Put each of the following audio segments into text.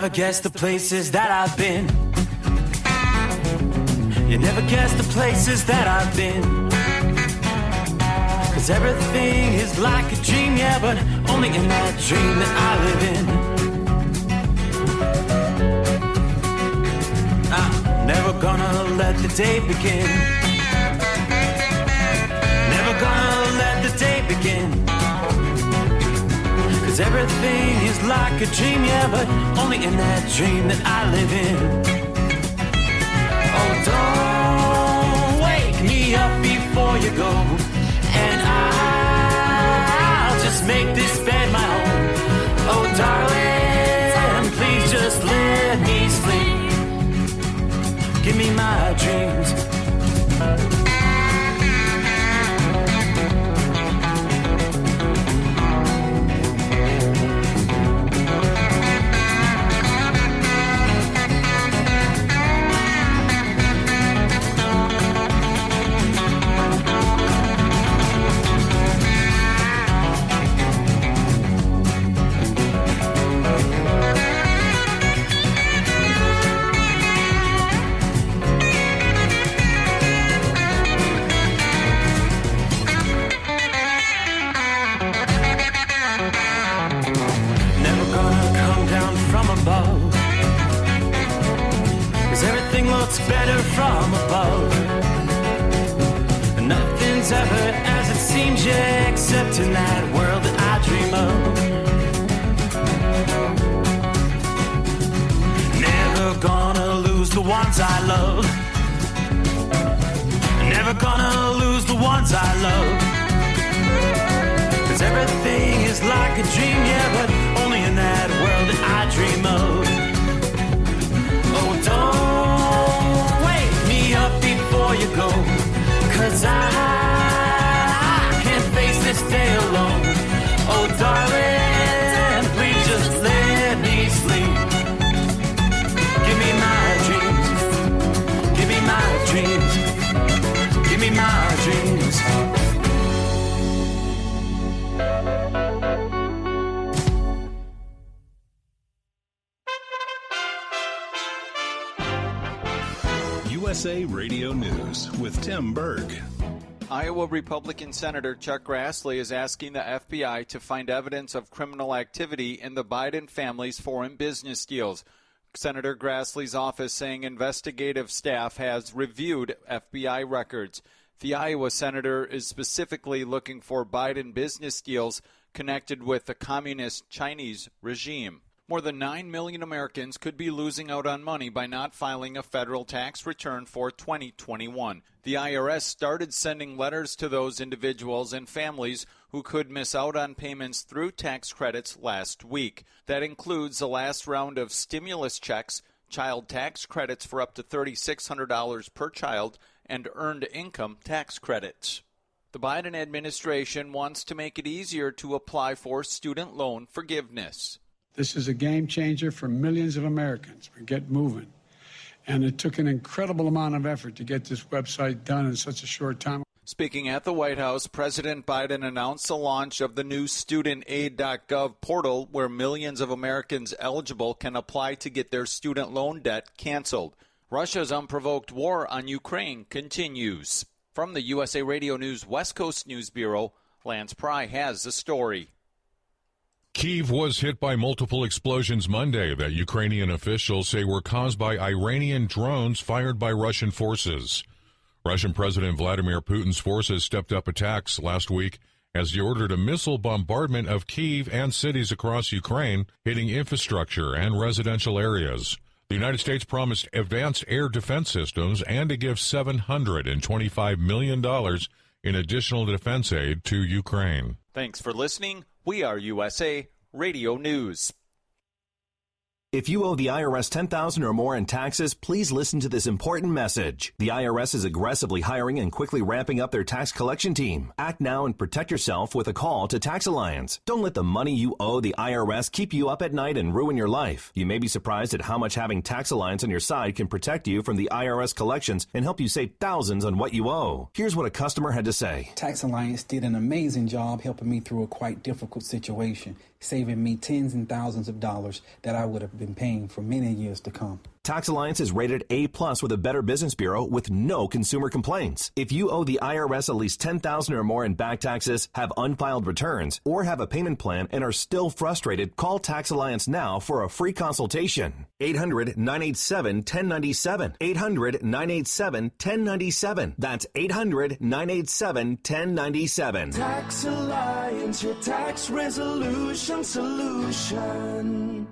never guess the places that I've been. You never guess the places that I've been. 'Cause everything is like a dream, yeah, but only in that dream that I live in. I'm never gonna let the day begin. Never gonna let the day begin. 'Cause everything is like a dream, yeah, but only in that dream that I live in. Oh, don't wake me up before you go, and I'll just make this bed my home. Oh, darling, please just let me sleep. Give me my dreams. Better from above. Nothing's ever as it seems, yeah, except in that world that I dream of. Never gonna lose the ones I love. Never gonna lose the ones I love. 'Cause everything is like a dream, yeah, but only in that world that I dream of. Oh, don't wake me up before you go, 'cause I can't face this day alone. Oh, darling, please just let me sleep. Give me my dreams. Give me my dreams. Give me my dreams. USA Radio News with Tim Berg. Iowa Republican Senator Chuck Grassley is asking the FBI to find evidence of criminal activity in the Biden family's foreign business deals. Senator Grassley's office saying investigative staff has reviewed FBI records. The Iowa senator is specifically looking for Biden business deals connected with the communist Chinese regime. More than 9 million Americans could be losing out on money by not filing a federal tax return for 2021. The IRS started sending letters to those individuals and families who could miss out on payments through tax credits last week. That includes the last round of stimulus checks, child tax credits for up to $3,600 per child, and earned income tax credits. The Biden administration wants to make it easier to apply for student loan forgiveness. This is a game changer for millions of Americans. We get moving. And it took an incredible amount of effort to get this website done in such a short time. Speaking at the White House, President Biden announced the launch of the new StudentAid.gov portal where millions of Americans eligible can apply to get their student loan debt canceled. Russia's unprovoked war on Ukraine continues. From the USA Radio News West Coast News Bureau, Lance Pry has the story. Kyiv was hit by multiple explosions Monday that Ukrainian officials say were caused by Iranian drones fired by Russian forces. Russian President Vladimir Putin's forces stepped up attacks last week as he ordered a missile bombardment of Kyiv and cities across Ukraine, hitting infrastructure and residential areas. The United States promised advanced air defense systems and to give $725 million in additional defense aid to Ukraine. Thanks for listening. We are USA Radio News. If you owe the IRS $10,000 or more in taxes, please listen to this important message. The IRS is aggressively hiring and quickly ramping up their tax collection team. Act now and protect yourself with a call to Tax Alliance. Don't let the money you owe the IRS keep you up at night and ruin your life. You may be surprised at how much having Tax Alliance on your side can protect you from the IRS collections and help you save thousands on what you owe. Here's what a customer had to say. Tax Alliance did an amazing job helping me through a quite difficult situation. saving me tens and thousands of dollars that I would have been paying for many years to come. Tax Alliance is rated A+ with a Better Business Bureau with no consumer complaints. If you owe the IRS at least $10,000 or more in back taxes, have unfiled returns, or have a payment plan and are still frustrated, call Tax Alliance now for a free consultation. 800-987-1097. 800-987-1097. That's 800-987-1097. Tax Alliance, your tax resolution solution.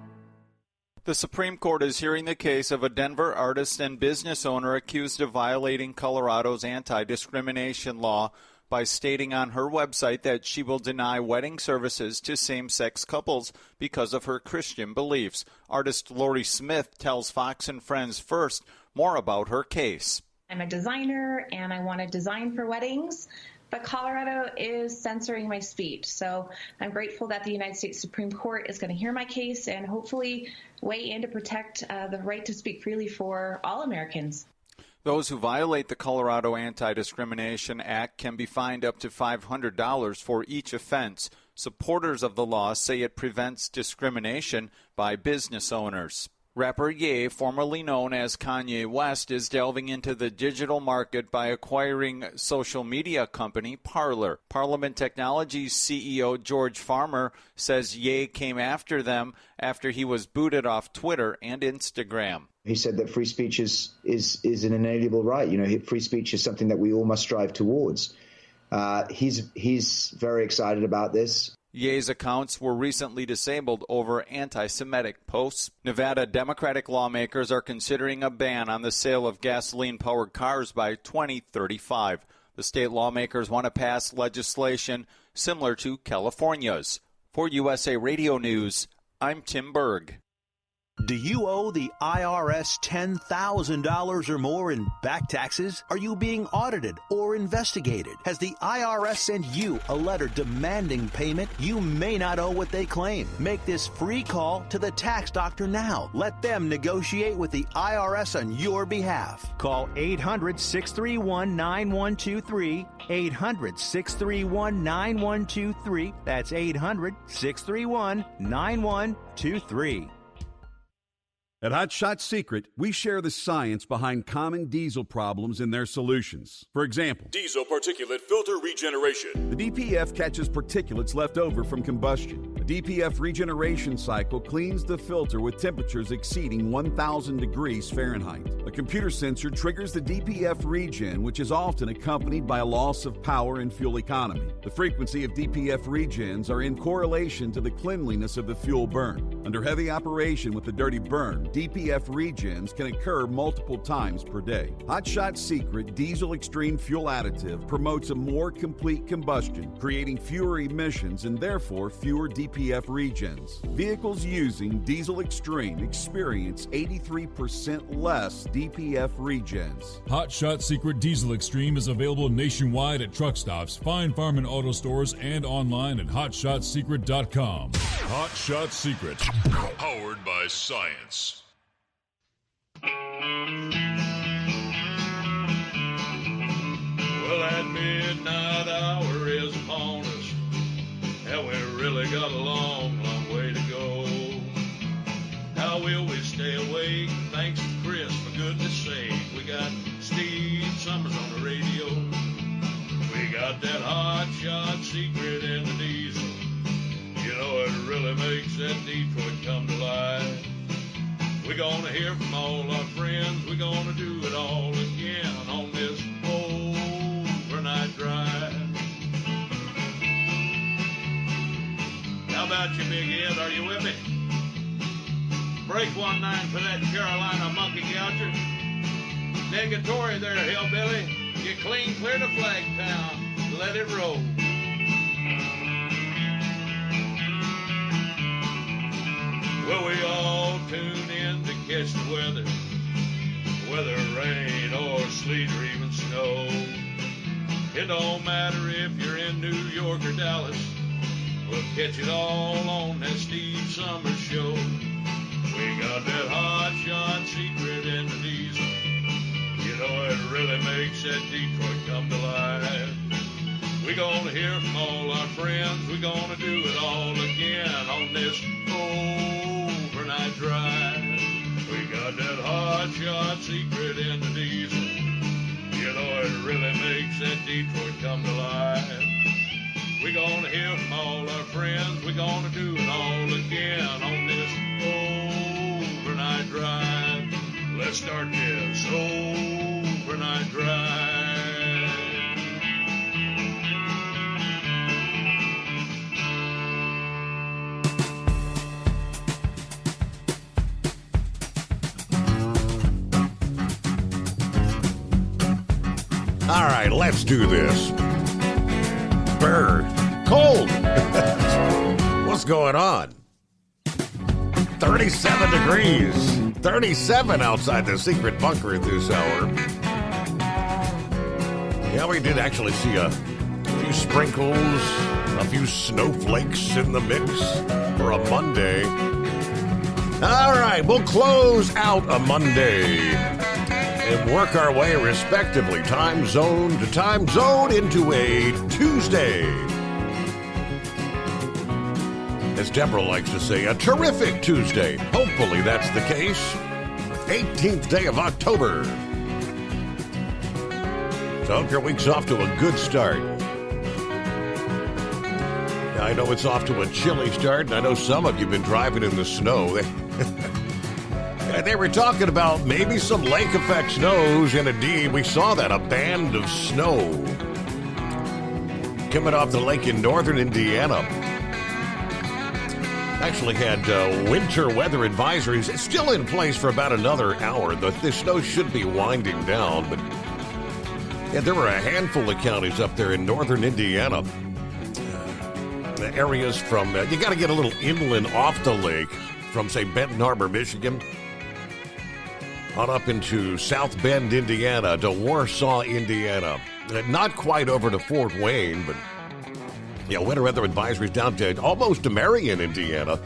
The Supreme Court is hearing the case of a Denver artist and business owner accused of violating Colorado's anti-discrimination law by stating on her website that she will deny wedding services to same-sex couples because of her Christian beliefs. Artist Lori Smith tells Fox and Friends First more about her case. I'm a designer and I want to design for weddings, but Colorado is censoring my speech. So I'm grateful that the United States Supreme Court is going to hear my case and hopefully weigh in to protect the right to speak freely for all Americans. Those who violate the Colorado Anti-Discrimination Act can be fined up to $500 for each offense. Supporters of the law say it prevents discrimination by business owners. Rapper Ye, formerly known as Kanye West, is delving into the digital market by acquiring social media company Parler. Parliament Technologies CEO George Farmer says Ye came after them after he was booted off Twitter and Instagram. He said that free speech is an inalienable right. You know, free speech is something that we all must strive towards. He's very excited about this. Ye's accounts were recently disabled over anti-Semitic posts. Nevada Democratic lawmakers are considering a ban on the sale of gasoline-powered cars by 2035. The state lawmakers want to pass legislation similar to California's. For USA Radio News, I'm Tim Berg. Do you owe the IRS $10,000 or more in back taxes? Are you being audited or investigated? Has the IRS sent you a letter demanding payment? You may not owe what they claim. Make this free call to the tax doctor now. Let them negotiate with the IRS on your behalf. Call 800-631-9123. 800-631-9123. That's 800-631-9123. At Hot Shot Secret, we share the science behind common diesel problems and their solutions. For example, diesel particulate filter regeneration. The DPF catches particulates left over from combustion. The DPF regeneration cycle cleans the filter with temperatures exceeding 1,000 degrees Fahrenheit. A computer sensor triggers the DPF regen, which is often accompanied by a loss of power and fuel economy. The frequency of DPF regens are in correlation to the cleanliness of the fuel burn. Under heavy operation with the dirty burn, DPF regens can occur multiple times per day. Hot Shot Secret Diesel Extreme Fuel Additive promotes a more complete combustion, creating fewer emissions and therefore fewer DPF regens. Vehicles using Diesel Extreme experience 83% less DPF regens. Hot Shot Secret Diesel Extreme is available nationwide at truck stops, fine farm and auto stores, and online at hotshotsecret.com. Hot Shot Secret, powered by science. Well, that midnight hour is upon us, and we really got a long, long way to go. How will we stay awake? Thanks to Chris, for goodness sake. We got Steve Summers on the radio. We got that Hot Shot Secret in the diesel. You know, it really makes that Detroit come to life. We're gonna hear from all our friends. We're gonna do it all again on this overnight drive. How about you, Big Ed? Are you with me? Break 1-9 for that Carolina monkey gouger. Negatory there, hillbilly. You clean clear to Flagtown. Let it roll. Well, we all tune in to catch the weather, whether rain or sleet or even snow. It don't matter if you're in New York or Dallas, we'll catch it all on that Steve Summers show. We got that Hot Shot Secret in the diesel. You know, it really makes that Detroit come to life. We gonna hear from all our friends, we're gonna do it all again on this overnight drive. We got that hot shot secret in the diesel. You know, it really makes that Detroit come to life. We're gonna hear from all our friends. We're gonna do it all again on this overnight drive. Let's start this overnight drive. All right, let's do this. Brr. Cold. What's going on? 37 degrees. 37 outside the secret bunker at this hour. Yeah, we did actually see a few sprinkles, a few snowflakes in the mix for a Monday. All right, we'll close out a Monday and work our way respectively, time zone to time zone, into a Tuesday. As Deborah likes to say, a terrific Tuesday. Hopefully that's the case. 18th day of October. So I hope your week's off to a good start. Now, I know it's off to a chilly start, and I know some of you have been driving in the snow. They were talking about maybe some lake effect snows, and indeed we saw that, a band of snow coming off the lake in northern Indiana. Actually had winter weather advisories. It's still in place for about another hour. The snow should be winding down, but yeah, there were a handful of counties up there in northern Indiana. The areas from, you got to get a little inland off the lake from, say, Benton Harbor, Michigan, on up into South Bend, Indiana, to Warsaw, Indiana. Not quite over to Fort Wayne, but yeah, winter weather advisories down to almost to Marion, Indiana.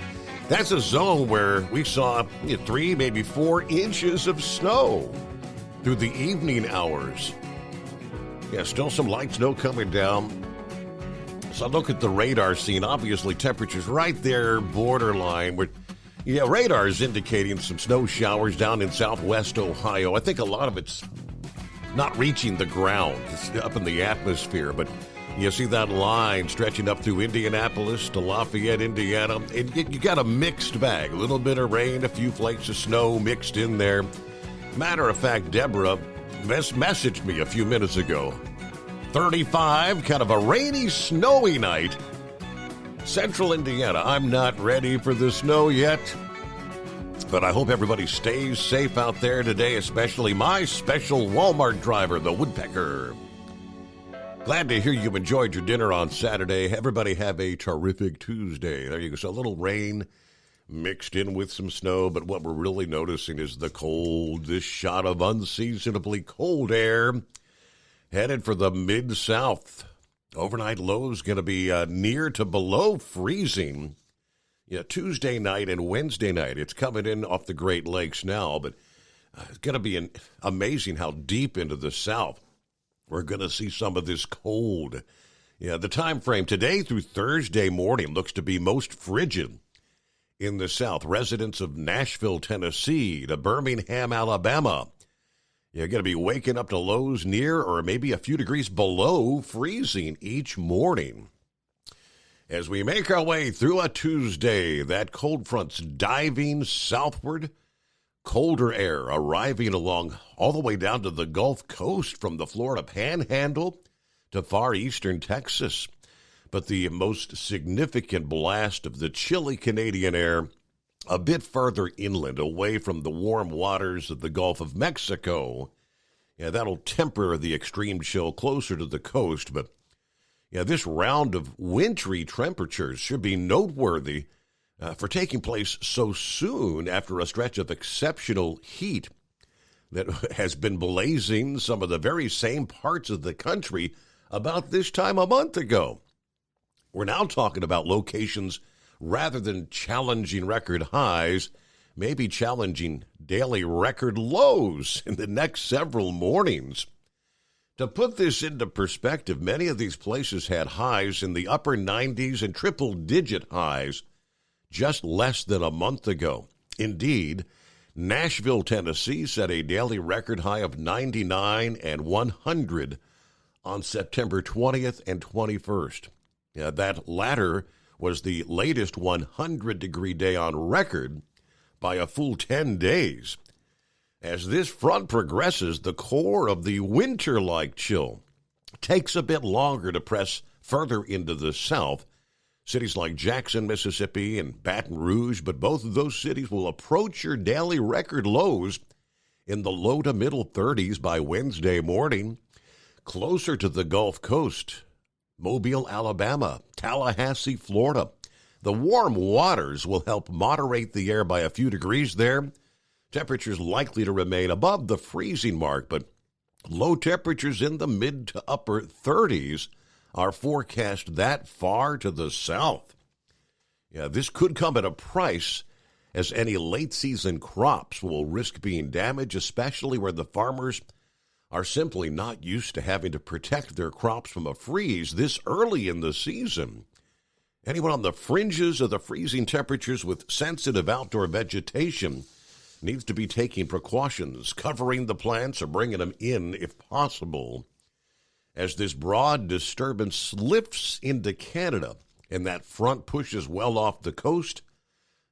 That's a zone where we saw 3, maybe 4 inches of snow through the evening hours. Yeah, still some light snow coming down. So look at the radar scene. Obviously, temperatures right there, borderline. Radar is indicating some snow showers down in southwest Ohio. I think a lot of it's not reaching the ground. It's up in the atmosphere, but you see that line stretching up through Indianapolis to Lafayette, Indiana. And you got a mixed bag. A little bit of rain, a few flakes of snow mixed in there. Matter of fact, Deborah messaged me a few minutes ago. 35, kind of a rainy, snowy night. Central Indiana. I'm not ready for the snow yet, but I hope everybody stays safe out there today, especially my special Walmart driver, the Woodpecker. Glad to hear you enjoyed your dinner on Saturday. Everybody have a terrific Tuesday. There you go. So a little rain mixed in with some snow, but what we're really noticing is the cold, this shot of unseasonably cold air headed for the Mid-South. Overnight lows going to be near to below freezing. Yeah, Tuesday night and Wednesday night. It's coming in off the Great Lakes now, but it's going to be amazing how deep into the south we're going to see some of this cold. Yeah, the time frame today through Thursday morning looks to be most frigid in the south. Residents of Nashville, Tennessee to Birmingham, Alabama, you're going to be waking up to lows near or maybe a few degrees below freezing each morning. As we make our way through a Tuesday, that cold front's diving southward. Colder air arriving along all the way down to the Gulf Coast from the Florida Panhandle to far eastern Texas. But the most significant blast of the chilly Canadian air a bit further inland, away from the warm waters of the Gulf of Mexico. Yeah, that'll temper the extreme chill closer to the coast, but yeah, this round of wintry temperatures should be noteworthy for taking place so soon after a stretch of exceptional heat that has been blazing some of the very same parts of the country about this time a month ago. We're now talking about locations rather than challenging record highs, maybe challenging daily record lows in the next several mornings. To put this into perspective, many of these places had highs in the upper 90s and triple-digit highs just less than a month ago. Indeed, Nashville, Tennessee set a daily record high of 99 and 100 on September 20th and 21st. That latter was the latest 100-degree day on record by a full 10 days. As this front progresses, the core of the winter-like chill takes a bit longer to press further into the south. Cities like Jackson, Mississippi, and Baton Rouge, but both of those cities will approach your daily record lows in the low to middle 30s by Wednesday morning. Closer to the Gulf Coast, Mobile, Alabama, Tallahassee, Florida. The warm waters will help moderate the air by a few degrees there. Temperatures likely to remain above the freezing mark, but low temperatures in the mid to upper 30s are forecast that far to the south. This could come at a price, as any late-season crops will risk being damaged, especially where the farmers are simply not used to having to protect their crops from a freeze this early in the season. Anyone on the fringes of the freezing temperatures with sensitive outdoor vegetation needs to be taking precautions, covering the plants or bringing them in if possible. As this broad disturbance lifts into Canada and that front pushes well off the coast,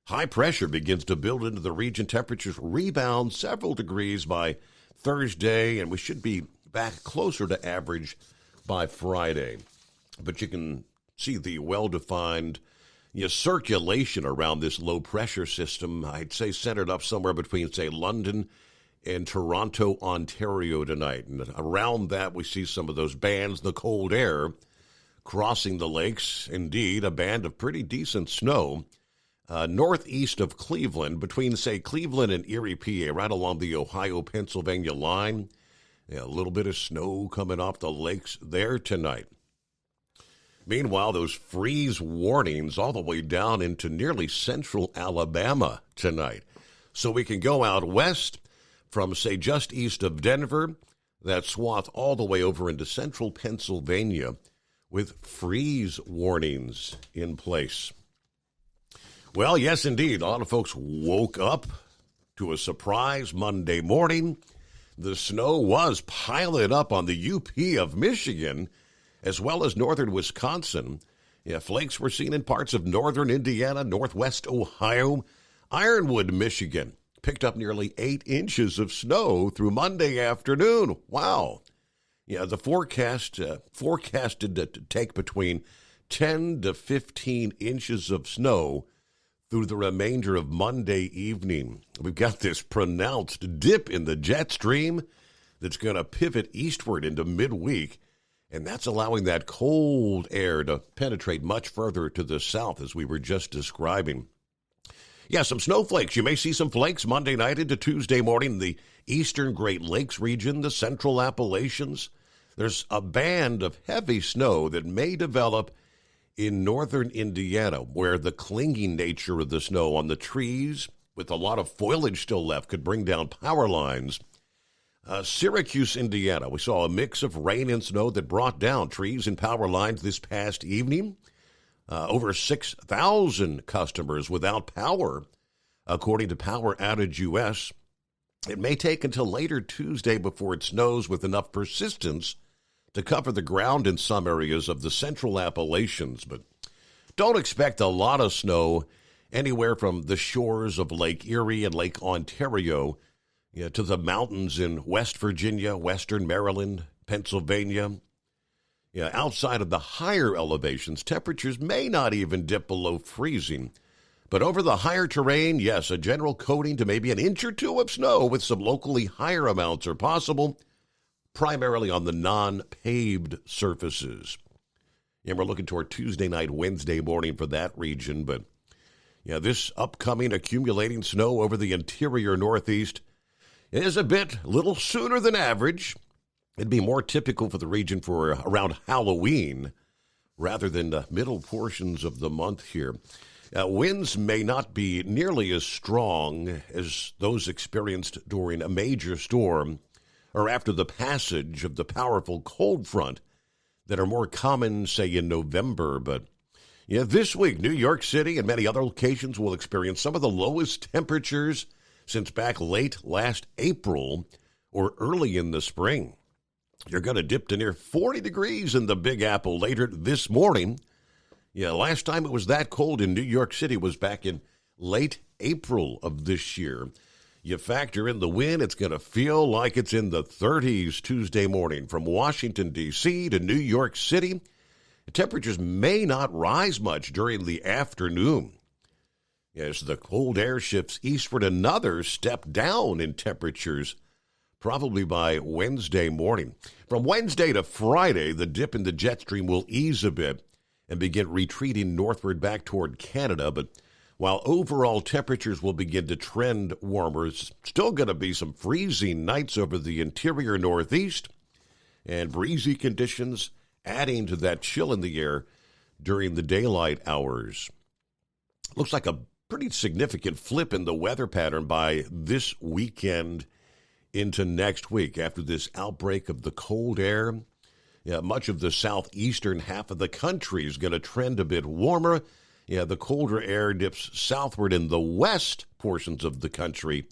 high pressure begins to build into the region. Temperatures rebound several degrees by Thursday, and we should be back closer to average by Friday. But you can see the well-defined circulation around this low-pressure system, I'd say centered up somewhere between, say, London and Toronto, Ontario tonight. And around that, we see some of those bands, the cold air, crossing the lakes. Indeed, a band of pretty decent snow northeast of Cleveland, between, say, Cleveland and Erie, PA, right along the Ohio-Pennsylvania line. A little bit of snow coming off the lakes there tonight. Meanwhile, those freeze warnings all the way down into nearly central Alabama tonight. So we can go out west from, say, just east of Denver, that swath all the way over into central Pennsylvania with freeze warnings in place. Well, yes, indeed. A lot of folks woke up to a surprise Monday morning. The snow was piling up on the UP of Michigan, as well as northern Wisconsin. Flakes were seen in parts of northern Indiana, northwest Ohio. Ironwood, Michigan, picked up nearly 8 inches of snow through Monday afternoon. Wow. The forecasted to take between 10 to 15 inches of snow through the remainder of Monday evening. We've got this pronounced dip in the jet stream that's going to pivot eastward into midweek. And that's allowing that cold air to penetrate much further to the south, as we were just describing. Some snowflakes. You may see some flakes Monday night into Tuesday morning in the eastern Great Lakes region, the central Appalachians. There's a band of heavy snow that may develop in northern Indiana, where the clinging nature of the snow on the trees, with a lot of foliage still left, could bring down power lines. Syracuse, Indiana, we saw a mix of rain and snow that brought down trees and power lines this past evening. Over 6,000 customers without power, according to Power Outage US. It may take until later Tuesday before it snows with enough persistence to cover the ground in some areas of the central Appalachians. But don't expect a lot of snow anywhere from the shores of Lake Erie and Lake Ontario to the mountains in West Virginia, western Maryland, Pennsylvania. Outside of the higher elevations, temperatures may not even dip below freezing. But over the higher terrain, yes, a general coating to maybe an inch or two of snow with some locally higher amounts are possible, primarily on the non-paved surfaces. And we're looking toward Tuesday night, Wednesday morning for that region. But this upcoming accumulating snow over the interior Northeast is a little sooner than average. It'd be more typical for the region for around Halloween rather than the middle portions of the month here. Winds may not be nearly as strong as those experienced during a major storm or after the passage of the powerful cold front that are more common, say, in November. But yeah, this week, New York City and many other locations will experience some of the lowest temperatures since back late last April or early in the spring. You're going to dip to near 40 degrees in the Big Apple later this morning. Yeah, last time it was that cold in New York City was back in late April of this year. You factor in the wind, it's going to feel like it's in the 30s Tuesday morning. From Washington, D.C. to New York City, temperatures may not rise much during the afternoon. As the cold air shifts eastward, another step down in temperatures, probably by Wednesday morning. From Wednesday to Friday, the dip in the jet stream will ease a bit and begin retreating northward back toward Canada, but while overall temperatures will begin to trend warmer, it's still going to be some freezing nights over the interior Northeast and breezy conditions adding to that chill in the air during the daylight hours. Looks like a pretty significant flip in the weather pattern by this weekend into next week after this outbreak of the cold air. Yeah, much of the southeastern half of the country is going to trend a bit warmer. Yeah, the colder air dips southward in the west portions of the country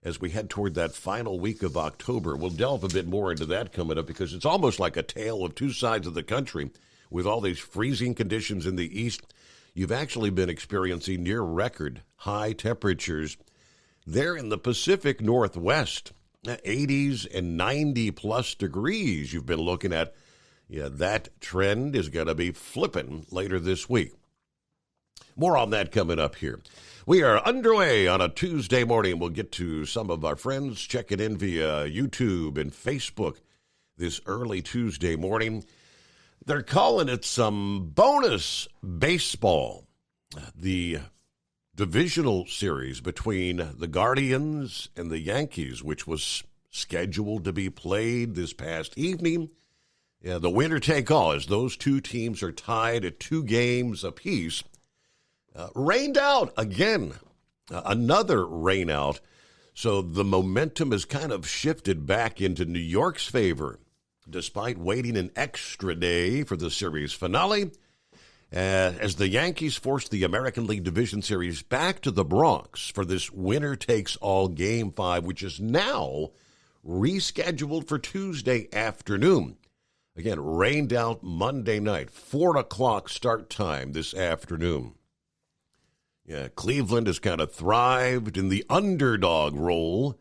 as we head toward that final week of October. We'll delve a bit more into that coming up because it's almost like a tale of two sides of the country. With all these freezing conditions in the east, you've actually been experiencing near record high temperatures there in the Pacific Northwest, 80s and 90 plus degrees you've been looking at. Yeah, that trend is going to be flipping later this week. More on that coming up here. We are underway on a Tuesday morning. We'll get to some of our friends checking in via YouTube and Facebook this early Tuesday morning. They're calling it some bonus baseball. The divisional series between the Guardians and the Yankees, which was scheduled to be played this past evening. Yeah, the winner take all as those two teams are tied at 2 games apiece. Rained out again, another rain out. So the momentum has kind of shifted back into New York's favor, despite waiting an extra day for the series finale, as the Yankees forced the American League Division Series back to the Bronx for this winner-takes-all Game 5, which is now rescheduled for Tuesday afternoon. Again, rained out Monday night, 4 o'clock start time this afternoon. Yeah, Cleveland has kind of thrived in the underdog role.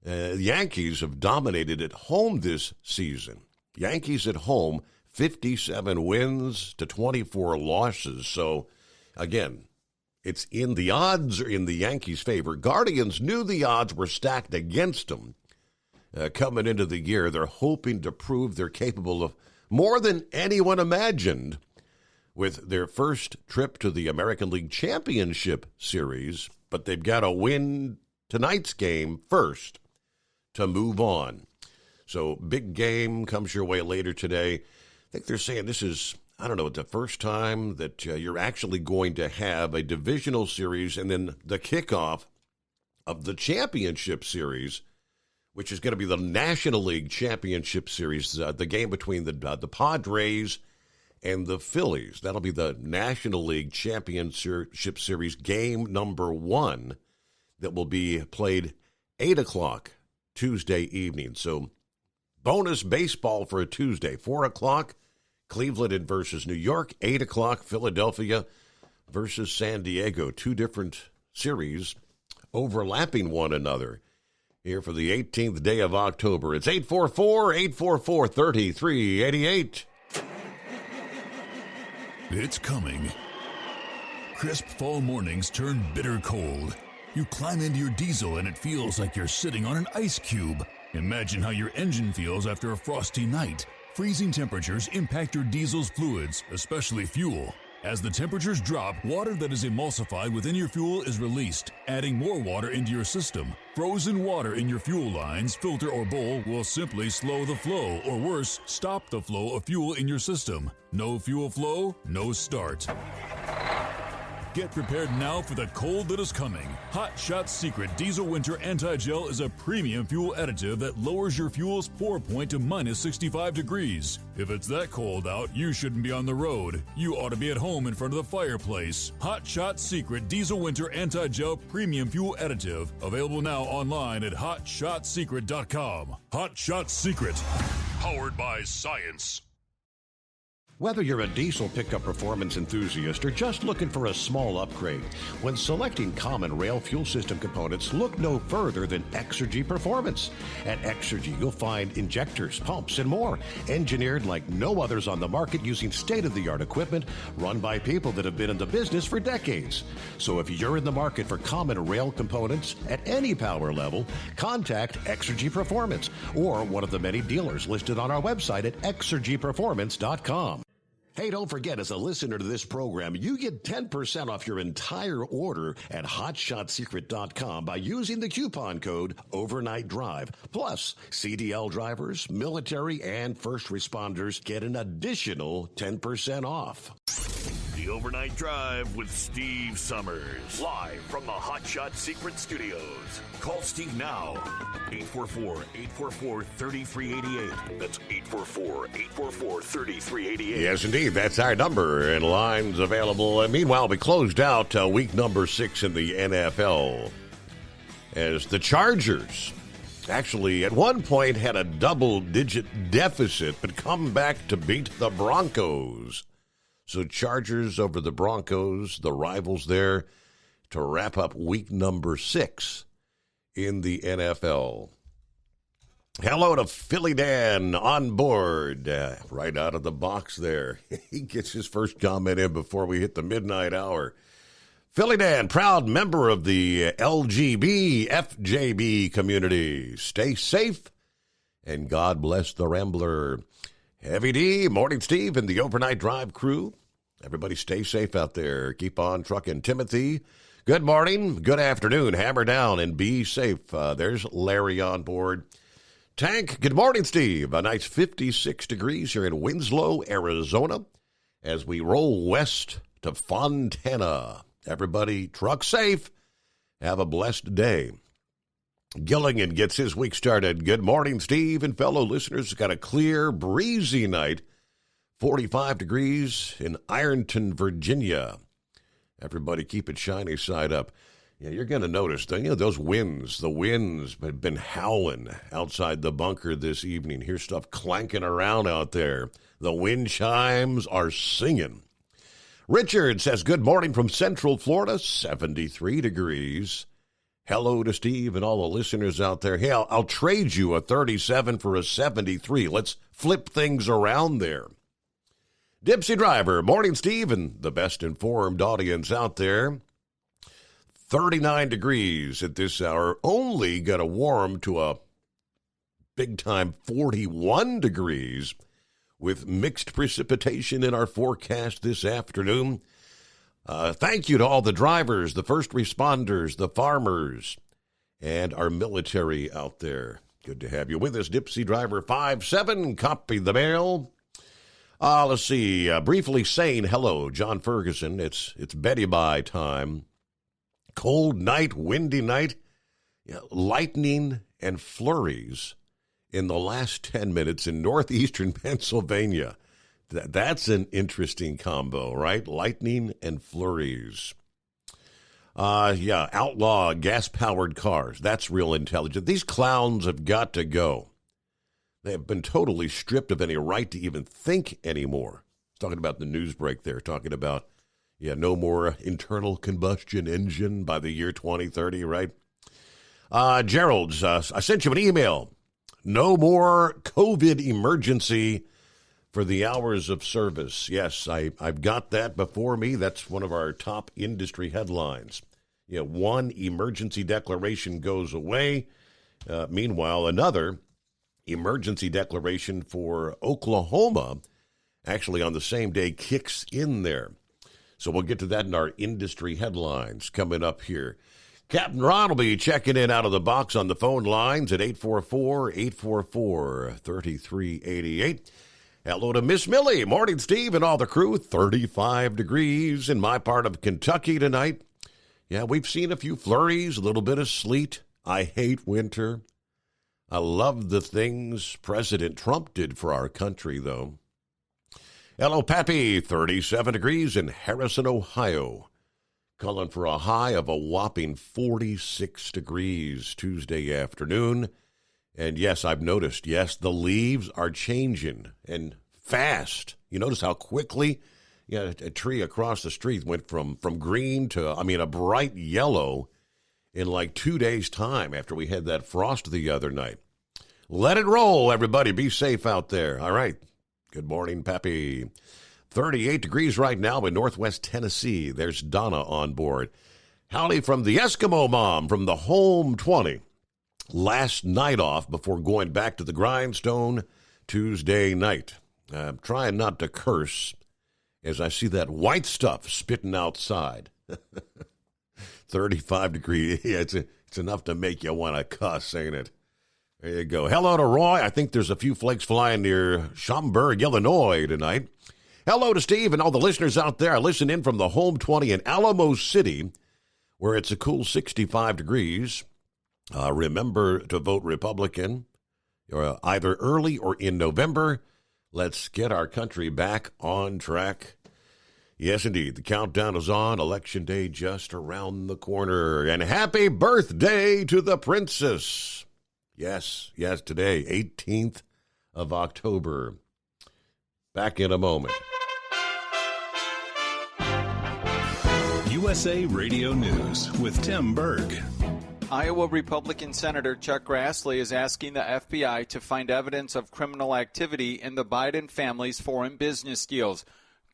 The Yankees have dominated at home this season. Yankees at home, 57 wins to 24 losses. So, again, it's in the odds are in the Yankees' favor. Guardians knew the odds were stacked against them. Coming into the year, they're hoping to prove they're capable of more than anyone imagined with their first trip to the American League Championship Series, but they've got to win tonight's game first to move on. So big game comes your way later today. I think they're saying this is, I don't know, the first time that you're actually going to have a divisional series and then the kickoff of the championship series, which is going to be the National League Championship Series, the game between the Padres and the Phillies. That'll be the National League Championship Series game number 1 that will be played 8 o'clock Tuesday evening. So bonus baseball for a Tuesday. 4 o'clock, Cleveland versus New York. 8 o'clock, Philadelphia versus San Diego. 2 different series overlapping one another here for the 18th day of October. It's 844-844-3388. It's coming. Crisp fall mornings turn bitter cold. You climb into your diesel and it feels like you're sitting on an ice cube. Imagine how your engine feels after a frosty night. Freezing temperatures impact your diesel's fluids, especially fuel. As the temperatures drop, water that is emulsified within your fuel is released, adding more water into your system. Frozen water in your fuel lines, filter, or bowl will simply slow the flow, or worse, stop the flow of fuel in your system. No fuel flow, no start. Get prepared now for the cold that is coming. Hot Shot Secret Diesel Winter Anti-Gel is a premium fuel additive that lowers your fuel's pour point to minus 65 degrees. If it's that cold out, you shouldn't be on the road. You ought to be at home in front of the fireplace. Hot Shot Secret Diesel Winter Anti-Gel Premium Fuel Additive. Available now online at hotshotsecret.com. Hot Shot Secret. Powered by science. Whether you're a diesel pickup performance enthusiast or just looking for a small upgrade, when selecting common rail fuel system components, look no further than Exergy Performance. At Exergy, you'll find injectors, pumps, and more, engineered like no others on the market using state-of-the-art equipment run by people that have been in the business for decades. So if you're in the market for common rail components at any power level, contact Exergy Performance or one of the many dealers listed on our website at exergyperformance.com. Hey, don't forget, as a listener to this program, you get 10% off your entire order at hotshotsecret.com by using the coupon code Overnight Drive. Plus, CDL drivers, military, and first responders get an additional 10% off. The Overnight Drive with Steve Summers. Live from the Hot Shot Secret Studios. Call Steve now. 844-844-3388. That's 844-844-3388. Yes, indeed. That's our number, and lines available. And meanwhile, we closed out week number 6 in the NFL as the Chargers actually at one point had a double-digit deficit, but come back to beat the Broncos. So Chargers over the Broncos, the rivals there, to wrap up week number 6 in the NFL. Hello to Philly Dan on board, right out of the box there. He gets his first comment in before we hit the midnight hour. Philly Dan, proud member of the LGB FJB community. Stay safe, and God bless the Rambler. Heavy D, Morning Steve, and the Overnight Drive crew. Everybody stay safe out there. Keep on trucking. Timothy, good morning, good afternoon. Hammer down and be safe. There's Larry on board. Tank, good morning, Steve. A nice 56 degrees here in Winslow, Arizona, as we roll west to Fontana. Everybody truck safe. Have a blessed day. Gilligan gets his week started. Good morning, Steve and fellow listeners. Got a clear, breezy night. 45 degrees in Ironton, Virginia. Everybody keep it shiny side up. Yeah, you're going to notice, those winds. The winds have been howling outside the bunker this evening. Hear stuff clanking around out there. The wind chimes are singing. Richard says, good morning from Central Florida, 73 degrees. Hello to Steve and all the listeners out there. Hey, I'll trade you a 37 for a 73. Let's flip things around there. Dipsy Driver, morning, Steve, and the best informed audience out there. 39 degrees at this hour. Only going to warm to a big-time 41 degrees with mixed precipitation in our forecast this afternoon. Thank you to all the drivers, the first responders, the farmers, and our military out there. Good to have you with us, Dipsy Driver 57. Copy the mail. Let's see. Briefly saying hello, John Ferguson. It's Betty Bye time. Cold night, windy night, lightning and flurries in the last 10 minutes in northeastern Pennsylvania. That's an interesting combo, right? Lightning and flurries. Outlaw gas-powered cars. That's real intelligent. These clowns have got to go. They have been totally stripped of any right to even think anymore. Talking about the news break there, talking about, no more internal combustion engine by the year 2030, right? Gerald's, I sent you an email. No more COVID emergency for the hours of service. Yes, I've got that before me. That's one of our top industry headlines. One emergency declaration goes away. Meanwhile, another emergency declaration for Oklahoma actually on the same day kicks in there. So we'll get to that in our industry headlines coming up here. Captain Ron will be checking in out of the box on the phone lines at 844-844-3388. Hello to Miss Millie. Morning, Steve, and all the crew. 35 degrees in my part of Kentucky tonight. Yeah, we've seen a few flurries, a little bit of sleet. I hate winter. I love the things President Trump did for our country, though. Hello, Pappy. 37 degrees in Harrison, Ohio. Calling for a high of a whopping 46 degrees Tuesday afternoon. And yes, I've noticed, yes, the leaves are changing and fast. You notice how quickly a tree across the street went from green to, a bright yellow in like 2 days' time after we had that frost the other night. Let it roll, everybody. Be safe out there. All right. Good morning, Pappy. 38 degrees right now in northwest Tennessee. There's Donna on board. Howdy from the Eskimo Mom from the Home 20. Last night off before going back to the grindstone Tuesday night. I'm trying not to curse as I see that white stuff spitting outside. 35 degrees. Yeah, it's enough to make you want to cuss, ain't it? There you go. Hello to Roy. I think there's a few flakes flying near Schaumburg, Illinois tonight. Hello to Steve and all the listeners out there. I listen in from the Home 20 in Alamo City, where it's a cool 65 degrees. Remember to vote Republican, either early or in November. Let's get our country back on track. Yes, indeed. The countdown is on. Election day just around the corner. And happy birthday to the princess. Yes, today, 18th of October. Back in a moment. USA Radio News with Tim Berg. Iowa Republican Senator Chuck Grassley is asking the FBI to find evidence of criminal activity in the Biden family's foreign business deals.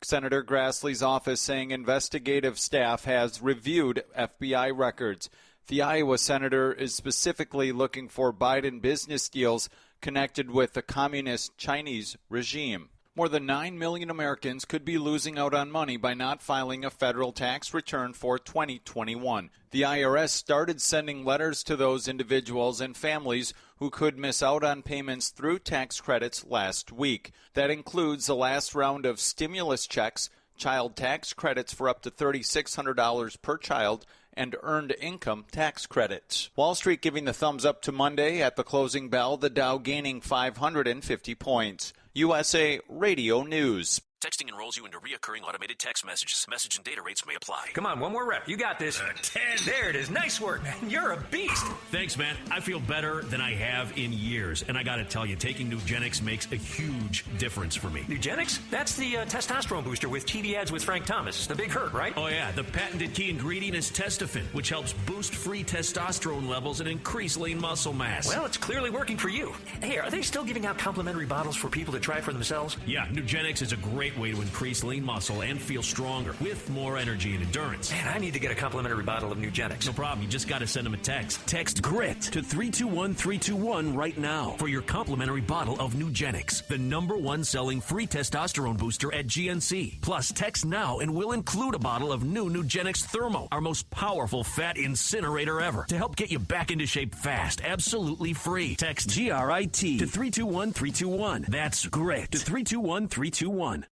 Senator Grassley's office saying investigative staff has reviewed FBI records. The Iowa senator is specifically looking for Biden business deals connected with the communist Chinese regime. More than 9 million Americans could be losing out on money by not filing a federal tax return for 2021. The IRS started sending letters to those individuals and families who could miss out on payments through tax credits last week. That includes the last round of stimulus checks, child tax credits for up to $3,600 per child, and earned income tax credits. Wall Street giving the thumbs up to Monday at the closing bell, the Dow gaining 550 points. USA Radio News. Texting enrolls you into reoccurring automated text messages. Message and data rates may apply. Come on, one more rep. You got this. 10. There it is. Nice work, man. You're a beast. Thanks, man. I feel better than I have in years. And I got to tell you, taking Nugenix makes a huge difference for me. Nugenix? That's the testosterone booster with TV ads with Frank Thomas. The big hurt, right? Oh, yeah. The patented key ingredient is Testofen, which helps boost free testosterone levels and increase lean muscle mass. Well, it's clearly working for you. Hey, are they still giving out complimentary bottles for people to try for themselves? Yeah, Nugenix is a great way to increase lean muscle and feel stronger with more energy and endurance. Man, I need to get a complimentary bottle of Nugenix. No problem. You just got to send them a text. Text GRIT to 321-321 right now for your complimentary bottle of Nugenix, the #1 selling free testosterone booster at GNC. Plus, text now and we'll include a bottle of new Nugenix Thermo, our most powerful fat incinerator ever, to help get you back into shape fast, absolutely free. Text GRIT to 321-321. That's GRIT to 321-321.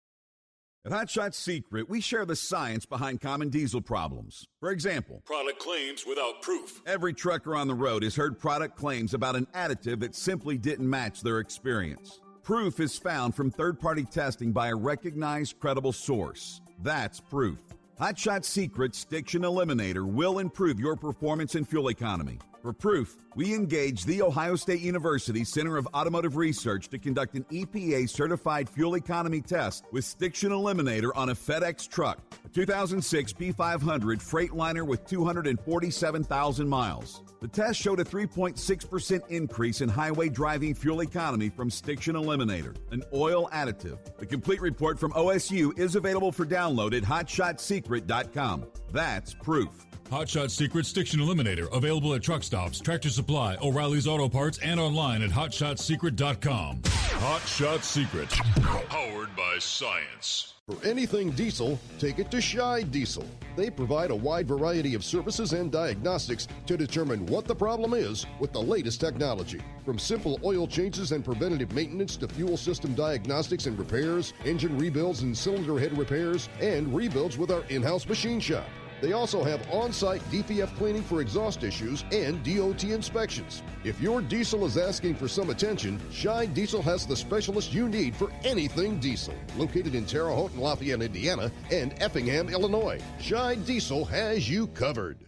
At Hot Shot Secret, we share the science behind common diesel problems. For example, product claims without proof. Every trucker on the road has heard product claims about an additive that simply didn't match their experience. Proof is found from third-party testing by a recognized, credible source. That's proof. Hot Shot Secret's Stiction Eliminator will improve your performance and fuel economy. For proof, we engaged the Ohio State University Center of Automotive Research to conduct an EPA-certified fuel economy test with Stiction Eliminator on a FedEx truck, a 2006 P500 Freightliner with 247,000 miles. The test showed a 3.6% increase in highway driving fuel economy from Stiction Eliminator, an oil additive. The complete report from OSU is available for download at hotshotsecret.com. That's proof. Hot Shot Secret Stiction Eliminator, available at truck stops, Tractor Supply, O'Reilly's Auto Parts, and online at hotshotsecret.com. Hot Shot Secret, powered by science. For anything diesel, take it to Scheid Diesel. They provide a wide variety of services and diagnostics to determine what the problem is with the latest technology. From simple oil changes and preventative maintenance to fuel system diagnostics and repairs, engine rebuilds and cylinder head repairs, and rebuilds with our in-house machine shop. They also have on-site DPF cleaning for exhaust issues and DOT inspections. If your diesel is asking for some attention, Scheid Diesel has the specialist you need for anything diesel. Located in Terre Haute and Lafayette, Indiana, and Effingham, Illinois, Scheid Diesel has you covered.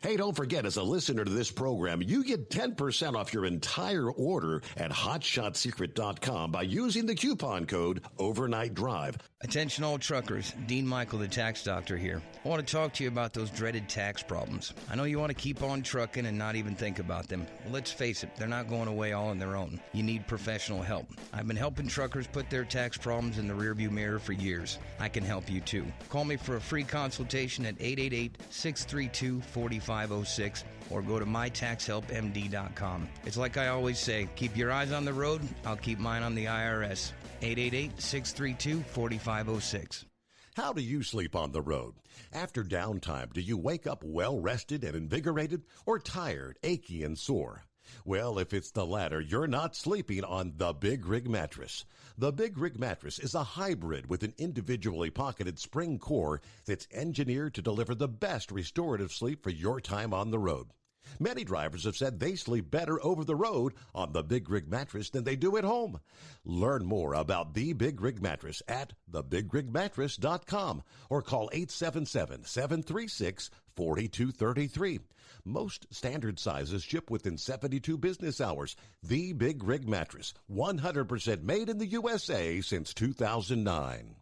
Hey, don't forget, as a listener to this program, you get 10% off your entire order at HotShotSecret.com by using the coupon code Overnight Drive. Attention all truckers, Dean Michael, the tax doctor here. I want to talk to you about those dreaded tax problems. I know you want to keep on trucking and not even think about them. Well, let's face it, they're not going away all on their own. You need professional help. I've been helping truckers put their tax problems in the rearview mirror for years. I can help you too. Call me for a free consultation at 888-632-4506 or go to mytaxhelpmd.com. It's like I always say, keep your eyes on the road, I'll keep mine on the IRS. 888-632-4506. How do you sleep on the road? After downtime, do you wake up well-rested and invigorated or tired, achy, and sore? Well, if it's the latter, you're not sleeping on the Big Rig Mattress. The Big Rig Mattress is a hybrid with an individually pocketed spring core that's engineered to deliver the best restorative sleep for your time on the road. Many drivers have said they sleep better over the road on the Big Rig Mattress than they do at home. Learn more about the Big Rig Mattress at thebigrigmattress.com or call 877-736-4233. Most standard sizes ship within 72 business hours. The Big Rig Mattress, 100% made in the USA since 2009.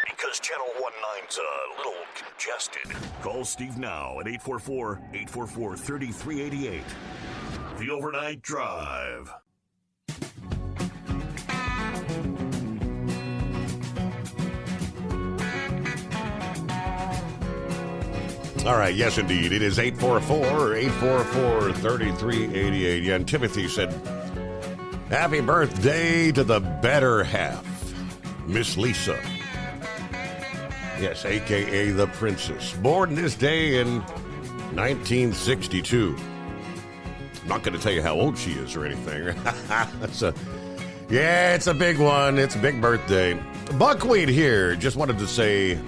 Because Channel 19's a little congested. Call Steve now at 844-844-3388. The Overnight Drive. All right, yes, indeed. It is 844-844-3388. Yeah, and Timothy said, happy birthday to the better half, Miss Lisa. Yes, a.k.a. the Princess. Born this day in 1962. I'm not going to tell you how old she is or anything. It's a big one. It's a big birthday. Buckwheat here. Just wanted to say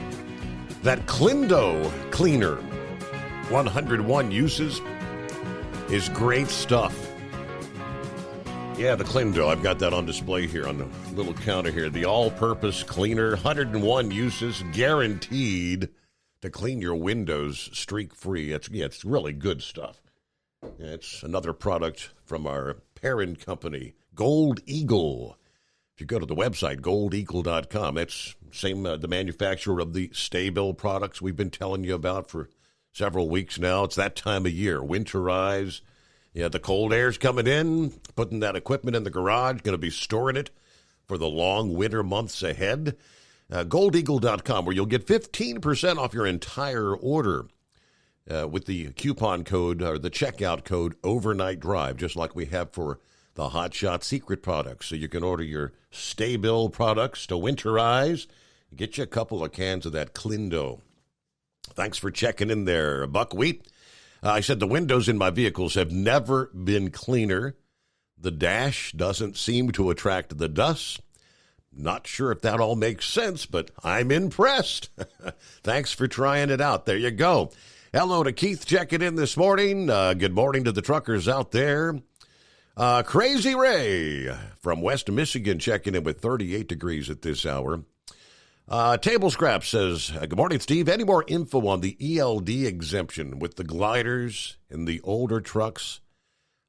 that Clindo cleaner, 101 uses, is great stuff. Yeah, the Clindo. I've got that on display here on the little counter here. The all-purpose cleaner, 101 uses, guaranteed to clean your windows streak-free. It's really good stuff. Yeah, it's another product from our parent company, Gold Eagle. If you go to the website, goldeagle.com, that's the manufacturer of the Sta-Bil products we've been telling you about for several weeks now. It's that time of year, winterize. Yeah, the cold air's coming in, putting that equipment in the garage, going to be storing it for the long winter months ahead. GoldEagle.com, where you'll get 15% off your entire order with the coupon code or the checkout code Overnight Drive, just like we have for the Hot Shot Secret products. So you can order your Sta-Bil products to winterize. Get you a couple of cans of that Clindo. Thanks for checking in there, Buckwheat. I said the windows in my vehicles have never been cleaner. The dash doesn't seem to attract the dust. Not sure if that all makes sense, but I'm impressed. Thanks for trying it out. There you go. Hello to Keith checking in this morning. Good morning to the truckers out there. Crazy Ray from West Michigan checking in with 38 degrees at this hour. Table Scrap says, good morning, Steve. Any more info on the ELD exemption with the gliders and the older trucks?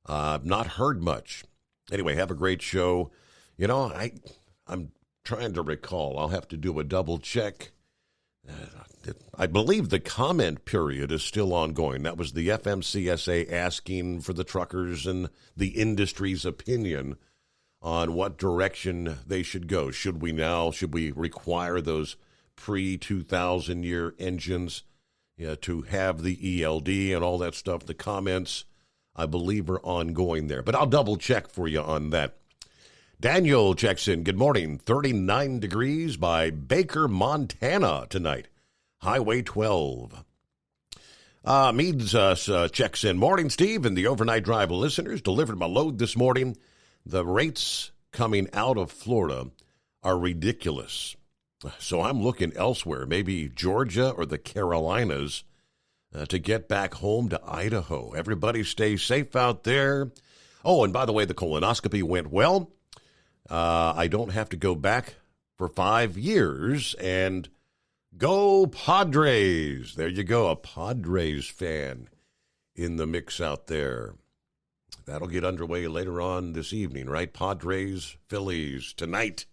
I've not heard much. Anyway, have a great show. You know, I'm trying to recall. I'll have to do a double check. I believe the comment period is still ongoing. That was the FMCSA asking for the truckers and the industry's opinion on what direction they should go. Should we require those pre-2000 year engines to have the ELD and all that stuff? The comments, I believe, are ongoing there. But I'll double check for you on that. Daniel checks in. Good morning. 39 degrees by Baker, Montana tonight. Highway 12. Meads checks in. Morning, Steve, and the Overnight Drive listeners. Delivered my load this morning. The rates coming out of Florida are ridiculous. So I'm looking elsewhere, maybe Georgia or the Carolinas, to get back home to Idaho. Everybody stay safe out there. Oh, and by the way, the colonoscopy went well. I don't have to go back for 5 years. And go Padres. There you go, a Padres fan in the mix out there. That'll get underway later on this evening, right? Padres, Phillies tonight.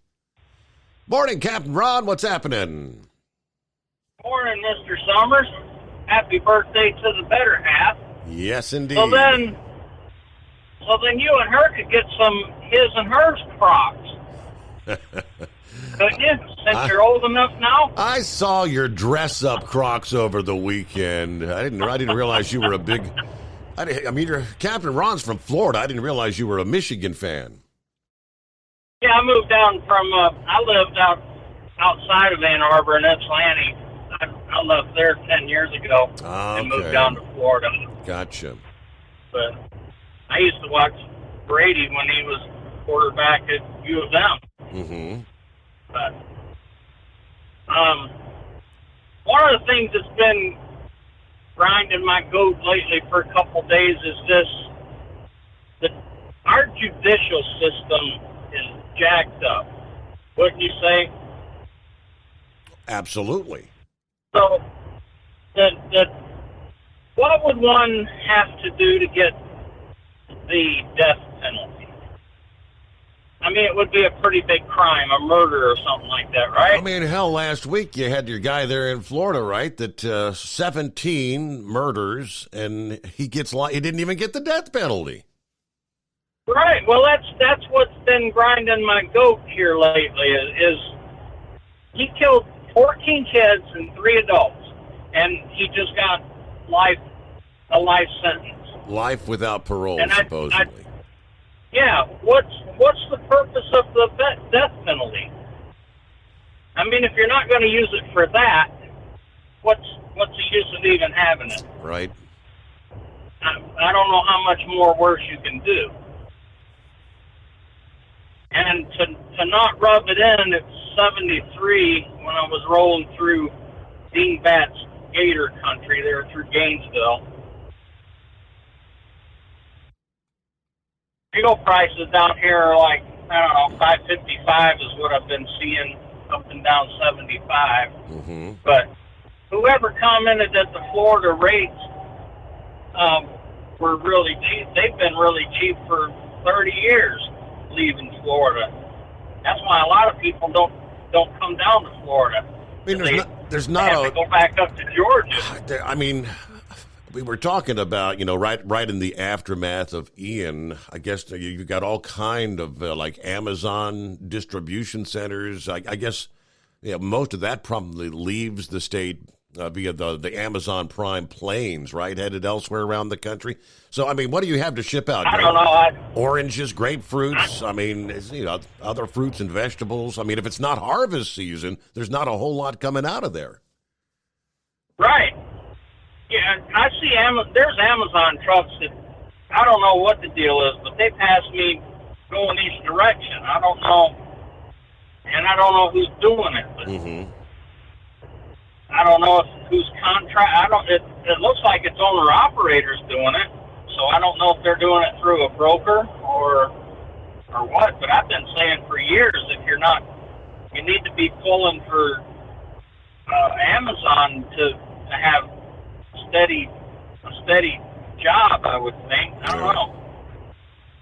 Morning, Captain Ron. What's happening? Morning, Mr. Summers. Happy birthday to the better half. Yes, indeed. So then you and her could get some his and hers Crocs. Couldn't you? Since you're old enough now. I saw your dress-up Crocs over the weekend. I didn't realize you were a big. You're Captain Ron's from Florida. I didn't realize you were a Michigan fan. Yeah, I moved down from. I lived outside of Ann Arbor in Ypsilanti. I left there 10 years ago and moved down to Florida. Gotcha. But I used to watch Brady when he was quarterback at U of M. Mm-hmm. But one of the things that's been grinding my goat lately for a couple of days is this: our judicial system is jacked up. Wouldn't you say? Absolutely. So, what would one have to do to get the death penalty? I mean, it would be a pretty big crime, a murder or something like that, right? I mean, hell, last week you had your guy there in Florida, right? That 17 murders, and he didn't even get the death penalty. Right. Well, that's what's been grinding my goat here lately. Is he killed 14 kids and 3 adults, and he just got a life sentence. Life without parole, and supposedly. Yeah, what's the purpose of the death penalty? I mean, if you're not going to use it for that, what's the use of even having it? Right. I don't know how much more worse you can do. And to not rub it in at 73 when I was rolling through Dean Bat's Gator country there through Gainesville. Fuel prices down here are like, I don't know, $5.55 is what I've been seeing up and down 75. Mm-hmm. But whoever commented that the Florida rates were really cheap, they've been really cheap for 30 years leaving Florida. That's why a lot of people don't come down to Florida. I mean, there's they not have to go back up to Georgia. I mean, we were talking about, right in the aftermath of Ian, I guess you got all kind of like Amazon distribution centers. I guess most of that probably leaves the state via the Amazon Prime planes, right, headed elsewhere around the country. So, I mean, what do you have to ship out? I don't know. Oranges, grapefruits, I mean, other fruits and vegetables. I mean, if it's not harvest season, there's not a whole lot coming out of there. Right. Yeah, I see there's Amazon trucks that, I don't know what the deal is, but they pass me going each direction. I don't know, and I don't know who's doing it, but mm-hmm. I don't know whose contract. It looks like it's owner-operators doing it, so I don't know if they're doing it through a broker or what, but I've been saying for years, you need to be pulling for Amazon to have a steady job, I would think. I don't know.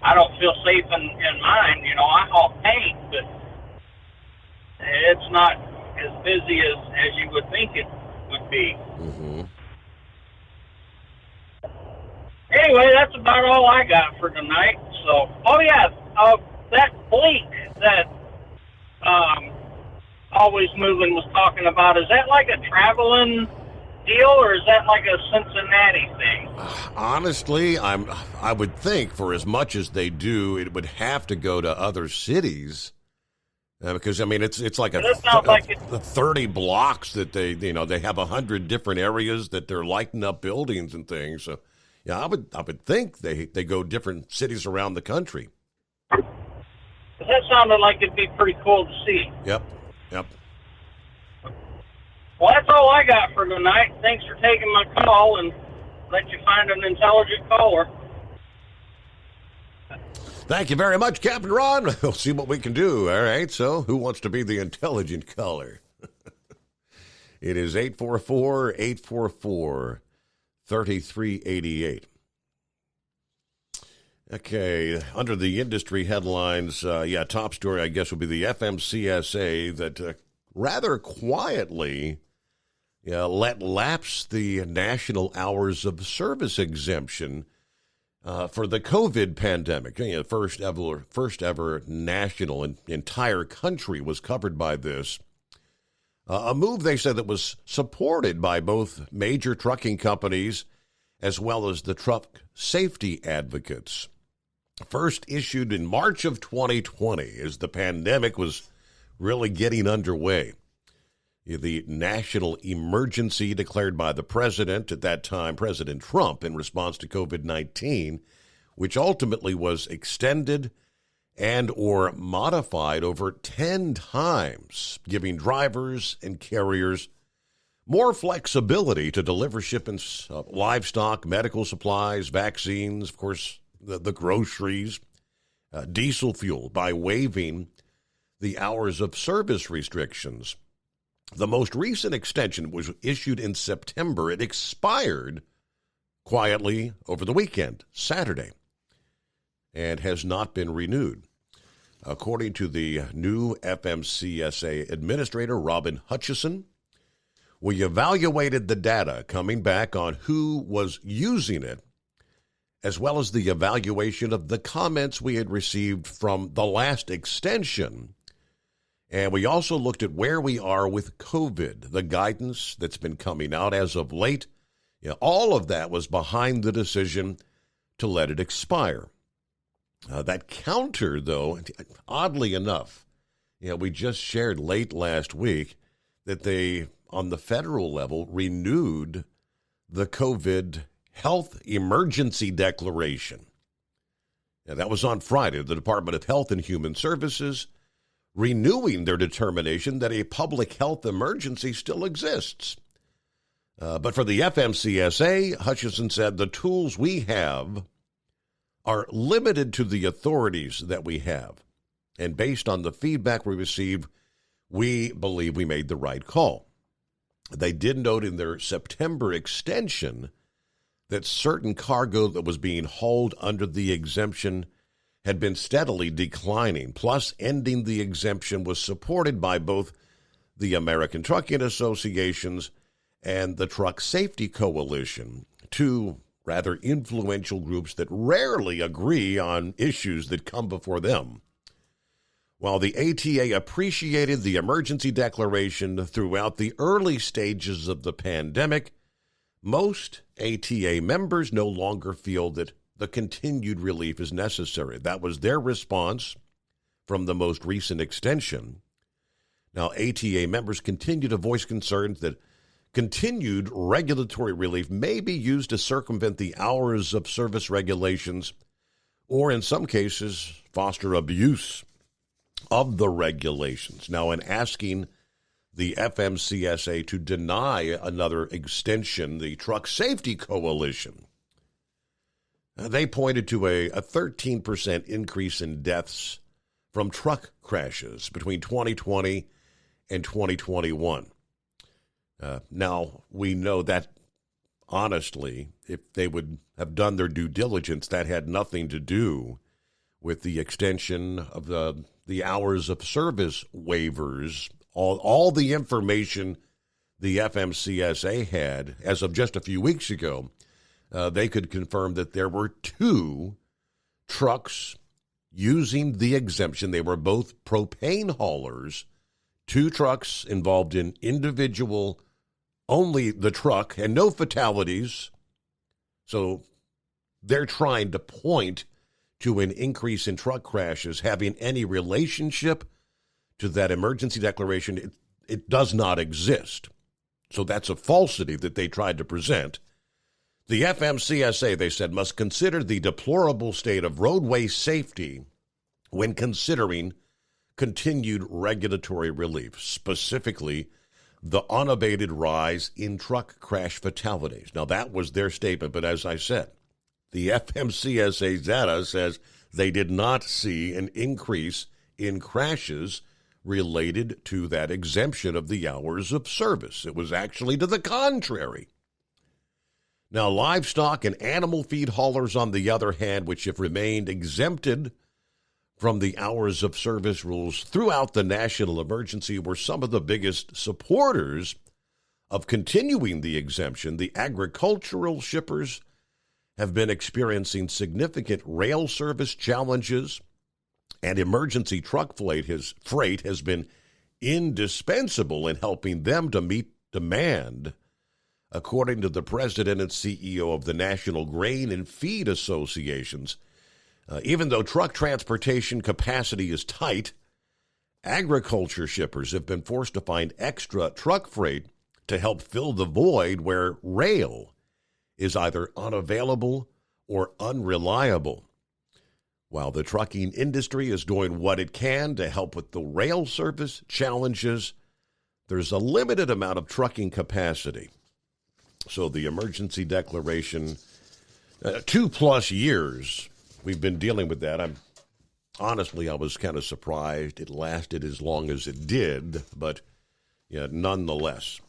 I don't feel safe in mine. I haul paint, but it's not as busy as you would think it would be. Mm-hmm. Anyway, that's about all I got for tonight. So, that Blink that Always Moving was talking about, is that like a traveling deal, or is that like a Cincinnati thing? Honestly, I would think for as much as they do, it would have to go to other cities. Because I mean, it's like a 30 blocks that they have 100 different areas that they're lighting up buildings and things. So yeah, I would think they go different cities around the country. That sounded like it'd be pretty cool to see. Yep. Well, that's all I got for tonight. Thanks for taking my call, and let you find an intelligent caller. Thank you very much, Captain Ron. We'll see what we can do. All right, so who wants to be the intelligent caller? It is 844-844-3388. Okay, under the industry headlines, top story, I guess, would be the FMCSA that rather quietly let lapse the national hours of service exemption for the COVID pandemic. First ever national and entire country was covered by this. A move, they said, that was supported by both major trucking companies as well as the truck safety advocates. First issued in March of 2020 as the pandemic was really getting underway. The national emergency declared by the president at that time, President Trump, in response to COVID-19, which ultimately was extended and or modified over 10 times, giving drivers and carriers more flexibility to deliver shipments of livestock, medical supplies, vaccines, of course, the groceries, diesel fuel, by waiving the hours of service restrictions. The most recent extension was issued in September. It expired quietly over the weekend, Saturday, and has not been renewed. According to the new FMCSA administrator, Robin Hutchison, we evaluated the data coming back on who was using it, as well as the evaluation of the comments we had received from the last extension. And we also looked at where we are with COVID, the guidance that's been coming out as of late. All of that was behind the decision to let it expire. That counter, though, oddly enough, we just shared late last week that they, on the federal level, renewed the COVID health emergency declaration. That was on Friday. The Department of Health and Human Services renewing their determination that a public health emergency still exists. But for the FMCSA, Hutchison said the tools we have are limited to the authorities that we have. And based on the feedback we received, we believe we made the right call. They did note in their September extension that certain cargo that was being hauled under the exemption had been steadily declining. Plus, ending the exemption was supported by both the American Trucking Associations and the Truck Safety Coalition, two rather influential groups that rarely agree on issues that come before them. While the ATA appreciated the emergency declaration throughout the early stages of the pandemic, most ATA members no longer feel that the continued relief is necessary. That was their response from the most recent extension. Now, ATA members continue to voice concerns that continued regulatory relief may be used to circumvent the hours of service regulations or, in some cases, foster abuse of the regulations. Now, in asking the FMCSA to deny another extension, the Truck Safety Coalition, they pointed to a 13% increase in deaths from truck crashes between 2020 and 2021. Now, we know that, honestly, if they would have done their due diligence, that had nothing to do with the extension of the hours of service waivers. All the information the FMCSA had as of just a few weeks ago, they could confirm that there were 2 trucks using the exemption. They were both propane haulers, 2 trucks involved in individual only the truck and no fatalities. So they're trying to point to an increase in truck crashes having any relationship to that emergency declaration. It does not exist. So that's a falsity that they tried to present. The FMCSA, they said, must consider the deplorable state of roadway safety when considering continued regulatory relief, specifically the unabated rise in truck crash fatalities. Now, that was their statement, but as I said, the FMCSA data says they did not see an increase in crashes related to that exemption of the hours of service. It was actually to the contrary. Now, livestock and animal feed haulers, on the other hand, which have remained exempted from the hours of service rules throughout the national emergency, were some of the biggest supporters of continuing the exemption. The agricultural shippers have been experiencing significant rail service challenges, and emergency truck freight has been indispensable in helping them to meet demand, according to the president and CEO of the National Grain and Feed Associations. Even though truck transportation capacity is tight, agriculture shippers have been forced to find extra truck freight to help fill the void where rail is either unavailable or unreliable. While the trucking industry is doing what it can to help with the rail service challenges, there's a limited amount of trucking capacity. So the emergency declaration, 2+ years we've been dealing with that. I was kind of surprised it lasted as long as it did, but yeah, nonetheless.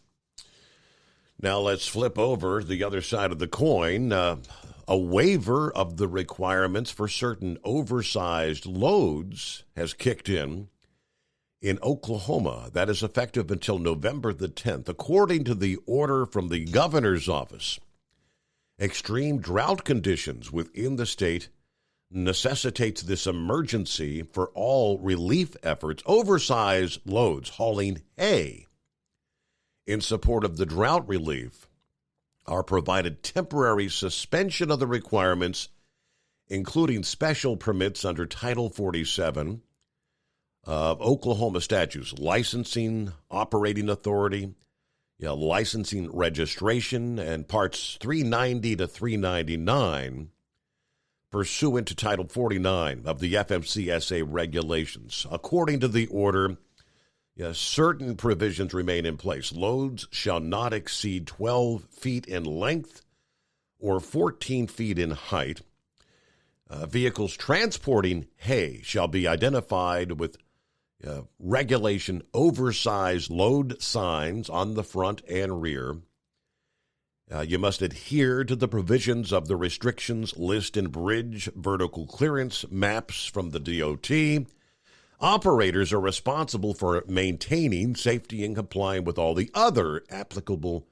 Now let's flip over the other side of the coin. A waiver of the requirements for certain oversized loads has kicked in Oklahoma. That is effective until November the 10th. According to the order from the governor's office, extreme drought conditions within the state necessitates this emergency for all relief efforts. Oversized loads hauling hay in support of the drought relief are provided temporary suspension of the requirements, including special permits under Title 47 of Oklahoma statutes, licensing, operating authority, licensing registration, and Parts 390 to 399 pursuant to Title 49 of the FMCSA regulations. According to the order, certain provisions remain in place. Loads shall not exceed 12 feet in length or 14 feet in height. Vehicles transporting hay shall be identified with regulation oversized load signs on the front and rear. You must adhere to the provisions of the restrictions list and bridge vertical clearance maps from the DOT. Operators are responsible for maintaining safety and complying with all the other applicable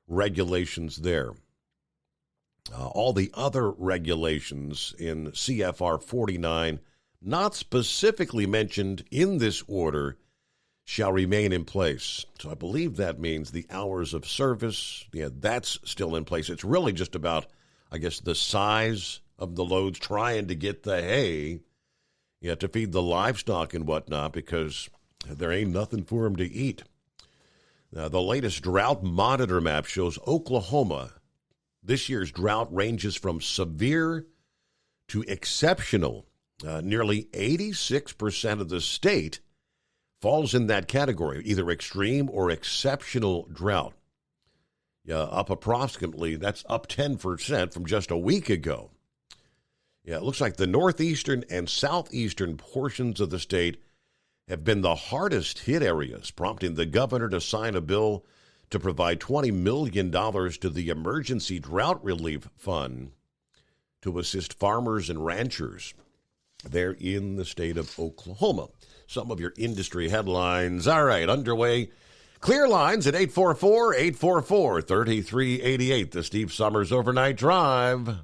regulations there. All the other regulations in CFR 49, not specifically mentioned in this order, shall remain in place. So I believe that means the hours of service, that's still in place. It's really just about, the size of the loads, trying to get the hay, to feed the livestock and whatnot, because there ain't nothing for them to eat. Now, the latest drought monitor map shows Oklahoma. This year's drought ranges from severe to exceptional. Nearly 86% of the state falls in that category, either extreme or exceptional drought. Up approximately, that's up 10% from just a week ago. It looks like the northeastern and southeastern portions of the state have been the hardest hit areas, prompting the governor to sign a bill to provide $20 million to the Emergency Drought Relief Fund to assist farmers and ranchers there in the state of Oklahoma. Some of your industry headlines. All right, underway. Clear lines at 844-844-3388. The Steve Summers Overnight Drive.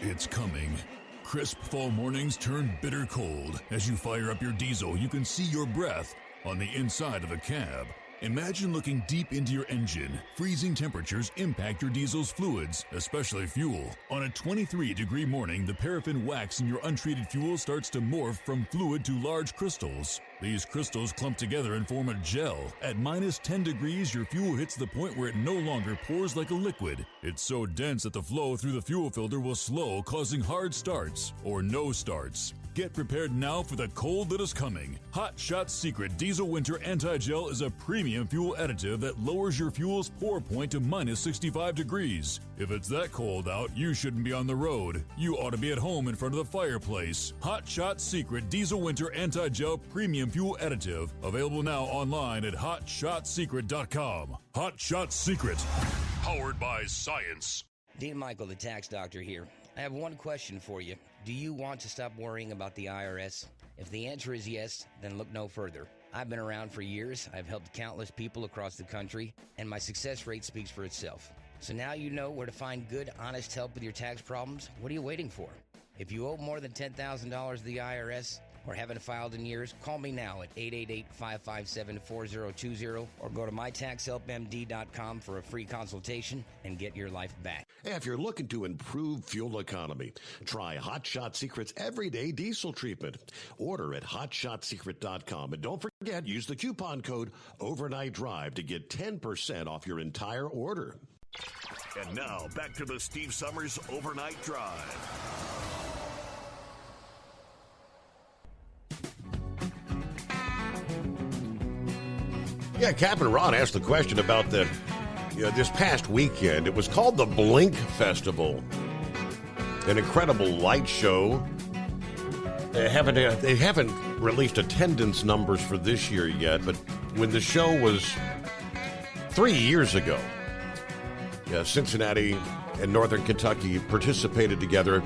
It's coming. Crisp fall mornings turn bitter cold. As you fire up your diesel, you can see your breath on the inside of a cab. Imagine looking deep into your engine. Freezing temperatures impact your diesel's fluids, especially fuel. On a 23-degree morning, the paraffin wax in your untreated fuel starts to morph from fluid to large crystals. These crystals clump together and form a gel. At minus 10 degrees, your fuel hits the point where it no longer pours like a liquid. It's so dense that the flow through the fuel filter will slow, causing hard starts or no starts. Get prepared now for the cold that is coming. Hot Shot Secret Diesel Winter Anti-Gel is a premium fuel additive that lowers your fuel's pour point to minus 65 degrees. If it's that cold out, you shouldn't be on the road. You ought to be at home in front of the fireplace. Hot Shot Secret Diesel Winter Anti-Gel Premium Fuel Additive. Available now online at HotShotSecret.com. Hot Shot Secret. Powered by science. Dean Michael, the tax doctor here. I have one question for you. Do you want to stop worrying about the IRS? If the answer is yes, then look no further. I've been around for years. I've helped countless people across the country, and my success rate speaks for itself. So now you know where to find good, honest help with your tax problems. What are you waiting for? If you owe more than $10,000 to the IRS or haven't filed in years, call me now at 888-557-4020 or go to mytaxhelpmd.com for a free consultation and get your life back. If you're looking to improve fuel economy, try Hot Shot Secret's Everyday Diesel Treatment. Order at hotshotsecret.com. And don't forget, use the coupon code Overnight Drive to get 10% off your entire order. And now, back to the Steve Summers Overnight Drive. Yeah, Captain Ron asked the question about this past weekend. It was called the Blink Festival, an incredible light show. They haven't released attendance numbers for this year yet, but when the show was 3 years ago, Cincinnati and Northern Kentucky participated together.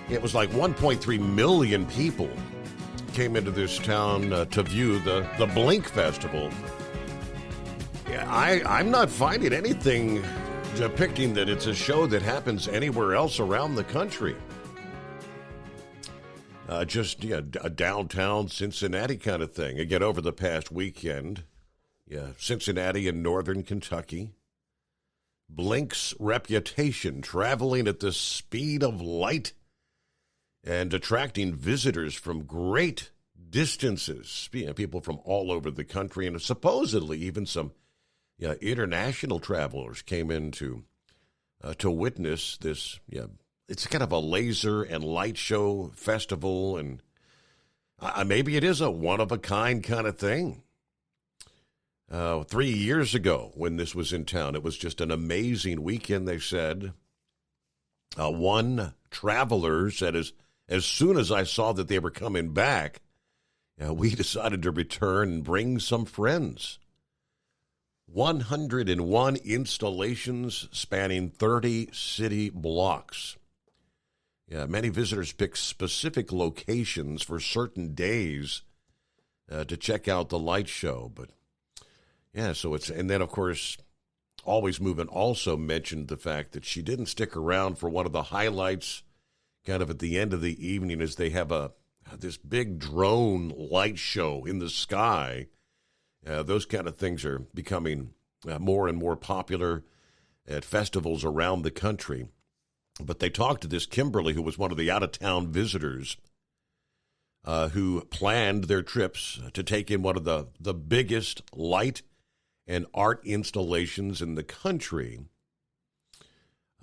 It was like 1.3 million people came into this town to view the Blink Festival. Yeah, I'm not finding anything depicting that it's a show that happens anywhere else around the country. A downtown Cincinnati kind of thing. Again, over the past weekend, Cincinnati and Northern Kentucky. Blink's reputation traveling at the speed of light and attracting visitors from great distances. People from all over the country, and supposedly even some international travelers came in to witness this. It's kind of a laser and light show festival, and maybe it is a one-of-a-kind kind of thing. 3 years ago, when this was in town, it was just an amazing weekend, they said. One traveler said, as soon as I saw that they were coming back, we decided to return and bring some friends. 101 installations spanning 30 city blocks. Many visitors pick specific locations for certain days to check out the light show. But and then of course, Always Moving also mentioned the fact that she didn't stick around for one of the highlights kind of at the end of the evening as they have this big drone light show in the sky. Those kind of things are becoming more and more popular at festivals around the country. But they talked to this Kimberly, who was one of the out-of-town visitors who planned their trips to take in one of the biggest light and art installations in the country.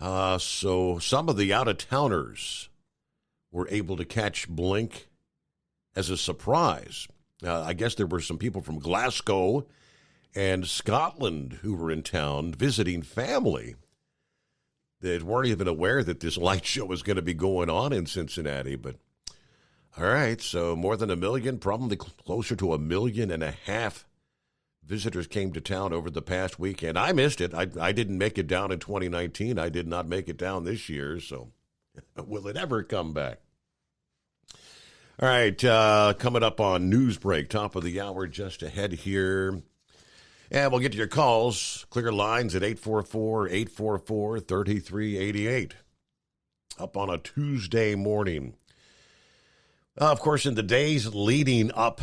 So some of the out-of-towners were able to catch Blink as a surprise. I guess there were some people from Glasgow and Scotland who were in town visiting family that weren't even aware that this light show was going to be going on in Cincinnati. But all right, so more than 1 million, probably closer to 1.5 million visitors came to town over the past weekend. I missed it. I didn't make it down in 2019. I did not make it down this year. So will it ever come back? All right, coming up on Newsbreak, top of the hour just ahead here. And we'll get to your calls. Clear lines at 844-844-3388. Up on a Tuesday morning. Of course, in the days leading up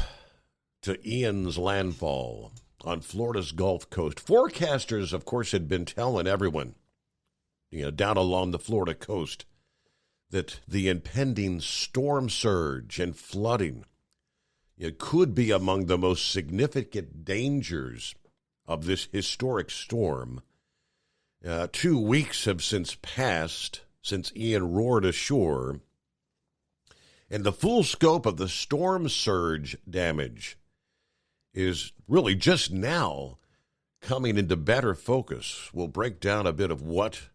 to Ian's landfall, on Florida's Gulf Coast. Forecasters, of course, had been telling everyone, down along the Florida coast, that the impending storm surge and flooding could be among the most significant dangers of this historic storm. 2 weeks have since passed since Ian roared ashore, and the full scope of the storm surge damage is really just now coming into better focus. We'll break down a bit of what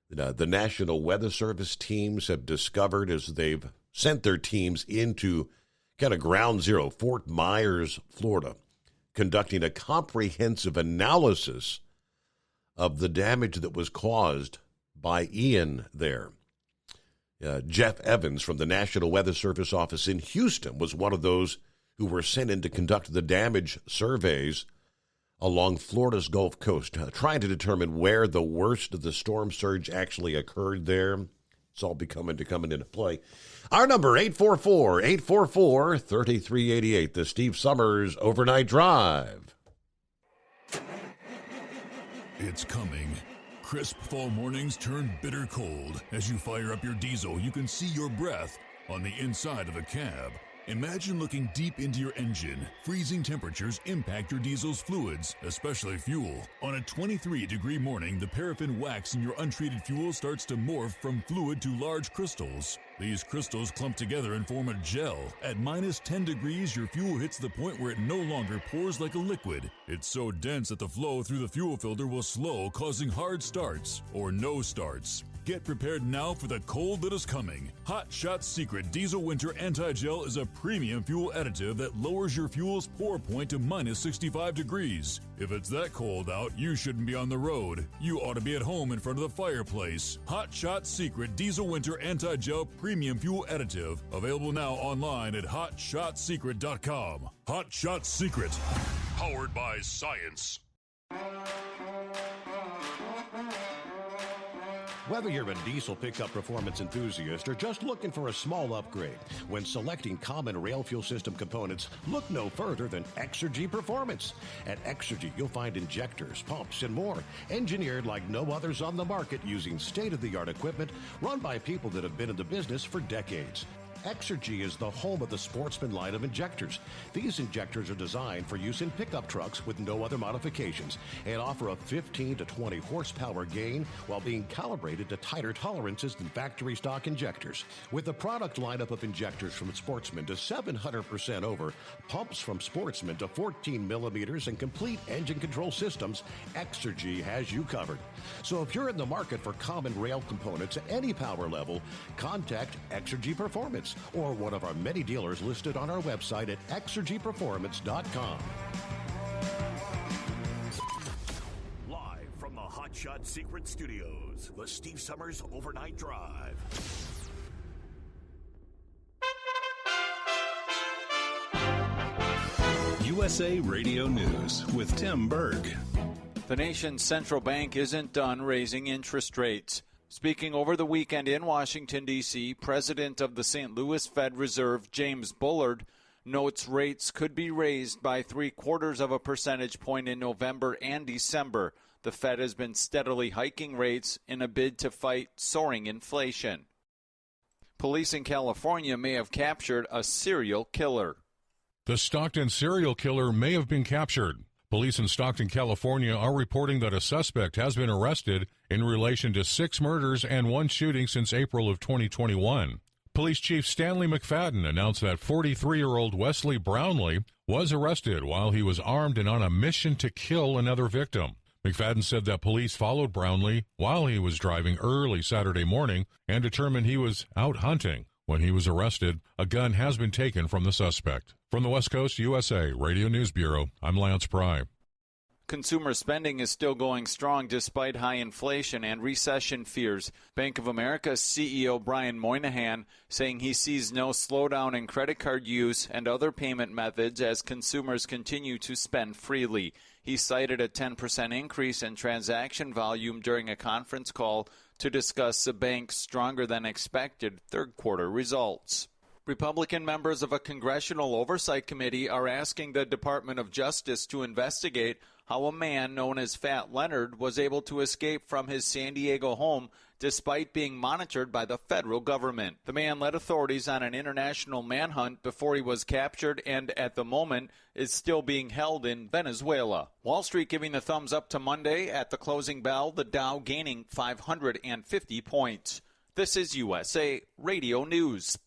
the National Weather Service teams have discovered as they've sent their teams into kind of ground zero, Fort Myers, Florida, conducting a comprehensive analysis of the damage that was caused by Ian there. Jeff Evans from the National Weather Service office in Houston was one of those who were sent in to conduct the damage surveys along Florida's Gulf Coast, trying to determine where the worst of the storm surge actually occurred there. It's all coming into play. Our number, 844-844-3388, the Steve Summers Overnight Drive. It's coming. Crisp fall mornings turn bitter cold. As you fire up your diesel, you can see your breath on the inside of a cab. Imagine looking deep into your engine. Freezing temperatures impact your diesel's fluids, especially fuel. On a 23-degree morning, the paraffin wax in your untreated fuel starts to morph from fluid to large crystals. These crystals clump together and form a gel. At minus 10 degrees, your fuel hits the point where it no longer pours like a liquid. It's so dense that the flow through the fuel filter will slow, causing hard starts or no starts. Get prepared now for the cold that is coming. Hot Shot Secret Diesel Winter Anti-Gel is a premium fuel additive that lowers your fuel's pour point to minus 65 degrees. If it's that cold out, you shouldn't be on the road. You ought to be at home in front of the fireplace. Hot Shot Secret Diesel Winter Anti-Gel Premium Fuel Additive. Available now online at HotShotSecret.com. Hot Shot Secret. Powered by science. Whether you're a diesel pickup performance enthusiast or just looking for a small upgrade, when selecting common rail fuel system components, look no further than Exergy Performance. At Exergy, you'll find injectors, pumps, and more, engineered like no others on the market using state-of-the-art equipment run by people that have been in the business for decades. Exergy is the home of the Sportsman line of injectors. These injectors are designed for use in pickup trucks with no other modifications and offer a 15 to 20 horsepower gain while being calibrated to tighter tolerances than factory stock injectors. With a product lineup of injectors from Sportsman to 700% over, pumps from Sportsman to 14 millimeters, and complete engine control systems, Exergy has you covered. So if you're in the market for common rail components at any power level, contact Exergy Performance or one of our many dealers listed on our website at exergyperformance.com. Live from the Hot Shot Secret Studios, the Steve Summers Overnight Drive. USA Radio News with Tim Berg. The nation's central bank isn't done raising interest rates. Speaking over the weekend in Washington, D.C., President of the St. Louis Fed Reserve, James Bullard, notes rates could be raised by 0.75 percentage point in November and December. The Fed has been steadily hiking rates in a bid to fight soaring inflation. Police in California may have captured a serial killer. The Stockton serial killer may have been captured. Police in Stockton, California are reporting that a suspect has been arrested in relation to 6 murders and 1 shooting since April of 2021. Police Chief Stanley McFadden announced that 43-year-old Wesley Brownlee was arrested while he was armed and on a mission to kill another victim. McFadden said that police followed Brownlee while he was driving early Saturday morning and determined he was out hunting. When he was arrested, a gun has been taken from the suspect. From the West Coast USA Radio News Bureau, I'm Lance Pry. Consumer spending is still going strong despite high inflation and recession fears. Bank of America's CEO Brian Moynihan saying he sees no slowdown in credit card use and other payment methods as consumers continue to spend freely. He cited a 10% increase in transaction volume during a conference call to discuss the bank's stronger than expected third quarter results. Republican members of a congressional oversight committee are asking the Department of Justice to investigate how a man known as Fat Leonard was able to escape from his San Diego home despite being monitored by the federal government. The man led authorities on an international manhunt before he was captured and, at the moment, is still being held in Venezuela. Wall Street giving the thumbs up to Monday. At the closing bell, the Dow gaining 550 points. This is USA Radio News.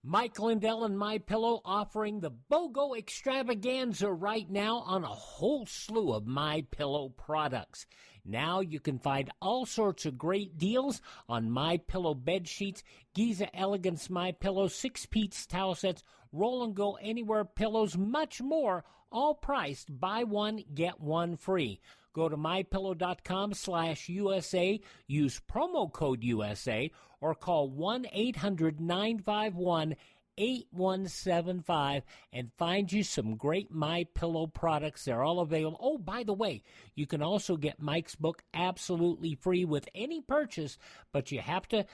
Mike Lindell and MyPillow offering the BOGO extravaganza right now on a whole slew of MyPillow products. Now you can find all sorts of great deals on MyPillow bed sheets, Giza Elegance MyPillow, 6-piece towel sets, Roll and Go Anywhere pillows, much more, all priced buy one, get one free. Go to mypillow.com/USA, use promo code USA, or call 1-800-951-8175 and find you some great MyPillow products. They're all available. Oh, by the way, you can also get Mike's book absolutely free with any purchase, but you have to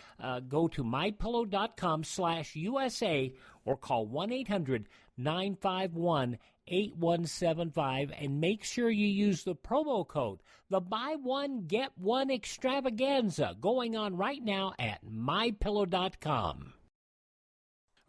go to mypillow.com/USA or call 1-800-951-8175 and make sure you use the promo code, the buy one, get one extravaganza, going on right now at mypillow.com.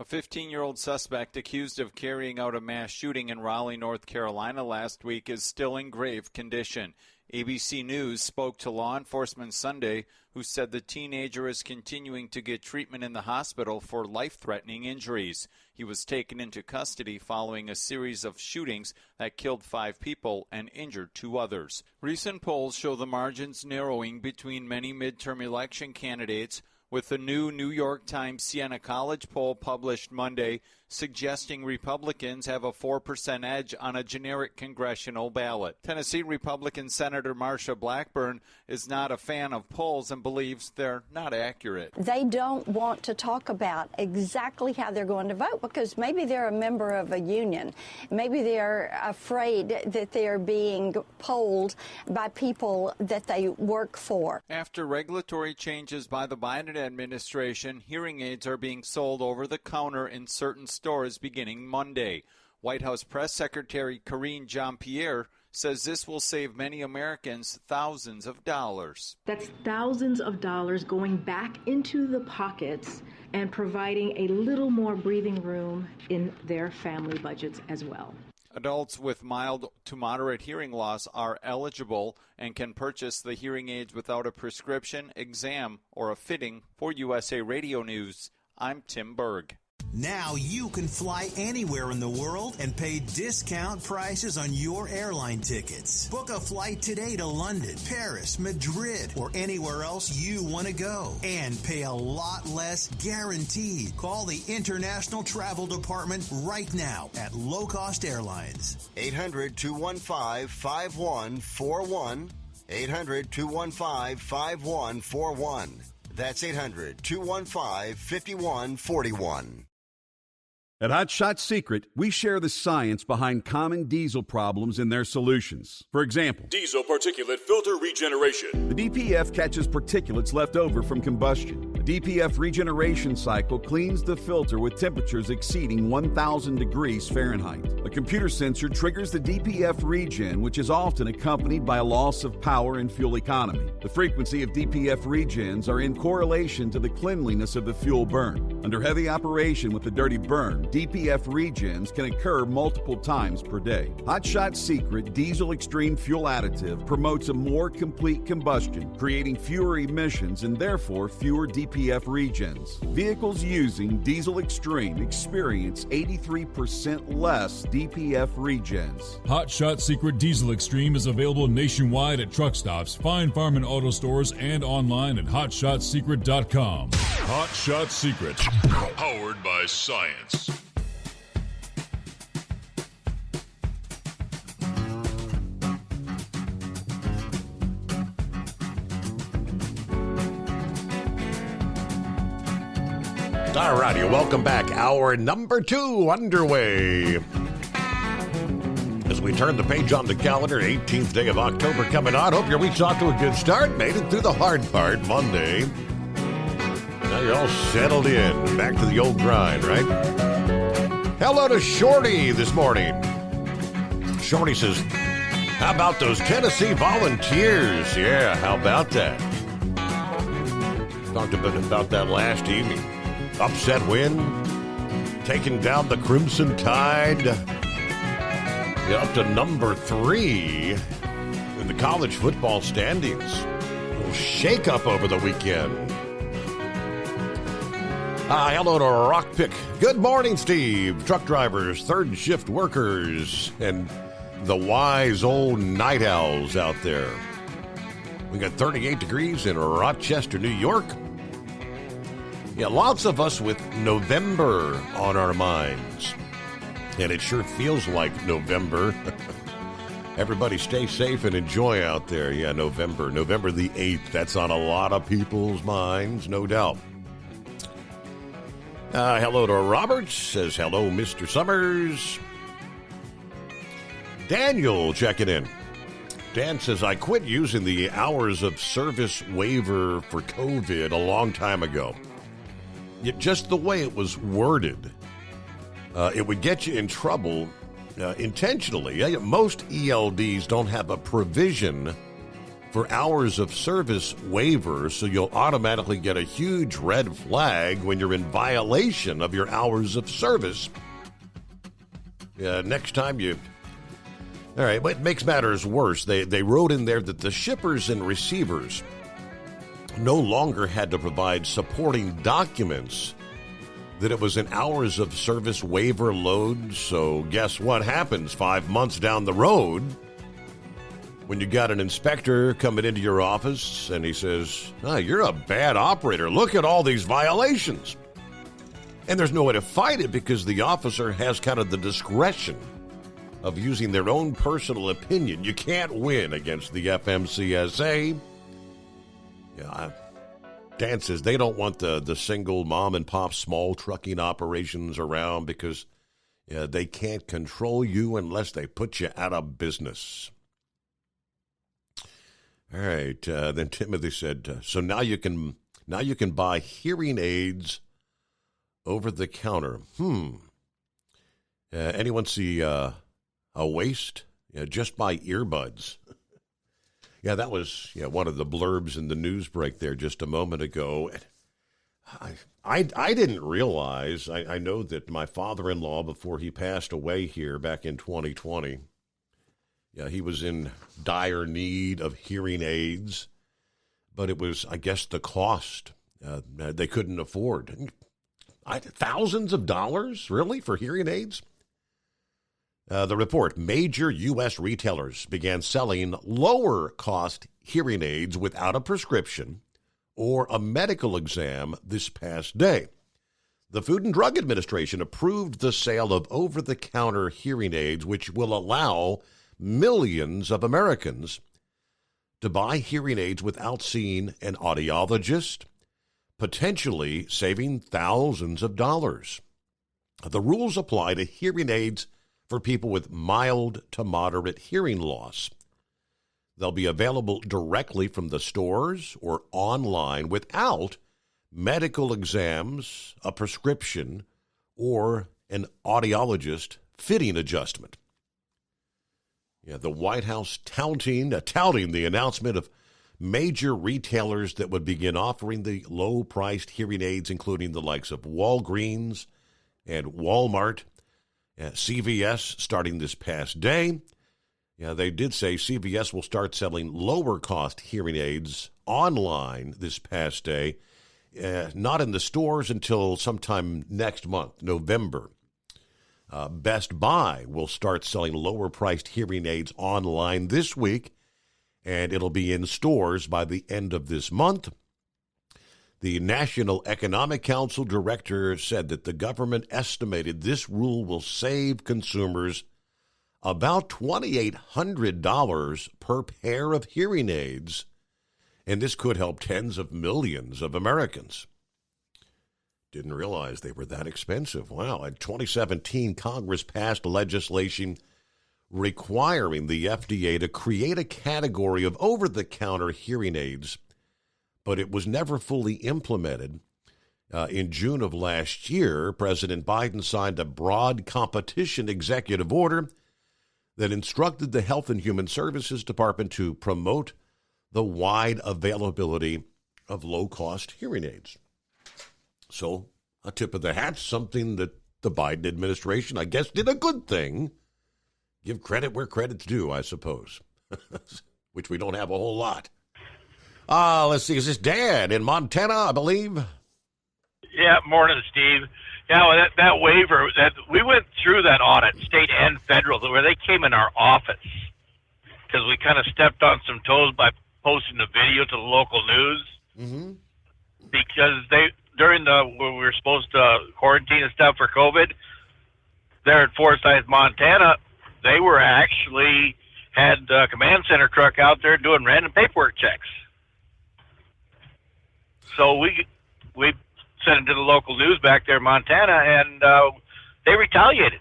A 15-year-old suspect accused of carrying out a mass shooting in Raleigh, North Carolina last week is still in grave condition. ABC News spoke to law enforcement Sunday, who said the teenager is continuing to get treatment in the hospital for life-threatening injuries. He was taken into custody following a series of shootings that killed 5 people and injured 2 others. Recent polls show the margins narrowing between many midterm election candidates, with the new New York Times Siena College poll published Monday suggesting Republicans have a 4% edge on a generic congressional ballot. Tennessee Republican Senator Marsha Blackburn is not a fan of polls and believes they're not accurate. They don't want to talk about exactly how they're going to vote because maybe they're a member of a union. Maybe they're afraid that they're being polled by people that they work for. After regulatory changes by the Biden administration, hearing aids are being sold over the counter in certain stores beginning Monday. White House Press Secretary Karine Jean-Pierre says this will save many Americans thousands of dollars. That's thousands of dollars going back into the pockets and providing a little more breathing room in their family budgets as well. Adults with mild to moderate hearing loss are eligible and can purchase the hearing aids without a prescription, exam, or a fitting. For USA Radio News, I'm Tim Berg. Now you can fly anywhere in the world and pay discount prices on your airline tickets. Book a flight today to London, Paris, Madrid, or anywhere else you want to go. And pay a lot less guaranteed. Call the International Travel Department right now at Low Cost Airlines. 800-215-5141. 800-215-5141. That's 800-215-5141. At Hot Shot Secret, we share the science behind common diesel problems and their solutions. For example, diesel particulate filter regeneration. The DPF catches particulates left over from combustion. The DPF regeneration cycle cleans the filter with temperatures exceeding 1,000 degrees Fahrenheit. A computer sensor triggers the DPF regen, which is often accompanied by a loss of power and fuel economy. The frequency of DPF regens are in correlation to the cleanliness of the fuel burn. Under heavy operation with the dirty burn, DPF regens can occur multiple times per day. Hot Shot Secret Diesel Extreme Fuel Additive promotes a more complete combustion, creating fewer emissions and therefore fewer DPF regens. Vehicles using Diesel Extreme experience 83% less DPF regens. Hot Shot Secret Diesel Extreme is available nationwide at truck stops, fine farm and auto stores, and online at hotshotsecret.com. Hot Shot Secret, powered by science. All righty, welcome back. Hour number 2 underway. As we turn the page on the calendar, 18th day of October coming on. Hope your week's off to a good start. Made it through the hard part Monday. Now you're all settled in. Back to the old grind, right? Hello to Shorty this morning. Shorty says, how about those Tennessee Volunteers? Yeah, how about that? Talked a bit about that last evening. Upset win, taking down the Crimson Tide. Yeah, up to number 3 in the college football standings. A little shake-up over the weekend. Hello to Rockpick. Good morning, Steve. Truck drivers, third shift workers, and the wise old night owls out there. We got 38 degrees in Rochester, New York. Yeah, lots of us with November on our minds. And it sure feels like November. Everybody stay safe and enjoy out there. Yeah, November the 8th. That's on a lot of people's minds, no doubt. Hello to Robert. Says, hello, Mr. Summers. Daniel checking in. Dan says, I quit using the hours of service waiver for COVID a long time ago. Yet just the way it was worded, it would get you in trouble intentionally. Most ELDs don't have a provision for hours of service waiver, so you'll automatically get a huge red flag when you're in violation of your hours of service. Next time you... All right, but it makes matters worse. They wrote in there that the shippers and receivers no longer had to provide supporting documents that it was an hours of service waiver load. So guess what happens 5 months down the road when you got an inspector coming into your office and he says, you're a bad operator. Look at all these violations. And there's no way to fight it because the officer has kind of the discretion of using their own personal opinion. You can't win against the FMCSA. Yeah, Dan says they don't want the single mom and pop small trucking operations around because they can't control you unless they put you out of business. All right, then Timothy said, so now you can buy hearing aids over the counter. Anyone see a waste? Just buy earbuds. Yeah, that was one of the blurbs in the news break there just a moment ago. I didn't realize, I know that my father-in-law, before he passed away here back in 2020, he was in dire need of hearing aids, but it was, I guess, the cost they couldn't afford. Thousands of dollars, really, for hearing aids? The report, major U.S. retailers began selling lower-cost hearing aids without a prescription or a medical exam this past day. The Food and Drug Administration approved the sale of over-the-counter hearing aids, which will allow millions of Americans to buy hearing aids without seeing an audiologist, potentially saving thousands of dollars. The rules apply to hearing aids for people with mild to moderate hearing loss. They'll be available directly from the stores or online without medical exams, a prescription, or an audiologist fitting adjustment. The White House touting the announcement of major retailers that would begin offering the low-priced hearing aids, including the likes of Walgreens and Walmart. CVS starting this past day. They did say CVS will start selling lower-cost hearing aids online this past day, not in the stores until sometime next month, November. Best Buy will start selling lower-priced hearing aids online this week, and it'll be in stores by the end of this month. The National Economic Council director said that the government estimated this rule will save consumers about $2,800 per pair of hearing aids, and this could help tens of millions of Americans. Didn't realize they were that expensive. Wow. In 2017, Congress passed legislation requiring the FDA to create a category of over-the-counter hearing aids, but it was never fully implemented. In June of last year, President Biden signed a broad competition executive order that instructed the Health and Human Services Department to promote the wide availability of low-cost hearing aids. So, a tip of the hat, something that the Biden administration, I guess, did a good thing. Give credit where credit's due, I suppose, which we don't have a whole lot. Let's see, is this Dan in Montana, I believe? Yeah, morning, Steve. Yeah, well, that waiver, that we went through that audit, state and federal, where they came in our office because we kind of stepped on some toes by posting the video to the local news. Mm-hmm. Because during when we were supposed to quarantine and stuff for COVID, there at Forsyth, Montana, they were actually had a command center truck out there doing random paperwork checks. So we sent it to the local news back there in Montana, and they retaliated.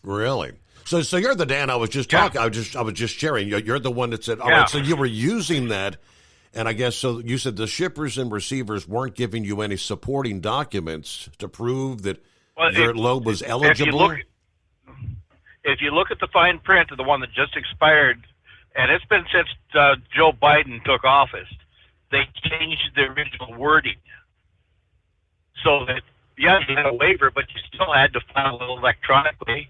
Really? So you're the Dan I was just talking. I was just sharing. You're the one that said, all right, so you were using that, and I guess so. You said the shippers and receivers weren't giving you any supporting documents to prove that their load was eligible. If you look at the fine print of the one that just expired, and it's been since Joe Biden took office, they changed the original wording. So that, you had a waiver, but you still had to file it electronically.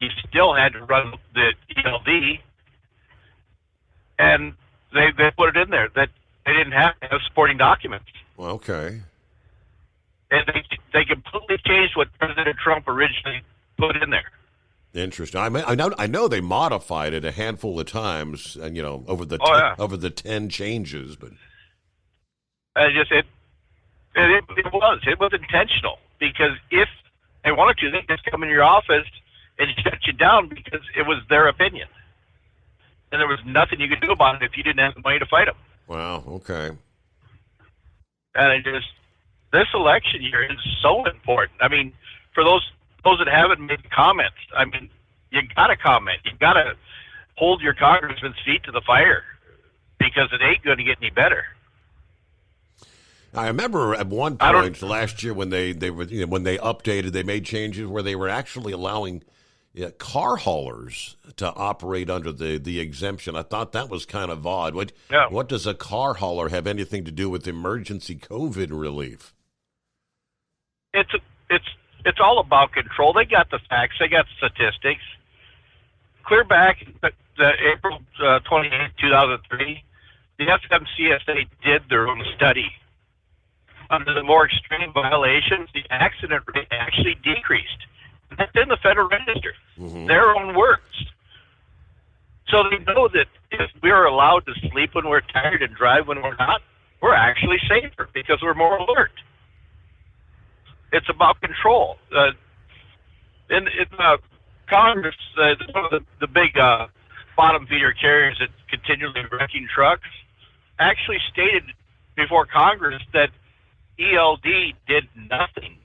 You still had to run the ELD. And they put it in there that they didn't have to have supporting documents. Well, okay. And they completely changed what President Trump originally put in there. Interesting. I know they modified it a handful of times, and over the over the 10 changes, but it was intentional, because if they wanted to, they just come in your office and shut you down because it was their opinion, and there was nothing you could do about it if you didn't have the money to fight them. Wow. Okay. And this election year is so important. I mean, for those that haven't made comments, I mean, you got to comment. You got to hold your congressman's feet to the fire, because it ain't going to get any better. I remember at one point last year when they were when they updated, they made changes where they were actually allowing car haulers to operate under the exemption. I thought that was kind of odd. What does a car hauler have anything to do with emergency COVID relief? It's all about control. They got the facts. They got the statistics. Clear back April 28, 2003, the FMCSA did their own study. Under the more extreme violations, the accident rate actually decreased. And that's in the Federal Register. Mm-hmm. Their own words. So they know that if we're allowed to sleep when we're tired and drive when we're not, we're actually safer because we're more alert. It's about control. In Congress, one of the big bottom feeder carriers that continually wrecking trucks actually stated before Congress that ELD did nothing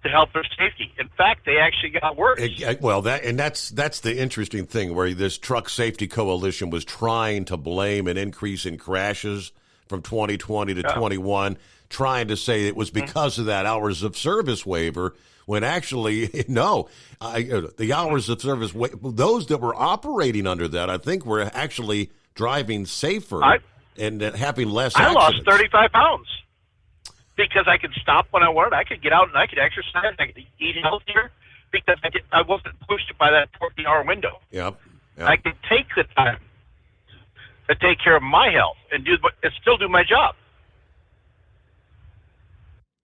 to help their safety. In fact, they actually got worse. That's the interesting thing, where this Truck Safety Coalition was trying to blame an increase in crashes from 2020 to 21, trying to say it was because of that hours of service waiver, when actually, no. The hours of service, those that were operating under that, I think, were actually driving safer and having less accidents. I lost 35 pounds. Because I could stop when I wanted. I could get out and I could exercise. I could eat healthier because I wasn't pushed by that 14-hour window. Yep. I could take the time to take care of my health and still do my job.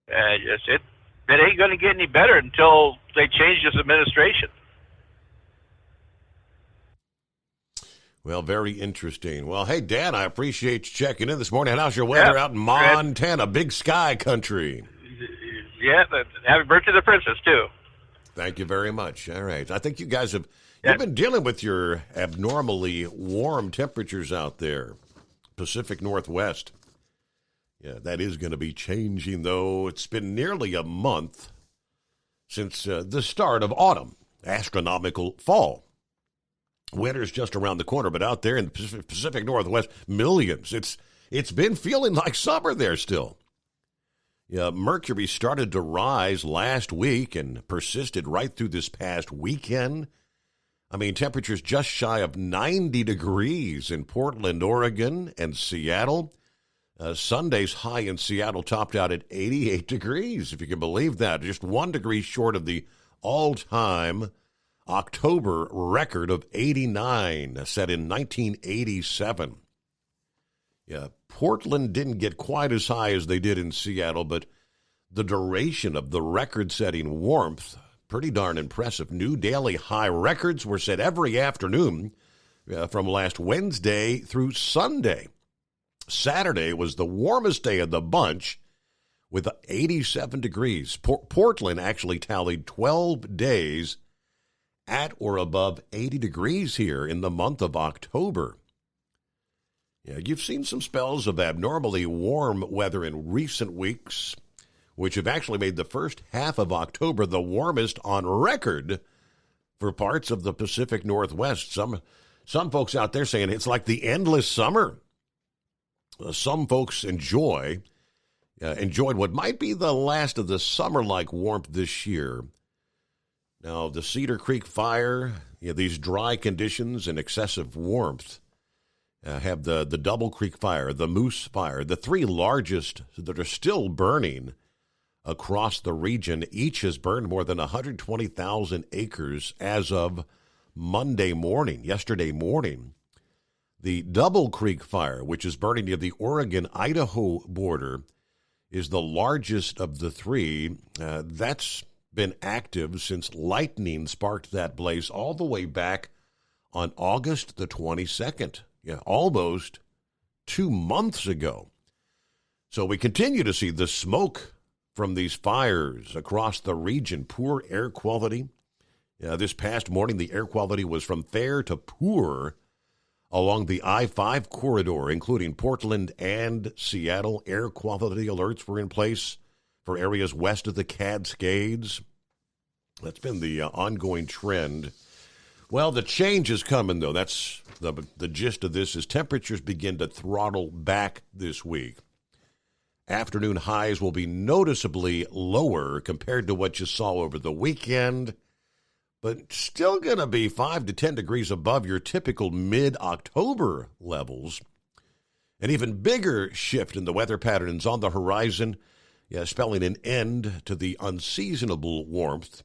It ain't going to get any better until they change this administration. Well, very interesting. Well, hey, Dan, I appreciate you checking in this morning. How's your weather out in Montana, big sky country? Yeah, happy birthday to the princess, too. Thank you very much. All right. I think you guys you've been dealing with your abnormally warm temperatures out there, Pacific Northwest. Yeah, that is going to be changing, though. It's been nearly a month since the start of autumn, astronomical fall. Winter's just around the corner, but out there in the Pacific Northwest, millions. It's been feeling like summer there still. Mercury started to rise last week and persisted right through this past weekend. I mean, temperatures just shy of 90 degrees in Portland, Oregon, and Seattle. Sunday's high in Seattle topped out at 88 degrees, if you can believe that. Just 1 degree short of the all-time October record of 89, set in 1987. Yeah, Portland didn't get quite as high as they did in Seattle, but the duration of the record-setting warmth, pretty darn impressive. New daily high records were set every afternoon from last Wednesday through Sunday. Saturday was the warmest day of the bunch with 87 degrees. Portland actually tallied 12 days at or above 80 degrees here in the month of October. Yeah, you've seen some spells of abnormally warm weather in recent weeks, which have actually made the first half of October the warmest on record for parts of the Pacific Northwest. Some folks out there saying it's like the endless summer. Some folks enjoyed what might be the last of the summer-like warmth this year. Now, the Cedar Creek fire, these dry conditions and excessive warmth have the Double Creek fire, the Moose fire, the three largest that are still burning across the region. Each has burned more than 120,000 acres as of yesterday morning. The Double Creek fire, which is burning near the Oregon-Idaho border, is the largest of the three. That's been active since lightning sparked that blaze all the way back on August the 22nd. Yeah, almost 2 months ago. So we continue to see the smoke from these fires across the region. Poor air quality. This past morning, the air quality was from fair to poor along the I-5 corridor, including Portland and Seattle. Air quality alerts were in place for areas west of the Cascades. That's been the ongoing trend. Well, the change is coming, though. That's the gist of this, is temperatures begin to throttle back this week. Afternoon highs will be noticeably lower compared to what you saw over the weekend, but still going to be 5 to 10 degrees above your typical mid-October levels. An even bigger shift in the weather patterns on the horizon, spelling an end to the unseasonable warmth.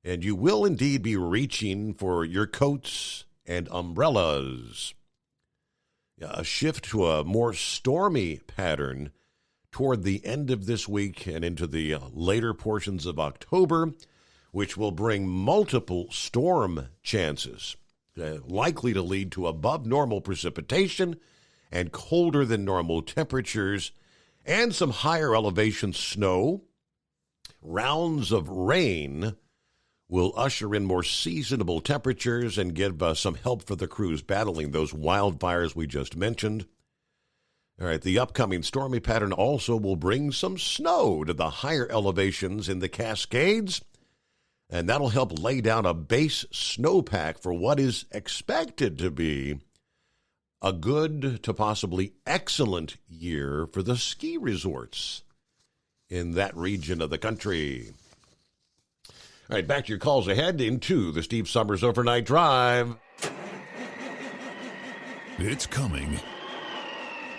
And you will indeed be reaching for your coats and umbrellas. A shift to a more stormy pattern toward the end of this week and into the later portions of October, which will bring multiple storm chances, likely to lead to above normal precipitation and colder than normal temperatures, and some higher elevation snow. Rounds of rain will usher in more seasonable temperatures and give some help for the crews battling those wildfires we just mentioned. All right, the upcoming stormy pattern also will bring some snow to the higher elevations in the Cascades, and that'll help lay down a base snowpack for what is expected to be a good to possibly excellent year for the ski resorts in that region of the country. All right, back to your calls ahead into the Steve Summers Overnight Drive. It's coming.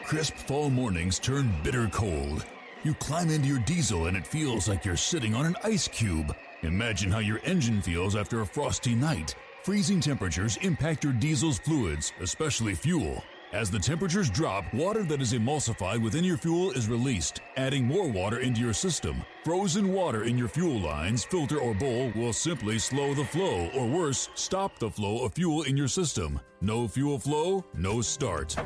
Crisp fall mornings turn bitter cold. You climb into your diesel and it feels like you're sitting on an ice cube. Imagine how your engine feels after a frosty night. Freezing temperatures impact your diesel's fluids, especially fuel. As the temperatures drop, water that is emulsified within your fuel is released, adding more water into your system. Frozen water in your fuel lines, filter, or bowl will simply slow the flow, or worse, stop the flow of fuel in your system. No fuel flow, no start.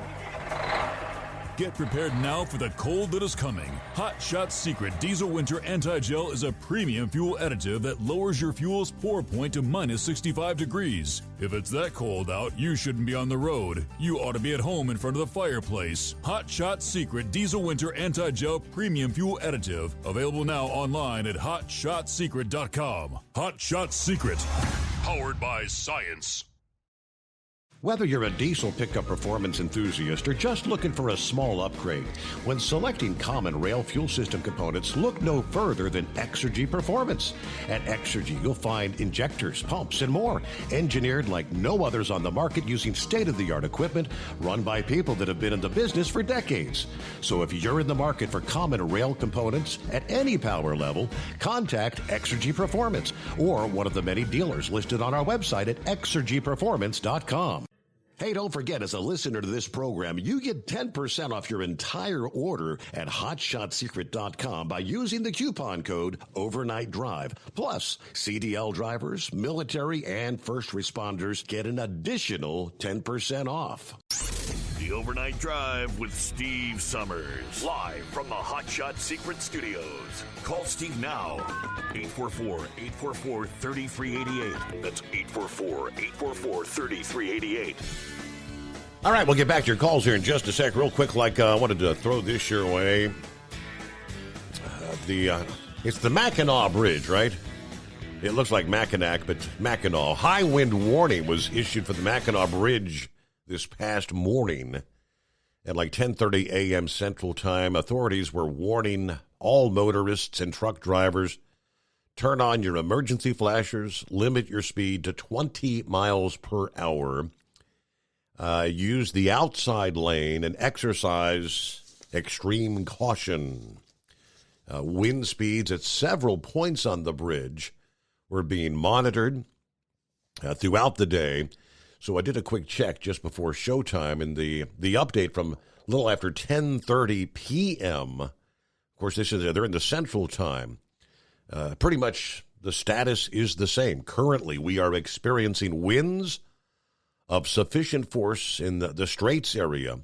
Get prepared now for the cold that is coming. Hot Shot Secret Diesel Winter Anti-Gel is a premium fuel additive that lowers your fuel's pour point to minus 65 degrees. If it's that cold out, you shouldn't be on the road. You ought to be at home in front of the fireplace. Hot Shot Secret Diesel Winter Anti-Gel Premium Fuel Additive. Available now online at hotshotsecret.com. Hot Shot Secret. Powered by science. Whether you're a diesel pickup performance enthusiast or just looking for a small upgrade, when selecting common rail fuel system components, look no further than Exergy Performance. At Exergy, you'll find injectors, pumps, and more, engineered like no others on the market using state-of-the-art equipment run by people that have been in the business for decades. So if you're in the market for common rail components at any power level, contact Exergy Performance or one of the many dealers listed on our website at exergyperformance.com. Hey, don't forget, as a listener to this program, you get 10% off your entire order at hotshotsecret.com by using the coupon code Overnight Drive. Plus, CDL drivers, military, and first responders get an additional 10% off. The Overnight Drive with Steve Summers. Live from the Hot Shot Secret Studios. Call Steve now. 844-844-3388. That's 844-844-3388. All right, we'll get back to your calls here in just a sec. Real quick, I wanted to throw this your way. It's the Mackinac Bridge, right? It looks like Mackinac, but Mackinac. High wind warning was issued for the Mackinac Bridge this past morning at 10:30 a.m. Central Time. Authorities were warning all motorists and truck drivers, turn on your emergency flashers, limit your speed to 20 miles per hour, use the outside lane, and exercise extreme caution. Wind speeds at several points on the bridge were being monitored throughout the day. So I did a quick check just before showtime, and the update from a little after 10:30 p.m. Of course, they're in the Central Time. Pretty much the status is the same. Currently, we are experiencing winds of sufficient force in the Straits area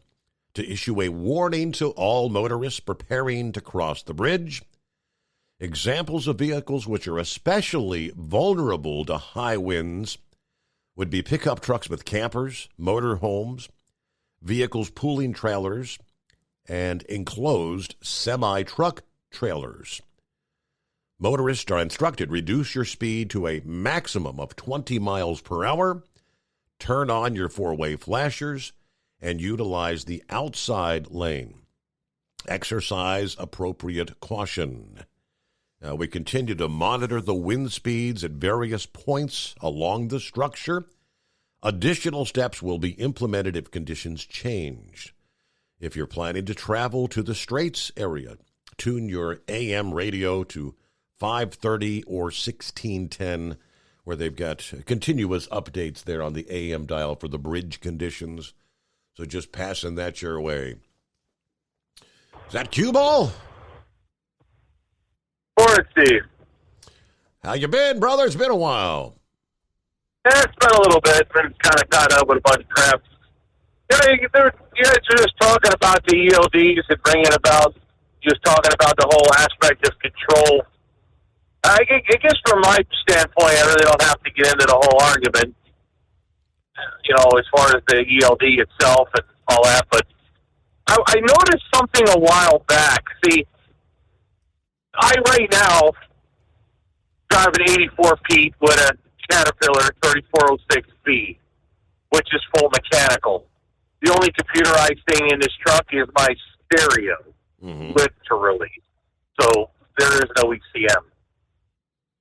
to issue a warning to all motorists preparing to cross the bridge. Examples of vehicles which are especially vulnerable to high winds would be pickup trucks with campers, motor homes, vehicles pulling trailers, and enclosed semi-truck trailers. Motorists are instructed, reduce your speed to a maximum of 20 miles per hour, turn on your four-way flashers, and utilize the outside lane. Exercise appropriate caution. Now, we continue to monitor the wind speeds at various points along the structure. Additional steps will be implemented if conditions change. If you're planning to travel to the Straits area, tune your AM radio to 530 or 1610, where they've got continuous updates there on the AM dial for the bridge conditions. So just passing that your way. Is that cue ball? Morning, Steve. How you been, brother? It's been a while. Yeah, it's been a little bit. Been kind of caught up with a bunch of crap. You guys were just talking about the ELDs and bringing about, just talking about the whole aspect of control. I guess from my standpoint, I really don't have to get into the whole argument, as far as the ELD itself and all that, but I noticed something a while back. See, I right now drive an 84 Pete with a Caterpillar 3406B, which is full mechanical. The only computerized thing in this truck is my stereo, literally. So there is no ECM.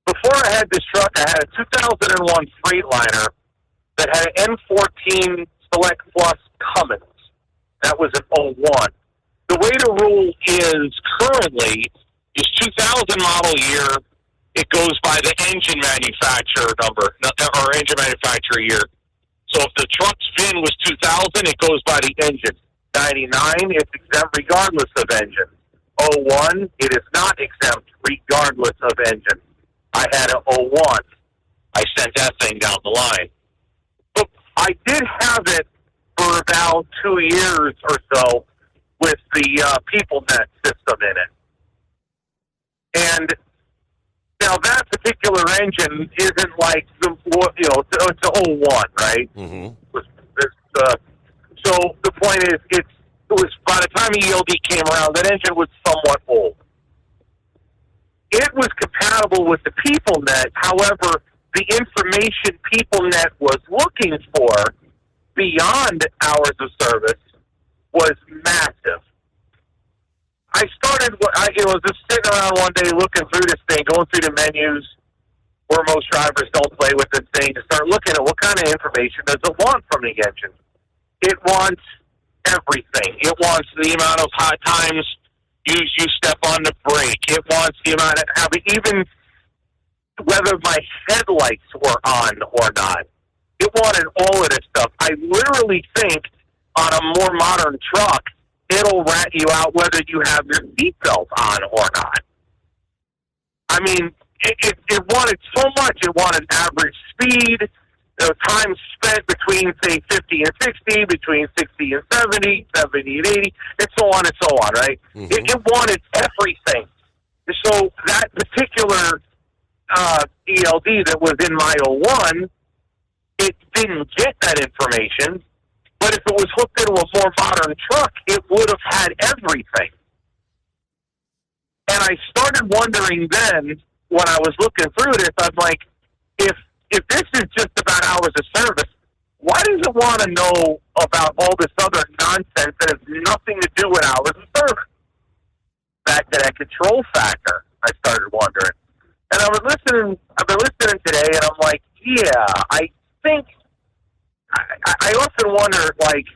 Before I had this truck, I had a 2001 Freightliner that had an M14 Select Plus Cummins. That was an 01. The way the rule is currently is 2000 model year. It goes by the engine manufacturer number, or engine manufacturer year. So if the truck's VIN was 2000, it goes by the engine. 99, it's exempt regardless of engine. 01, it is not exempt regardless of engine. I had an 01. I sent that thing down the line. But I did have it for about 2 years or so with the PeopleNet system in it. And now that particular engine isn't like it's a 01, right? So the point is, it was by the time ELD came around, that engine was somewhat old. It was compatible with the PeopleNet. However, the information PeopleNet was looking for beyond hours of service was massive. I was just sitting around one day looking through this thing, going through the menus where most drivers don't play with this thing, to start looking at what kind of information does it want from the engine. It wants everything. It wants the amount of hot times you step on the brake. It wants the amount of even whether my headlights were on or not. It wanted all of this stuff. I literally think on a more modern truck, it'll rat you out whether you have your seatbelt on or not. I mean, it wanted so much. It wanted average speed, time spent between, say, 50 and 60, between 60 and 70, 70 and 80, and so on and so on, right? Mm-hmm. It wanted everything. So that particular ELD that was in my 01, it didn't get that information, but if it was hooked into a more modern truck, it would have had everything. And I started wondering then, when I was looking through this, I'm like, if this is just about hours of service, why does it want to know about all this other nonsense that has nothing to do with hours of service? Back to that control factor, I started wondering. And I've been listening today, and I'm like, yeah, I think, I often wonder, like,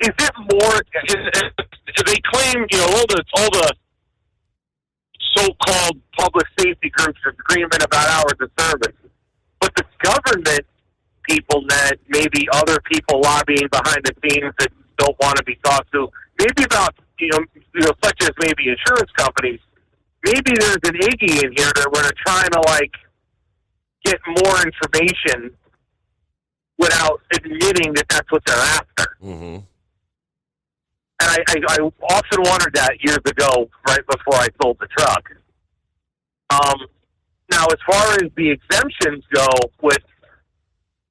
is it more, they claim, all the so-called public safety groups are screaming about hours of service, but the government people that maybe other people lobbying behind the scenes that don't want to be talked to, maybe about, such as maybe insurance companies, maybe there's an Iggy in here that we're trying to, like, get more information without admitting that that's what they're after. Mm-hmm. And I often wondered that years ago, right before I sold the truck. Now, as far as the exemptions go with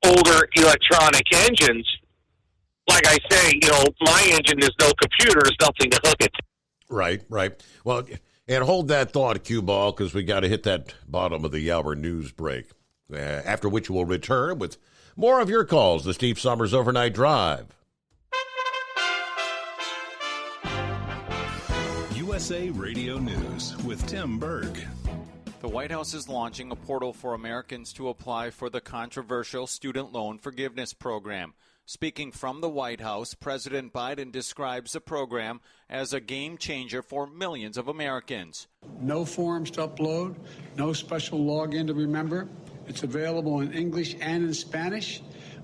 older electronic engines, like I say, my engine, there's no computer, there's nothing to hook it to. Right. Well, and hold that thought, cue ball, because we got to hit that bottom of the hour news break, after which we'll return with more of your calls, the Steve Summers Overnight Drive. USA Radio News with Tim Berg. The White House is launching a portal for Americans to apply for the controversial Student Loan Forgiveness Program. Speaking from the White House, President Biden describes the program as a game changer for millions of Americans. No forms to upload, no special login to remember. It's available in English and in Spanish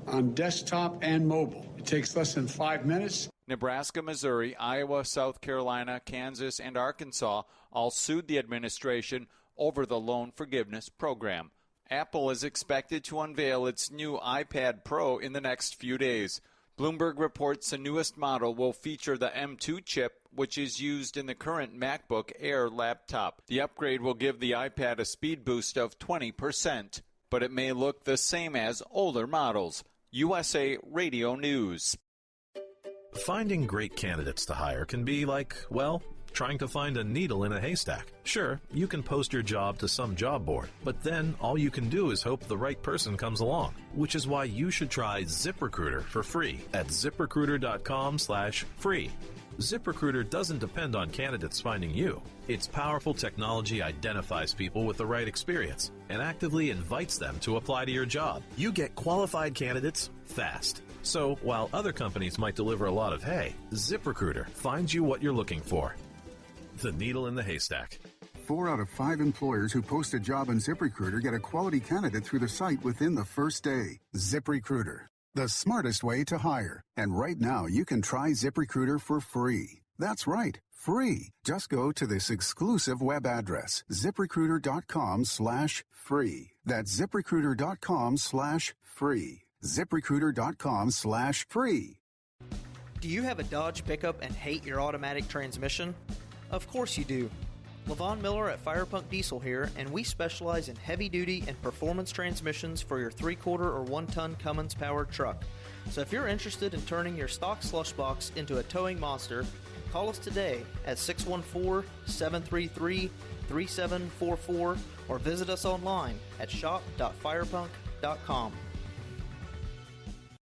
on desktop and mobile. It takes less than 5 minutes. Nebraska, Missouri, Iowa, South Carolina, Kansas, and Arkansas all sued the administration over the loan forgiveness program. Apple is expected to unveil its new iPad Pro in the next few days. Bloomberg reports the newest model will feature the M2 chip, which is used in the current MacBook Air laptop. The upgrade will give the iPad a speed boost of 20%, but it may look the same as older models. USA Radio News. Finding great candidates to hire can be like, well, trying to find a needle in a haystack. Sure, you can post your job to some job board, but then all you can do is hope the right person comes along, which is why you should try ZipRecruiter for free at ZipRecruiter.com/free. ZipRecruiter doesn't depend on candidates finding you. Its powerful technology identifies people with the right experience and actively invites them to apply to your job. You get qualified candidates fast. So while other companies might deliver a lot of hay, ZipRecruiter finds you what you're looking for. The needle in the haystack. 4 out of 5 employers who post a job on ZipRecruiter get a quality candidate through the site within the first day. ZipRecruiter, the smartest way to hire. And right now, you can try ZipRecruiter for free. That's right, free. Just go to this exclusive web address, ZipRecruiter.com/free. That's ZipRecruiter.com/free. ZipRecruiter.com/free. Do you have a Dodge pickup and hate your automatic transmission? Of course you do. Levon Miller at Firepunk Diesel here, and we specialize in heavy-duty and performance transmissions for your 3/4 or 1-ton Cummins-powered truck. So if you're interested in turning your stock slush box into a towing monster, call us today at 614-733-3744 or visit us online at shop.firepunk.com.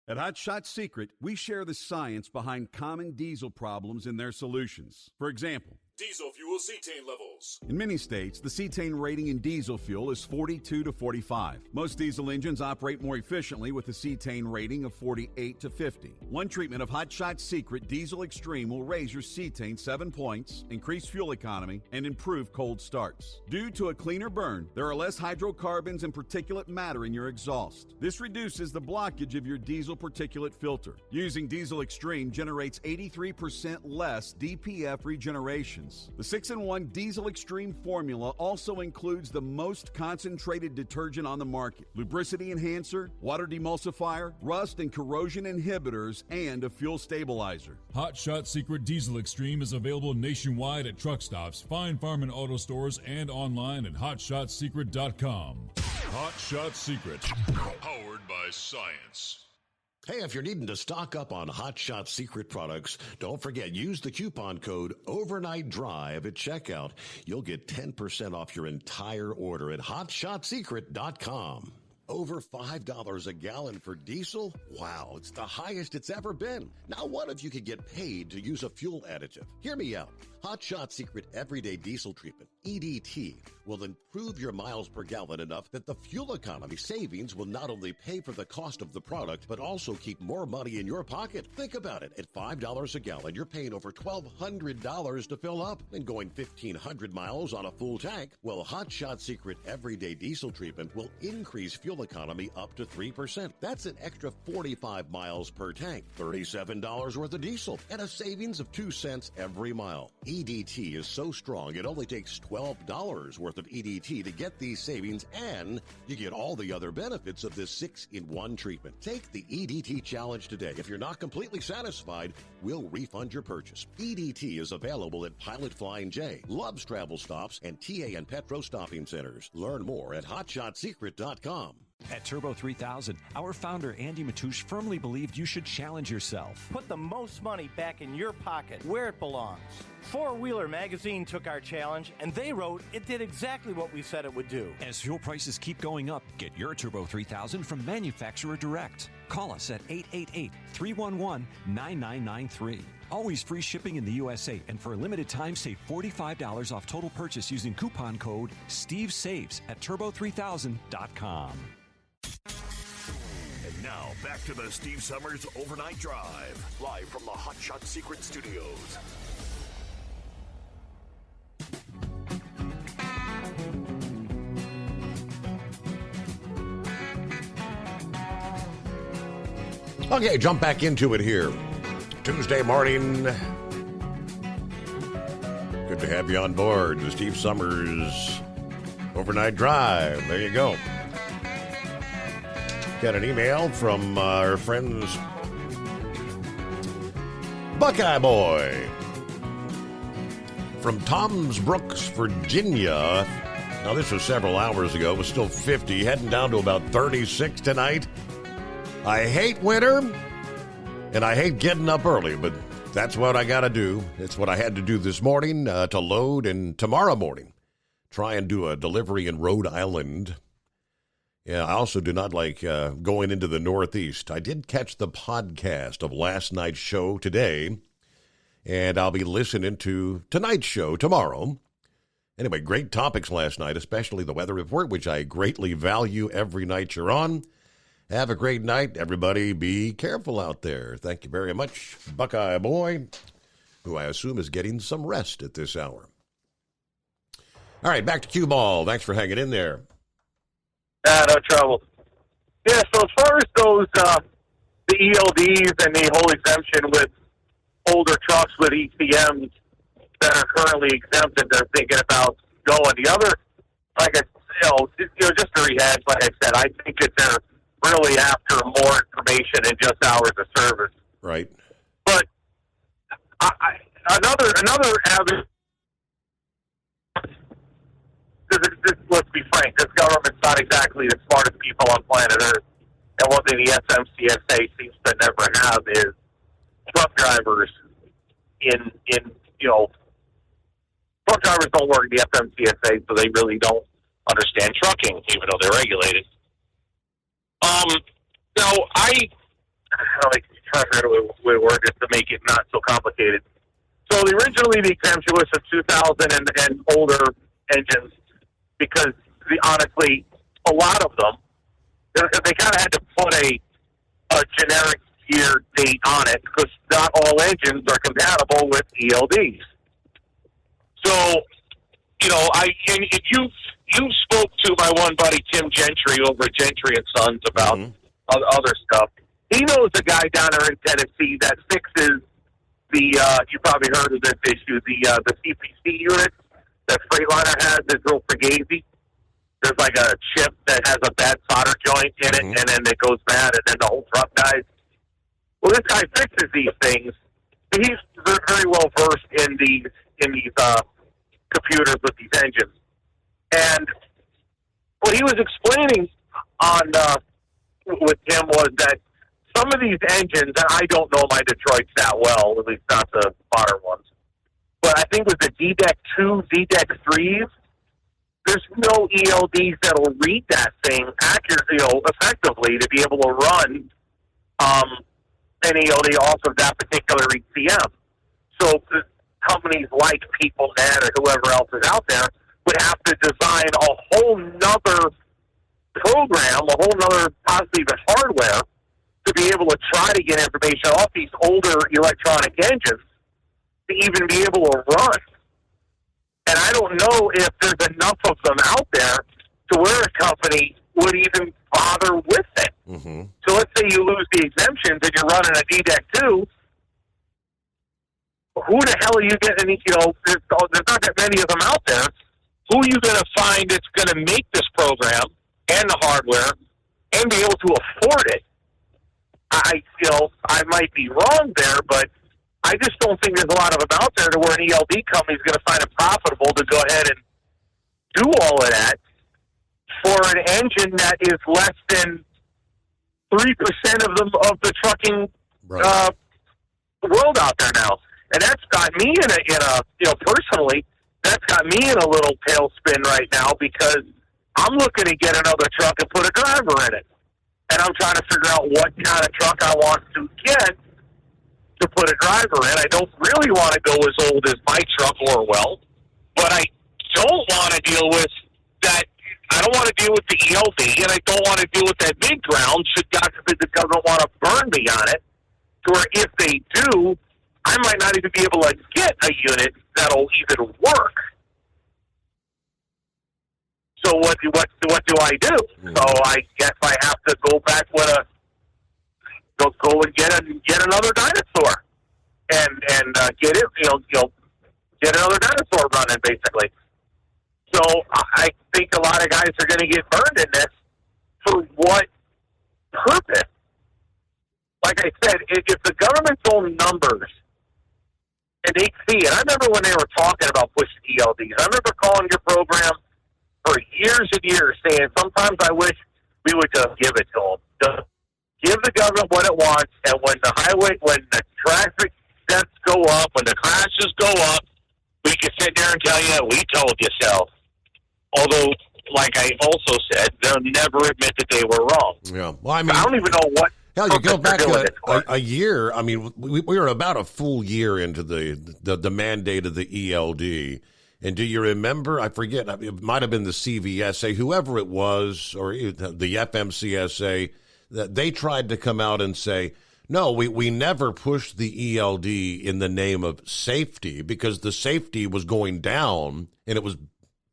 At Hot Shot Secret, we share the science behind common diesel problems and their solutions. For example, diesel fuel cetane levels. in many states, the cetane rating in diesel fuel is 42 to 45. Most diesel engines operate more efficiently with a cetane rating of 48 to 50. One treatment of Hot Shot Secret Diesel Extreme will raise your cetane 7 points, increase fuel economy, and improve cold starts. Due to a cleaner burn, there are less hydrocarbons and particulate matter in your exhaust. This reduces the blockage of your diesel particulate filter. Using Diesel Extreme generates 83% less DPF regeneration. The 6-in-1 Diesel Extreme formula also includes the most concentrated detergent on the market, lubricity enhancer, water demulsifier, rust and corrosion inhibitors, and a fuel stabilizer. Hot Shot Secret Diesel Extreme is available nationwide at truck stops, Fine Farm and auto stores, and online at hotshotsecret.com. Hot Shot Secret, Powered by science. Hey, if you're needing to stock up on Hot Shot Secret products, don't forget, use the coupon code Overnight Drive at checkout. You'll get 10% off your entire order at hotshotsecret.com. Over $5 a gallon for diesel? Wow, it's the highest it's ever been. Now, what if you could get paid to use a fuel additive? Hear me out. Hot Shot Secret Everyday Diesel Treatment, EDT, will improve your miles per gallon enough that the fuel economy savings will not only pay for the cost of the product, but also keep more money in your pocket. Think about it. At $5 a gallon, you're paying over $1,200 to fill up and going 1,500 miles on a full tank. Well, Hot Shot Secret Everyday Diesel Treatment will increase fuel economy up to 3%. That's an extra 45 miles per tank, $37 worth of diesel, and a savings of 2 cents every mile. EDT is so strong, it only takes $12 worth of EDT to get these savings, and you get all the other benefits of this 6-in-1 treatment. Take the EDT challenge today. If you're not completely satisfied, we'll refund your purchase. EDT is available at Pilot Flying J, Love's Travel Stops, and TA and Petro Stopping Centers. Learn more at hotshotsecret.com. At Turbo 3000, our founder Andy Matouche firmly believed you should challenge yourself. Put the most money back in your pocket, where it belongs. Four Wheeler Magazine took our challenge, and they wrote it did exactly what we said it would do. As fuel prices keep going up, get your Turbo 3000 from manufacturer direct. Call us at 888-311-9993. Always free shipping in the USA, and for a limited time, save $45 off total purchase using coupon code STEVESAVES at turbo3000.com. And now, back to the Steve Summers Overnight Drive, live from the Hot Shot Secret Studios. Okay, jump back into it here. Tuesday morning. Good to have you on board. The Steve Summers Overnight Drive. There you go. Got an email from our friends Buckeye Boy from Toms Brooks, Virginia. Now, this was several hours ago. It was still 50, heading down to about 36 tonight. I hate winter, and I hate getting up early, but that's what I got to do. It's what I had to do this morning to load, and tomorrow morning, try and do a delivery in Rhode Island. Yeah, I also do not like going into the Northeast. I did catch the podcast of last night's show today, and I'll be listening to tonight's show tomorrow. Anyway, great topics last night, especially the weather report, which I greatly value every night you're on. Have a great night, everybody. Be careful out there. Thank you very much, Buckeye Boy, who I assume is getting some rest at this hour. All right, back to cue ball. Thanks for hanging in there. No trouble. Yeah, so as far as those, the ELDs and the whole exemption with older trucks with ECMs that are currently exempted, they're thinking about going. The other, like just to rehash, like I said, I think that they're really after more information than just hours of service. Right. But another avenue. Let's be frank, this government's not exactly the smartest people on planet Earth. And one thing the FMCSA seems to never have is truck drivers truck drivers don't work in the FMCSA, so they really don't understand trucking, even though they're regulated. Now, I try to figure out a way to word it to make it not so complicated. So originally the exemption was for 2000 and older engines because honestly, a lot of them, they kind of had to put a generic year date on it because not all engines are compatible with ELDs. So, if you spoke to my one buddy Tim Gentry over at Gentry and Sons about other stuff. He knows a guy down there in Tennessee that fixes you probably heard of this issue, the CPC unit that Freightliner has, this real Fugazi. There's like a chip that has a bad solder joint in it, and then it goes bad, and then the whole truck dies. Well, this guy fixes these things. He's very well versed in these computers with these engines. And what he was explaining on with him was that some of these engines, and I don't know my Detroits that well, at least not the modern ones, but I think with the DDEC 2, DDEC 3s, there's no ELDs that'll read that thing accurately, effectively to be able to run an ELD off of that particular ECM. So companies like PeopleNet or whoever else is out there would have to design a whole nother program, a whole nother possibly even hardware to be able to try to get information off these older electronic engines to even be able to run. And I don't know if there's enough of them out there to where a company would even bother with it. So let's say you lose the exemptions and you're running a DDEC 2. Who the hell are you getting? There's not that many of them out there. Who are you going to find that's going to make this program and the hardware and be able to afford it? I might be wrong there, but I just don't think there's a lot of them out there to where an ELD company is going to find it profitable to go ahead and do all of that for an engine that is less than 3% of the trucking world out there now. And that's got me in a personally, that's got me in a little tailspin right now because I'm looking to get another truck and put a driver in it. And I'm trying to figure out what kind of truck I want to get to put a driver in. I don't really want to go as old as my truck, Orwell, but I don't want to deal with that. I don't want to deal with the ELD, and I don't want to deal with that big ground should God forbid the government want to burn me on it, to where if they do, I might not even be able to get a unit that'll even work. So what do I do? So I guess I have to go back with go and get another dinosaur, and get it get another dinosaur running basically. So I think a lot of guys are going to get burned in this. For what purpose? Like I said, if the government's own numbers and they see it, I remember when they were talking about pushing ELDs. I remember calling your program for years and years saying sometimes I wish we would just give it to them. Just give the government what it wants, and when the traffic deaths go up, when the crashes go up, we can sit there and tell you, we told you so. Although, like I also said, they'll never admit that they were wrong. Yeah. Well, I mean, I don't even know what. Hell, you go back a year. I mean, we were about a full year into the mandate of the ELD. And do you remember, I forget, it might have been the CVSA, whoever it was, or the FMCSA, that they tried to come out and say, no, we never pushed the ELD in the name of safety because the safety was going down, and it was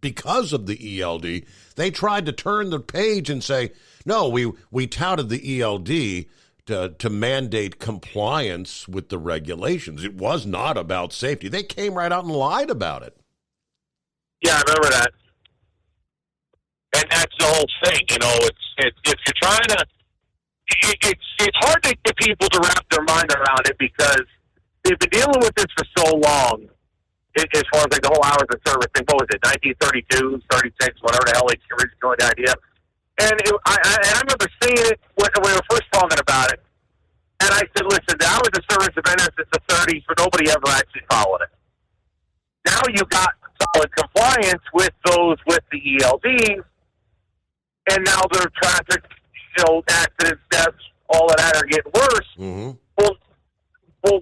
because of the ELD. They tried to turn the page and say, no, we touted the ELD to mandate compliance with the regulations. It was not about safety. They came right out and lied about it. Yeah, I remember that. And that's the whole thing, if you're trying to, it's hard to get people to wrap their mind around it because they've been dealing with this for so long, as far as the whole hours of service thing. What was it, 1932, 36, whatever the hell they originally the idea. And I remember seeing it when we were first talking about it, and I said, listen, the hours of service have been there since the 30s, but nobody ever actually followed it. Now you got solid compliance with the ELDs, and now their traffic, accidents, deaths, all of that are getting worse. Mm-hmm. Well,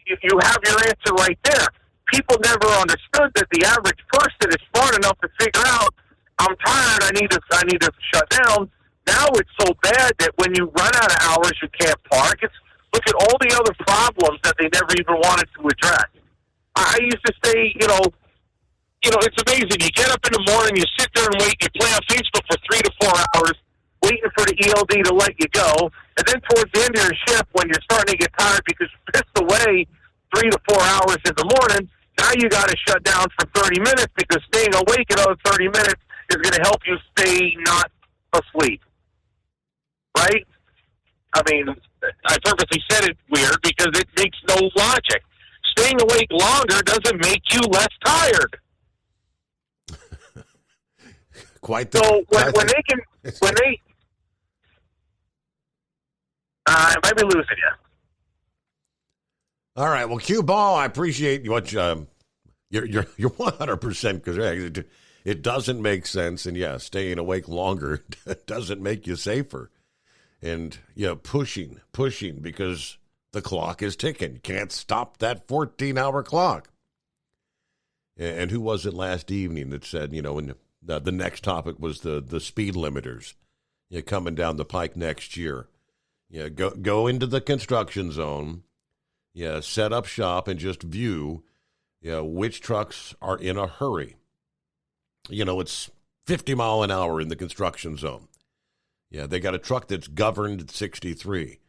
you have your answer right there. People never understood that the average person is smart enough to figure out, I'm tired, I need to shut down. Now it's so bad that when you run out of hours, you can't park. Look at all the other problems that they never even wanted to address. I used to say, it's amazing. You get up in the morning, you sit there and wait, you play on Facebook for 3 to 4 hours, waiting for the ELD to let you go, and then towards the end of your shift, when you're starting to get tired because you pissed away 3 to 4 hours in the morning, now you got to shut down for 30 minutes because staying awake another 30 minutes is going to help you stay not asleep. Right? I mean, I purposely said it weird because it makes no logic. Staying awake longer doesn't make you less tired. Quite the. So when they I might be losing you. All right. Well, cue ball. I appreciate what you're 100% correct. It doesn't make sense, and staying awake longer doesn't make you safer. And pushing because the clock is ticking. You can't stop that 14-hour clock. And who was it last evening that said, when the next topic was the speed limiters, coming down the pike next year. Go into the construction zone, set up shop and just view, which trucks are in a hurry. It's 50 mile an hour in the construction zone. They got a truck that's governed at 63,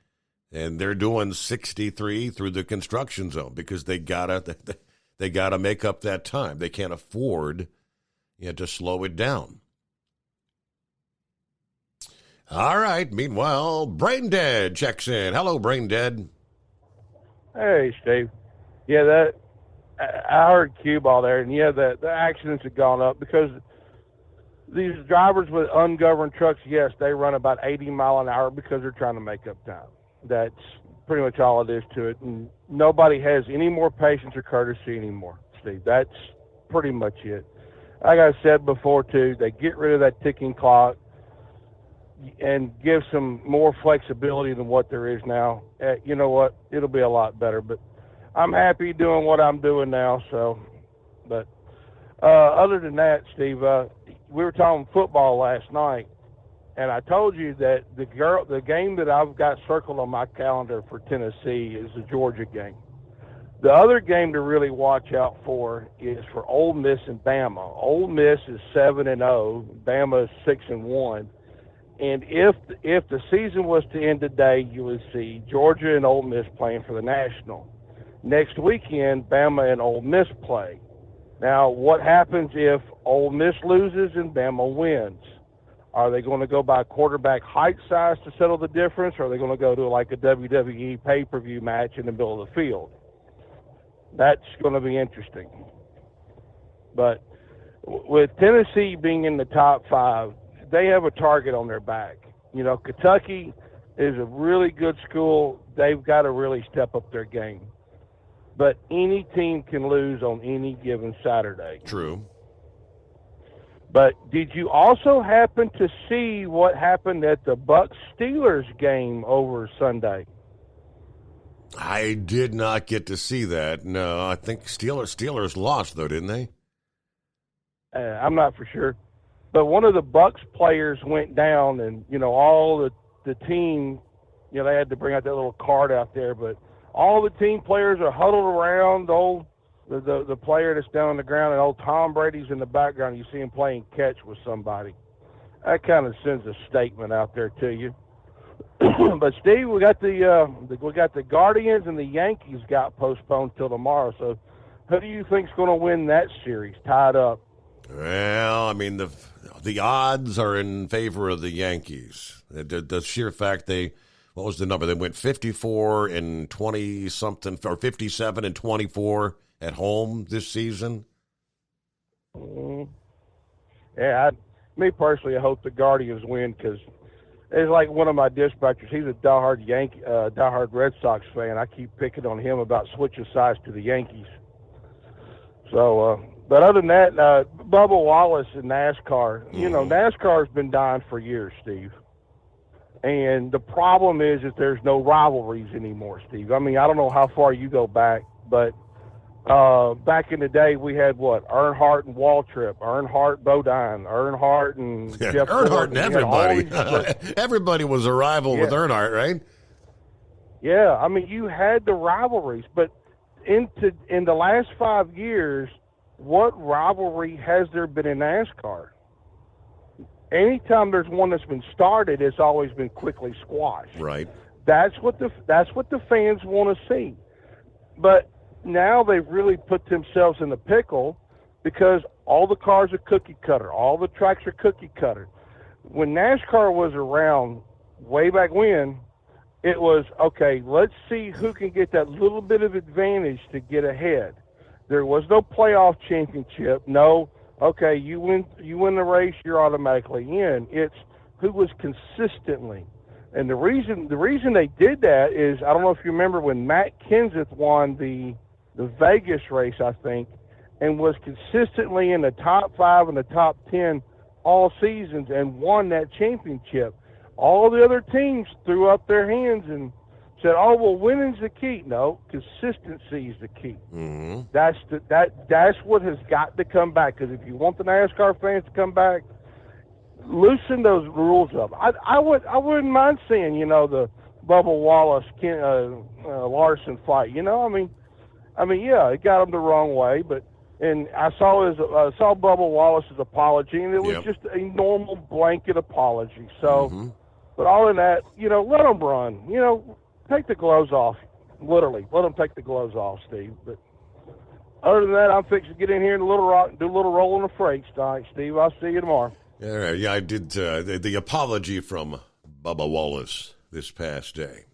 and they're doing 63 through the construction zone because they gotta make up that time. They can't afford, to slow it down. All right. Meanwhile, Brain Dead checks in. Hello, Brain Dead. Hey, Steve. Yeah, I heard cue ball there, and the accidents have gone up because these drivers with ungoverned trucks, yes, they run about 80 mile an hour because they're trying to make up time. That's pretty much all it is to it. And nobody has any more patience or courtesy anymore, Steve. That's pretty much it. Like I said before, too, they get rid of that ticking clock and give some more flexibility than what there is now. You know what? It'll be a lot better. But I'm happy doing what I'm doing now. So, but other than that, Steve, we were talking football last night, and I told you that the game that I've got circled on my calendar for Tennessee is the Georgia game. The other game to really watch out for is for Ole Miss and Bama. Ole Miss is 7-0, Bama is 6-1. And if the season was to end today, you would see Georgia and Ole Miss playing for the National. Next weekend, Bama and Ole Miss play. Now, what happens if Ole Miss loses and Bama wins? Are they going to go by quarterback height size to settle the difference, or are they going to go to like a WWE pay-per-view match in the middle of the field? That's going to be interesting. But with Tennessee being in the top 5, they have a target on their back. Kentucky is a really good school. They've got to really step up their game. But any team can lose on any given Saturday. True. But did you also happen to see what happened at the Bucs-Steelers game over Sunday? I did not get to see that. No, I think Steelers lost, though, didn't they? I'm not for sure. But one of the Bucs players went down, and, all the team, they had to bring out that little card out there, but all the team players are huddled around the player that's down on the ground, and old Tom Brady's in the background. You see him playing catch with somebody. That kind of sends a statement out there to you. But Steve, we got the Guardians and the Yankees got postponed till tomorrow. So, who do you think's going to win that series? Tied up. Well, I mean the odds are in favor of the Yankees. The sheer fact what was the number? They went 54 and 20 something, or 57 and 24 at home this season. Mm-hmm. Yeah, me personally, I hope the Guardians win because it's like one of my dispatchers. He's a diehard Red Sox fan. I keep picking on him about switching sides to the Yankees. So, but other than that, Bubba Wallace in NASCAR. NASCAR's been dying for years, Steve. And the problem is that there's no rivalries anymore, Steve. I mean, I don't know how far you go back, but back in the day, we had Earnhardt and Waltrip, Earnhardt Bodine, Earnhardt and Jeff Earnhardt Gordon. and everybody. Everybody was a rival with Earnhardt, right? Yeah, I mean, you had the rivalries, but in the last 5 years, what rivalry has there been in NASCAR? Anytime there's one that's been started, it's always been quickly squashed. Right. That's what the fans want to see. But now they've really put themselves in the pickle because all the cars are cookie cutter, all the tracks are cookie cutter. When NASCAR was around way back when, it was, okay, let's see who can get that little bit of advantage to get ahead. There was no playoff championship. No, okay, you win the race, you're automatically in. It's who was consistently. And the reason they did that is, I don't know if you remember when Matt Kenseth won the Vegas race, I think, and was consistently in the top 5 and the top 10 all seasons and won that championship. All the other teams threw up their hands and said, "Oh, well, winning's the key." No, consistency is the key. Mm-hmm. That's what has got to come back. Because if you want the NASCAR fans to come back, loosen those rules up. I wouldn't mind seeing the Bubba Wallace Larson fight. I mean, yeah, it got him the wrong way, and I saw Bubba Wallace's apology, and it was just a normal blanket apology. So, but all in that, let them run. Take the gloves off. Literally, let them take the gloves off, Steve. But other than that, I'm fixing to get in here in Little Rock and do a little roll on the freights tonight, Steve. I'll see you tomorrow. All right. Yeah, I did the apology from Bubba Wallace this past day.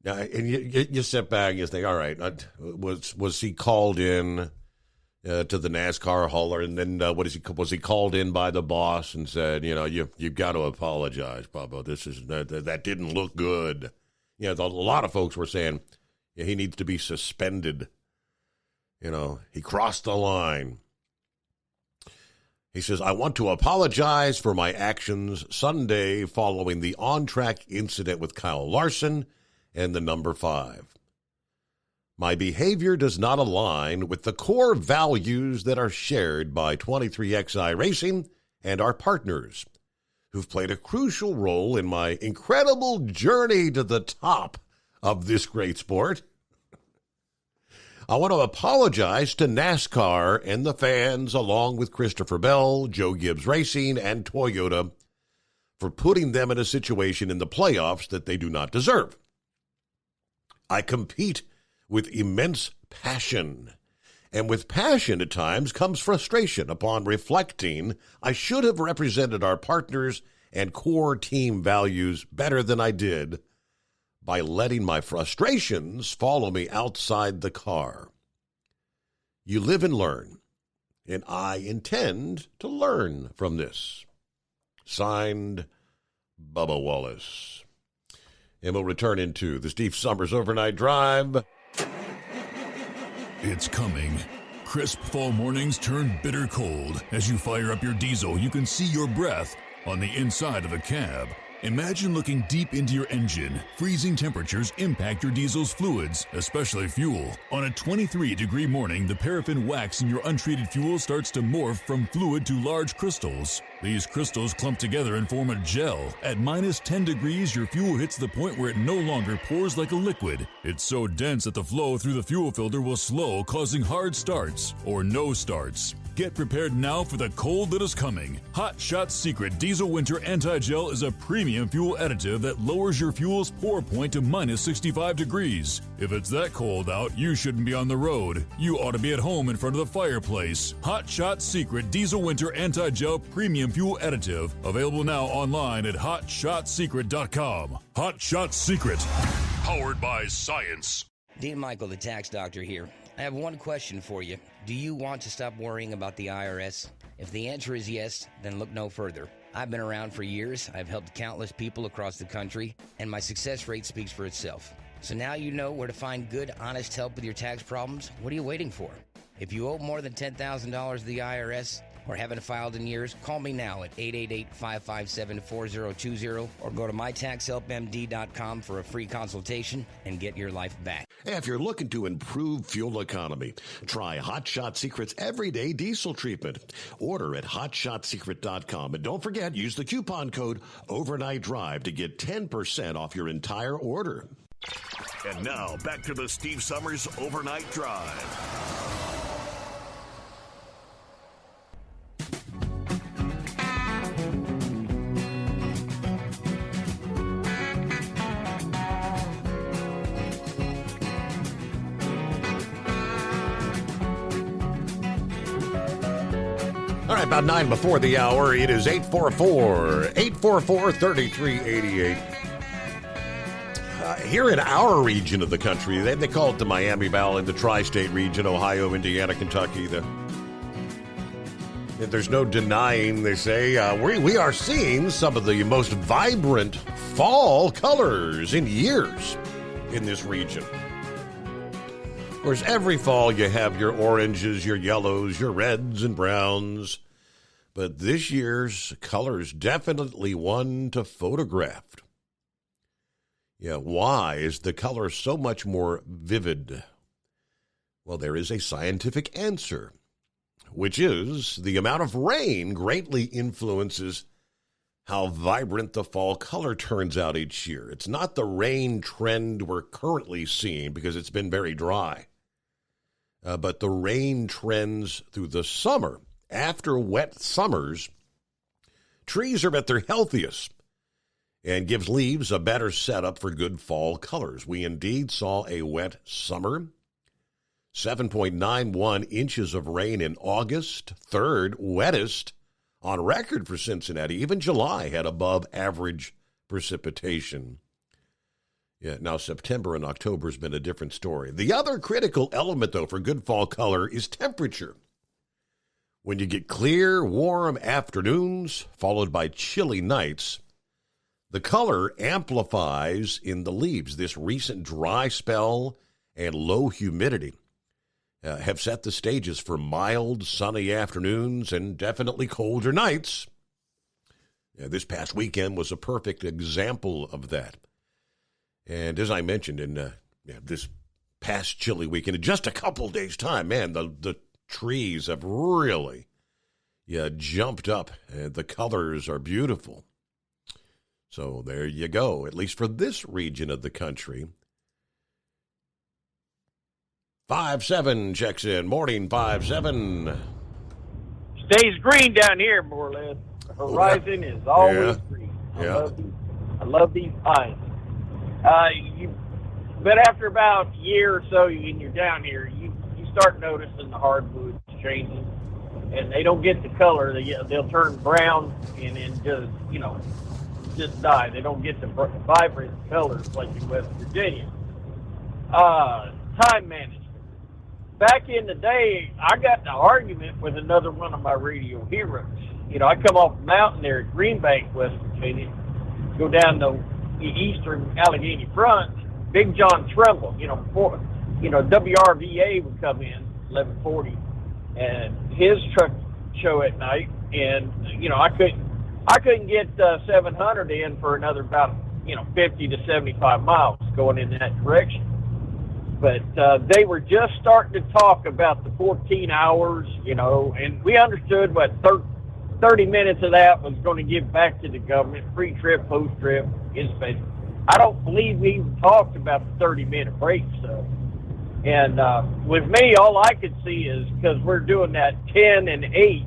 Now, and you sit back and you think, all right, was he called in to the NASCAR hauler, and then was he called in by the boss and said, you've got to apologize, Bubba. That didn't look good. A lot of folks were saying he needs to be suspended. He crossed the line. He says, "I want to apologize for my actions Sunday following the on-track incident with Kyle Larson and the number 5. My behavior does not align with the core values that are shared by 23XI Racing and our partners, who've played a crucial role in my incredible journey to the top of this great sport. I want to apologize to NASCAR and the fans, along with Christopher Bell, Joe Gibbs Racing, and Toyota, for putting them in a situation in the playoffs that they do not deserve. I compete with immense passion, and with passion at times comes frustration upon reflecting I should have represented our partners and core team values better than I did by letting my frustrations follow me outside the car. You live and learn, and I intend to learn from this." Signed, Bubba Wallace. And we'll return into the Steve Summers Overnight Drive. It's coming. Crisp fall mornings turn bitter cold. As you fire up your diesel, you can see your breath on the inside of the cab. Imagine looking deep into your engine. Freezing temperatures impact your diesel's fluids, especially fuel. On a 23-degree morning, the paraffin wax in your untreated fuel starts to morph from fluid to large crystals. These crystals clump together and form a gel. At minus 10 degrees, your fuel hits the point where it no longer pours like a liquid. It's so dense that the flow through the fuel filter will slow, causing hard starts or no starts. Get prepared now for the cold that is coming. Hot Shot Secret Diesel Winter Anti-Gel is a premium fuel additive that lowers your fuel's pour point to minus 65 degrees. If it's that cold out, you shouldn't be on the road. You ought to be at home in front of the fireplace. Hot Shot Secret Diesel Winter Anti-Gel Premium Fuel Additive. Available now online at HotShotSecret.com. Hot Shot Secret. Powered by science. Dean Michael, the tax doctor here. I have one question for you. Do you want to stop worrying about the IRS? If the answer is yes, then look no further. I've been around for years. I've helped countless people across the country, and my success rate speaks for itself. So now you know where to find good, honest help with your tax problems. What are you waiting for? If you owe more than $10,000 to the IRS, or haven't filed in years, call me now at 888-557-4020 or go to mytaxhelpmd.com for a free consultation and get your life back. If you're looking to improve fuel economy, try Hot Shot Secret's Everyday Diesel Treatment. Order at hotshotsecret.com. And don't forget, use the coupon code Overnight Drive to get 10% off your entire order. And now, back to the Steve Summers Overnight Drive. All right, about 9 before the hour, it is 844-3388. Here in our region of the country, they call it the Miami Valley, the tri-state region, Ohio, Indiana, Kentucky. There's no denying, they say, we are seeing some of the most vibrant fall colors in years in this region. Of course, every fall you have your oranges, your yellows, your reds and browns. But this year's color's definitely one to photograph. Yeah, why is the color so much more vivid? Well, there is a scientific answer, which is the amount of rain greatly influences how vibrant the fall color turns out each year. It's not the rain trend we're currently seeing because it's been very dry. But the rain trends through the summer. After wet summers, trees are at their healthiest and gives leaves a better setup for good fall colors. We indeed saw a wet summer. 7.91 inches of rain in August, third wettest on record for Cincinnati. Even July had above average precipitation. Yeah, now September and October has been a different story. The other critical element, though, for good fall color is temperature. When you get clear, warm afternoons followed by chilly nights, the color amplifies in the leaves. This recent dry spell and low humidity have set the stages for mild, sunny afternoons and definitely colder nights. This past weekend was a perfect example of that. And as I mentioned in this past chilly weekend, in just a couple days' time, man, the trees have really jumped up. The colors are beautiful. So there you go, at least for this region of the country. 5-7 checks in. Morning, 5-7. Stays green down here, more or less. The horizon is always green. I love these pines. But after about a year or so, when you're down here, you start noticing the hardwoods changing, and they don't get the color. They'll turn brown and then just die. They don't get the vibrant colors like in West Virginia. Time management. Back in the day, I got in an argument with another one of my radio heroes. I come off the mountain there at Green Bank, West Virginia, go down the eastern Allegheny front. Big John Trumbull, WRVA would come in 1140, and his truck show at night, and I couldn't get 700 in for another about 50 to 75 miles going in that direction. But they were just starting to talk about the 14 hours, and we understood what 30 minutes of that was going to give back to the government, pre-trip, post-trip, inspection. I don't believe we even talked about the 30-minute break stuff. And with me, all I could see is, because we're doing that 10 and 8,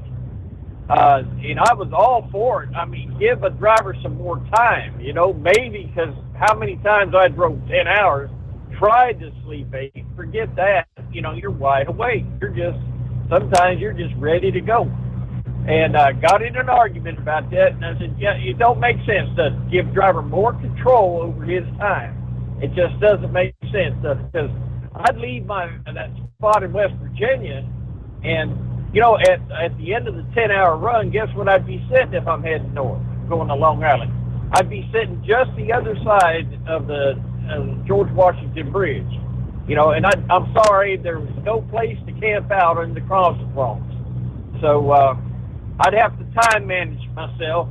and I was all for it. I mean, give a driver some more time, maybe, because how many times I drove 10 hours, tried to sleep 8, forget that, you're wide awake. Sometimes you're just ready to go. And I got in an argument about that, and I said, it don't make sense to give driver more control over his time. It just doesn't make sense, because I'd leave that spot in West Virginia, and, at the end of the 10-hour run, guess what I'd be sitting if I'm heading north, going to Long Island? I'd be sitting just the other side of the George Washington Bridge, and I'm sorry, there was no place to camp out in the crossing walls. So, I'd have to time manage myself.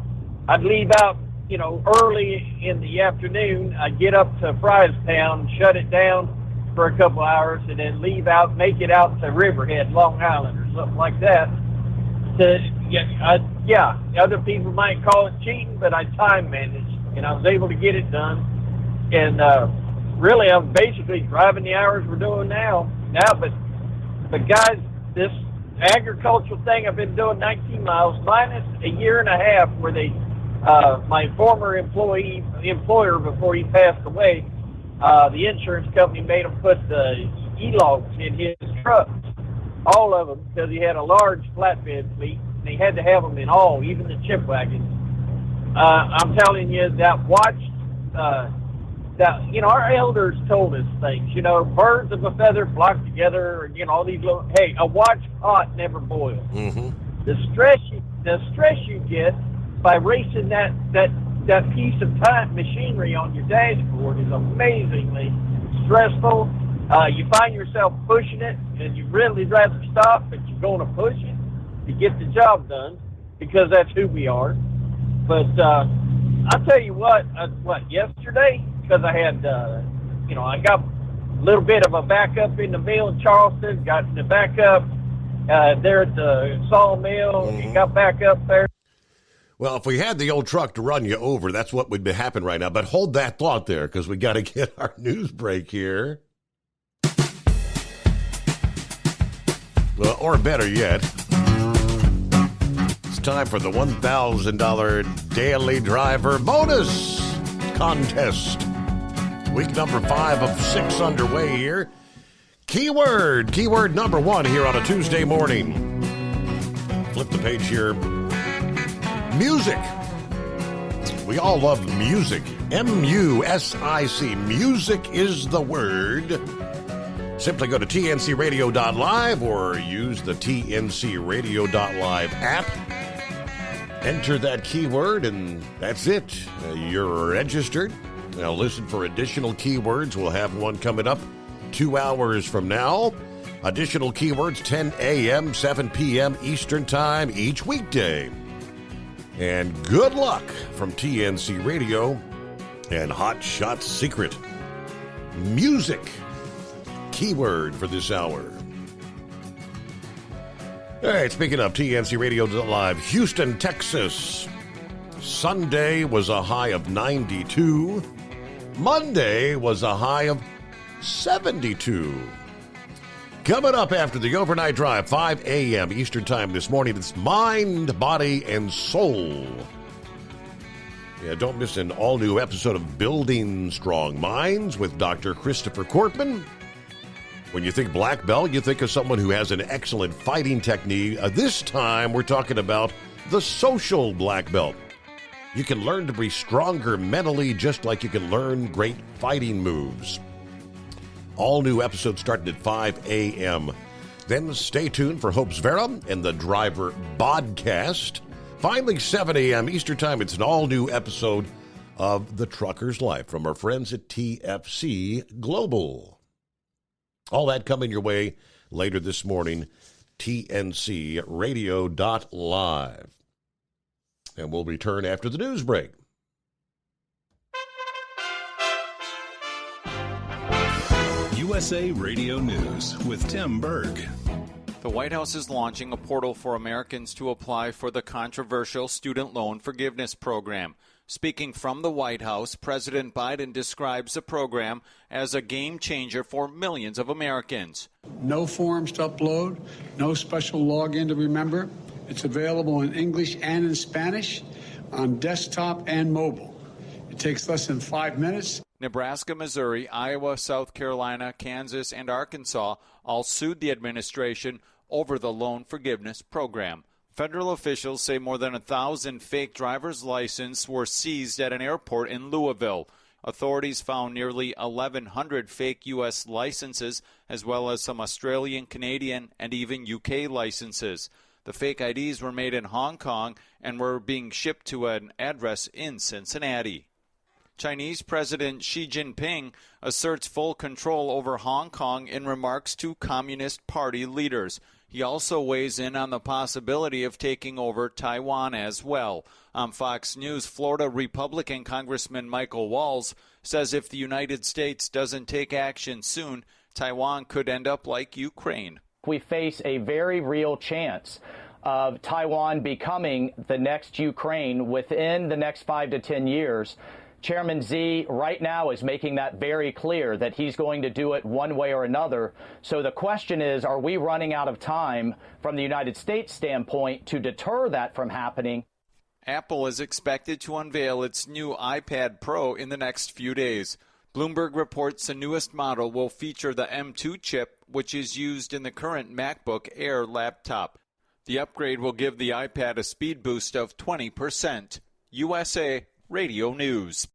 I'd leave out, early in the afternoon. I'd get up to Frystown, shut it down for a couple hours, and then leave out, make it out to Riverhead, Long Island, or something like that. Other people might call it cheating, but I time managed, and I was able to get it done. And really, I'm basically driving the hours we're doing now. But guys, this agricultural thing, I've been doing 19 miles minus a year and a half where my former employer before he passed away, the insurance company made him put the e-logs in his trucks, all of them, because he had a large flatbed fleet, and he had to have them in all, even the chip wagons. I'm telling you, that our elders told us things, birds of a feather flock together, all these little, hey, a watch pot never boils. Mm-hmm. The stress you get by racing that piece of time machinery on your dashboard is amazingly stressful. You find yourself pushing it, and you'd really rather stop, but you're going to push it to get the job done, because that's who we are. But I'll tell you what, yesterday, because I had, I got a little bit of a backup in the mill in Charleston, got the backup there at the sawmill, and got back up there. Well, if we had the old truck to run you over, that's what would happen right now. But hold that thought there, because we got to get our news break here. Well, or better yet, it's time for the $1,000 Daily Driver Bonus Contest. Week number 5 of 6 underway here. Keyword number 1 here on a Tuesday morning. Flip the page here. Music. We all love music. M-U-S-I-C. Music is the word. Simply go to tncradio.live or use the tncradio.live app. Enter that keyword, and that's it. You're registered. Now listen for additional keywords. We'll have one coming up 2 hours from now. Additional keywords 10 a.m., 7 p.m. Eastern Time each weekday. And good luck from TNC Radio and Hot Shot Secret. Music. Keyword for this hour. All right, speaking of TNC Radio Live, Houston, Texas. Sunday was a high of 92. Monday was a high of 72. Coming up after the overnight drive, 5 a.m. Eastern Time this morning, it's Mind, Body, and Soul. Yeah, don't miss an all-new episode of Building Strong Minds with Dr. Christopher Cortman. When you think black belt, you think of someone who has an excellent fighting technique. This time, we're talking about the social black belt. You can learn to be stronger mentally just like you can learn great fighting moves. All new episodes starting at 5 a.m. Then stay tuned for Hope's Vera and the Driver Podcast. Finally, 7 a.m. Eastern Time, it's an all-new episode of The Trucker's Life from our friends at TFC Global. All that coming your way later this morning, tncradio.live. And we'll return after the news break. USA Radio News with Tim Berg. The White House is launching a portal for Americans to apply for the controversial student loan forgiveness program. Speaking from the White House, President Biden describes the program as a game changer for millions of Americans. No forms to upload, no special login to remember. It's available in English and in Spanish on desktop and mobile. It takes less than 5 minutes. Nebraska, Missouri, Iowa, South Carolina, Kansas, and Arkansas all sued the administration over the loan forgiveness program. Federal officials say more than 1,000 fake driver's licenses were seized at an airport in Louisville. Authorities found nearly 1,100 fake U.S. licenses, as well as some Australian, Canadian, and even UK licenses. The fake IDs were made in Hong Kong and were being shipped to an address in Cincinnati. Chinese President Xi Jinping asserts full control over Hong Kong in remarks to Communist Party leaders. He also weighs in on the possibility of taking over Taiwan as well. On Fox News, Florida Republican Congressman Michael Walz says if the United States doesn't take action soon, Taiwan could end up like Ukraine. We face a very real chance of Taiwan becoming the next Ukraine within the next 5 to 10 years. Chairman Xi right now is making that very clear that he's going to do it one way or another. So the question is, are we running out of time from the United States standpoint to deter that from happening? Apple is expected to unveil its new iPad Pro in the next few days. Bloomberg reports the newest model will feature the M2 chip, which is used in the current MacBook Air laptop. The upgrade will give the iPad a speed boost of 20%. USA Radio News.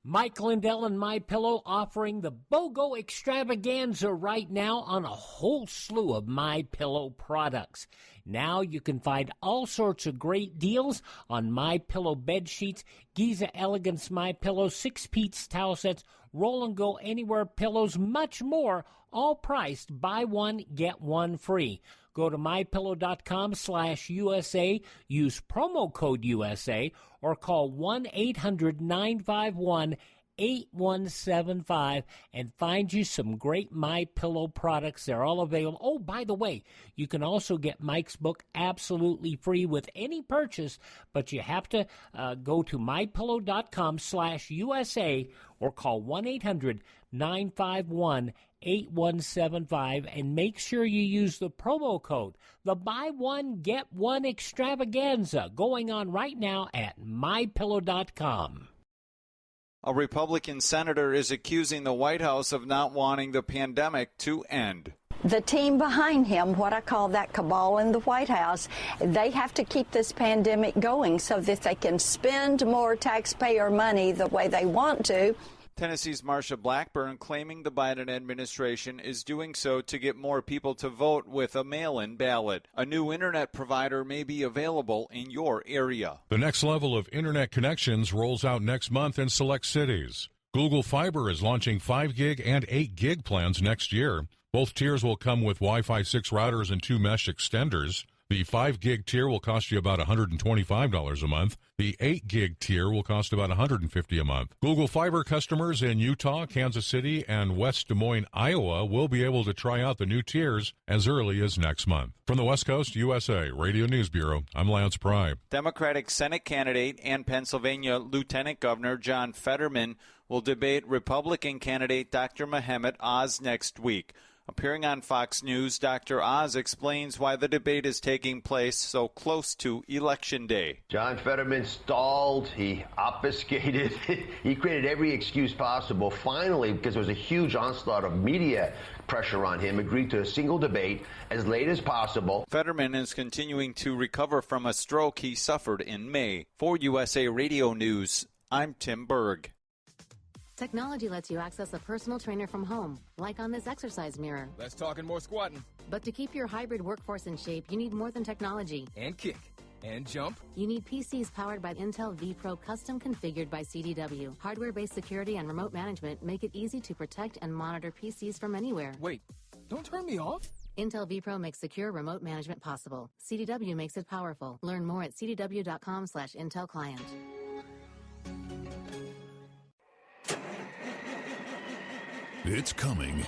Mike Lindell and MyPillow offering the BOGO extravaganza right now on a whole slew of MyPillow products. Now you can find all sorts of great deals on MyPillow bed sheets, Giza Elegance MyPillow, 6-piece towel sets, Roll and Go Anywhere pillows, much more, all priced buy one, get one free. Go to mypillow.com/USA, use promo code USA, or call 1-800-951-8175 and find you some great MyPillow products. They're all available. Oh, by the way, you can also get Mike's book absolutely free with any purchase, but you have to go to mypillow.com/USA or call 1-800-951-8175 and make sure you use the promo code, the buy one, get one extravaganza, going on right now at mypillow.com. A Republican senator is accusing the White House of not wanting the pandemic to end. The team behind him, what I call that cabal in the White House, they have to keep this pandemic going so that they can spend more taxpayer money the way they want to. Tennessee's Marsha Blackburn claiming the Biden administration is doing so to get more people to vote with a mail-in ballot. A new internet provider may be available in your area. The next level of internet connections rolls out next month in select cities. Google Fiber is launching 5 gig and 8 gig plans next year. Both tiers will come with Wi-Fi 6 routers and 2 mesh extenders. The 5 gig tier will cost you about $125 a month. The 8 gig tier will cost about $150 a month. Google Fiber customers in Utah, Kansas City, and West Des Moines, Iowa will be able to try out the new tiers as early as next month. From the West Coast, USA Radio News Bureau, I'm Lance Pry. Democratic Senate candidate and Pennsylvania Lieutenant Governor John Fetterman will debate Republican candidate Dr. Mehmet Oz next week. Appearing on Fox News, Dr. Oz explains why the debate is taking place so close to Election Day. John Fetterman stalled, he obfuscated, he created every excuse possible. Finally, because there was a huge onslaught of media pressure on him, agreed to a single debate as late as possible. Fetterman is continuing to recover from a stroke he suffered in May. For USA Radio News, I'm Tim Berg. Technology lets you access a personal trainer from home, like on this exercise mirror. Less talking, more squatting. But to keep your hybrid workforce in shape, you need more than technology. And kick. And jump. You need PCs powered by Intel vPro, custom configured by CDW. Hardware-based security and remote management make it easy to protect and monitor PCs from anywhere. Wait, don't turn me off. Intel vPro makes secure remote management possible. CDW makes it powerful. Learn more at cdw.com/Intel Client. It's coming.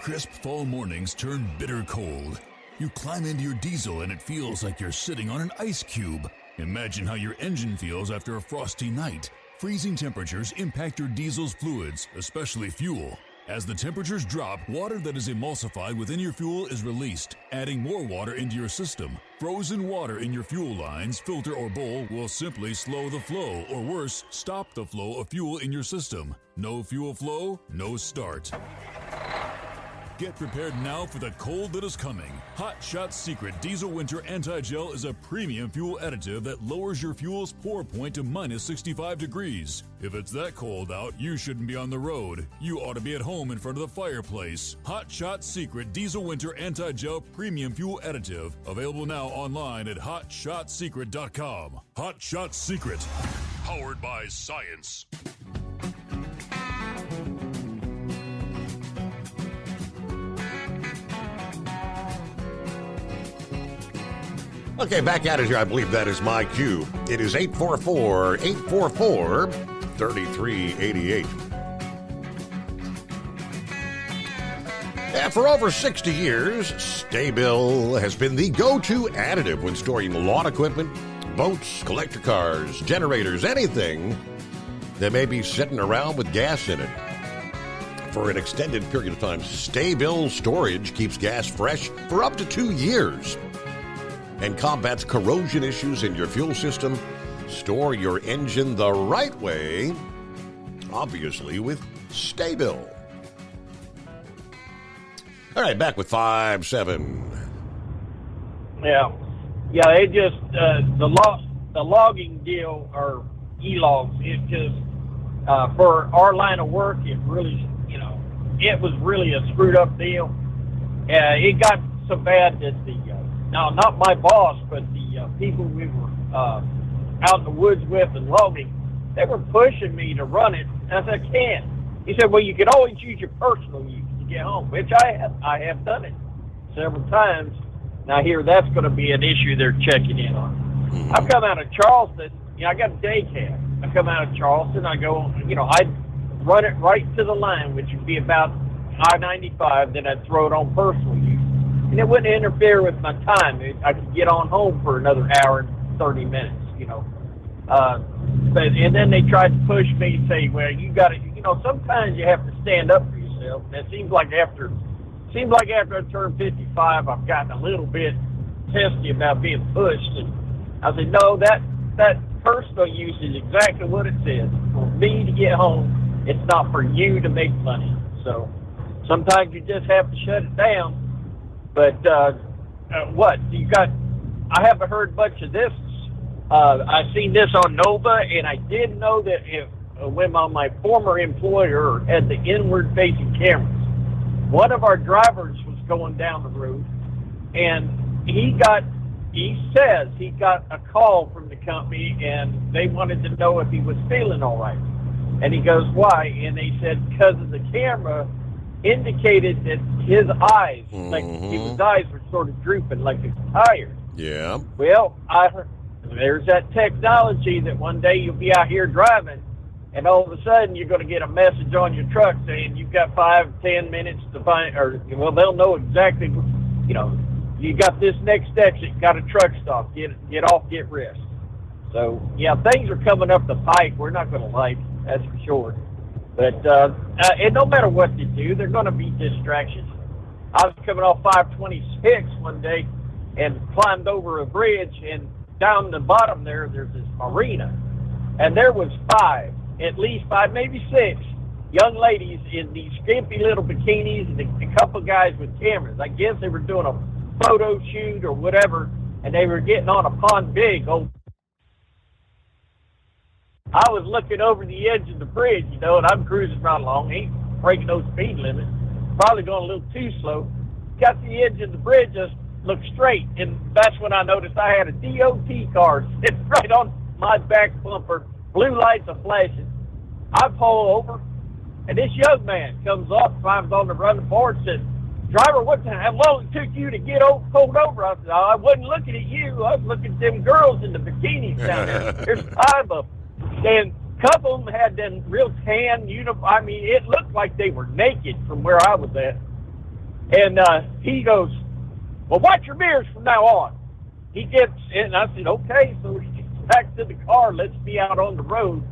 Crisp fall mornings turn bitter cold. You climb into your diesel and it feels like you're sitting on an ice cube. Imagine how your engine feels after a frosty night. Freezing temperatures impact your diesel's fluids, especially fuel. As the temperatures drop, water that is emulsified within your fuel is released, adding more water into your system. Frozen water in your fuel lines, filter, or bowl will simply slow the flow, or worse, stop the flow of fuel in your system. No fuel flow, no start. Get prepared now for the cold that is coming. Hot Shot Secret Diesel Winter Anti-Gel is a premium fuel additive that lowers your fuel's pour point to minus 65 degrees. If it's that cold out, you shouldn't be on the road. You ought to be at home in front of the fireplace. Hot Shot Secret Diesel Winter Anti-Gel Premium Fuel Additive. Available now online at HotShotSecret.com. Hot Shot Secret. Powered by science. Okay, back at it here. I believe that is my cue. It is 844-844-3388. And for over 60 years, Sta-Bil has been the go-to additive when storing lawn equipment, boats, collector cars, generators, anything that may be sitting around with gas in it. For an extended period of time, Sta-Bil storage keeps gas fresh for up to 2 years and combats corrosion issues in your fuel system. Store your engine the right way, obviously with Sta-Bil. All right, back with 5-7. Yeah, it just the logging deal or e-logs. It just for our line of work, it really, it was really a screwed up deal. It got so bad that now not my boss, but the people we were out in the woods with and logging, they were pushing me to run it. And I said, I can't. He said, well, you could always use your personal use to get home, which I have done it several times. Now here, that's going to be an issue they're checking in on. I've come out of Charleston. I got a day cab. I come out of Charleston. I go, I'd run it right to the line, which would be about I-95. Then I'd throw it on personal use. And it wouldn't interfere with my time. I could get on home for another hour and 30 minutes, and then they tried to push me to say, well, you got to, sometimes you have to stand up for yourself. And it seems like after I turned 55, I've gotten a little bit testy about being pushed. And I said, no, that personal use is exactly what it says. For me to get home, it's not for you to make money. So sometimes you just have to shut it down. But what you got? I haven't heard much of this. I seen this on Nova, and I did know that when my former employer had the inward-facing cameras, one of our drivers was going down the road, and he says he got a call from the company, and they wanted to know if he was feeling all right. And he goes, why? And they said because of the camera indicated that his eyes, like his eyes were sort of drooping, like he was tired. Yeah. Well, there's that technology that one day you'll be out here driving, and all of a sudden you're going to get a message on your truck saying you've got 5-10 minutes to find, they'll know exactly, you got this next exit, got a truck stop, get off, get rest. So, yeah, things are coming up the pike we're not going to like, that's for sure. But, and no matter what they do, they're going to be distractions. I was coming off 526 one day and climbed over a bridge, and down the bottom there's this marina. And there was at least five, maybe 6 young ladies in these skimpy little bikinis and a couple guys with cameras. I guess they were doing a photo shoot or whatever, and they were getting on a pond big. I was looking over the edge of the bridge, and I'm cruising right along. Ain't breaking no speed limit. Probably going a little too slow. Got to the edge of the bridge, just looked straight, and that's when I noticed I had a DOT car sitting right on my back bumper. Blue lights are flashing. I pull over, and this young man comes up, climbs on the running board, says, driver, how long it took you to get pulled over? I said, I wasn't looking at you. I was looking at them girls in the bikinis down there. There's 5 of them. And a couple of them had them real tan uniform. I mean, it looked like they were naked from where I was at. And he goes, well, watch your mirrors from now on. He gets in, and I said, okay. So he gets back to the car, lets me out on the road.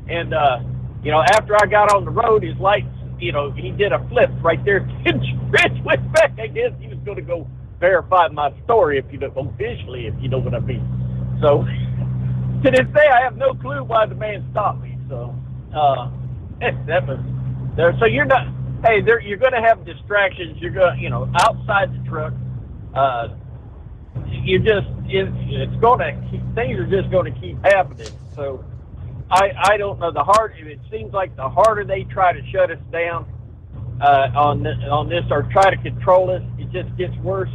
And, after I got on the road, his lights, he did a flip right there. Rich went back. I guess he was going to go verify my story officially, if you know what I mean. So to this day, I have no clue why the man stopped me. So that was there. So you're not. Hey, you're going to have distractions. You're going, outside the truck. Things are just going to keep happening. So I don't know. It seems like the harder they try to shut us down on this or try to control us, it just gets worse.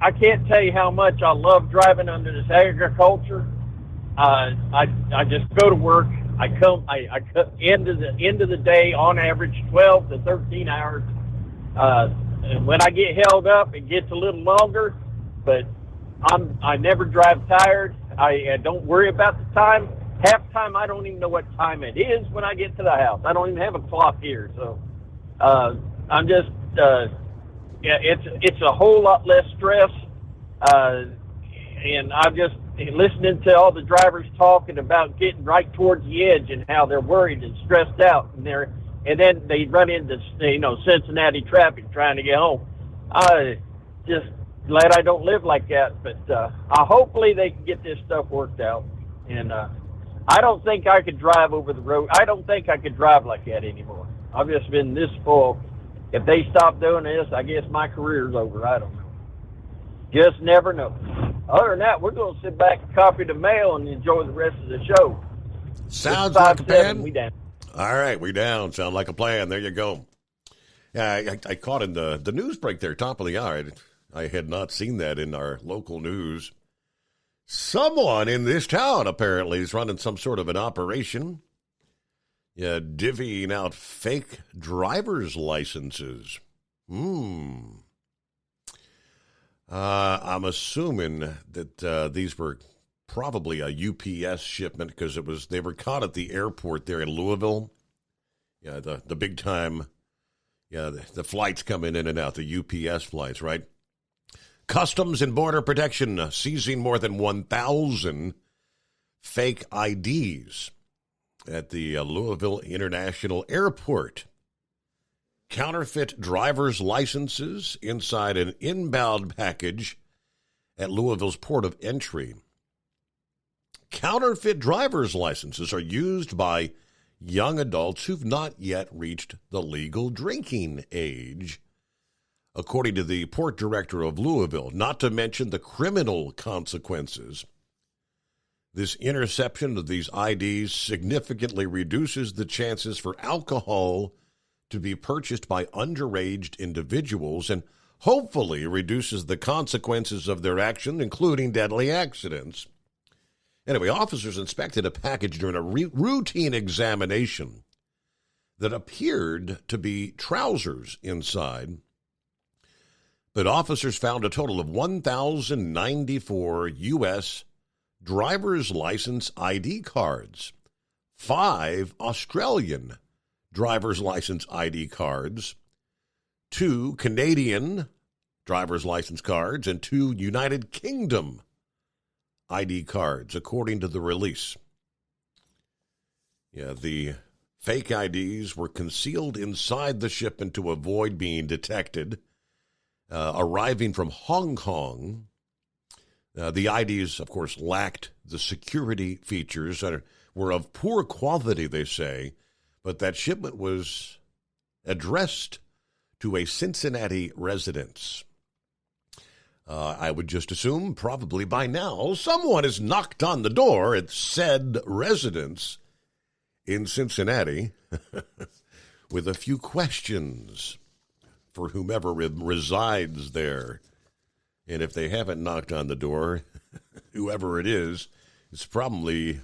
I can't tell you how much I love driving under this agriculture. I just go to work. I come end of the day on average 12 to 13 hours. And when I get held up, it gets a little longer, but I never drive tired. I don't worry about the time. Half the time, I don't even know what time it is when I get to the house. I don't even have a clock here. So I'm just, it's a whole lot less stress. And I'm just listening to all the drivers talking about getting right towards the edge and how they're worried and stressed out. And then they run into, Cincinnati traffic trying to get home. Just glad I don't live like that. But hopefully they can get this stuff worked out. And I don't think I could drive over the road. I don't think I could drive like that anymore. I've just been this full. If they stop doing this, I guess my career's over. I don't know. Just never know. Other than that, we're going to sit back and copy the mail and enjoy the rest of the show. Sounds like a plan. We down. All right, we down. Sound like a plan. There you go. Yeah, I caught in the news break there, top of the hour. I had not seen that in our local news. Someone in this town apparently is running some sort of an operation. Yeah, divvying out fake driver's licenses. I'm assuming that these were probably a UPS shipment because they were caught at the airport there in Louisville. Yeah, the big time. Yeah, the flights coming in and out, the UPS flights, right? Customs and Border Protection seizing more than 1,000 fake IDs at the Louisville International Airport. Counterfeit driver's licenses inside an inbound package at Louisville's port of entry. Counterfeit driver's licenses are used by young adults who've not yet reached the legal drinking age, according to the port director of Louisville, not to mention the criminal consequences. This interception of these IDs significantly reduces the chances for alcohol to be purchased by underage individuals and hopefully reduces the consequences of their action, including deadly accidents. Anyway, officers inspected a package during a routine examination that appeared to be trousers inside. But officers found a total of 1,094 U.S. driver's license ID cards, 5 Australian driver's license ID cards, 2 Canadian driver's license cards, and 2 United Kingdom ID cards, according to the release. Yeah, the fake IDs were concealed inside the shipment to avoid being detected. Arriving from Hong Kong, the IDs, of course, lacked the security features that were of poor quality, they say, but that shipment was addressed to a Cincinnati residence. I would just assume probably by now someone has knocked on the door at said residence in Cincinnati with a few questions for whomever resides there. And if they haven't knocked on the door, whoever it is probably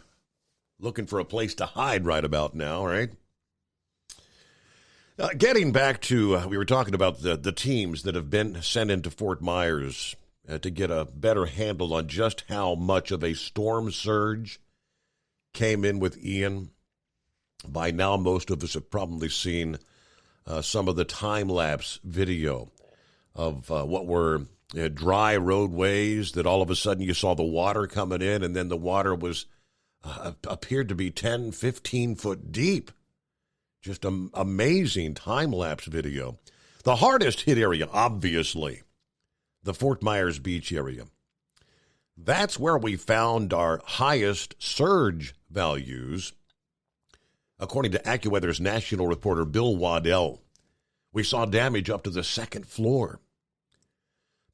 looking for a place to hide right about now, right? Getting back to, we were talking about the teams that have been sent into Fort Myers to get a better handle on just how much of a storm surge came in with Ian. By now, most of us have probably seen some of the time-lapse video of what were dry roadways that all of a sudden you saw the water coming in, and then the water was appeared to be 10, 15 foot deep. Just an amazing time-lapse video. The hardest hit area, obviously, the Fort Myers Beach area. That's where we found our highest surge values, according to AccuWeather's national reporter Bill Waddell. We saw damage up to the second floor.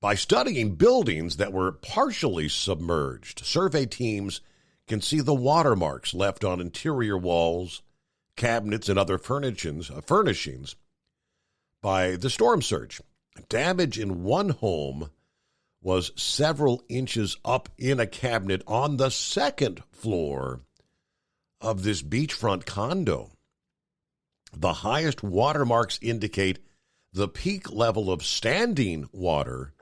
By studying buildings that were partially submerged, survey teams can see the watermarks left on interior walls, cabinets, and other furnishings by the storm surge. Damage in one home was several inches up in a cabinet on the second floor of this beachfront condo. The highest watermarks indicate the peak level of standing water,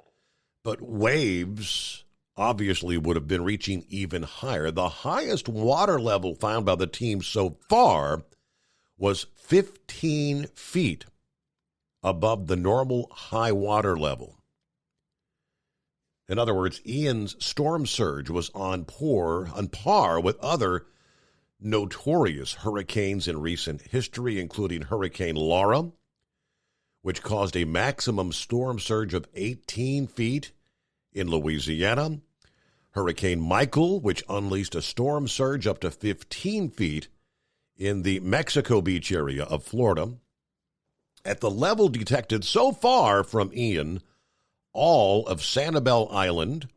but waves obviously would have been reaching even higher. The highest water level found by the team so far was 15 feet above the normal high water level. In other words, Ian's storm surge was on par with other notorious hurricanes in recent history, including Hurricane Laura, which caused a maximum storm surge of 18 feet in Louisiana, Hurricane Michael, which unleashed a storm surge up to 15 feet in the Mexico Beach area of Florida. At the level detected so far from Ian, all of Sanibel Island,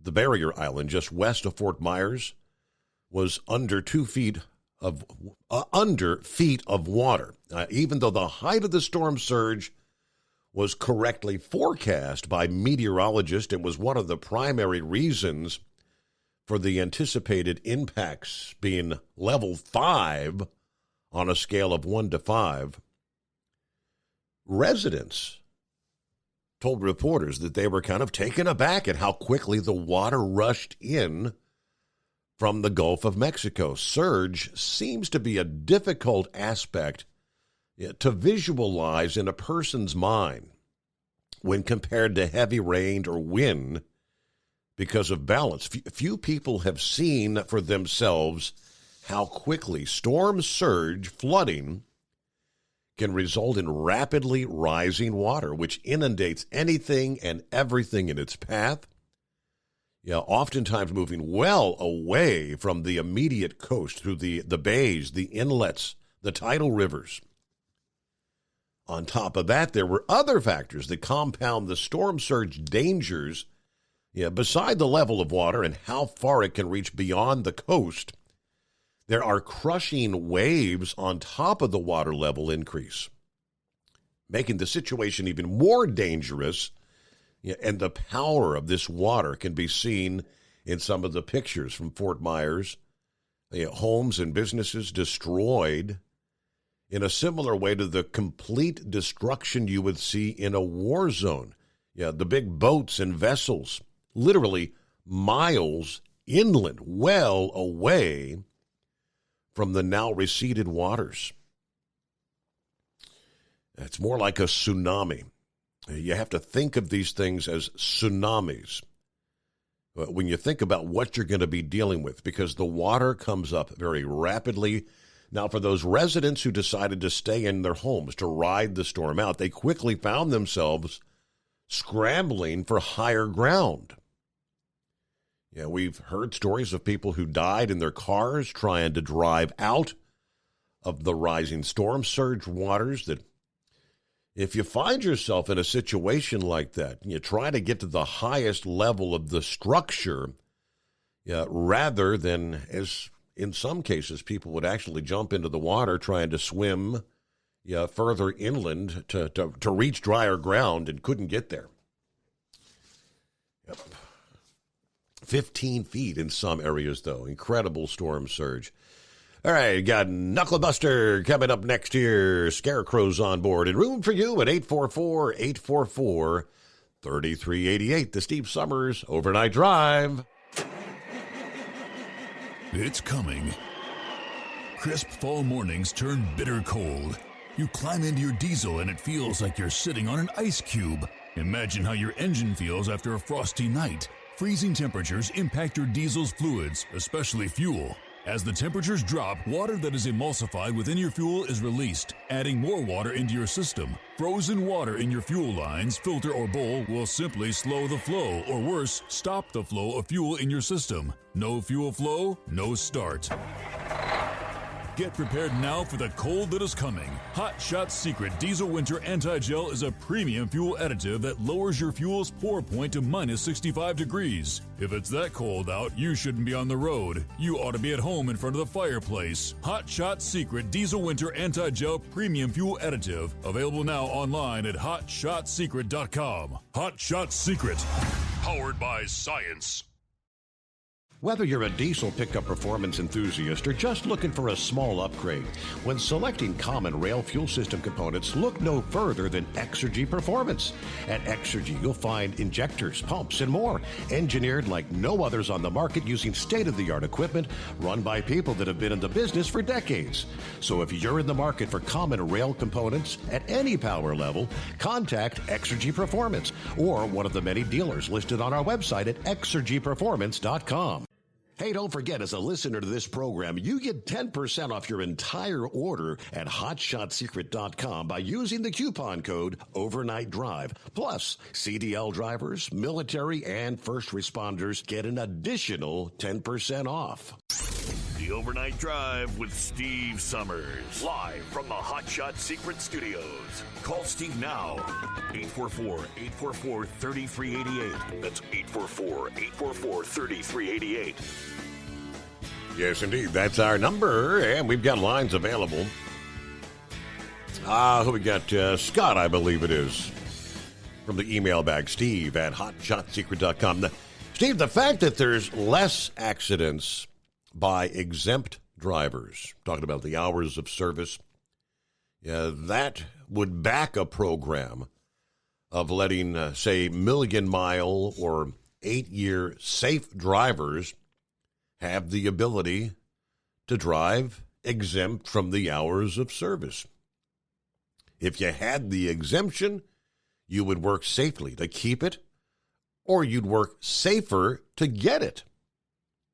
the barrier island just west of Fort Myers, was under feet of water. Even though the height of the storm surge was correctly forecast by meteorologists, it was one of the primary reasons for the anticipated impacts being level 5 on a scale of 1 to 5. Residents told reporters that they were kind of taken aback at how quickly the water rushed in from the Gulf of Mexico. Surge seems to be a difficult aspect to visualize in a person's mind when compared to heavy rain or wind because of balance. Few people have seen for themselves how quickly storm surge flooding can result in rapidly rising water, which inundates anything and everything in its path. Oftentimes moving well away from the immediate coast through the bays, the inlets, the tidal rivers. On top of that, there were other factors that compound the storm surge dangers. Beside the level of water and how far it can reach beyond the coast, there are crushing waves on top of the water level increase, making the situation even more dangerous. And the power of this water can be seen in some of the pictures from Fort Myers. Homes and businesses destroyed in a similar way to the complete destruction you would see in a war zone. The big boats and vessels, literally miles inland, well away from the now receded waters. It's more like a tsunami. You have to think of these things as tsunamis when you think about what you're going to be dealing with, because the water comes up very rapidly. Now, for those residents who decided to stay in their homes to ride the storm out, they quickly found themselves scrambling for higher ground. We've heard stories of people who died in their cars trying to drive out of the rising storm surge waters. That if you find yourself in a situation like that, you try to get to the highest level of the structure, rather than, as in some cases, people would actually jump into the water trying to swim further inland to reach drier ground and couldn't get there. 15 feet in some areas, though. Incredible storm surge. All right, got Knucklebuster coming up next here. Scarecrow's on board. And room for you at 844-844-3388. The Steve Summers Overnight Drive. It's coming. Crisp fall mornings turn bitter cold. You climb into your diesel and it feels like you're sitting on an ice cube. Imagine how your engine feels after a frosty night. Freezing temperatures impact your diesel's fluids, especially fuel. As the temperatures drop, water that is emulsified within your fuel is released, adding more water into your system. Frozen water in your fuel lines, filter, or bowl will simply slow the flow, or worse, stop the flow of fuel in your system. No fuel flow, no start. Get prepared now for the cold that is coming. Hot Shot's Secret Diesel Winter Anti-Gel is a premium fuel additive that lowers your fuel's pour point to minus 65 degrees. If it's that cold out, you shouldn't be on the road. You ought to be at home in front of the fireplace. Hot Shot's Secret Diesel Winter Anti-Gel Premium Fuel Additive. Available now online at HotShotSecret.com. Hot Shot Secret. Powered by science. Whether you're a diesel pickup performance enthusiast or just looking for a small upgrade, when selecting common rail fuel system components, look no further than Exergy Performance. At Exergy, you'll find injectors, pumps, and more, engineered like no others on the market using state-of-the-art equipment run by people that have been in the business for decades. So if you're in the market for common rail components at any power level, contact Exergy Performance or one of the many dealers listed on our website at exergyperformance.com. Hey, don't forget, as a listener to this program, you get 10% off your entire order at HotShotSecret.com by using the coupon code Overnight Drive. Plus, CDL drivers, military, and first responders get an additional 10% off. The Overnight Drive with Steve Summers. Live from the Hot Shot Secret Studios. Call Steve now. 844-844-3388. That's 844-844-3388. Yes, indeed. That's our number, and we've got lines available. Who we got? Scott, I believe it is, from the email bag, Steve at HotShotSecret.com. Steve, the fact that there's less accidents by exempt drivers, talking about the hours of service, that would back a program of letting, say, million-mile or 8-year safe drivers have the ability to drive exempt from the hours of service. If you had the exemption, you would work safely to keep it, or you'd work safer to get it.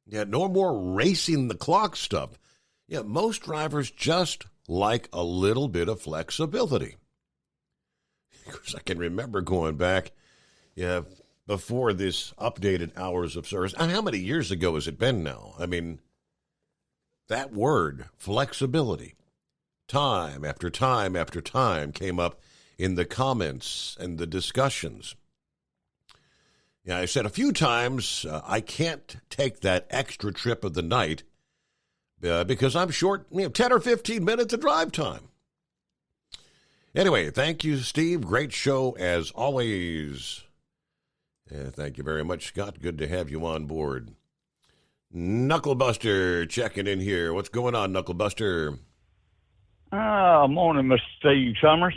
Yeah, no more racing the clock stuff. Yeah, most drivers just like a little bit of flexibility. Because I can remember going back, before this updated hours of service. I mean, how many years ago has it been now? I mean, that word, flexibility, time after time after time came up in the comments and the discussions. Yeah, I said a few times, I can't take that extra trip of the night because I'm short 10 or 15 minutes of drive time. Anyway, thank you, Steve. Great show as always. Yeah, thank you very much, Scott. Good to have you on board. Knucklebuster checking in here. What's going on, Knucklebuster? Morning, Mr. Steve Summers.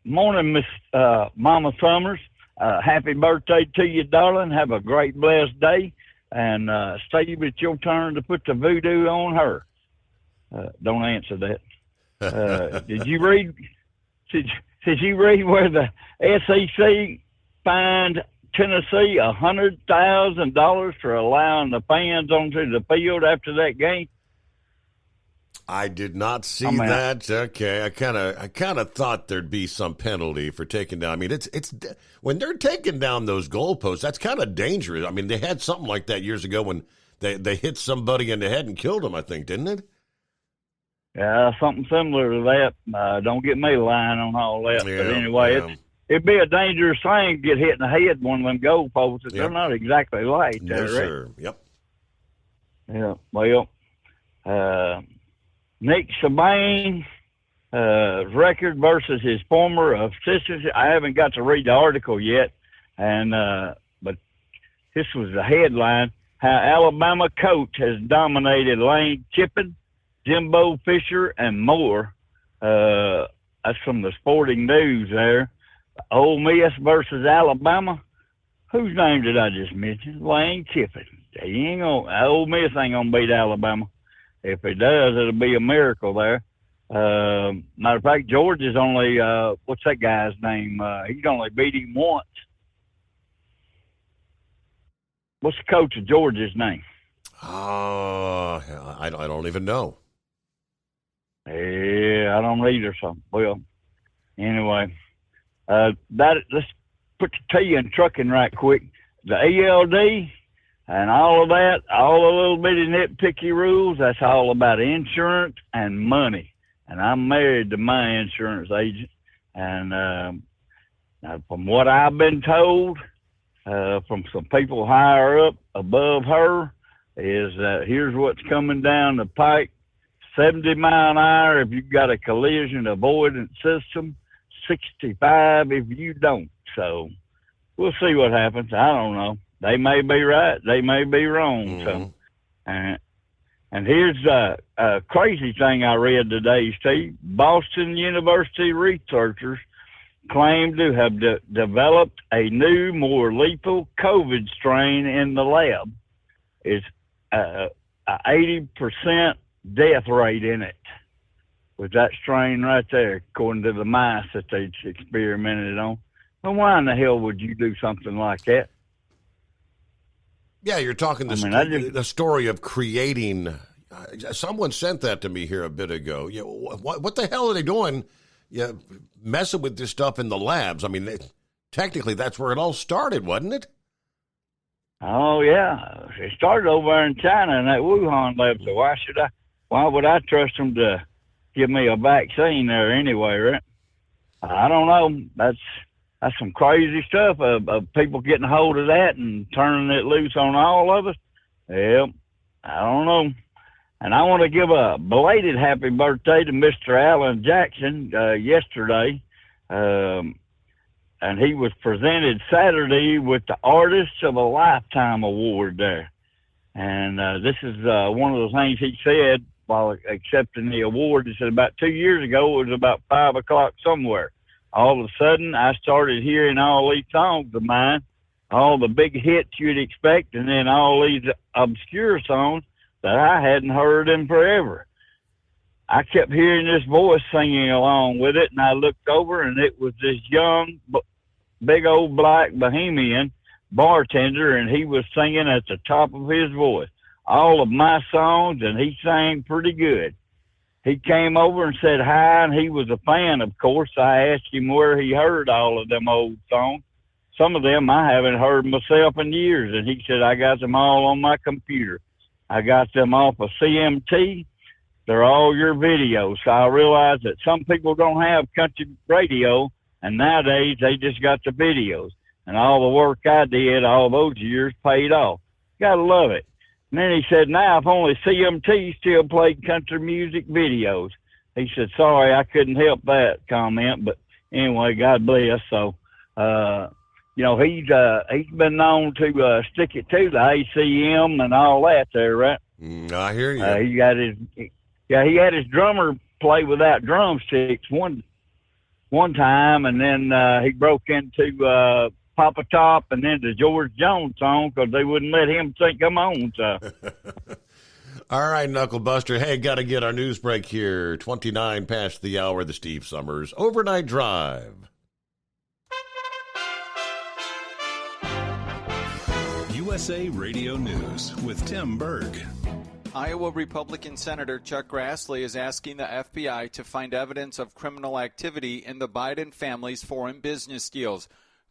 Morning, Miss Mama Summers. Happy birthday to you, darling. Have a great, blessed day. And Steve, it's your turn to put the voodoo on her. Don't answer that. Did you read? Did you read where the SEC fined Tennessee $100,000 for allowing the fans onto the field after that game? I did not see that. Okay, I kind of thought there'd be some penalty for taking down. I mean, it's when they're taking down those goalposts, that's kind of dangerous. I mean, they had something like that years ago when they hit somebody in the head and killed them, I think, didn't it? Yeah, something similar to that. Don't get me lying on all that. Yeah, but anyway, it'd be a dangerous thing to get hit in the head one of them goalposts. They're not exactly light. No, right? sir. Yep. Yeah, well, Nick Saban record versus his former assistant. I haven't got to read the article yet, but this was the headline: how Alabama coach has dominated Lane Kiffin, Jimbo Fisher, and more. That's from the Sporting News there. Ole Miss versus Alabama. Whose name did I just mention? Lane Kiffin. Ole Miss ain't gonna beat Alabama. If it does, it'll be a miracle there. Matter of fact, Georgia's only, what's that guy's name? He's only beat him once. What's the coach of Georgia's name? I don't even know. Yeah, I don't either. So, well, anyway, let's put the T in trucking right quick. The ELD and all of that, all the little bitty nitpicky rules, that's all about insurance and money. And I'm married to my insurance agent. And now from what I've been told from some people higher up above her is that here's what's coming down the pike. 70 mile an hour if you've got a collision avoidance system, 65 if you don't. So we'll see what happens. I don't know. They may be right. They may be wrong. So, and here's a crazy thing I read today, Steve. Boston University researchers claim to have developed a new, more lethal COVID strain in the lab. It's 80% death rate in it with that strain right there, according to the mice that they experimented on. Well, why in the hell would you do something like that? Yeah, you're talking the story of creating. Someone sent that to me here a bit ago. Yeah, what the hell are they doing? Yeah, messing with this stuff in the labs. I mean, technically, that's where it all started, wasn't it? Oh yeah, it started over there in China in that Wuhan lab. So why would I trust them to give me a vaccine there anyway? Right? I don't know. That's some crazy stuff of people getting hold of that and turning it loose on all of us. Well, I don't know. And I want to give a belated happy birthday to Mr. Alan Jackson yesterday. And he was presented Saturday with the Artist of a Lifetime Award there. And this is one of the things he said while accepting the award. He said about 2 years ago, it was about 5 o'clock somewhere. All of a sudden, I started hearing all these songs of mine, all the big hits you'd expect, and then all these obscure songs that I hadn't heard in forever. I kept hearing this voice singing along with it, and I looked over, and it was this young, big old black bohemian bartender, and he was singing at the top of his voice all of my songs, and he sang pretty good. He came over and said hi, and he was a fan, of course. I asked him where he heard all of them old songs. Some of them I haven't heard myself in years, and he said, I got them all on my computer. I got them off of CMT. They're all your videos. So I realized that some people don't have country radio, and nowadays they just got the videos. And all the work I did all those years paid off. Gotta love it. And then he said, now if only CMT still played country music videos. He said, sorry, I couldn't help that comment. But anyway, God bless. So, you know, he's been known to stick it to the ACM and all that there, right? I hear you. He had his drummer play without drumsticks one time, and then he broke into Papa Top and then the George Jones song because they wouldn't let him sing them on. So. All right, Knuckle Buster. Hey, got to get our news break here. 29 past the hour, the Steve Summers Overnight Drive. USA Radio News with Tim Berg. Iowa Republican Senator Chuck Grassley is asking the FBI to find evidence of criminal activity in the Biden family's foreign business deals.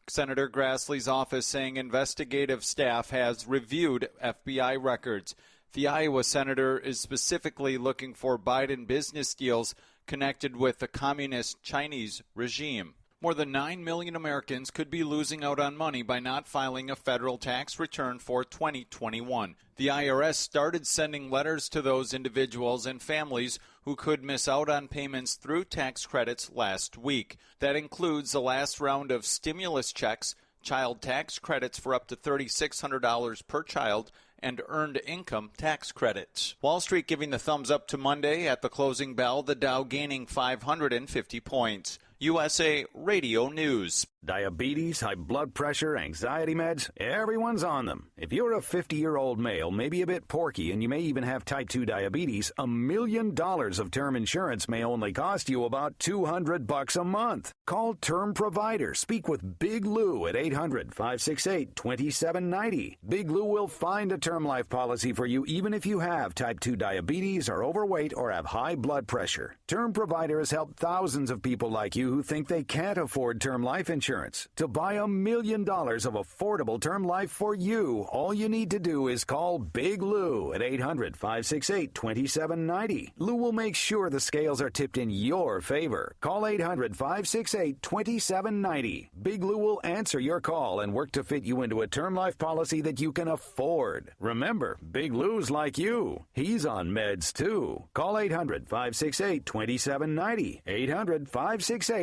Senator Grassley's office saying investigative staff has reviewed FBI records. The Iowa senator is specifically looking for Biden business deals connected with the communist Chinese regime. More than 9 million Americans could be losing out on money by not filing a federal tax return for 2021. The IRS started sending letters to those individuals and families who could miss out on payments through tax credits last week. That includes the last round of stimulus checks, child tax credits for up to $3,600 per child, and earned income tax credits. Wall Street giving the thumbs up to Monday at the closing bell, the Dow gaining 550 points. USA Radio News. Diabetes, high blood pressure, anxiety meds, everyone's on them. If you're a 50-year-old male, maybe a bit porky, and you may even have type 2 diabetes, $1 million of term insurance may only cost you about $200 a month. Call Term Provider. Speak with Big Lou at 800-568-2790. Big Lou will find a term life policy for you even if you have type 2 diabetes, are overweight, or have high blood pressure. Term Provider has helped thousands of people like you who think they can't afford term life insurance. To buy $1 million of affordable term life for you, all you need to do is call Big Lou at 800-568-2790. Lou will make sure the scales are tipped in your favor. Call 800-568-2790. Big Lou will answer your call and work to fit you into a term life policy that you can afford. Remember, Big Lou's like you. He's on meds too. Call 800-568-2790. 800-568-2790.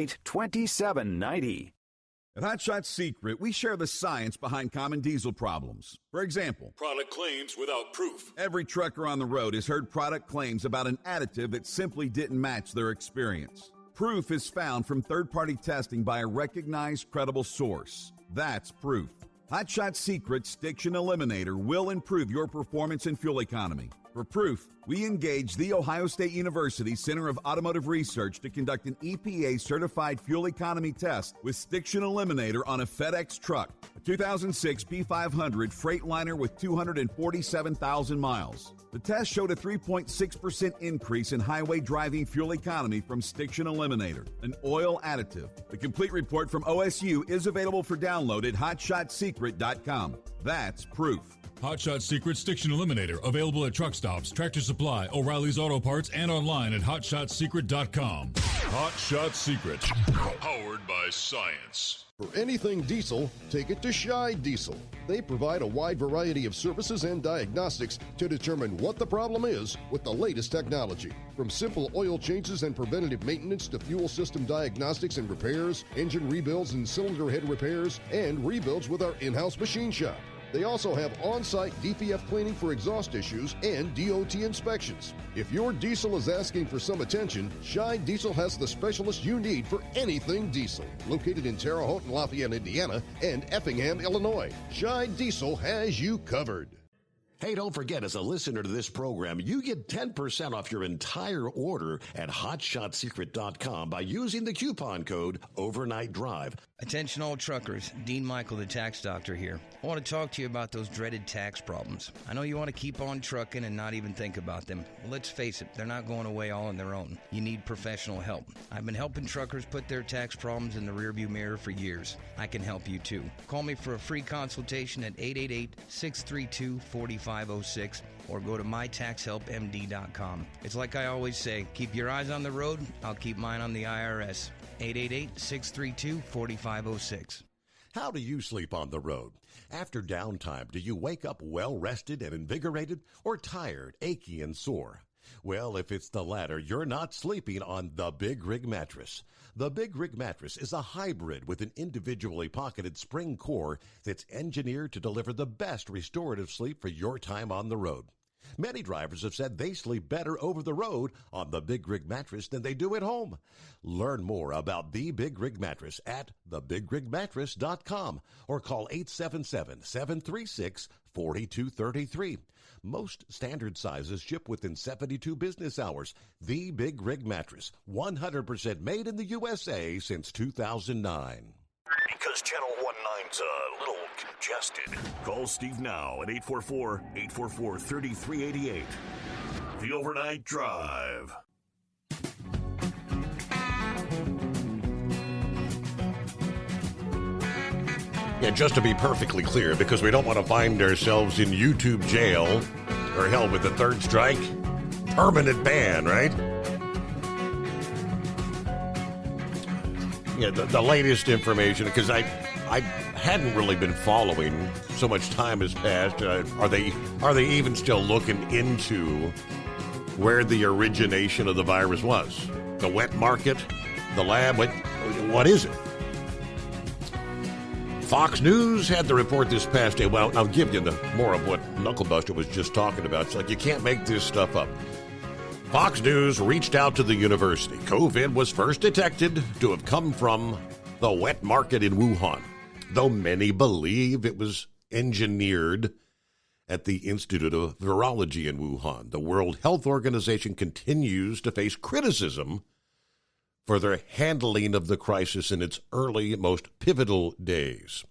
At Hot Shot Secret, we share the science behind common diesel problems. For example, product claims without proof. Every trucker on the road has heard product claims about an additive that simply didn't match their experience. Proof is found from third-party testing by a recognized, credible source. That's proof. Hot Shot Secret's Stiction Eliminator will improve your performance and fuel economy. For proof, we engaged the Ohio State University Center of Automotive Research to conduct an EPA-certified fuel economy test with Stiction Eliminator on a FedEx truck, a 2006 P500 Freightliner with 247,000 miles. The test showed a 3.6% increase in highway driving fuel economy from Stiction Eliminator, an oil additive. The complete report from OSU is available for download at hotshotsecret.com. That's proof. Hot Shot Secret Stiction Eliminator, available at truck stops, Tractor Supply, O'Reilly's Auto Parts, and online at hotshotsecret.com. Hot Shot Secret, powered by science. For anything diesel, take it to Scheid Diesel. They provide a wide variety of services and diagnostics to determine what the problem is with the latest technology. From simple oil changes and preventative maintenance to fuel system diagnostics and repairs, engine rebuilds and cylinder head repairs, and rebuilds with our in-house machine shop. They also have on-site DPF cleaning for exhaust issues and DOT inspections. If your diesel is asking for some attention, Scheid Diesel has the specialist you need for anything diesel. Located in Terre Haute and Lafayette, Indiana, and Effingham, Illinois, Scheid Diesel has you covered. Hey, don't forget, as a listener to this program, you get 10% off your entire order at hotshotsecret.com by using the coupon code Overnight Drive. Attention all truckers, Dean Michael, the tax doctor here. I want to talk to you about those dreaded tax problems. I know you want to keep on trucking and not even think about them. Well, let's face it, they're not going away all on their own. You need professional help. I've been helping truckers put their tax problems in the rearview mirror for years. I can help you too. Call me for a free consultation at 888-632-4506 or go to mytaxhelpmd.com. It's like I always say, keep your eyes on the road, I'll keep mine on the IRS. 888-632-4506. How do you sleep on the road? After downtime, do you wake up well-rested and invigorated or tired, achy, and sore? Well, if it's the latter, you're not sleeping on the Big Rig Mattress. The Big Rig Mattress is a hybrid with an individually pocketed spring core that's engineered to deliver the best restorative sleep for your time on the road. Many drivers have said they sleep better over the road on the Big Rig Mattress than they do at home. Learn more about the Big Rig Mattress at thebigrigmattress.com or call 877-736-4233. Most standard sizes ship within 72 business hours. The Big Rig Mattress, 100% made in the USA since 2009. Because Channel 19's a little congested. Call Steve now at 844-844-3388. The Overnight Drive. Yeah, just to be perfectly clear, because we don't want to find ourselves in YouTube jail, or hell, with the third strike, permanent ban, right? Yeah, the latest information, because I hadn't really been following. So much time has passed. Are they even still looking into where the origination of the virus was? The wet market, the lab. What is it? Fox News had the report this past day. Well, I'll give you more of what Knucklebuster was just talking about. It's like you can't make this stuff up. Fox News reached out to the university. COVID was first detected to have come from the wet market in Wuhan, though many believe it was engineered at the Institute of Virology in Wuhan. The World Health Organization continues to face criticism for their handling of the crisis in its early, most pivotal days.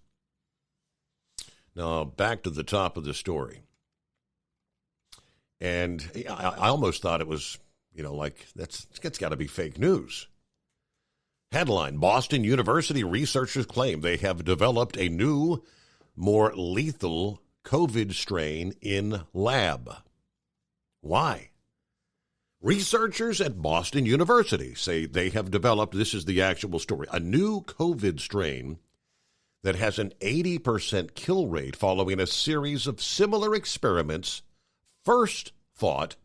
Now, back to the top of the story. And I almost thought it was, it's got to be fake news. Headline, Boston University researchers claim they have developed a new, more lethal COVID strain in lab. Why? Researchers at Boston University say they have developed, this is the actual story, a new COVID strain that has an 80% kill rate following a series of similar experiments first thought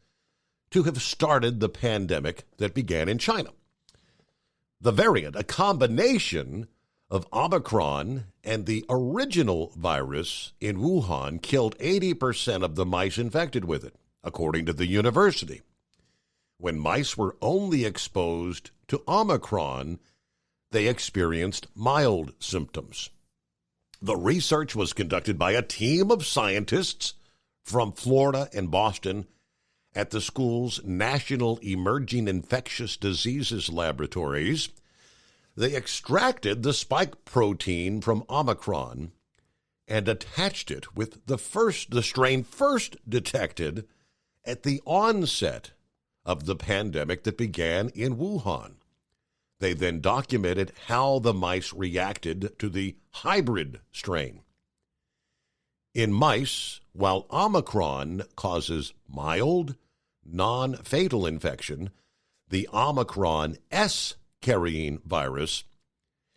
to have started the pandemic that began in China. The variant, a combination of Omicron and the original virus in Wuhan killed 80% of the mice infected with it, according to the university. When mice were only exposed to Omicron, they experienced mild symptoms. The research was conducted by a team of scientists from Florida and Boston at the school's National Emerging Infectious Diseases Laboratories. They extracted the spike protein from Omicron and attached it with the strain first detected at the onset of the pandemic that began in Wuhan. They then documented how the mice reacted to the hybrid strain. In mice, while Omicron causes mild, non-fatal infection, the Omicron S-carrying virus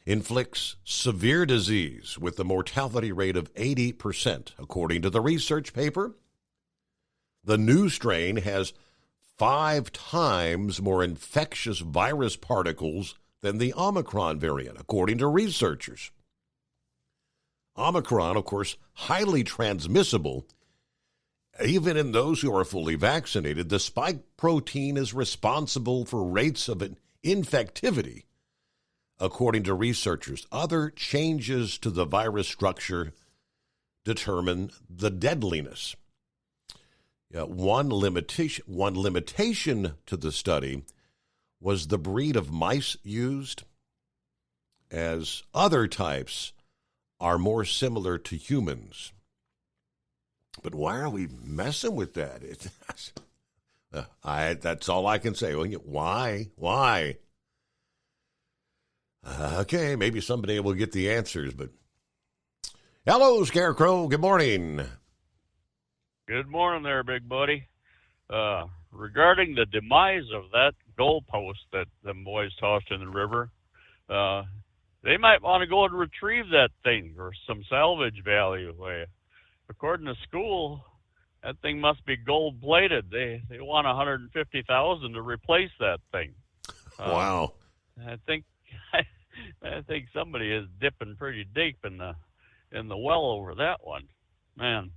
inflicts severe disease with a mortality rate of 80%, according to the research paper. The new strain has 5 times more infectious virus particles than the Omicron variant, according to researchers. Omicron, of course, highly transmissible. Even in those who are fully vaccinated, the spike protein is responsible for rates of infectivity, according to researchers. Other changes to the virus structure determine the deadliness. One limitation to the study was the breed of mice used, as other types are more similar to humans. But why are we messing with that? That's all I can say. Why? Okay, maybe someday we'll get the answers. But hello, Scarecrow. Good morning. Good morning there, big buddy. Regarding the demise of that goalpost that them boys tossed in the river, they might want to go and retrieve that thing for some salvage value. According to school, that thing must be gold-plated. They want $150,000 to replace that thing. Wow. I think somebody is dipping pretty deep in the well over that one. Man,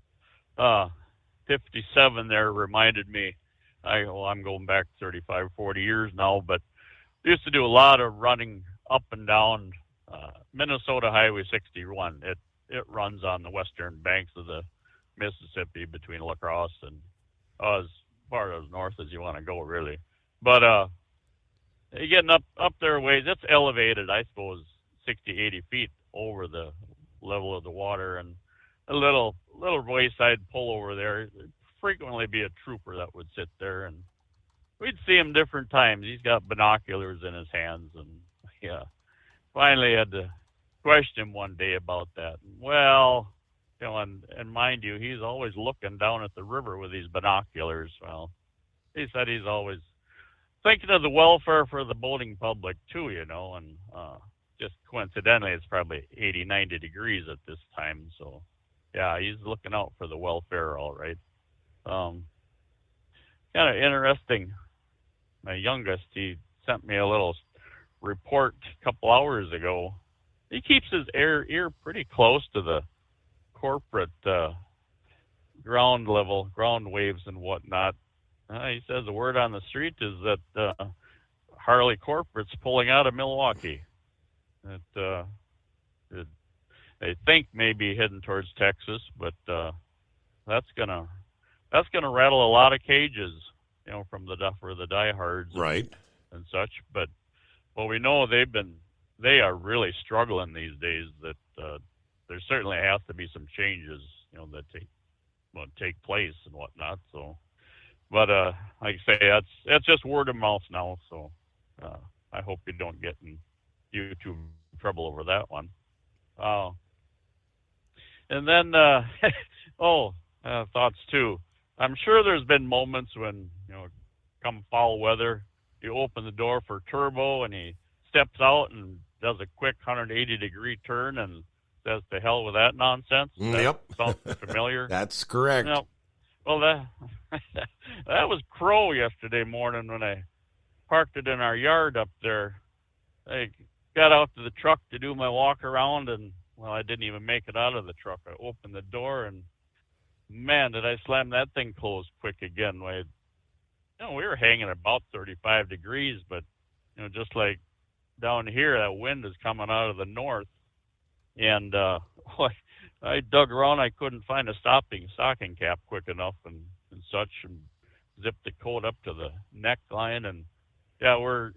57 there reminded me. I'm going back 35, 40 years now, but I used to do a lot of running up and down Minnesota Highway 61. It runs on the western banks of the Mississippi between La Crosse and as far as north as you want to go, really. But you're getting up there ways. It's elevated, I suppose, 60, 80 feet over the level of the water, and a little wayside pull over there. There'd frequently be a trooper that would sit there, and we'd see him different times. He's got binoculars in his hands, and finally had to question him one day about that. Well, and mind you, he's always looking down at the river with these binoculars. Well, he said he's always thinking of the welfare for the boating public too, and just coincidentally, it's probably 80, 90 degrees at this time. So, yeah, he's looking out for the welfare, all right. Kind of interesting. My youngest, he sent me a little report a couple hours ago. He keeps his ear pretty close to the corporate ground waves and whatnot. He says the word on the street is that Harley Corporate's pulling out of Milwaukee. That they think may be heading towards Texas, but that's gonna rattle a lot of cages, from for the diehards, right, and such. But we know they are really struggling these days. That there certainly has to be some changes, that take place and whatnot. So, but like I say, that's just word of mouth now. So I hope you don't get in YouTube trouble over that one. And then thoughts too. I'm sure there's been moments when, come foul weather, you open the door for Turbo and he steps out and does a quick 180-degree turn and says to hell with that nonsense. Yep. Sounds familiar. That's correct. Yep. Well, that was Crow yesterday morning when I parked it in our yard up there. got out to the truck to do my walk around, and well, I didn't even make it out of the truck. I opened the door, and man, did I slam that thing closed quick again. We were hanging about 35 degrees, but just like down here, that wind is coming out of the north, and I dug around. I couldn't find a stocking cap quick enough, and such, and zipped the coat up to the neckline, and yeah, we're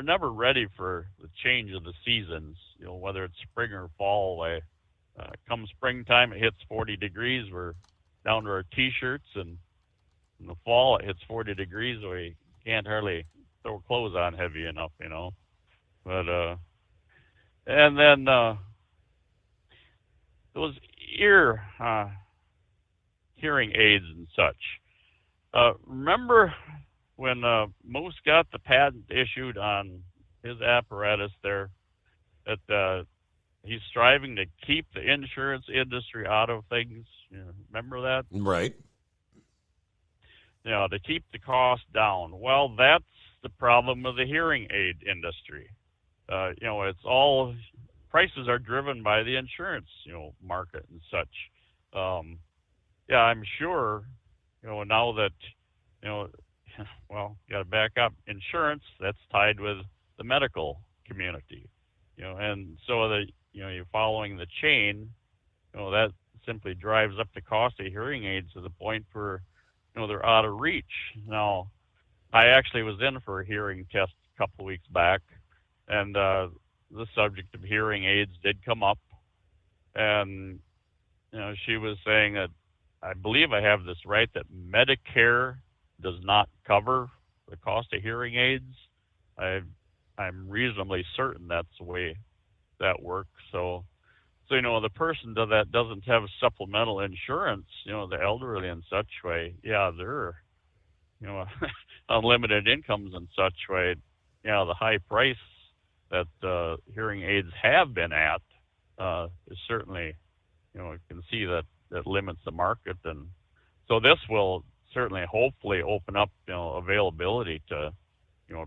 never ready for the change of the seasons, whether it's spring or fall. Come springtime, it hits 40 degrees. We're down to our T-shirts, and in the fall, it hits 40 degrees. We can't hardly throw clothes on heavy enough, But, and then those hearing aids and such. Remember when Moose got the patent issued on his apparatus there, that he's striving to keep the insurance industry out of things? Remember that? Right. To keep the cost down. Well, that's the problem with the hearing aid industry. It's all, prices are driven by the insurance, market and such. I'm sure, now that, well, you got to back up. Insurance, that's tied with the medical community, and so you're following the chain, that simply drives up the cost of hearing aids to the point where, they're out of reach. Now, I actually was in for a hearing test a couple of weeks back, and the subject of hearing aids did come up, and she was saying that, I believe I have this right, that Medicare does not cover the cost of hearing aids. I'm reasonably certain that's the way that works. So the person that doesn't have supplemental insurance, the elderly and such way, they're, unlimited incomes and such way, the high price that hearing aids have been at is certainly, you can see that limits the market. And so this will certainly hopefully open up, availability to,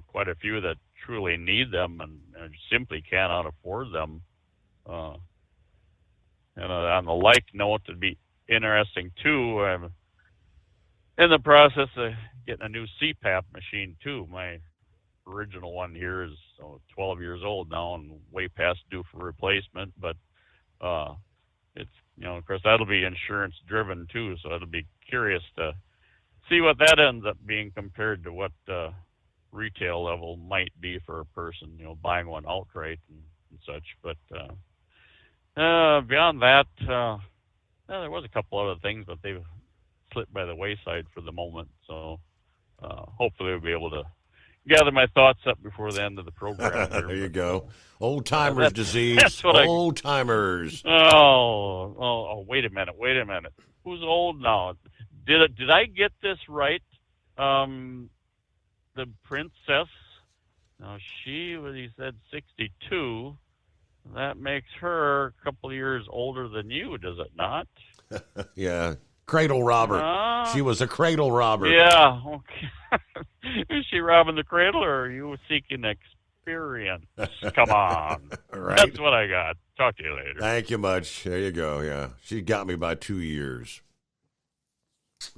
quite a few that truly need them and simply cannot afford them. And on the like note, it'd be interesting too. I'm in the process of getting a new CPAP machine too. My original one here is 12 years old now and way past due for replacement. But it's, of course, that'll be insurance driven too. So it'll be curious to see what that ends up being compared to what retail level might be for a person, buying one outright and such. But beyond that, there was a couple other things, but they've slipped by the wayside for the moment. So hopefully we'll be able to gather my thoughts up before the end of the program. There you go. Old timers disease. Old timers. Oh, wait a minute. Who's old now? Did I get this right? The princess. Now he said 62. That makes her a couple of years older than you, does it not? Yeah. Cradle robber. She was a cradle robber. Yeah. Okay. Is she robbing the cradle, or are you seeking experience? Come on. Right. That's what I got. Talk to you later. Thank you much. There you go. Yeah. She got me by 2 years.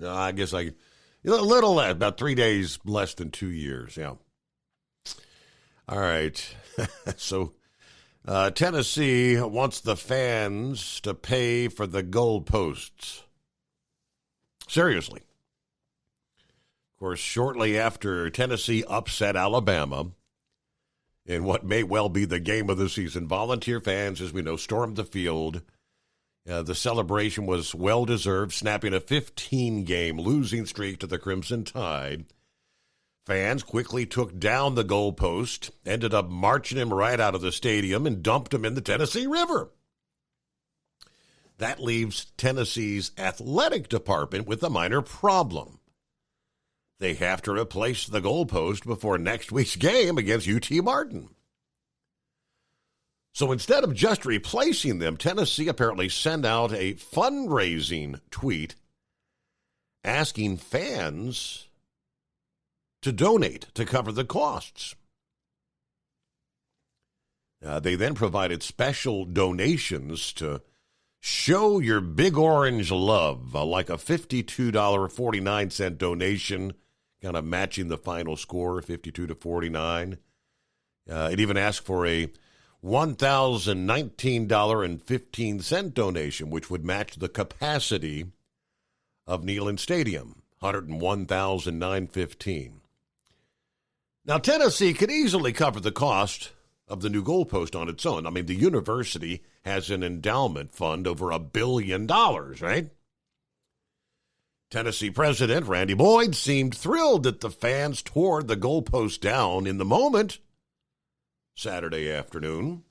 I guess a little less, about 3 days less than 2 years. Yeah. All right. So Tennessee wants the fans to pay for the goalposts. Seriously. Of course, shortly after Tennessee upset Alabama in what may well be the game of the season, Volunteer fans, as we know, stormed the field. The celebration was well-deserved, snapping a 15-game losing streak to the Crimson Tide. Fans quickly took down the goalpost, ended up marching him right out of the stadium, and dumped him in the Tennessee River. That leaves Tennessee's athletic department with a minor problem. They have to replace the goalpost before next week's game against UT Martin. So instead of just replacing them, Tennessee apparently sent out a fundraising tweet asking fans to donate to cover the costs. They then provided special donations to show your big orange love, like a $52.49 donation, kind of matching the final score, 52-49. It even asked for a $1,019.15 donation, which would match the capacity of Neyland Stadium, 101,915. Now, Tennessee could easily cover the cost of the new goalpost on its own. I mean, the university has an endowment fund over $1 billion, right? Tennessee President Randy Boyd seemed thrilled that the fans tore the goalpost down in the moment Saturday afternoon.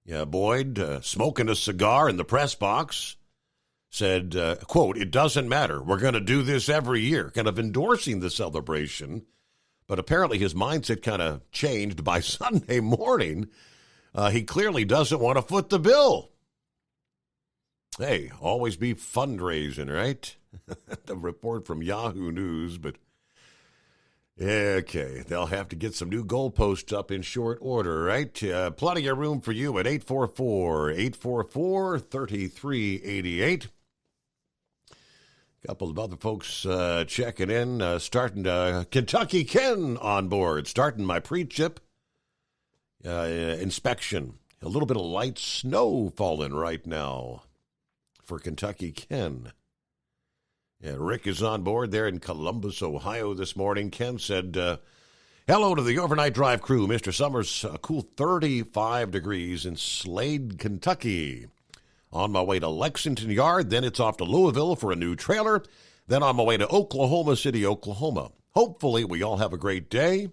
Yeah, Boyd, smoking a cigar in the press box, said, quote, "It doesn't matter. We're going to do this every year," kind of endorsing the celebration. But apparently his mindset kind of changed by Sunday morning. He clearly doesn't want to foot the bill. Hey, always be fundraising, right? The report from Yahoo News, but okay, they'll have to get some new goalposts up in short order, right? Plenty of room for you at 844-3388. A couple of other folks checking in, starting Kentucky Ken on board, starting my pre-chip inspection. A little bit of light snow falling right now for Kentucky Ken. Yeah, Rick is on board there in Columbus, Ohio this morning. Ken said, hello to the overnight drive crew. Mr. Summers, a cool 35 degrees in Slade, Kentucky. On my way to Lexington Yard, then it's off to Louisville for a new trailer. Then on my way to Oklahoma City, Oklahoma. Hopefully we all have a great day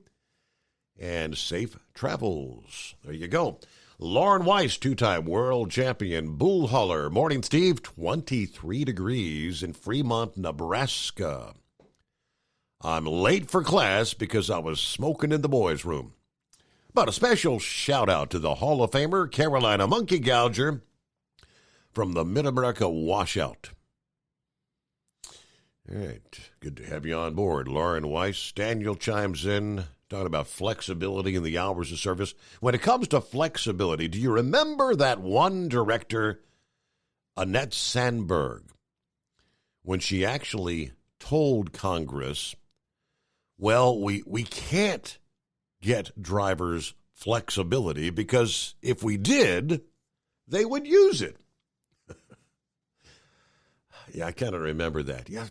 and safe travels. There you go. Lauren Weiss, two-time world champion, bull hauler. Morning, Steve. 23 degrees in Fremont, Nebraska. I'm late for class because I was smoking in the boys' room. But a special shout-out to the Hall of Famer, Carolina Monkey Gouger, from the Mid-America Washout. All right, good to have you on board, Lauren Weiss. Daniel chimes in, talking about flexibility in the hours of service. When it comes to flexibility, do you remember that one director, Annette Sandberg, when she actually told Congress, well, we can't get drivers flexibility because if we did, they would use it. Yeah, I kind of remember that. Yeah,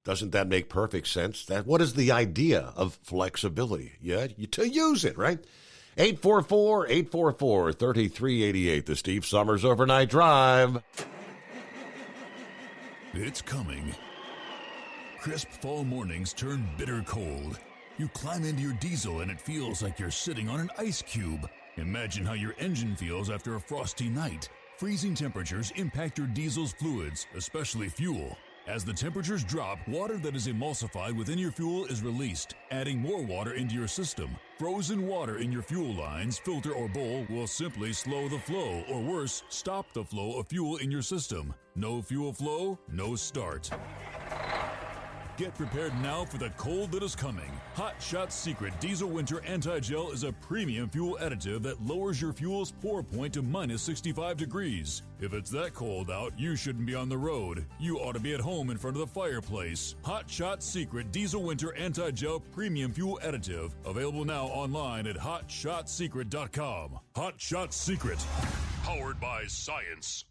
doesn't that make perfect sense? What is the idea of flexibility? Yeah, to use it, right? 844-3388, the Steve Summers Overnight Drive. It's coming. Crisp fall mornings turn bitter cold. You climb into your diesel and it feels like you're sitting on an ice cube. Imagine how your engine feels after a frosty night. Freezing temperatures impact your diesel's fluids, especially fuel. As the temperatures drop, water that is emulsified within your fuel is released, adding more water into your system. Frozen water in your fuel lines, filter, or bowl will simply slow the flow, or worse, stop the flow of fuel in your system. No fuel flow, no start. Get prepared now for the cold that is coming. Hot Shot Secret Diesel Winter Anti-Gel is a premium fuel additive that lowers your fuel's pour point to minus 65 degrees. If it's that cold out, you shouldn't be on the road. You ought to be at home in front of the fireplace. Hot Shot Secret Diesel Winter Anti-Gel Premium Fuel Additive. Available now online at hotshotsecret.com. Hot Shot Secret. Powered by science.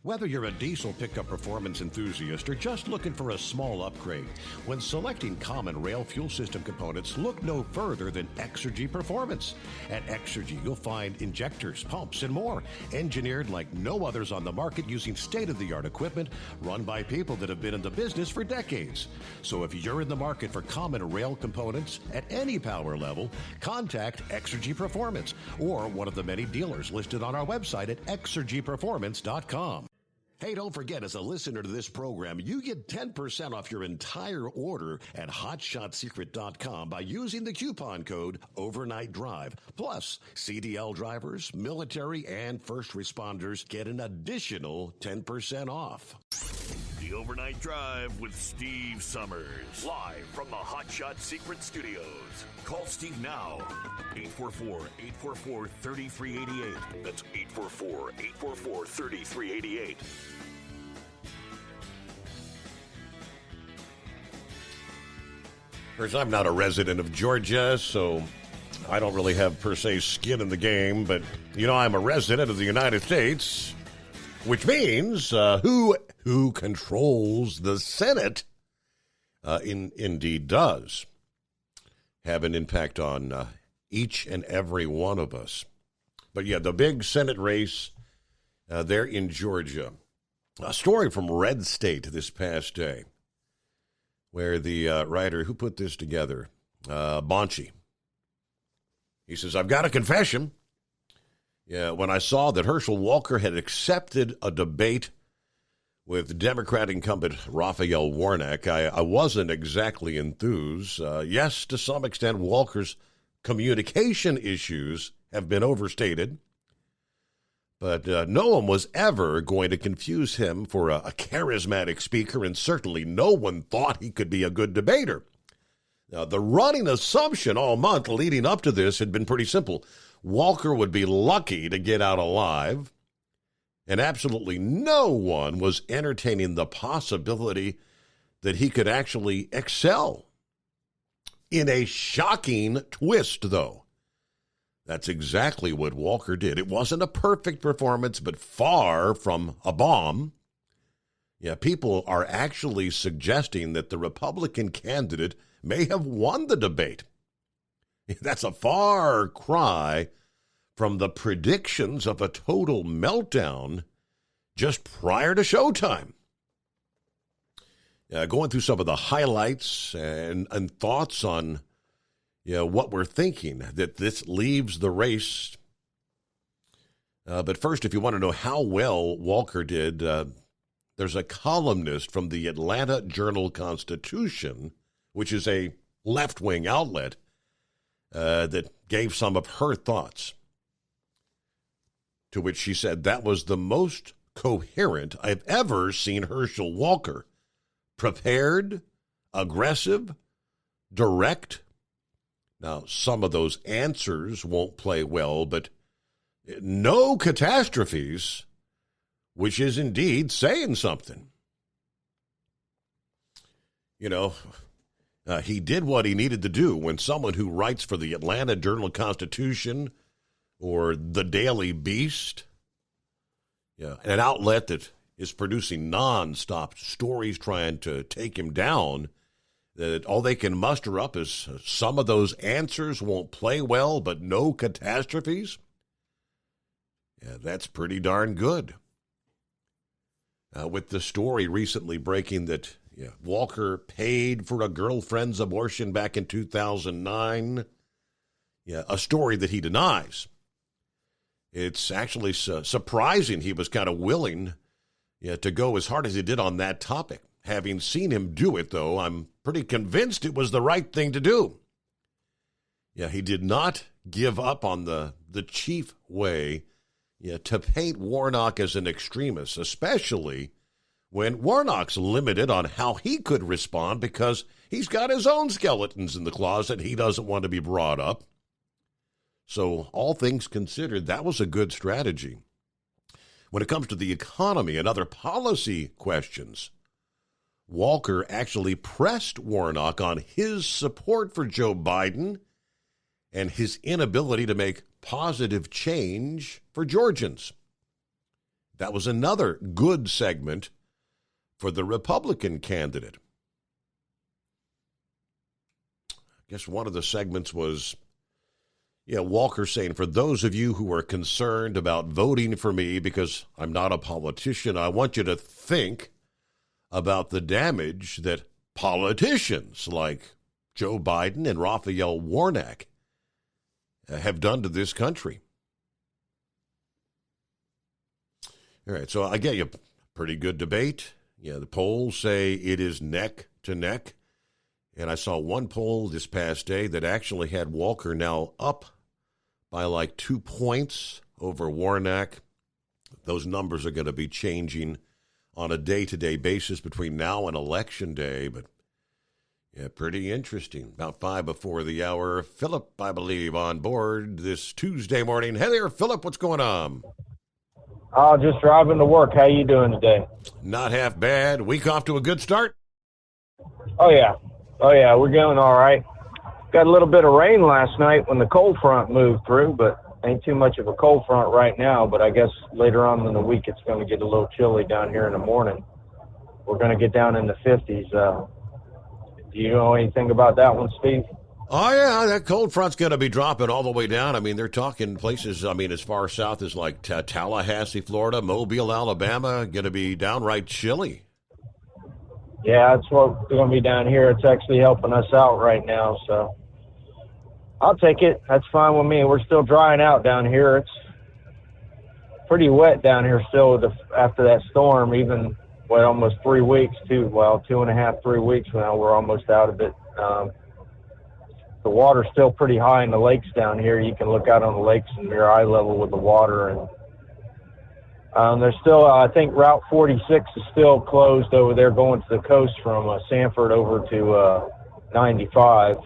Whether you're a diesel pickup performance enthusiast or just looking for a small upgrade, when selecting common rail fuel system components, look no further than Exergy Performance. At Exergy, you'll find injectors, pumps, and more, engineered like no others on the market using state-of-the-art equipment run by people that have been in the business for decades. So if you're in the market for common rail components at any power level, contact Exergy Performance or one of the many dealers listed on our website at exergyperformance.com. Hey, don't forget, as a listener to this program, you get 10% off your entire order at hotshotsecret.com by using the coupon code Overnight Drive. Plus, CDL drivers, military, and first responders get an additional 10% off. The The Overnight Drive with Steve Summers. Live from the Hot Shot Secret Studios. Call Steve now. 844-844-3388. That's 844-844-3388. Of course, I'm not a resident of Georgia, so I don't really have, per se, skin in the game. But, I'm a resident of the United States, which means who controls the Senate indeed does have an impact on each and every one of us. But, yeah, the big Senate race there in Georgia. A story from Red State this past day, where the writer who put this together, Bonchi, he says, I've got a confession. Yeah, when I saw that Herschel Walker had accepted a debate with Democrat incumbent Raphael Warnock, I wasn't exactly enthused. Yes, to some extent, Walker's communication issues have been overstated, but no one was ever going to confuse him for a charismatic speaker, and certainly no one thought he could be a good debater. Now, the running assumption all month leading up to this had been pretty simple. Walker would be lucky to get out alive, and absolutely no one was entertaining the possibility that he could actually excel. In a shocking twist, though, that's exactly what Walker did. It wasn't a perfect performance, but far from a bomb. Yeah, people are actually suggesting that the Republican candidate may have won the debate. That's a far cry from the predictions of a total meltdown just prior to showtime. Going through some of the highlights and thoughts on what we're thinking, that this leaves the race. But first, if you want to know how well Walker did, there's a columnist from the Atlanta Journal-Constitution, which is a left-wing outlet, that gave some of her thoughts, to which she said that was the most coherent I've ever seen Herschel Walker. Prepared, aggressive, direct. Now, some of those answers won't play well, but no catastrophes, which is indeed saying something. He did what he needed to do when someone who writes for the Atlanta Journal-Constitution or the Daily Beast, an outlet that is producing nonstop stories trying to take him down, that all they can muster up is some of those answers won't play well, but no catastrophes. Yeah, that's pretty darn good. With the story recently breaking that Walker paid for a girlfriend's abortion back in 2009. A story that he denies. It's actually surprising he was kind of willing to go as hard as he did on that topic. Having seen him do it, though, I'm pretty convinced it was the right thing to do. He did not give up on the chief way to paint Warnock as an extremist, especially when Warnock's limited on how he could respond because he's got his own skeletons in the closet he doesn't want to be brought up. So all things considered, that was a good strategy. When it comes to the economy and other policy questions, Walker actually pressed Warnock on his support for Joe Biden and his inability to make positive change for Georgians. That was another good segment for the Republican candidate. I guess one of the segments was, Walker saying, for those of you who are concerned about voting for me because I'm not a politician, I want you to think about the damage that politicians like Joe Biden and Raphael Warnock have done to this country. All right, so I get you a pretty good debate. The polls say it is neck to neck. And I saw one poll this past day that actually had Walker now up by like 2 points over Warnock. Those numbers are going to be changing on a day-to-day basis between now and Election Day. But, yeah, pretty interesting. About 5 before the hour. Philip, I believe, on board this Tuesday morning. Hey there, Philip, what's going on? Just driving to work. How you doing today? Not half bad. Week off to a good start? Oh, yeah, we're going all right. Got a little bit of rain last night when the cold front moved through, but ain't too much of a cold front right now. But I guess later on in the week it's going to get a little chilly down here in the morning. We're going to get down in the 50s. Do you know anything about that one, Steve? Oh, yeah, that cold front's going to be dropping all the way down. I mean, they're talking places, as far south as like Tallahassee, Florida, Mobile, Alabama, going to be downright chilly. Yeah, that's what we're going to be down here. It's actually helping us out right now, so I'll take it. That's fine with me. We're still drying out down here. It's pretty wet down here still after that storm, even, almost 3 weeks, 2.5, 3 weeks now. We're almost out of it. The water's still pretty high in the lakes down here. You can look out on the lakes and you're eye level with the water. And there's still, I think Route 46 is still closed over there going to the coast from Sanford over to 95.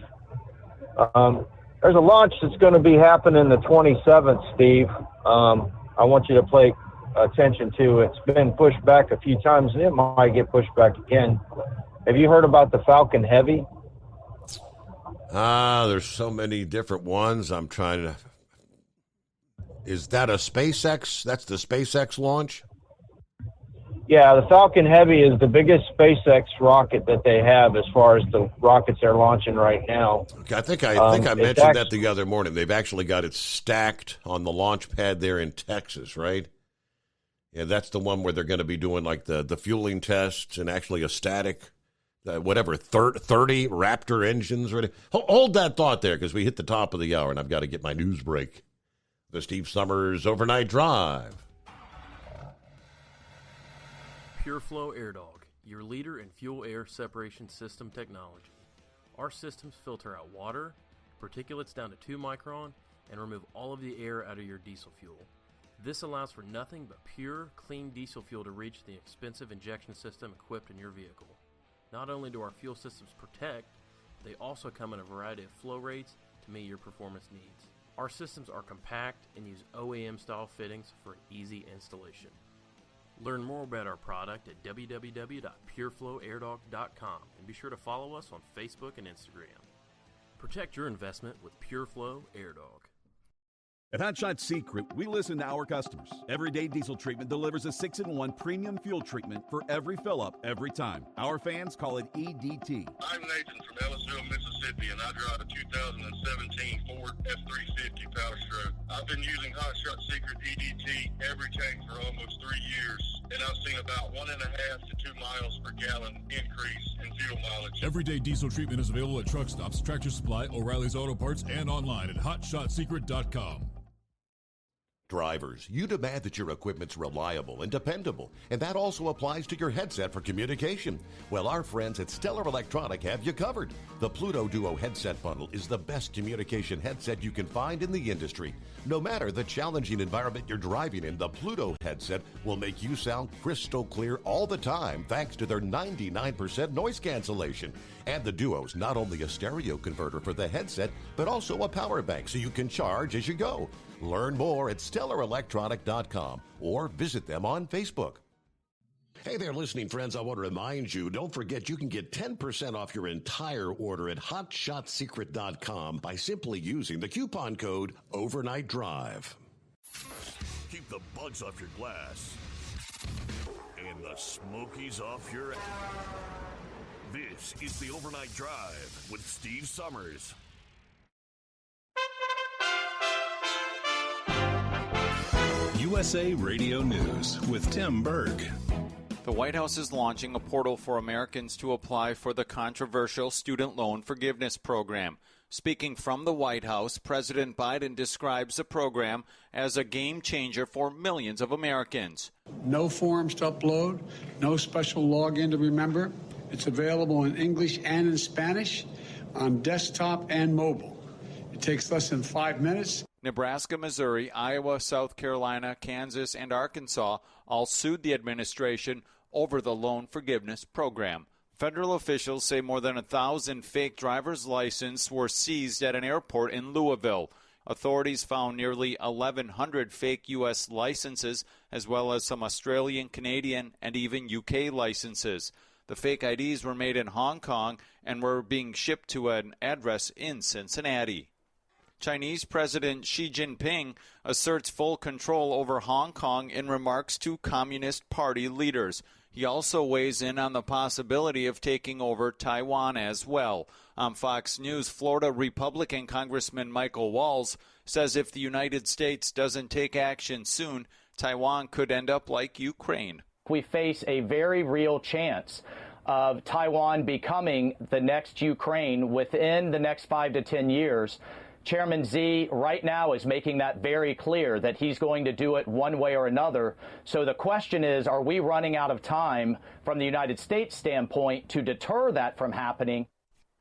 There's a launch that's going to be happening the 27th, Steve. I want you to pay attention to. It's been pushed back a few times, and it might get pushed back again. Have you heard about the Falcon Heavy? There's so many different ones. I'm trying to... Is that a SpaceX? That's the SpaceX launch? Yeah, the Falcon Heavy is the biggest SpaceX rocket that they have as far as the rockets they're launching right now. Okay, I think I mentioned that the other morning. They've actually got it stacked on the launch pad there in Texas, right? Yeah, that's the one where they're going to be doing like the fueling tests and actually a static... 30 Raptor engines. Ready. Hold that thought there because we hit the top of the hour and I've got to get my news break. The Steve Summers Overnight Drive. PureFlow Air Dog, your leader in fuel air separation system technology. Our systems filter out water, particulates down to 2 micron, and remove all of the air out of your diesel fuel. This allows for nothing but pure, clean diesel fuel to reach the expensive injection system equipped in your vehicle. Not only do our fuel systems protect, they also come in a variety of flow rates to meet your performance needs. Our systems are compact and use OEM-style fittings for an easy installation. Learn more about our product at www.pureflowairdog.com and be sure to follow us on Facebook and Instagram. Protect your investment with PureFlow Air Dog. At Hot Shot Secret, we listen to our customers. Everyday Diesel Treatment delivers a 6-in-1 premium fuel treatment for every fill-up, every time. Our fans call it EDT. I'm Nathan from Ellisville, Mississippi, and I drive a 2017 Ford F-350 Power Stroke. I've been using Hot Shot Secret EDT every tank for almost 3 years, and I've seen about 1.5 to 2 miles per gallon increase in fuel mileage. Everyday Diesel Treatment is available at truck stops, Tractor Supply, O'Reilly's Auto Parts, and online at HotShotSecret.com. Drivers, you demand that your equipment's reliable and dependable, and that also applies to your headset for communication. Well, our friends at Stellar Electronic have you covered. The Pluto Duo headset bundle is the best communication headset you can find in the industry. No matter the challenging environment you're driving in, the Pluto headset will make you sound crystal clear all the time thanks to their 99% noise cancellation. And the Duo's not only a stereo converter for the headset, but also a power bank so you can charge as you go. Learn more at StellarElectronic.com or visit them on Facebook. Hey there, listening friends. I want to remind you, don't forget you can get 10% off your entire order at HotShotSecret.com by simply using the coupon code Overnight Drive. Keep the bugs off your glass and the smokies off your ass. This is the Overnight Drive with Steve Summers. USA Radio News with Tim Berg. The White House is launching a portal for Americans to apply for the controversial Student Loan Forgiveness Program. Speaking from the White House, President Biden describes the program as a game changer for millions of Americans. No forms to upload, no special login to remember. It's available in English and in Spanish on desktop and mobile. It takes less than 5 minutes. Nebraska, Missouri, Iowa, South Carolina, Kansas, and Arkansas all sued the administration over the loan forgiveness program. Federal officials say more than 1,000 fake driver's licenses were seized at an airport in Louisville. Authorities found nearly 1,100 fake U.S. licenses, as well as some Australian, Canadian, and even UK licenses. The fake IDs were made in Hong Kong and were being shipped to an address in Cincinnati. Chinese President Xi Jinping asserts full control over Hong Kong in remarks to Communist Party leaders. He also weighs in on the possibility of taking over Taiwan as well. On Fox News, Florida Republican Congressman Michael Walz says if the United States doesn't take action soon, Taiwan could end up like Ukraine. We face a very real chance of Taiwan becoming the next Ukraine within the next 5 to 10 years. Chairman Xi right now is making that very clear that he's going to do it one way or another. So the question is, are we running out of time from the United States standpoint to deter that from happening?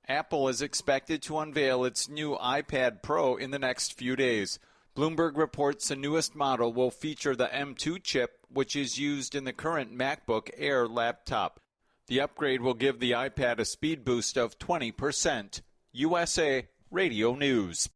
Apple is expected to unveil its new iPad Pro in the next few days. Bloomberg reports the newest model will feature the M2 chip, which is used in the current MacBook Air laptop. The upgrade will give the iPad a speed boost of 20%. USA Radio News.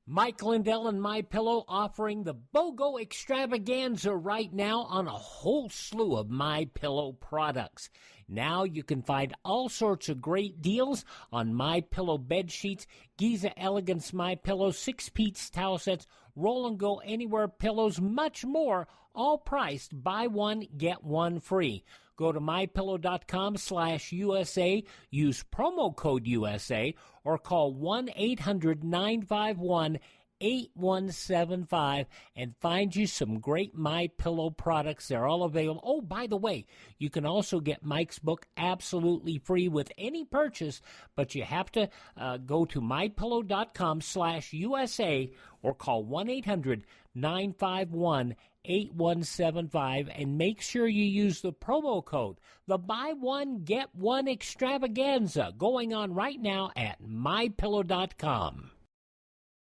Mike Lindell and MyPillow offering the BOGO extravaganza right now on a whole slew of MyPillow products. Now you can find all sorts of great deals on MyPillow bed sheets, Giza Elegance MyPillow, 6-piece towel sets, Roll and Go Anywhere pillows, much more, all priced buy one, get one free. Go to mypillow.com/USA, use promo code USA, or call 1-800-951-8175 and find you some great MyPillow products. They're all available. Oh, by the way, you can also get Mike's book absolutely free with any purchase, but you have to go to mypillow.com/USA or call 1-800-951-8175 and make sure you use the promo code, the buy one, get one extravaganza, going on right now at mypillow.com.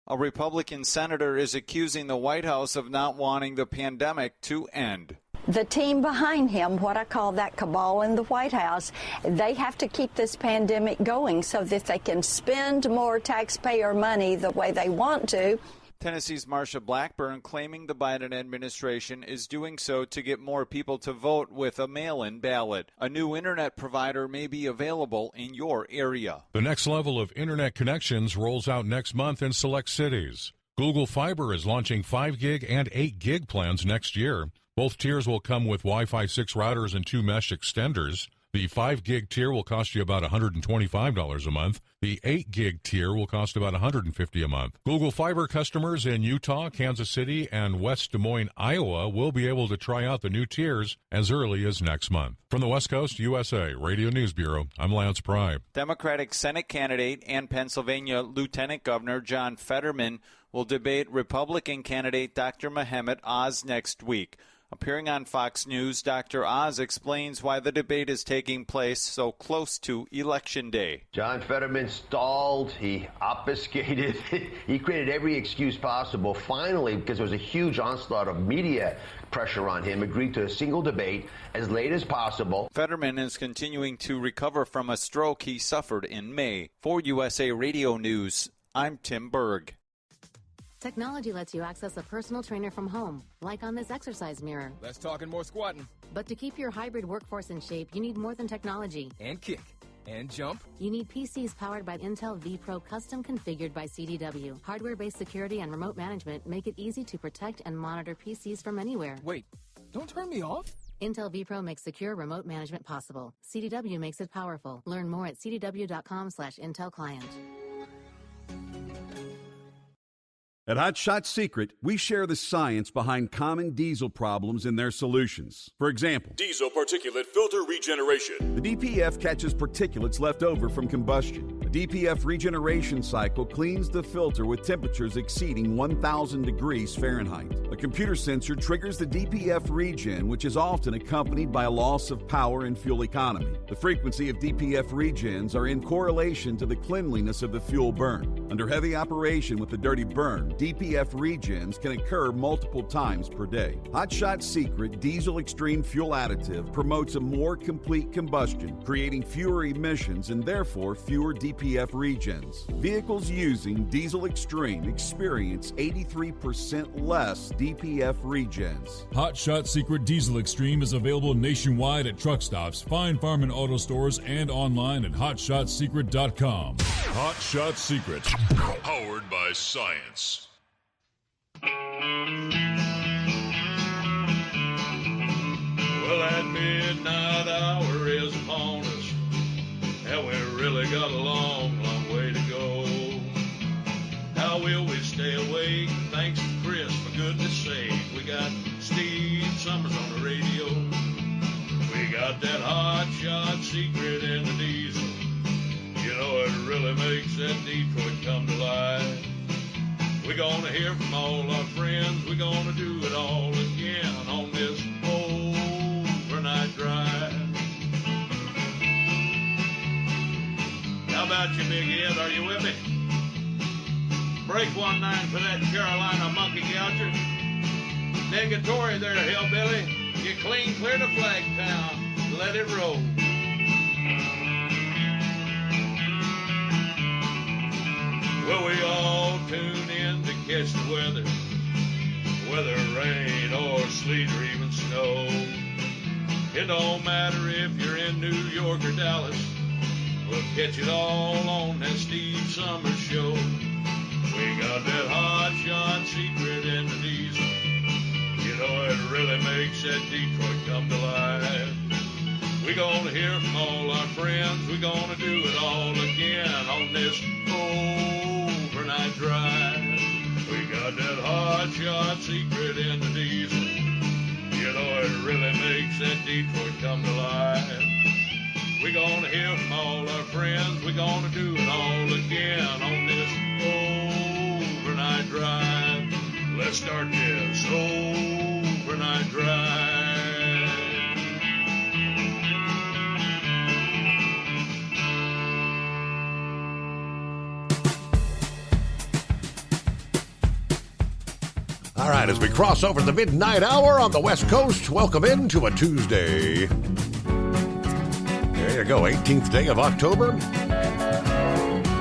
A Republican senator is accusing the White House of not wanting the pandemic to end. The team behind him, what I call that cabal in the White House, they have to keep this pandemic going so that they can spend more taxpayer money the way they want to. Tennessee's Marsha Blackburn claiming the Biden administration is doing so to get more people to vote with a mail-in ballot. A new internet provider may be available in your area. The next level of internet connections rolls out next month in select cities. Google Fiber is launching 5 gig and 8 gig plans next year. Both tiers will come with Wi-Fi 6 routers and 2 mesh extenders. The 5 gig tier will cost you about $125 a month. The 8 gig tier will cost about $150 a month. Google Fiber customers in Utah, Kansas City, and West Des Moines, Iowa will be able to try out the new tiers as early as next month. From the West Coast, USA Radio News Bureau, I'm Lance Pry. Democratic Senate candidate and Pennsylvania Lieutenant Governor John Fetterman will debate Republican candidate Dr. Mehmet Oz next week. Appearing on Fox News, Dr. Oz explains why the debate is taking place so close to Election Day. John Fetterman stalled, he obfuscated, he created every excuse possible. Finally, because there was a huge onslaught of media pressure on him, agreed to a single debate as late as possible. Fetterman is continuing to recover from a stroke he suffered in May. For USA Radio News, I'm Tim Berg. Technology lets you access a personal trainer from home, like on this exercise mirror. Less talking, more squatting. But to keep your hybrid workforce in shape, you need more than technology. And kick. And jump. You need PCs powered by Intel vPro, custom configured by CDW. Hardware-based security and remote management make it easy to protect and monitor PCs from anywhere. Wait, don't turn me off. Intel vPro makes secure remote management possible. CDW makes it powerful. Learn more at cdw.com/Intel Client. At Hot Shot Secret, we share the science behind common diesel problems and their solutions. For example, diesel particulate filter regeneration. The DPF catches particulates left over from combustion. The DPF regeneration cycle cleans the filter with temperatures exceeding 1,000 degrees Fahrenheit. A computer sensor triggers the DPF regen, which is often accompanied by a loss of power and fuel economy. The frequency of DPF regens are in correlation to the cleanliness of the fuel burn. Under heavy operation with the dirty burn, DPF regens can occur multiple times per day. Hot Shot Secret Diesel Extreme Fuel Additive promotes a more complete combustion, creating fewer emissions and therefore fewer DPF regens. Vehicles using Diesel Extreme experience 83% less DPF regens. Hot Shot Secret Diesel Extreme is available nationwide at truck stops, fine farm and auto stores, and online at hotshotsecret.com. Hot Shot Secret, powered by science. Well, that midnight hour is upon us, and we really got a long, long way to go. How will we stay awake? Thanks to Chris, for goodness sake. We got Steve Summers on the radio. We got that Hot Shot Secret in the diesel. You know, it really makes that Detroit come to life. We're gonna hear from all our friends. We're gonna do it all again on this overnight drive. How about you, Big Ed? Are you with me? Break 1-9 for that Carolina monkey gouger. Negatory there, hillbilly. You clean clear to Flagtown. Let it roll. Well, we all tune in to catch the weather, whether rain or sleet or even snow. It don't matter if you're in New York or Dallas, we'll catch it all on that Steve Summers show. We got that Hot Shot Secret in the diesel. You know, it really makes that Detroit come to life. We're gonna hear from all our friends. We're gonna do it all again on this overnight drive. We got that Hot Shot Secret in the diesel. You know, it really makes that Detroit come to life. We're gonna hear from all our friends. We're gonna do it all again on this overnight drive. Let's start this overnight drive. All right, as we cross over the midnight hour on the West Coast, welcome into a Tuesday. There you go, 18th day of October.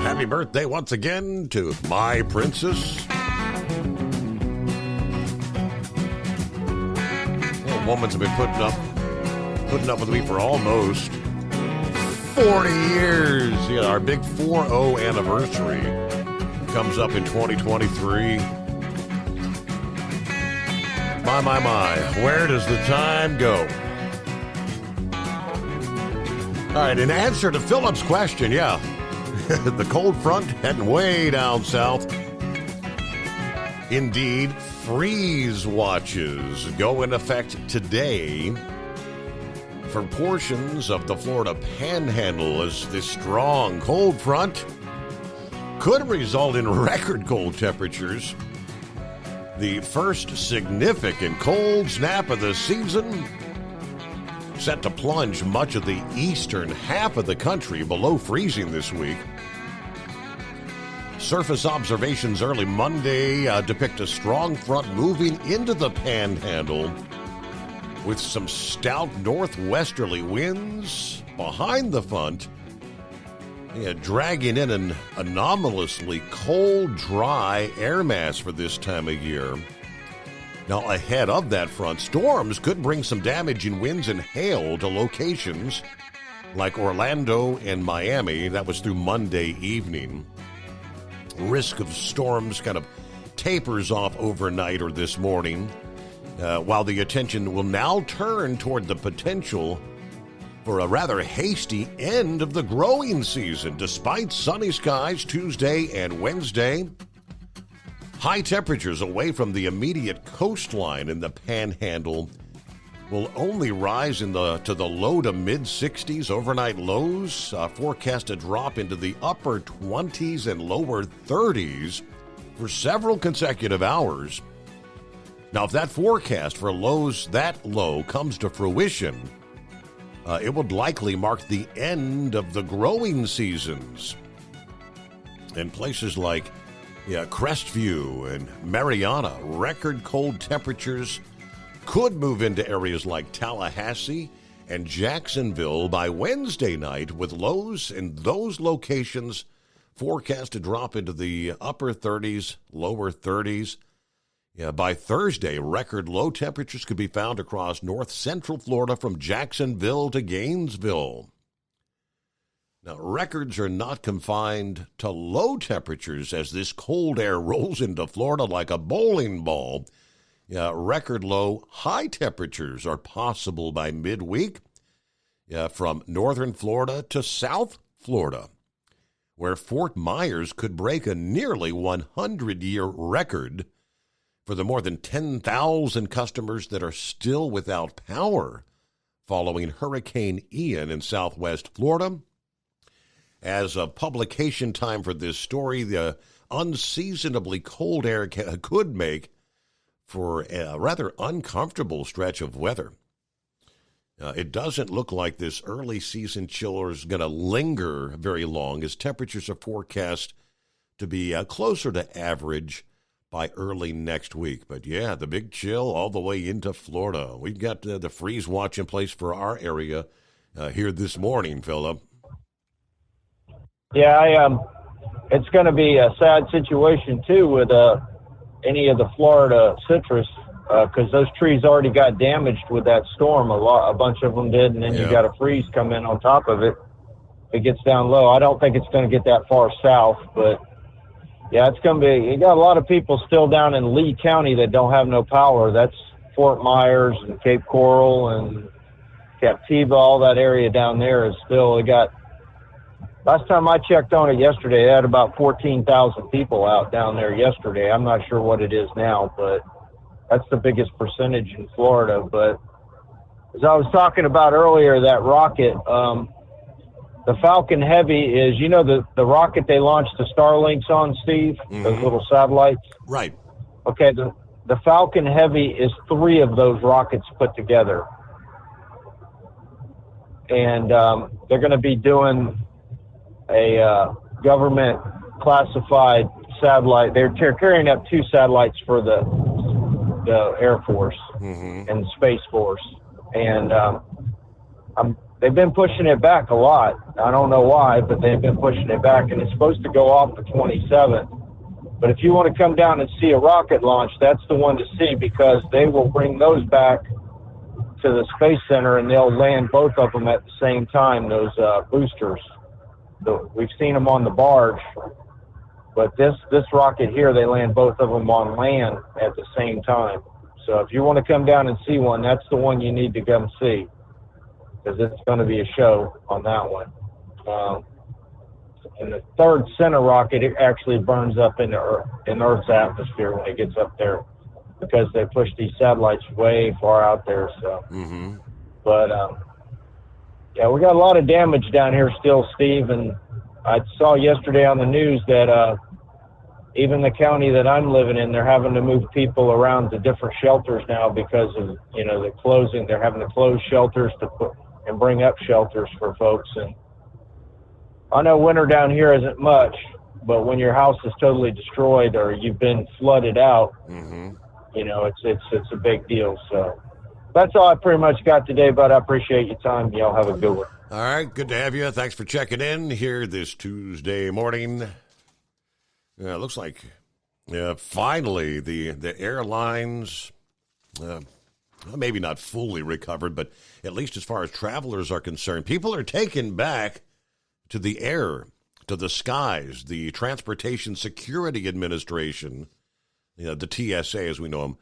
Happy birthday once again to my princess. A woman's been putting up with me for almost 40 years. Yeah, our big 4-0 anniversary comes up in 2023. My, where does the time go? All right, in answer to Philip's question, yeah, the cold front heading way down south. Indeed, freeze watches go in effect today for portions of the Florida Panhandle as this strong cold front could result in record cold temperatures. The first significant cold snap of the season set to plunge much of the eastern half of the country below freezing this week. Surface observations early Monday depict a strong front moving into the Panhandle with some stout northwesterly winds behind the front, dragging in an anomalously cold, dry air mass for this time of year. Now, ahead of that front, storms could bring some damaging winds and hail to locations like Orlando and Miami. That was through Monday evening. Risk of storms kind of tapers off overnight or this morning, while the attention will now turn toward the potential for a rather hasty end of the growing season. Despite sunny skies Tuesday and Wednesday, high temperatures away from the immediate coastline in the Panhandle will only rise to the low to mid-60s. Overnight lows forecast to drop into the upper 20s and lower 30s for several consecutive hours. Now, if that forecast for lows that low comes to fruition, it would likely mark the end of the growing seasons. And places like Crestview and Mariana, record cold temperatures could move into areas like Tallahassee and Jacksonville by Wednesday night, with lows in those locations forecast to drop into the upper 30s, lower 30s. By Thursday, record low temperatures could be found across north central Florida from Jacksonville to Gainesville. Now, records are not confined to low temperatures as this cold air rolls into Florida like a bowling ball. Record low high temperatures are possible by midweek from northern Florida to South Florida, where Fort Myers could break a nearly 100-year record for the more than 10,000 customers that are still without power following Hurricane Ian in southwest Florida. As of publication time for this story, the unseasonably cold air could make for a rather uncomfortable stretch of weather. It doesn't look like this early season chiller is going to linger very long, as temperatures are forecast to be closer to average by early next week. But yeah, the big chill all the way into Florida. We've got the freeze watch in place for our area here this morning, Philip. Yeah, it's going to be a sad situation too with any of the Florida citrus, because those trees already got damaged with that storm. A bunch of them did, and then you got a freeze come in on top of it. It gets down low. I don't think it's going to get that far south, but yeah, it's going to be. You got a lot of people still down in Lee County that don't have no power. That's Fort Myers and Cape Coral and Captiva. All that area down there is still. It got. Last time I checked on it yesterday, they had about 14,000 people out down there yesterday. I'm not sure what it is now, but that's the biggest percentage in Florida. But as I was talking about earlier, that rocket, the Falcon Heavy is, the rocket they launched the Starlinks on, Steve, those little satellites? Right. Okay, the Falcon Heavy is 3 of those rockets put together. And they're going to be doing a government classified satellite. They're carrying up 2 satellites for the Air Force and the Space Force. And they've been pushing it back a lot. I don't know why, but they've been pushing it back, and it's supposed to go off the 27th. But if you want to come down and see a rocket launch, that's the one to see, because they will bring those back to the Space Center, and they'll land both of them at the same time, those boosters. We've seen them on the barge, but this rocket here, they land both of them on land at the same time. So if you want to come down and see one, that's the one you need to come see, because it's going to be a show on that one. And the third center rocket, it actually burns up in Earth's atmosphere when it gets up there, because they push these satellites way far out there. So, but yeah, we got a lot of damage down here still, Steve. And I saw yesterday on the news that even the county that I'm living in, they're having to move people around to different shelters now because of the closing. They're having to close shelters to put and bring up shelters for folks. And I know winter down here isn't much, but when your house is totally destroyed or you've been flooded out, it's a big deal. So that's all I pretty much got today, but I appreciate your time. Y'all have a good one. All right, good to have you. Thanks for checking in here this Tuesday morning. It looks like finally the airlines, maybe not fully recovered, but at least as far as travelers are concerned, people are taken back to the air, to the skies. The Transportation Security Administration, the TSA as we know them,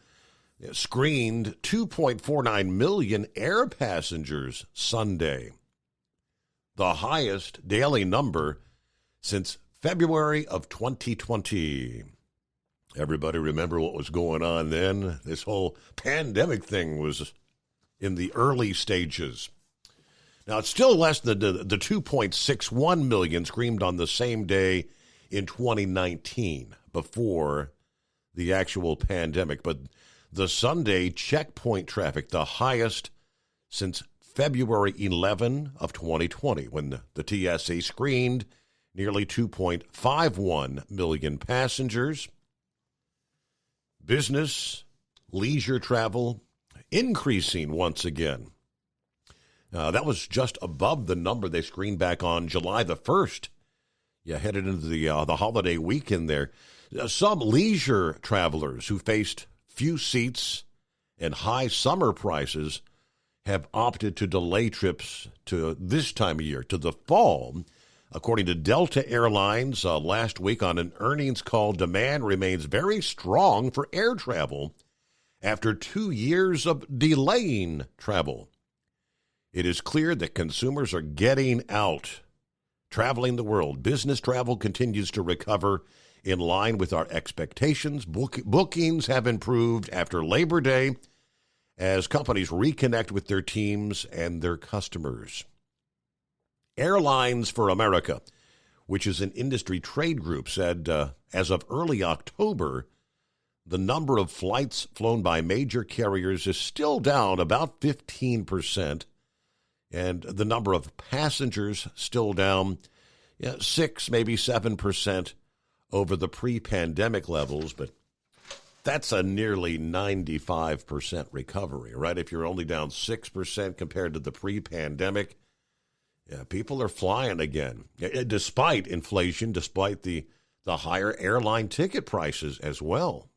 screened 2.49 million air passengers Sunday, the highest daily number since February of 2020. Everybody remember what was going on then? This whole pandemic thing was in the early stages. Now, it's still less than the 2.61 million screened on the same day in 2019, before the actual pandemic. But the Sunday checkpoint traffic, the highest since February 11 of 2020, when the TSA screened nearly 2.51 million passengers. Business, leisure travel increasing once again. That was just above the number they screened back on July the 1st. Yeah, headed into the holiday weekend there. Some leisure travelers who faced few seats and high summer prices have opted to delay trips to this time of year, to the fall. According to Delta Airlines, last week on an earnings call, demand remains very strong for air travel after 2 years of delaying travel. It is clear that consumers are getting out, traveling the world. Business travel continues to recover in line with our expectations. Bookings have improved after Labor Day as companies reconnect with their teams and their customers. Airlines for America, which is an industry trade group, said as of early October, the number of flights flown by major carriers is still down about 15%, and the number of passengers still down 6, maybe 7% over the pre-pandemic levels, but that's a nearly 95% recovery, right? If you're only down 6% compared to the pre-pandemic, people are flying again, despite inflation, despite the higher airline ticket prices as well.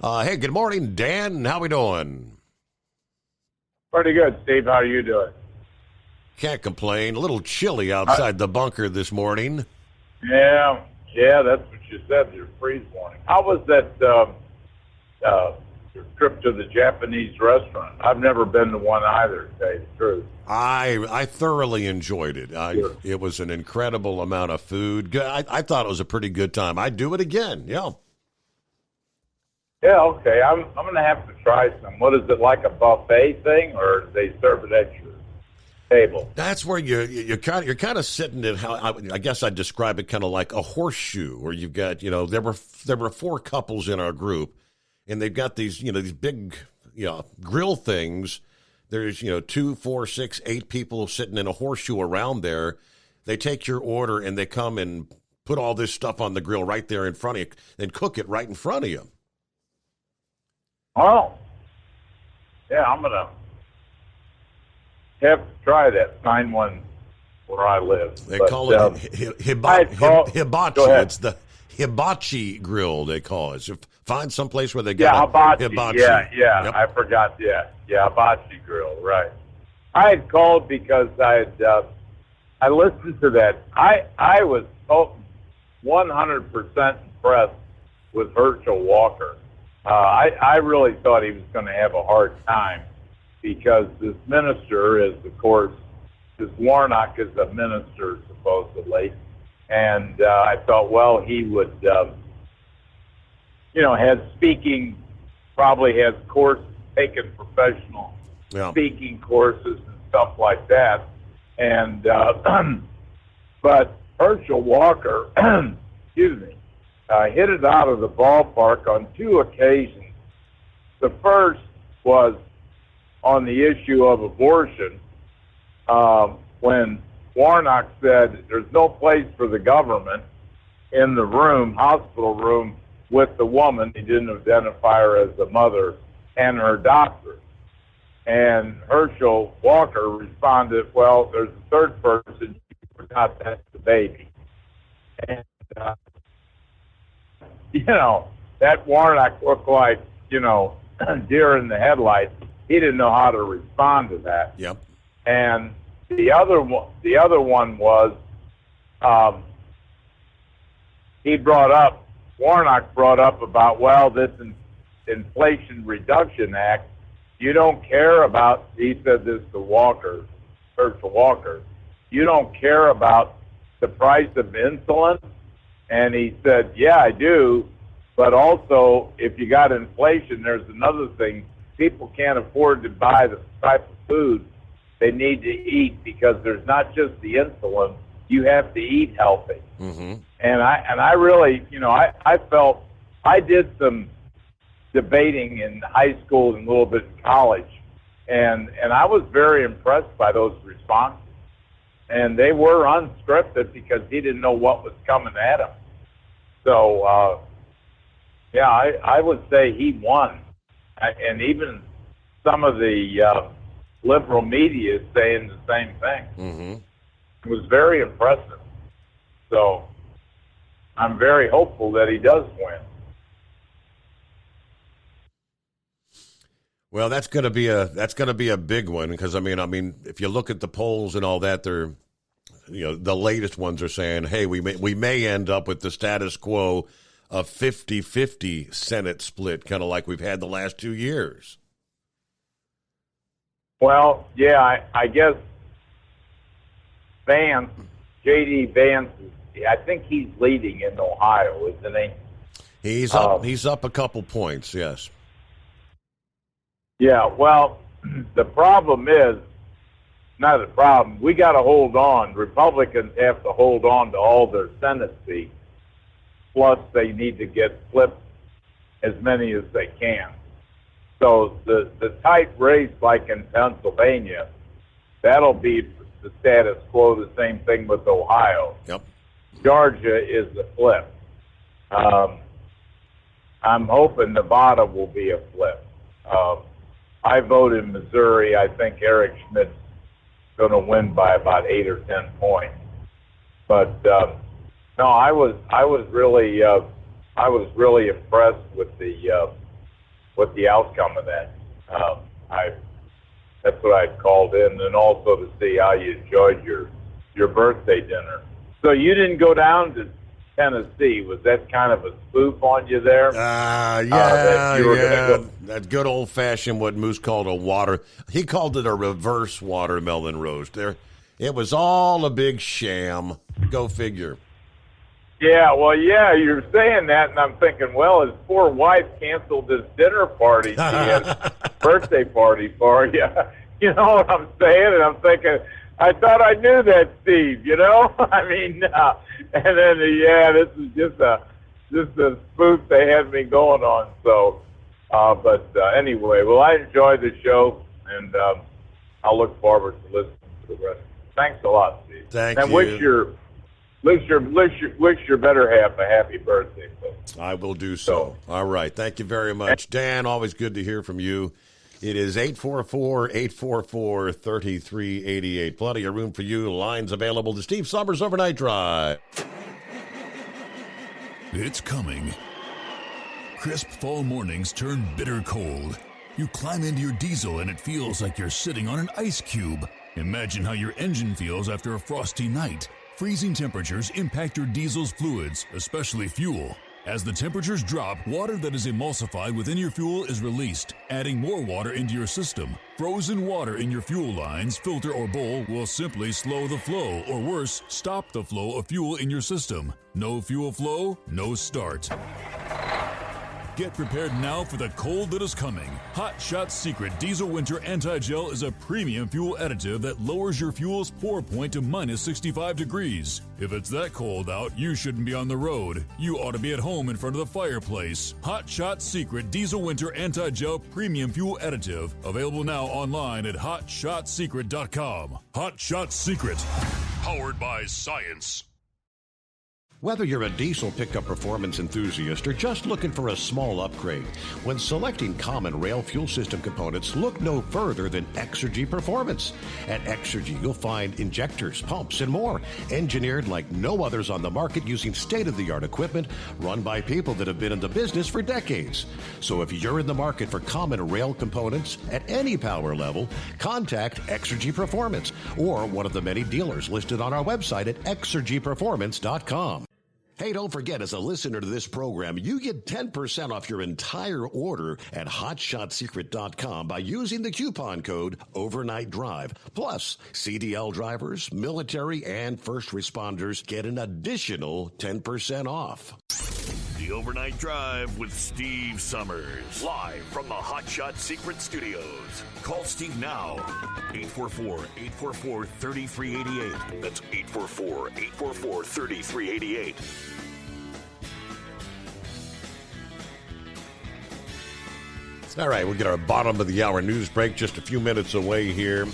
Hey, good morning, Dan. How we doing? Pretty good, Steve. How are you doing? Can't complain. A little chilly outside the bunker this morning. Yeah, that's what you said, your freeze warning. How was that your trip to the Japanese restaurant? I've never been to one either, to tell you the truth. I thoroughly enjoyed it. It was an incredible amount of food. I thought it was a pretty good time. I'd do it again, yeah. Yeah, okay. I'm going to have to try some. What is it, like a buffet thing, or do they serve it at your table? That's where you're kind of sitting at how I guess I'd describe it kind of like a horseshoe, where you've got there were 4 couples in our group, and they've got these these big grill things. There's 2, 4, 6, 8 people sitting in a horseshoe around there. They take your order and they come and put all this stuff on the grill right there in front of you and cook it right in front of you. Oh, yeah, I'm going to have to try that. Find one where I live. They call it hibachi. It's the hibachi grill, they call it. So find someplace where they got hibachi. Yeah, Yep. I forgot. Yeah, hibachi grill, right. I had called because I listened to that. I was 100% impressed with Herschel Walker. I really thought he was going to have a hard time because this minister is, of course, this Warnock is a minister, supposedly. And I thought, well, he would, has speaking, probably has taken professional speaking courses and stuff like that. And, but Herschel Walker, excuse me, hit it out of the ballpark on 2 occasions. The first was on the issue of abortion, when Warnock said there's no place for the government in the hospital room, with the woman. He didn't identify her as the mother and her doctor. And Herschel Walker responded, well, there's a third person, you forgot that's the baby. And, that Warnock looked like, deer in the headlights. He didn't know how to respond to that. Yep. And the other one was, Warnock brought up about, well, this Inflation Reduction Act, you don't care about, he said this to Herschel Walker, you don't care about the price of insulin? And he said, yeah, I do, but also if you got inflation, there's another thing. People can't afford to buy the type of food they need to eat because there's not just the insulin, you have to eat healthy. Mm-hmm. And I really, I felt, I did some debating in high school and a little bit in college, and I was very impressed by those responses. and they were unscripted because he didn't know what was coming at him. So, yeah, I would say he won. And even some of the liberal media is saying the same thing. Mm-hmm. It was very impressive. So I'm very hopeful that he does win. Well, that's going to be a big one because I mean, if you look at the polls and all that, they're, the latest ones are saying, hey, we may end up with the status quo of 50-50 Senate split, kind of like we've had the last 2 years. Well, yeah, I guess Vance, J.D. Vance, I think he's leading in Ohio, isn't he? He's up. He's up a couple points. Yes. Yeah. Well, the problem is not a problem. We got to hold on. Republicans have to hold on to all their Senate seats. Plus, they need to get flipped as many as they can. So the tight race, like in Pennsylvania, that'll be the status quo. The same thing with Ohio. Yep. Georgia is the flip. I'm hoping Nevada will be a flip. I vote in Missouri. I think Eric Schmidt's going to win by about 8 or 10 points. But no, I was really impressed with the outcome of that. That's what I called in, and also to see how you enjoyed your birthday dinner. So you didn't go down to Tennessee. Was that kind of a spoof on you there? That good old-fashioned, what Moose called he called it a reverse watermelon roast. It was all a big sham. Go figure. Yeah, well, yeah, you're saying that, and I'm thinking, well, his poor wife canceled this dinner party she had birthday party for you. You know what I'm saying? And I'm thinking, I thought I knew that, Steve, I mean, and then, this is just a spoof they had me going on. So, but anyway, well, I enjoyed the show, and I'll look forward to listening to the rest. Thanks a lot, Steve. Thank you. And wish your better half a happy birthday. So. I will do so. All right. Thank you very much. Dan, always good to hear from you. It is 844-844-3388. Plenty of room for you. Lines available. The Steve Summers Overnight Drive. It's coming. Crisp fall mornings turn bitter cold. You climb into your diesel and it feels like you're sitting on an ice cube. Imagine how your engine feels after a frosty night. Freezing temperatures impact your diesel's fluids, especially fuel. As the temperatures drop, water that is emulsified within your fuel is released, adding more water into your system. Frozen water in your fuel lines, filter, or bowl will simply slow the flow, or worse, stop the flow of fuel in your system. No fuel flow, no start. Get prepared now for the cold that is coming. Hot Shot Secret Diesel Winter Anti-Gel is a premium fuel additive that lowers your fuel's pour point to minus 65 degrees. If it's that cold out, you shouldn't be on the road. You ought to be at home in front of the fireplace. Hot Shot Secret Diesel Winter Anti-Gel Premium Fuel Additive. Available now online at HotShotSecret.com. Hot Shot Secret. Powered by science. Whether you're a diesel pickup performance enthusiast or just looking for a small upgrade, when selecting common rail fuel system components, look no further than Exergy Performance. At Exergy, you'll find injectors, pumps, and more, engineered like no others on the market using state-of-the-art equipment run by people that have been in the business for decades. So if you're in the market for common rail components at any power level, contact Exergy Performance or one of the many dealers listed on our website at exergyperformance.com. Hey, don't forget, as a listener to this program, you get 10% off your entire order at HotShotSecret.com by using the coupon code Overnight Drive. Plus, CDL drivers, military, and first responders get an additional 10% off. The Overnight Drive with Steve Summers. Live from the Hot Shot Secret Studios. Call Steve now. 844-844-3388. That's 844-844-3388. All right, we'll get our bottom of the hour news break just a few minutes away here.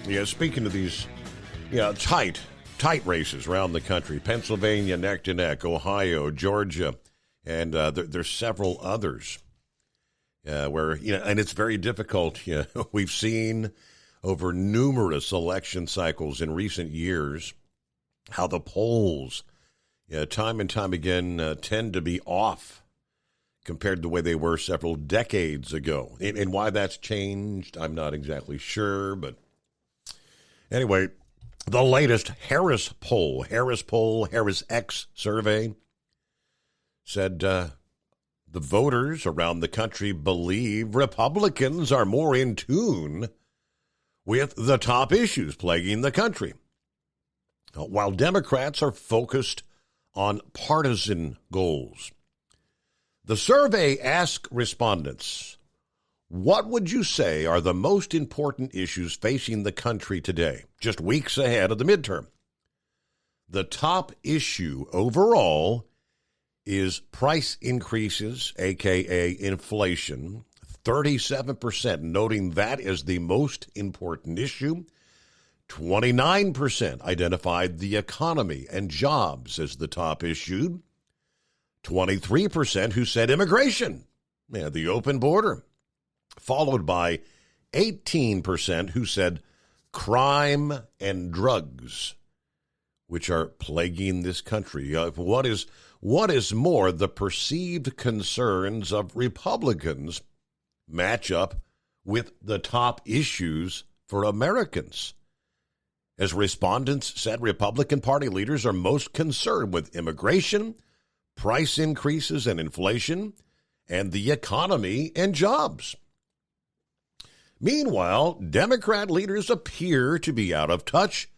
Yeah, speaking of these tight races around the country. Pennsylvania neck to neck, Ohio, Georgia, and there's several others where, and it's very difficult. We've seen over numerous election cycles in recent years how the polls, time and time again, tend to be off compared to the way they were several decades ago. And why that's changed, I'm not exactly sure. But anyway, the latest Harris X survey said the voters around the country believe Republicans are more in tune with the top issues plaguing the country, while Democrats are focused on partisan goals. The survey asked respondents, what would you say are the most important issues facing the country today, just weeks ahead of the midterm? The top issue overall is price increases, a.k.a. inflation, 37% noting that as the most important issue. 29% identified the economy and jobs as the top issue. 23% who said immigration, the open border, followed by 18% who said crime and drugs, which are plaguing this country. What is more, the perceived concerns of Republicans match up with the top issues for Americans. As respondents said, Republican Party leaders are most concerned with immigration, price increases and inflation, and the economy and jobs. Meanwhile, Democrat leaders appear to be out of touch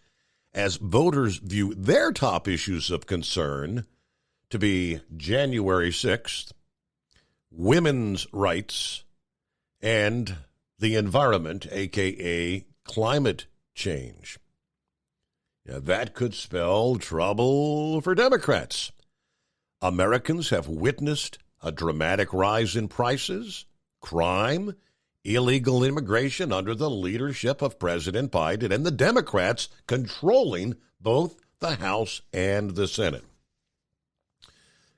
as voters view their top issues of concern to be January 6th, women's rights, and the environment, a.k.a. climate change. That could spell trouble for Democrats. Americans have witnessed a dramatic rise in prices, crime, illegal immigration under the leadership of President Biden and the Democrats controlling both the House and the Senate.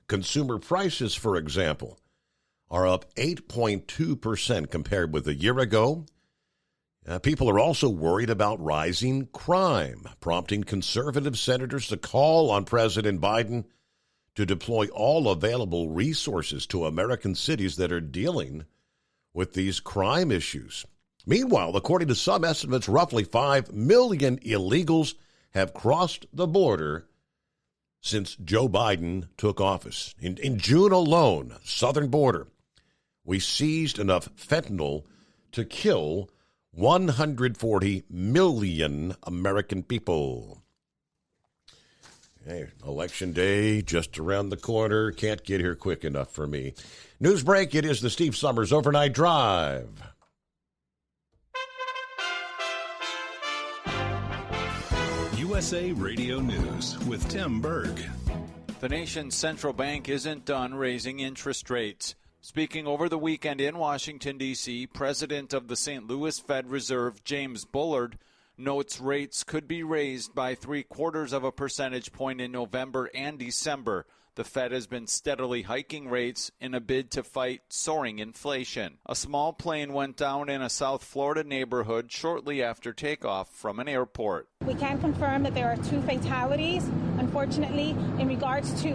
Consumer prices, for example, are up 8.2% compared with a year ago. People are also worried about rising crime, prompting conservative senators to call on President Biden to deploy all available resources to American cities that are dealing with these crime issues. Meanwhile, according to some estimates, roughly 5 million illegals have crossed the border since Joe Biden took office. In June alone, southern border, we seized enough fentanyl to kill 140 million American people. Hey, election day just around the corner. Can't get here quick enough for me. News break. It is the Steve Summers Overnight Drive. USA Radio News with Tim Berg. The nation's central bank isn't done raising interest rates. Speaking over the weekend in Washington, D.C., President of the St. Louis Fed Reserve, James Bullard, notes rates could be raised by 0.75 percentage point in November and December. The Fed has been steadily hiking rates in a bid to fight soaring inflation. A small plane went down in a South Florida neighborhood shortly after takeoff from an airport. We can confirm that there are 2 fatalities. Unfortunately, in regards to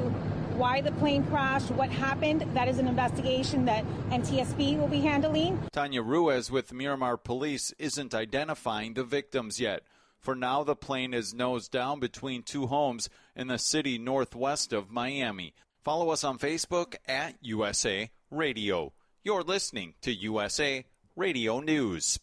why the plane crashed, what happened, that is an investigation that NTSB will be handling. Tanya Ruiz with Miramar Police isn't identifying the victims yet. For now, the plane is nose down between 2 homes in the city northwest of Miami. Follow us on Facebook at USA Radio. You're listening to USA Radio News.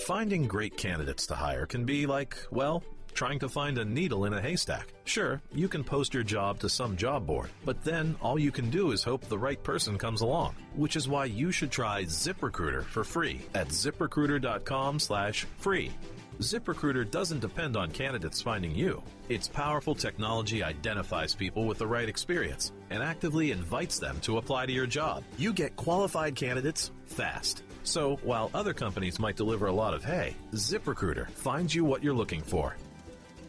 Finding great candidates to hire can be like, well, trying to find a needle in a haystack. Sure, you can post your job to some job board, but then all you can do is hope the right person comes along, which is why you should try ZipRecruiter for free at ZipRecruiter.com/free. ZipRecruiter doesn't depend on candidates finding you. Its powerful technology identifies people with the right experience and actively invites them to apply to your job. You get qualified candidates fast. So while other companies might deliver a lot of hay, ZipRecruiter finds you what you're looking for.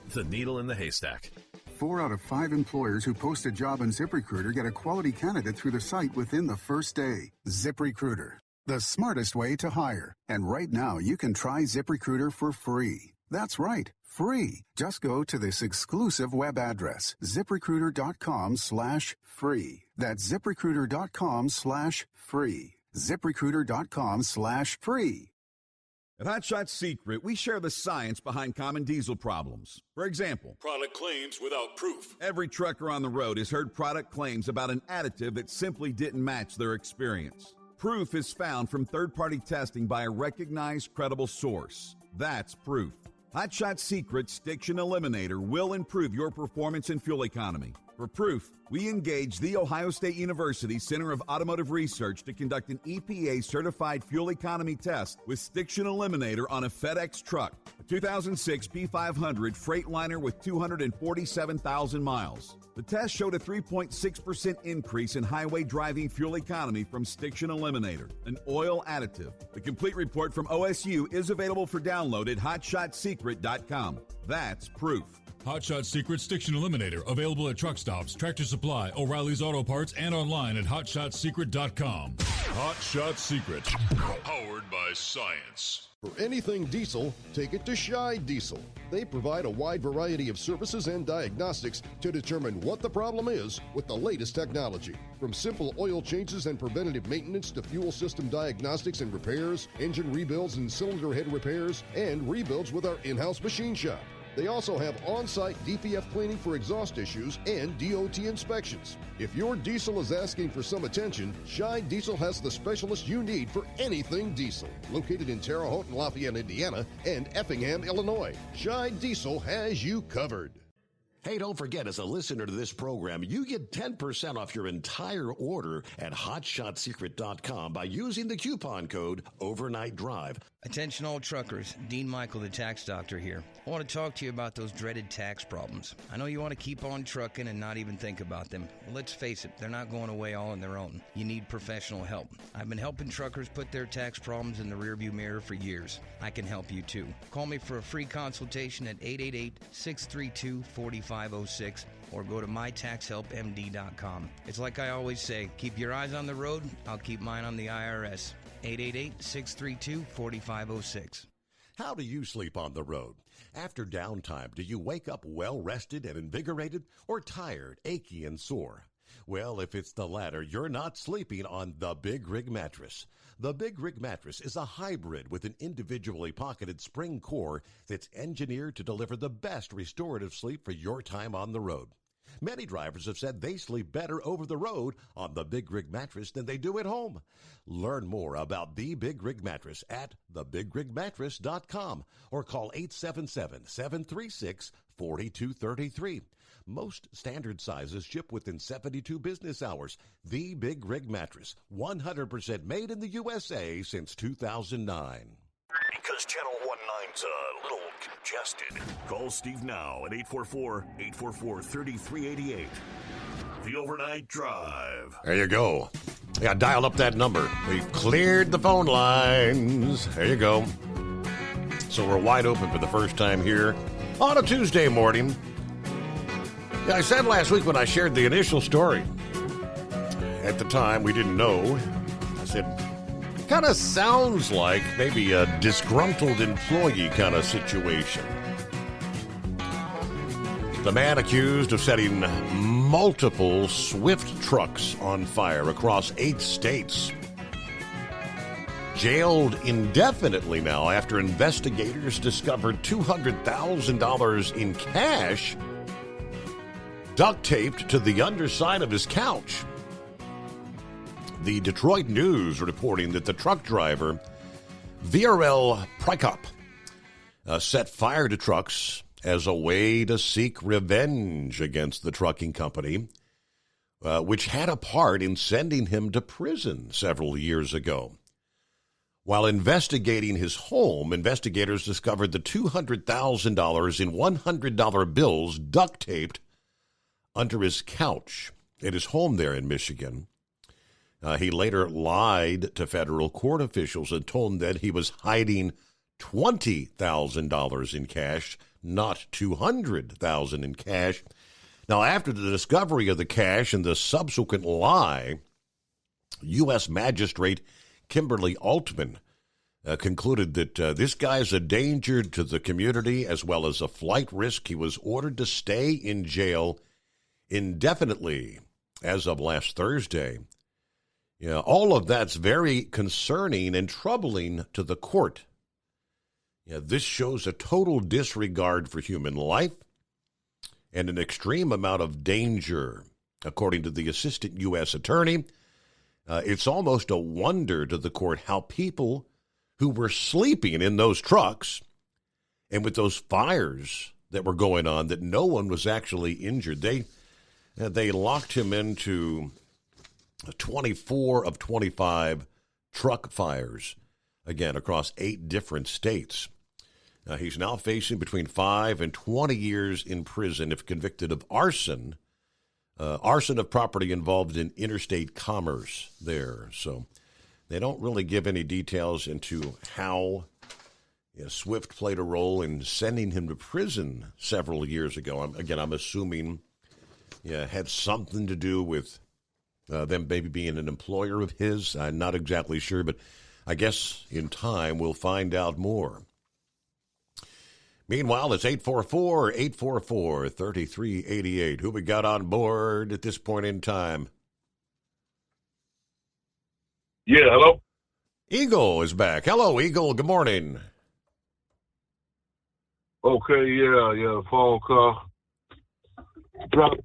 the needle in the haystack. 4 out of 5 employers who post a job on ZipRecruiter get a quality candidate through the site within the first day. ZipRecruiter, the smartest way to hire. And right now, you can try ZipRecruiter for free. That's right, free. Just go to this exclusive web address, ZipRecruiter.com/free. That's ZipRecruiter.com/free. ZipRecruiter.com/free. At Hot Shot Secret, we share the science behind common diesel problems. For example, product claims without proof. Every trucker on the road has heard product claims about an additive that simply didn't match their experience. Proof is found from third-party testing by a recognized, credible source. That's proof. Hot Shot Secret Stiction Eliminator will improve your performance and fuel economy. For proof, we engaged the Ohio State University Center of Automotive Research to conduct an EPA-certified fuel economy test with Stiction Eliminator on a FedEx truck, a 2006 P500 Freightliner with 247,000 miles. The test showed a 3.6% increase in highway driving fuel economy from Stiction Eliminator, an oil additive. The complete report from OSU is available for download at hotshotsecret.com. That's proof. Hot Shot Secret Stiction Eliminator, available at truck stops, Tractor Supply, O'Reilly's Auto Parts, and online at hotshotsecret.com. Hot Shot Secret, powered by science. For anything diesel, take it to Scheid Diesel. They provide a wide variety of services and diagnostics to determine what the problem is with the latest technology. From simple oil changes and preventative maintenance to fuel system diagnostics and repairs, engine rebuilds and cylinder head repairs, and rebuilds with our in-house machine shop. They also have on-site DPF cleaning for exhaust issues and DOT inspections. If your diesel is asking for some attention, Scheid Diesel has the specialist you need for anything diesel. Located in Terre Haute and Lafayette, Indiana, and Effingham, Illinois, Scheid Diesel has you covered. Hey, don't forget, as a listener to this program, you get 10% off your entire order at hotshotsecret.com by using the coupon code Overnight Drive. Attention all truckers, Dean Michael, the tax doctor here. I want to talk to you about those dreaded tax problems. I know you want to keep on trucking and not even think about them. Well, let's face it, they're not going away all on their own. You need professional help. I've been helping truckers put their tax problems in the rearview mirror for years. I can help you too. Call me for a free consultation at 888-632-4506 or go to mytaxhelpmd.com. It's like I always say, keep your eyes on the road, I'll keep mine on the IRS. 888-632-4506. How do you sleep on the road? After downtime, do you wake up well-rested and invigorated or tired, achy, and sore? Well, if it's the latter, you're not sleeping on the Big Rig Mattress. The Big Rig Mattress is a hybrid with an individually pocketed spring core that's engineered to deliver the best restorative sleep for your time on the road. Many drivers have said they sleep better over the road on the Big Rig Mattress than they do at home. Learn more about the Big Rig Mattress at thebigrigmattress.com or call 877-736-4233. Most standard sizes ship within 72 business hours. The Big Rig Mattress, 100% made in the USA since 2009. Because Channel 19's a little congested. Call Steve now at 844-844-3388. The Overnight Drive. There you go. Yeah, dial up that number. We've cleared the phone lines. There you go. So we're wide open for the first time here on a Tuesday morning. Yeah, I said last week when I shared the initial story, at the time we didn't know, I said, kind of sounds like maybe a disgruntled employee kind of situation. The man accused of setting multiple Swift trucks on fire across 8 states. Jailed indefinitely now after investigators discovered $200,000 in cash duct taped to the underside of his couch. The Detroit News reporting that the truck driver, Viorel Prykop, set fire to trucks as a way to seek revenge against the trucking company, which had a part in sending him to prison several years ago. While investigating his home, investigators discovered the $200,000 in $100 bills duct taped under his couch at his home there in Michigan. He later lied to federal court officials and told them that he was hiding $20,000 in cash, not $200,000 in cash. Now, after the discovery of the cash and the subsequent lie, U.S. Magistrate Kimberly Altman concluded that this guy's a danger to the community as well as a flight risk. He was ordered to stay in jail indefinitely as of last Thursday. Yeah, all of that's very concerning and troubling to the court. Yeah, this shows a total disregard for human life and an extreme amount of danger, according to the assistant U.S. attorney. It's almost a wonder to the court how people who were sleeping in those trucks and with those fires that were going on, that no one was actually injured. They locked him into 24 of 25 truck fires, again, across 8 different states. He's now facing between 5 and 20 years in prison if convicted of arson. Arson of property involved in interstate commerce there. So they don't really give any details into how Swift played a role in sending him to prison several years ago. I'm assuming had something to do with them maybe being an employer of his. I'm not exactly sure, but I guess in time we'll find out more. Meanwhile, it's 844-844-3388. Who we got on board at this point in time? Yeah, hello? Eagle is back. Hello, Eagle. Good morning. Okay, the phone call dropped.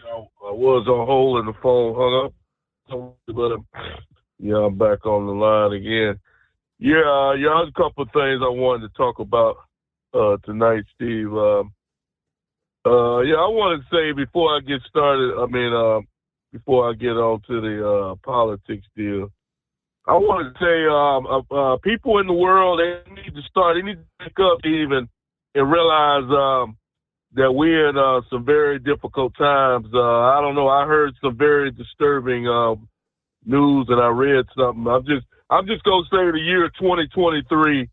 I was on hold and the phone hung up. But, I'm back on the line again. There's a couple of things I wanted to talk about tonight, Steve. I want to say before I get started, before I get on to the politics deal, I want to say people in the world, they need to pick up, Steve, and realize that we're in some very difficult times. I don't know. I heard some very disturbing news, and I read something. I'm just gonna say the year 2023.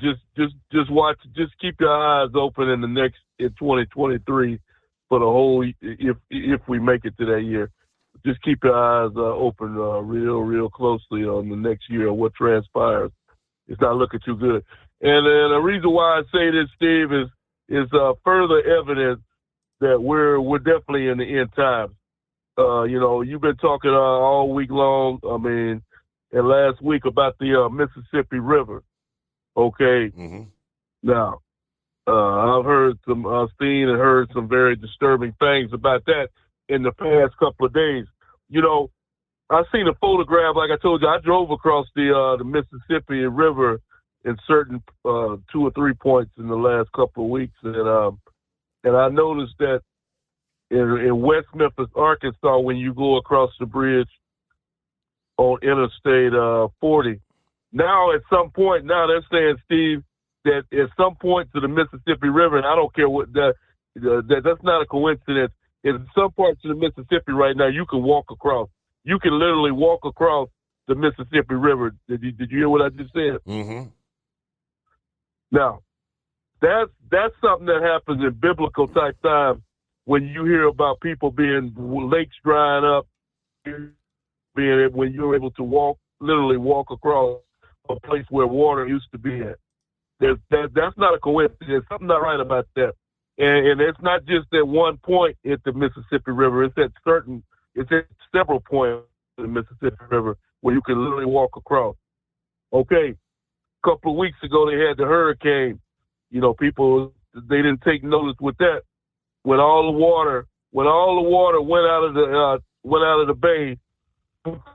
Just watch. Just keep your eyes open in 2023 for the whole. If we make it to that year, just keep your eyes open real closely on the next year of what transpires. It's not looking too good. And the reason why I say this, Steve, is further evidence that we're definitely in the end times. You've been talking all week long. And last week about the Mississippi River. Okay. Mm-hmm. Now, I've seen and heard some very disturbing things about that in the past couple of days. I've seen a photograph. Like I told you, I drove across the Mississippi River in certain 2 or 3 points in the last couple of weeks, and I noticed that in West Memphis, Arkansas, when you go across the bridge on Interstate 40, now at some point, now they're saying, Steve, that at some point to the Mississippi River, and I don't care what that's not a coincidence. In some parts of the Mississippi right now, you can walk across. You can literally walk across the Mississippi River. Did you hear what I just said? Mm-hmm. Now, that's something that happens in biblical type times when you hear about people lakes drying up, when you're able to literally walk across a place where water used to be at. That's not a coincidence. There's something not right about that. And it's not just at one point at the Mississippi River. It's at several points in the Mississippi River where you can literally walk across. Okay, a couple of weeks ago they had the hurricane. People, they didn't take notice with that. When all the water went out of the bay,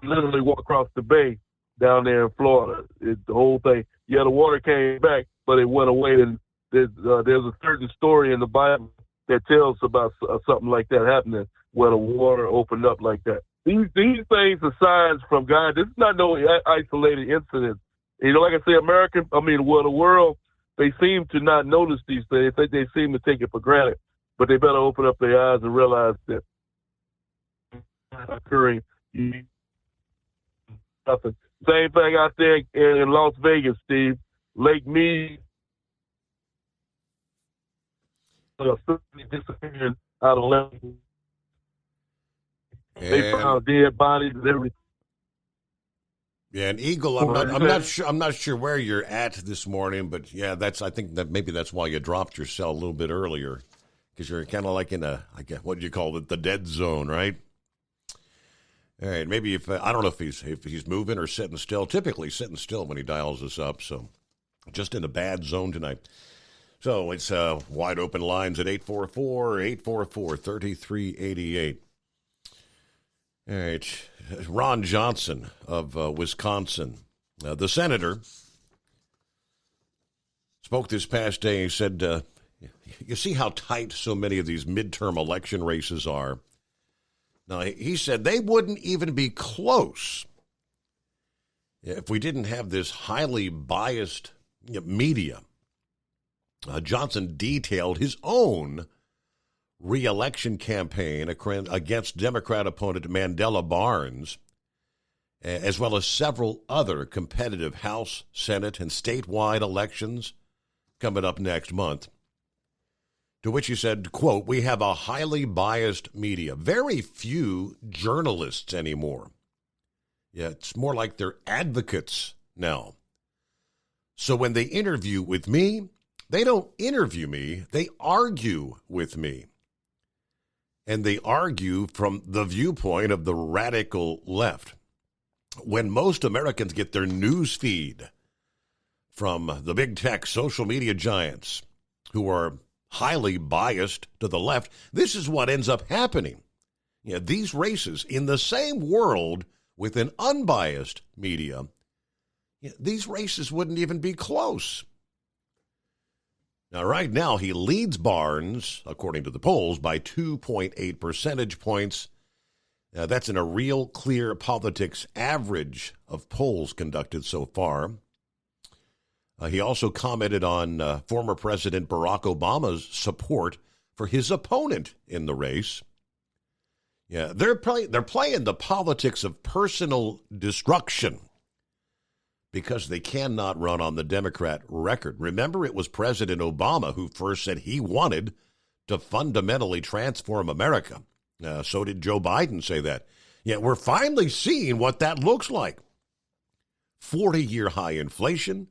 literally walk across the bay down there in Florida. The whole thing. Yeah, the water came back, but it went away. And there's a certain story in the Bible that tells about something like that happening, where the water opened up like that. These things are signs from God. This is not no isolated incident. Like I say, the world, they seem to not notice these things. They seem to take it for granted. But they better open up their eyes and realize that occurring. Nothing. Same thing out there in Las Vegas, Steve. Lake Mead. Disappearing out of Lake. They found dead bodies and everything. Yeah, and Eagle, I'm not sure where you're at this morning, but yeah, I think that maybe that's why you dropped your cell a little bit earlier, because you're kind of like in what do you call it, the dead zone, right? All right, maybe I don't know if he's moving or sitting still. Typically sitting still when he dials us up, so just in a bad zone tonight. So it's wide open lines at 844-3388. All right, Ron Johnson of Wisconsin, the senator, spoke this past day. He said, you see how tight so many of these midterm election races are? Now, he said they wouldn't even be close if we didn't have this highly biased media. Johnson detailed his own re-election campaign against Democrat opponent Mandela Barnes, as well as several other competitive House, Senate, and statewide elections coming up next month. To which he said, quote, "We have a highly biased media. Very few journalists anymore. Yeah, it's more like they're advocates now. So when they interview with me, they don't interview me, they argue with me. And they argue from the viewpoint of the radical left. When most Americans get their news feed from the big tech social media giants who are highly biased to the left, this is what ends up happening. Yeah, these races in the same world with an unbiased media, these races wouldn't even be close." Now, right now, he leads Barnes, according to the polls, by 2.8 percentage points. That's in a Real Clear Politics average of polls conducted so far. He also commented on former President Barack Obama's support for his opponent in the race. Yeah, they're playing the politics of personal destruction because they cannot run on the Democrat record. Remember, it was President Obama who first said he wanted to fundamentally transform America. So did Joe Biden say that. Yeah, we're finally seeing what that looks like. 40-year high inflation,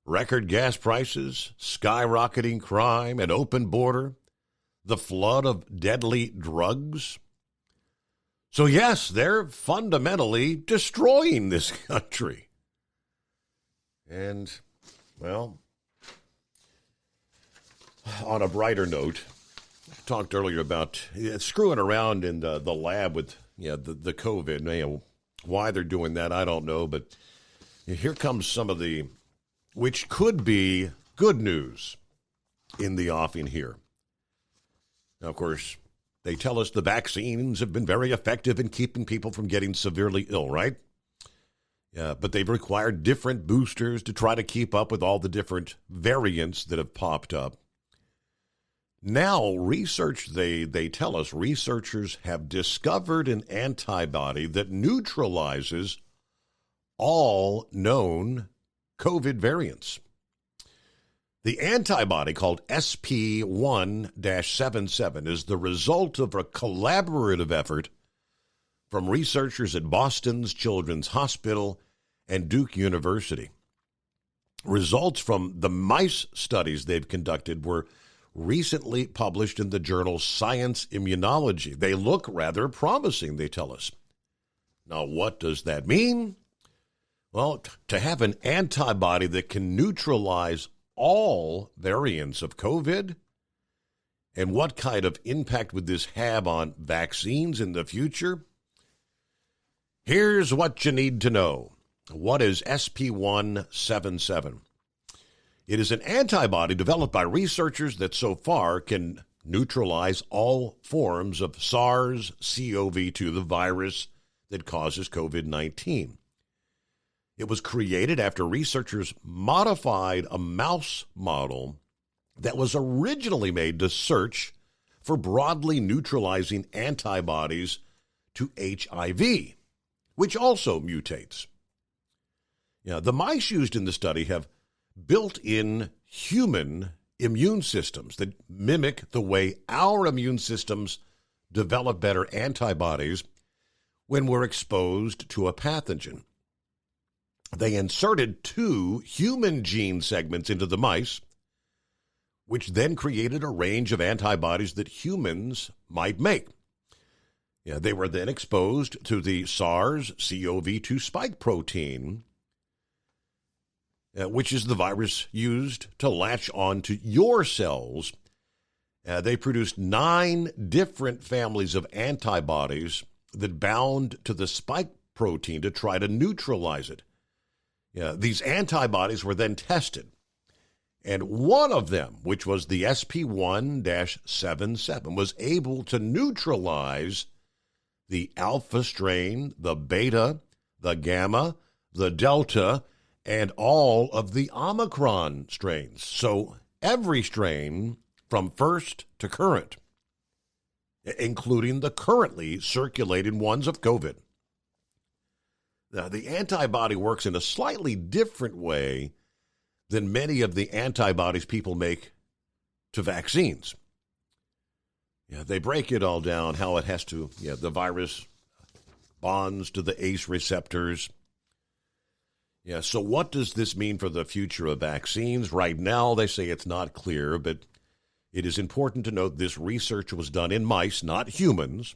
record gas prices, skyrocketing crime, an open border, the flood of deadly drugs. So yes, they're fundamentally destroying this country. And, well, on a brighter note, I talked earlier about screwing around in the lab with the COVID. Why they're doing that, I don't know. But here comes some of the, which could be good news in the offing here. Now, of course, they tell us the vaccines have been very effective in keeping people from getting severely ill, right? Yeah, but they've required different boosters to try to keep up with all the different variants that have popped up. Now, they tell us researchers have discovered an antibody that neutralizes all known COVID variants. The antibody, called SP1-77, is the result of a collaborative effort from researchers at Boston's Children's Hospital and Duke University. Results from the mice studies they've conducted were recently published in the journal Science Immunology. They look rather promising, they tell us. Now, what does that mean? Well, to have an antibody that can neutralize all variants of COVID, and what kind of impact would this have on vaccines in the future? Here's what you need to know. What is SP1-77? It is an antibody developed by researchers that so far can neutralize all forms of SARS-CoV-2, the virus that causes COVID-19. It was created after researchers modified a mouse model that was originally made to search for broadly neutralizing antibodies to HIV, which also mutates. The mice used in the study have built-in human immune systems that mimic the way our immune systems develop better antibodies when we're exposed to a pathogen. They inserted 2 human gene segments into the mice, which then created a range of antibodies that humans might make. They were then exposed to the SARS-CoV-2 spike protein, which is the virus used to latch on to your cells. They produced 9 different families of antibodies that bound to the spike protein to try to neutralize it. These antibodies were then tested, and one of them, which was the SP1-77, was able to neutralize the alpha strain, the beta, the gamma, the delta, and all of the Omicron strains. So every strain from first to current, including the currently circulating ones of COVID. Now, the antibody works in a slightly different way than many of the antibodies people make to vaccines. They break it all down, how it has to, the virus bonds to the ACE receptors. So what does this mean for the future of vaccines? Right now, they say it's not clear, but it is important to note this research was done in mice, not humans.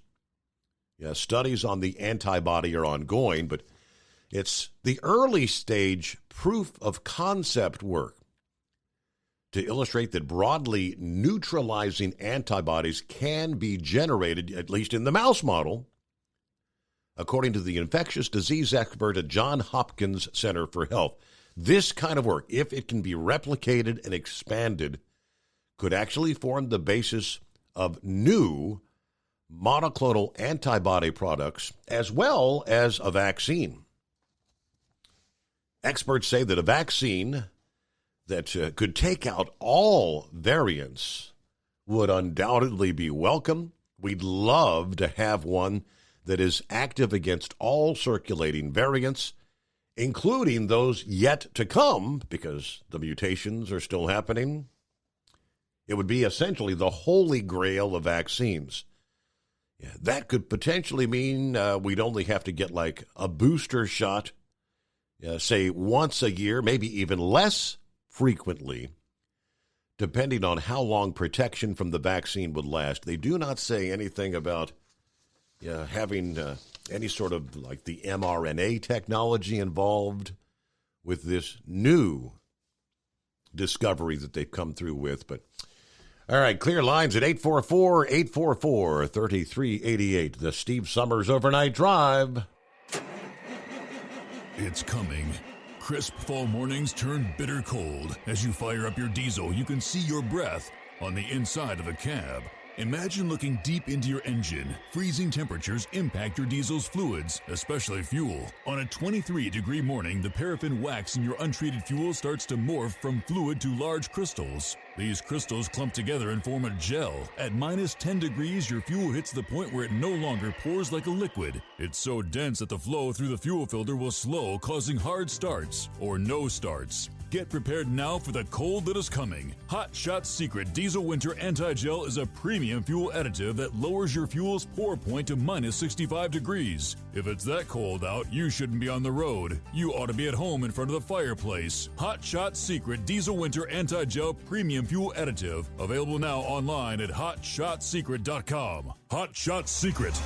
Studies on the antibody are ongoing, but it's the early stage proof of concept work to illustrate that broadly neutralizing antibodies can be generated, at least in the mouse model, according to the infectious disease expert at Johns Hopkins Center for Health. This kind of work, if it can be replicated and expanded, could actually form the basis of new monoclonal antibody products as well as a vaccine. Experts say that a vaccine that could take out all variants would undoubtedly be welcome. We'd love to have one that is active against all circulating variants, including those yet to come, because the mutations are still happening. It would be essentially the holy grail of vaccines. That could potentially mean we'd only have to get like a booster shot, say once a year, maybe even less frequently, depending on how long protection from the vaccine would last. They do not say anything about having any sort of like the mRNA technology involved with this new discovery that they've come through with. But all right, clear lines at 844-844-3388. The Steve Summers Overnight Drive. It's coming. Crisp fall mornings turn bitter cold. As you fire up your diesel, you can see your breath on the inside of a cab. Imagine looking deep into your engine. Freezing temperatures impact your diesel's fluids, especially fuel. On a 23-degree morning, the paraffin wax in your untreated fuel starts to morph from fluid to large crystals. These crystals clump together and form a gel. At minus 10 degrees, your fuel hits the point where it no longer pours like a liquid. It's so dense that the flow through the fuel filter will slow, causing hard starts or no starts. Get prepared now for the cold that is coming. Hot Shot Secret Diesel Winter Anti-Gel is a premium fuel additive that lowers your fuel's pour point to minus 65 degrees. If it's that cold out, you shouldn't be on the road. You ought to be at home in front of the fireplace. Hot Shot Secret Diesel Winter Anti-Gel Premium Fuel Additive. Available now online at HotShotSecret.com. Hot Shot Secret.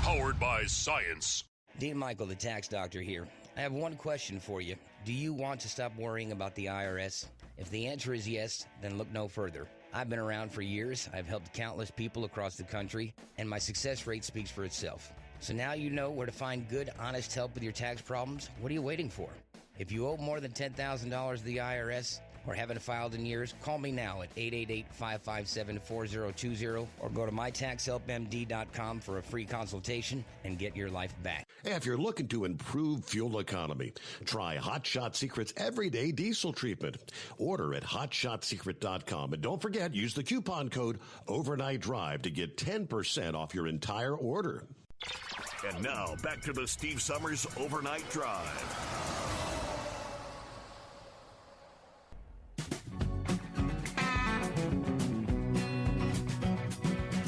Powered by science. Dean Michael, the tax doctor here. I have one question for you. Do you want to stop worrying about the IRS? If the answer is yes, then look no further. I've been around for years. I've helped countless people across the country, and my success rate speaks for itself. So now you know where to find good, honest help with your tax problems. What are you waiting for? If you owe more than $10,000 to the IRS or haven't filed in years, call me now at 888-557-4020 or go to mytaxhelpmd.com for a free consultation and get your life back. If you're looking to improve fuel economy, try Hot Shot Secret's Everyday Diesel Treatment. Order at hotshotsecret.com. And don't forget, use the coupon code Overnight Drive to get 10% off your entire order. And now, back to the Steve Summers Overnight Drive.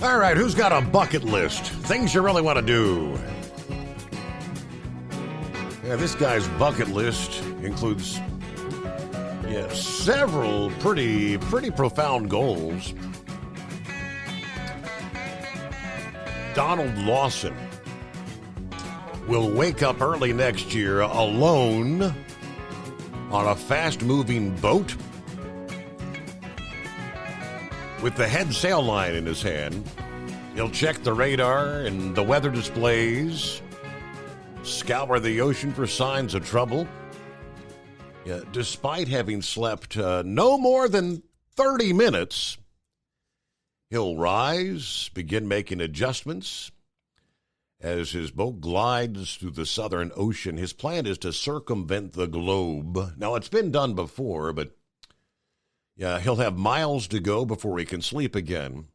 All right, who's got a bucket list? Things you really want to do. Yeah, this guy's bucket list includes several pretty profound goals. Donald Lawson will wake up early next year alone on a fast-moving boat with the head sail line in his hand. He'll check the radar and the weather displays, scour the ocean for signs of trouble. Despite having slept no more than 30 minutes, he'll rise, begin making adjustments as his boat glides through the Southern Ocean. His plan is to circumvent the globe. Now, it's been done before, but he'll have miles to go before he can sleep again.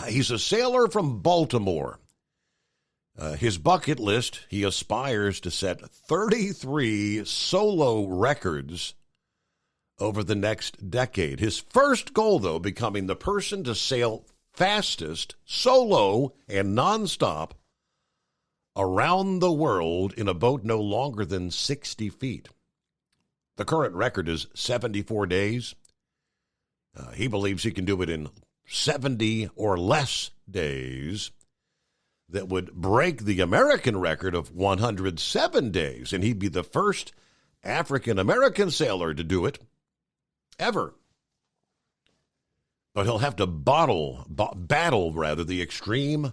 He's a sailor from Baltimore. His bucket list, he aspires to set 33 solo records over the next decade. His first goal, though, becoming the person to sail fastest, solo, and nonstop around the world in a boat no longer than 60 feet. The current record is 74 days. He believes he can do it in 70 or less days. That would break the American record of 107 days, and he'd be the first African-American sailor to do it ever. But he'll have to battle the extreme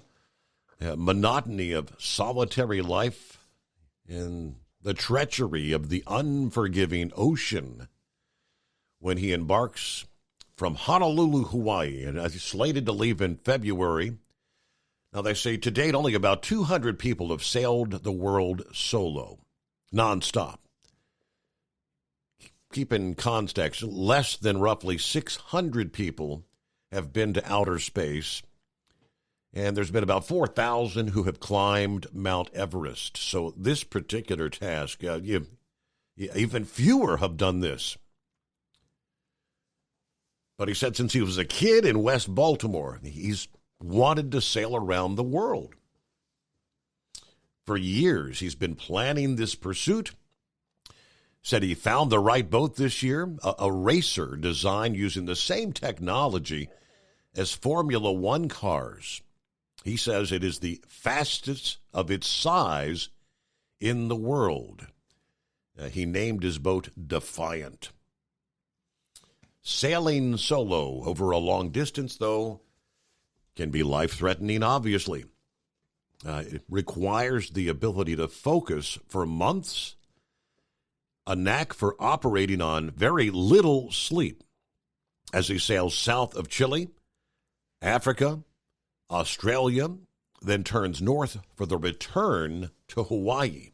monotony of solitary life and the treachery of the unforgiving ocean when he embarks from Honolulu, Hawaii, and is slated to leave in February. Now, they say to date only about 200 people have sailed the world solo, nonstop. Keep in context, less than roughly 600 people have been to outer space, and there's been about 4,000 who have climbed Mount Everest. So this particular task, even fewer have done this. But he said since he was a kid in West Baltimore, he's wanted to sail around the world. For years, he's been planning this pursuit. Said he found the right boat this year, a racer designed using the same technology as Formula One cars. He says it is the fastest of its size in the world. He named his boat Defiant. Sailing solo over a long distance, though, can be life-threatening, obviously. It requires the ability to focus for months, a knack for operating on very little sleep as he sails south of Chile, Africa, Australia, then turns north for the return to Hawaii,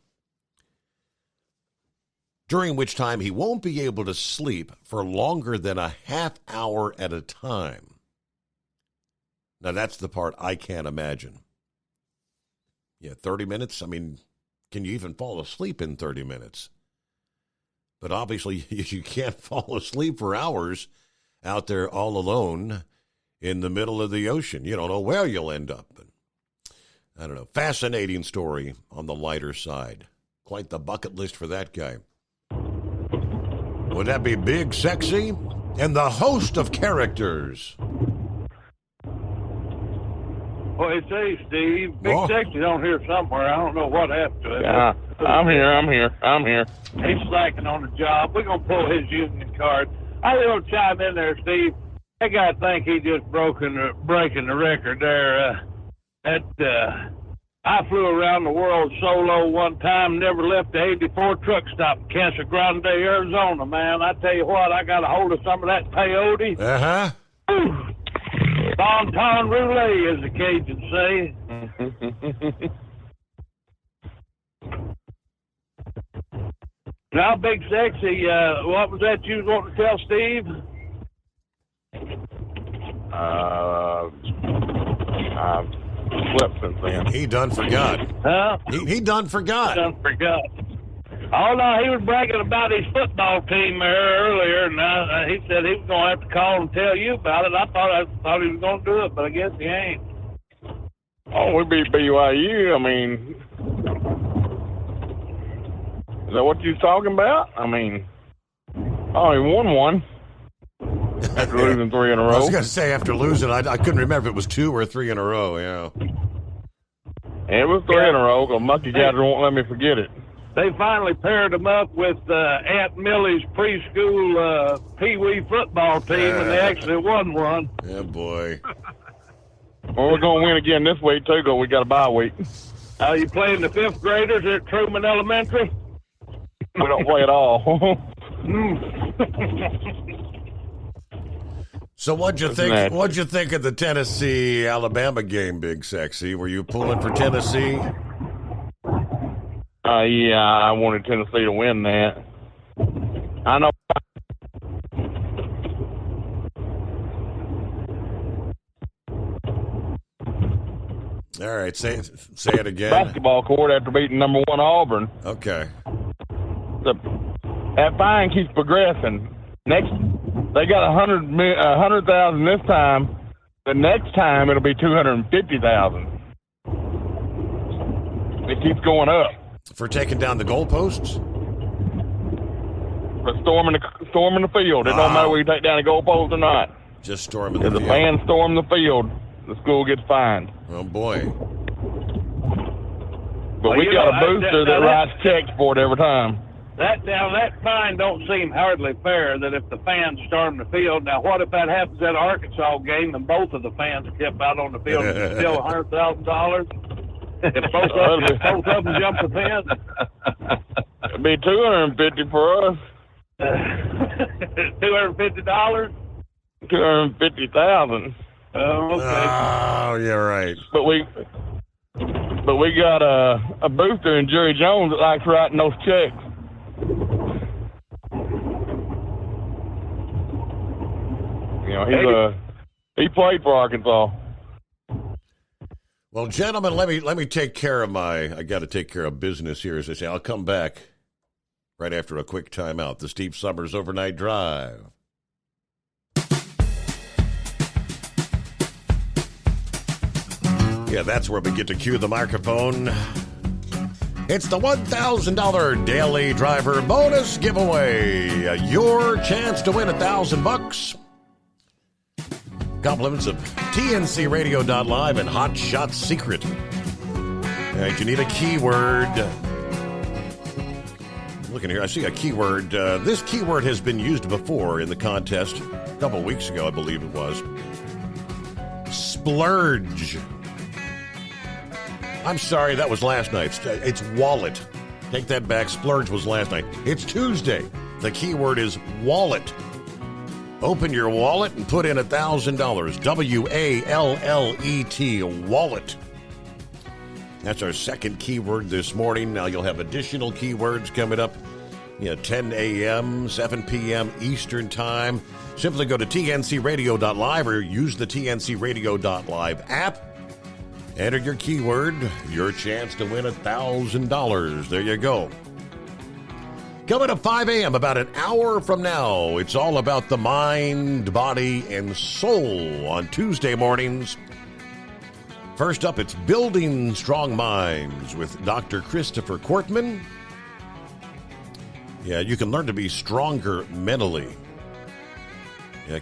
during which time he won't be able to sleep for longer than a half hour at a time. Now, that's the part I can't imagine. 30 minutes? I mean, can you even fall asleep in 30 minutes? But obviously, you can't fall asleep for hours out there all alone in the middle of the ocean. You don't know where you'll end up. But, I don't know. Fascinating story on the lighter side. Quite the bucket list for that guy. Would that be big, sexy, and the host of characters? Well, it's Steve. Big Sexy's on here somewhere. I don't know what happened to him. Yeah, I'm here. He's slacking on the job. We're going to pull his union card. I will chime in there, Steve. That guy think he just breaking the record there. I flew around the world solo one time, never left the 84 truck stop in Casa Grande, Arizona, man. I tell you what, I got a hold of some of that peyote. Uh-huh. Bon ton roulette, as the Cajuns say. Now, Big Sexy, what was that you was wanting to tell Steve? I've slept since then. He done forgot. Huh? He done forgot. Done forgot. Oh, no, he was bragging about his football team earlier, and he said he was going to have to call and tell you about it. I thought he was going to do it, but I guess he ain't. Oh, we beat BYU. I mean, is that what you was talking about? I mean, oh, he won one after losing 3 in a row. I was going to say after losing, I couldn't remember if it was 2 or 3 in a row, yeah. It was 3 in a row, because Monkey Gator won't let me forget it. They finally paired him up with Aunt Millie's preschool pee-wee football team, and they actually won one. Yeah, boy. Well, we're going to win again this week, too, because we got a bye week. Are you playing the 5th graders at Truman Elementary? We don't play at all. So what'd you think? What'd you think of the Tennessee-Alabama game, Big Sexy? Were you pulling for Tennessee? Yeah, I wanted Tennessee to win that. I know. All right, say it again. Basketball court after beating number 1 Auburn. Okay. That fine keeps progressing. Next, they got 100,000 this time. The next time it'll be 250,000. It keeps going up. For taking down the goalposts? For storming the field. It don't matter whether you take down the goalpost or not. Just storming the field. If the fans storm the field, the school gets fined. Oh, boy. But we got a booster that writes checks for it every time. That fine don't seem hardly fair that if the fans storm the field. Now, what if that happens at an Arkansas game and both of the fans are kept out on the field and it's still $100,000? If both of them jump the fence? It'd be $250 for us. $250? $250,000. Oh, okay. Oh, yeah, right. But we got a booster in Jerry Jones that likes writing those checks. You know, he played for Arkansas. Well, gentlemen, let me take care of I got to take care of business here, as I say. I'll come back right after a quick timeout. The Steve Summers Overnight Drive. Yeah, that's where we get to cue the microphone. It's the $1,000 daily driver bonus giveaway. Your chance to win $1,000. Compliments of TNCRadio.live and Hot Shot Secret. And you need a keyword. Looking here, I see a keyword. This keyword has been used before in the contest a couple weeks ago, I believe it was. Splurge. I'm sorry, that was last night. It's wallet. Take that back. Splurge was last night. It's Tuesday. The keyword is wallet. Open your wallet and put in $1,000. W-A-L-L-E-T, wallet. That's our second keyword this morning. Now you'll have additional keywords coming up. 10 a.m., 7 p.m. Eastern Time. Simply go to tncradio.live or use the tncradio.live app. Enter your keyword, your chance to win $1,000. There you go. Coming at 5 a.m., about an hour from now, it's all about the mind, body, and soul on Tuesday mornings. First up, it's Building Strong Minds with Dr. Christopher Kortman. Yeah, you can learn to be stronger mentally.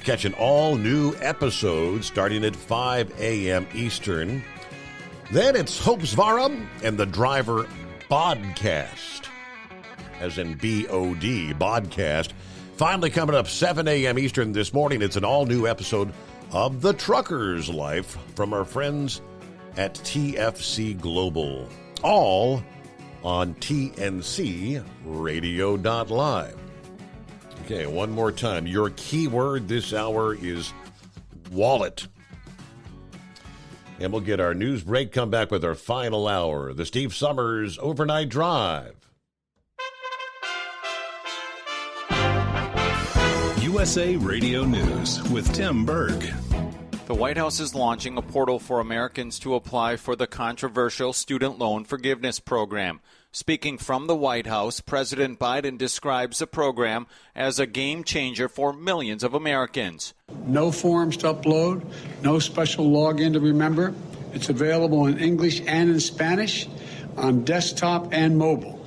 Catch an all-new episode starting at 5 a.m. Eastern. Then it's Hope Svaram and the Driver Podcast. As in B-O-D, Bodcast. Finally coming up 7 a.m. Eastern this morning, it's an all-new episode of The Trucker's Life from our friends at TFC Global. All on TNCRadio.live. Okay, one more time. Your keyword this hour is wallet. And we'll get our news break, come back with our final hour. The Steve Summers Overnight Drive. USA Radio News with Tim Berg. The White House is launching a portal for Americans to apply for the controversial student loan forgiveness program. Speaking from the White House, President Biden describes the program as a game changer for millions of Americans. No forms to upload, no special login to remember. It's available in English and in Spanish on desktop and mobile.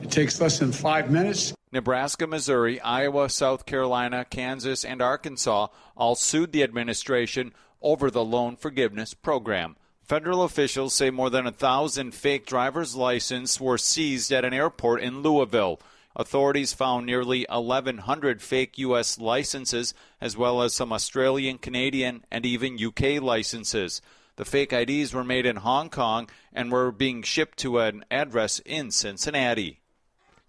It takes less than 5 minutes. Nebraska, Missouri, Iowa, South Carolina, Kansas, and Arkansas all sued the administration over the loan forgiveness program. Federal officials say more than 1,000 fake driver's licenses were seized at an airport in Louisville. Authorities found nearly 1,100 fake U.S. licenses, as well as some Australian, Canadian, and even UK licenses. The fake IDs were made in Hong Kong and were being shipped to an address in Cincinnati.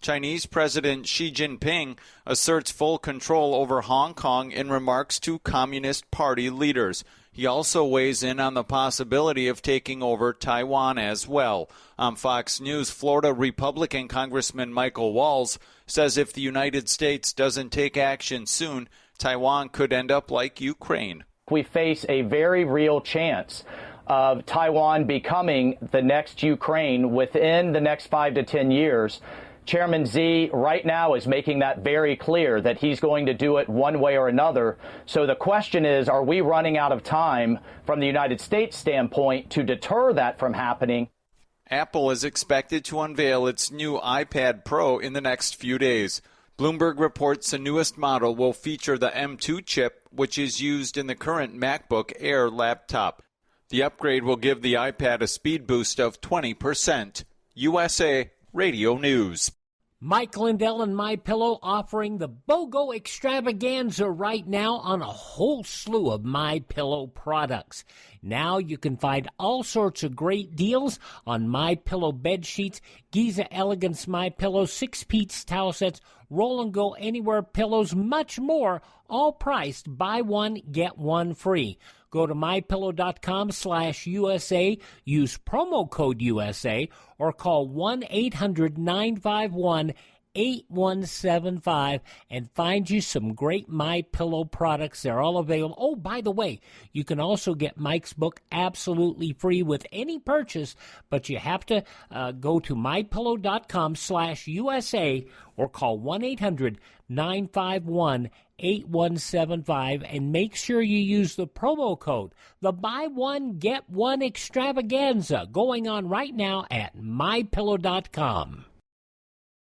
Chinese President Xi Jinping asserts full control over Hong Kong in remarks to Communist Party leaders. He also weighs in on the possibility of taking over Taiwan as well. On Fox News, Florida Republican Congressman Michael Walz says if the United States doesn't take action soon, Taiwan could end up like Ukraine. We face a very real chance of Taiwan becoming the next Ukraine within the next 5 to 10 years. Chairman Xi right now is making that very clear that he's going to do it one way or another. So the question is, are we running out of time from the United States standpoint to deter that from happening? Apple is expected to unveil its new iPad Pro in the next few days. Bloomberg reports the newest model will feature the M2 chip, which is used in the current MacBook Air laptop. The upgrade will give the iPad a speed boost of 20%. USA Radio News. Mike Lindell and MyPillow offering the BOGO extravaganza right now on a whole slew of MyPillow products. Now you can find all sorts of great deals on MyPillow bed sheets, Giza Elegance MyPillow, 6-piece towel sets, Roll and Go Anywhere pillows, much more, all priced buy one, get one free. Go to mypillow.com/USA, use promo code USA, or call 1-800-951-8175 and find you some great MyPillow products. They're all available. Oh, by the way, you can also get Mike's book absolutely free with any purchase, but you have to go to mypillow.com/USA or call 1-800-951-8175 and make sure you use the promo code. The buy one, get one extravaganza going on right now at mypillow.com.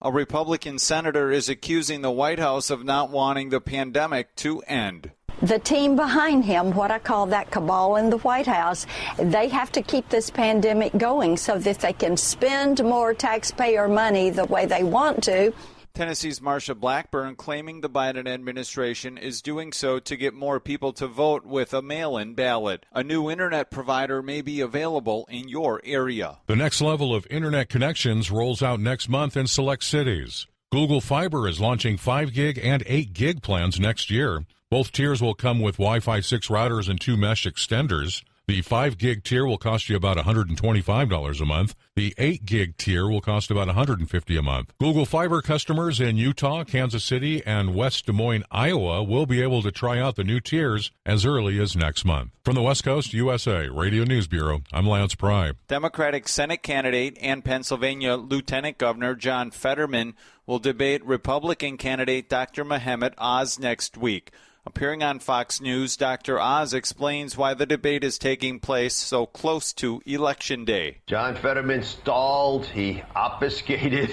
A Republican senator is accusing the White House of not wanting the pandemic to end. The team behind him, what I call that cabal in the White House, they have to keep this pandemic going so that they can spend more taxpayer money the way they want to. Tennessee's Marsha Blackburn claiming the Biden administration is doing so to get more people to vote with a mail-in ballot. A new internet provider may be available in your area. The next level of internet connections rolls out next month in select cities. Google Fiber is launching 5 gig and 8 gig plans next year. Both tiers will come with Wi-Fi 6 routers and 2 mesh extenders. The 5 gig tier will cost you about $125 a month. The 8 gig tier will cost about $150 a month. Google Fiber customers in Utah, Kansas City, and West Des Moines, Iowa will be able to try out the new tiers as early as next month. From the West Coast, USA Radio News Bureau, I'm Lance Pry. Democratic Senate candidate and Pennsylvania Lieutenant Governor John Fetterman will debate Republican candidate Dr. Mehmet Oz next week. Appearing on Fox News, Dr. Oz explains why the debate is taking place so close to Election Day. John Fetterman stalled. He obfuscated.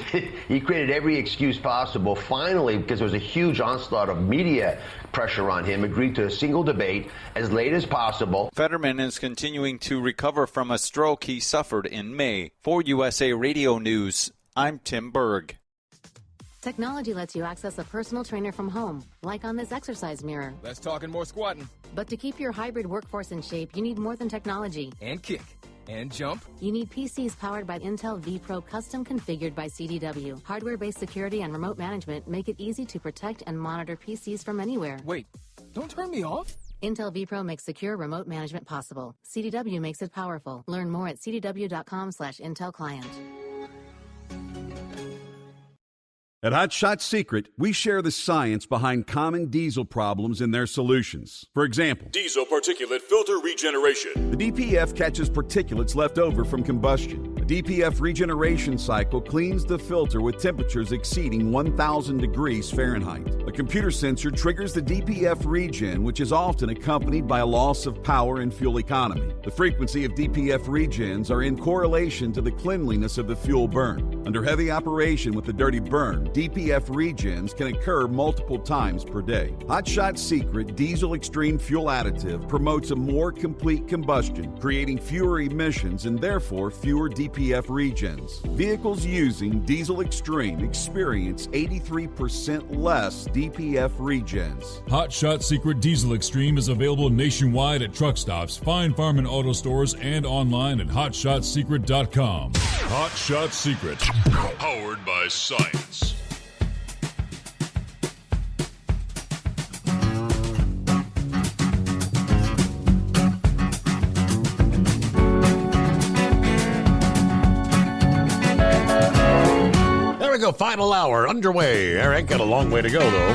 He created every excuse possible. Finally, because there was a huge onslaught of media pressure on him, agreed to a single debate as late as possible. Fetterman is continuing to recover from a stroke he suffered in May. For USA Radio News, I'm Tim Berg. Technology lets you access a personal trainer from home, like on this exercise mirror. Less talking, more squatting. But to keep your hybrid workforce in shape, you need more than technology. And kick. And jump. You need PCs powered by Intel vPro, custom configured by CDW. Hardware-based security and remote management make it easy to protect and monitor PCs from anywhere. Wait, don't turn me off. Intel vPro makes secure remote management possible. CDW makes it powerful. Learn more at cdw.com/Intel Client. At Hot Shot Secret, we share the science behind common diesel problems and their solutions. For example, diesel particulate filter regeneration. The DPF catches particulates left over from combustion. The DPF regeneration cycle cleans the filter with temperatures exceeding 1,000 degrees Fahrenheit. A computer sensor triggers the DPF regen, which is often accompanied by a loss of power and fuel economy. The frequency of DPF regens are in correlation to the cleanliness of the fuel burn. Under heavy operation with the dirty burn, DPF regens can occur multiple times per day. Hot Shot Secret Diesel Extreme Fuel Additive promotes a more complete combustion, creating fewer emissions and therefore fewer DPF regens. Vehicles using Diesel Extreme experience 83% less DPF regens. Hot Shot Secret Diesel Extreme is available nationwide at truck stops, fine farm and auto stores, and online at hotshotsecret.com. Hot Shot Secret, powered by science. There we go, final hour underway. Eric, got a long way to go, though.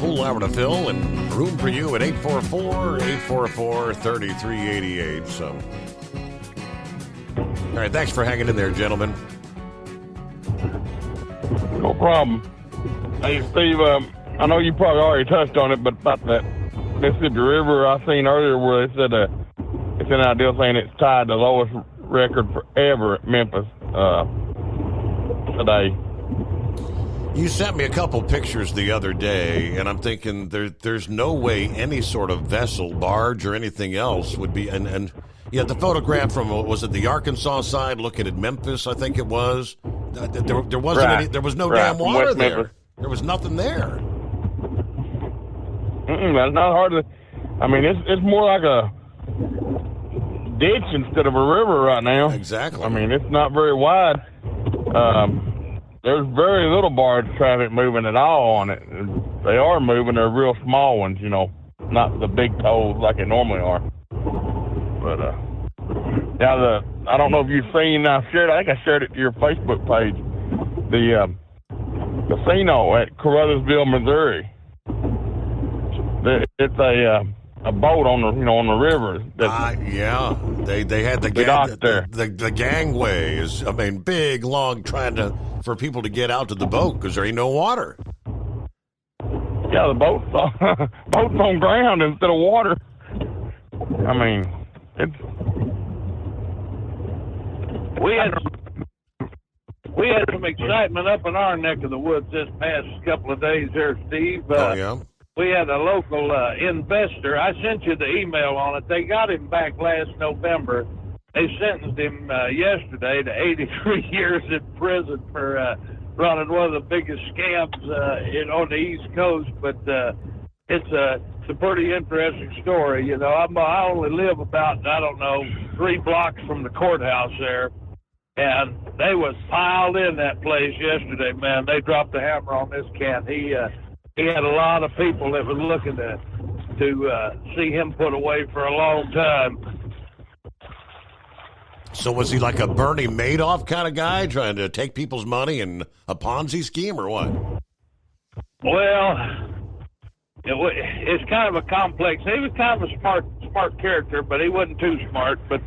Full hour to fill and room for you at 844-844-3388. So, all right, thanks for hanging in there, gentlemen. No problem. Hey, Steve, I know you probably already touched on it, but about that Mississippi River I seen earlier where they said it's an ideal thing it's tied the lowest record forever at Memphis today. You sent me a couple pictures the other day, and I'm thinking there's no way any sort of vessel, barge, or anything else would be. And yeah, the photograph from, was it the Arkansas side looking at Memphis, I think it was. There wasn't right. any, there was no right. damn water West there. Memphis. There was nothing there. That's not hard to. I mean, it's more like a ditch instead of a river right now. Exactly. I mean, it's not very wide. There's very little barge traffic moving at all on it. They are moving. They're real small ones, you know, not the big tolls like they normally are. But yeah, I don't know if you've seen. I think I shared it to your Facebook page. The casino at Caruthersville, Missouri. It's a boat on the river. Yeah, they had the gangway is, I mean, big, long, for people to get out to the boat because there ain't no water. Yeah, the boat's on ground instead of water. I mean, we had some excitement up in our neck of the woods this past couple of days here, Steve. Yeah. We had a local investor. I sent you the email on it. They got him back last November. They sentenced him yesterday to 83 years in prison for running one of the biggest scams on the East Coast. But it's a pretty interesting story. You know, I only live about, 3 blocks from the courthouse there. And they was piled in that place yesterday, man. They dropped the hammer on this cat. He had a lot of people that were looking to see him put away for a long time. So was he like a Bernie Madoff kind of guy trying to take people's money in a Ponzi scheme or what? Well, it's kind of a complex. He was kind of a smart character, but he wasn't too smart. But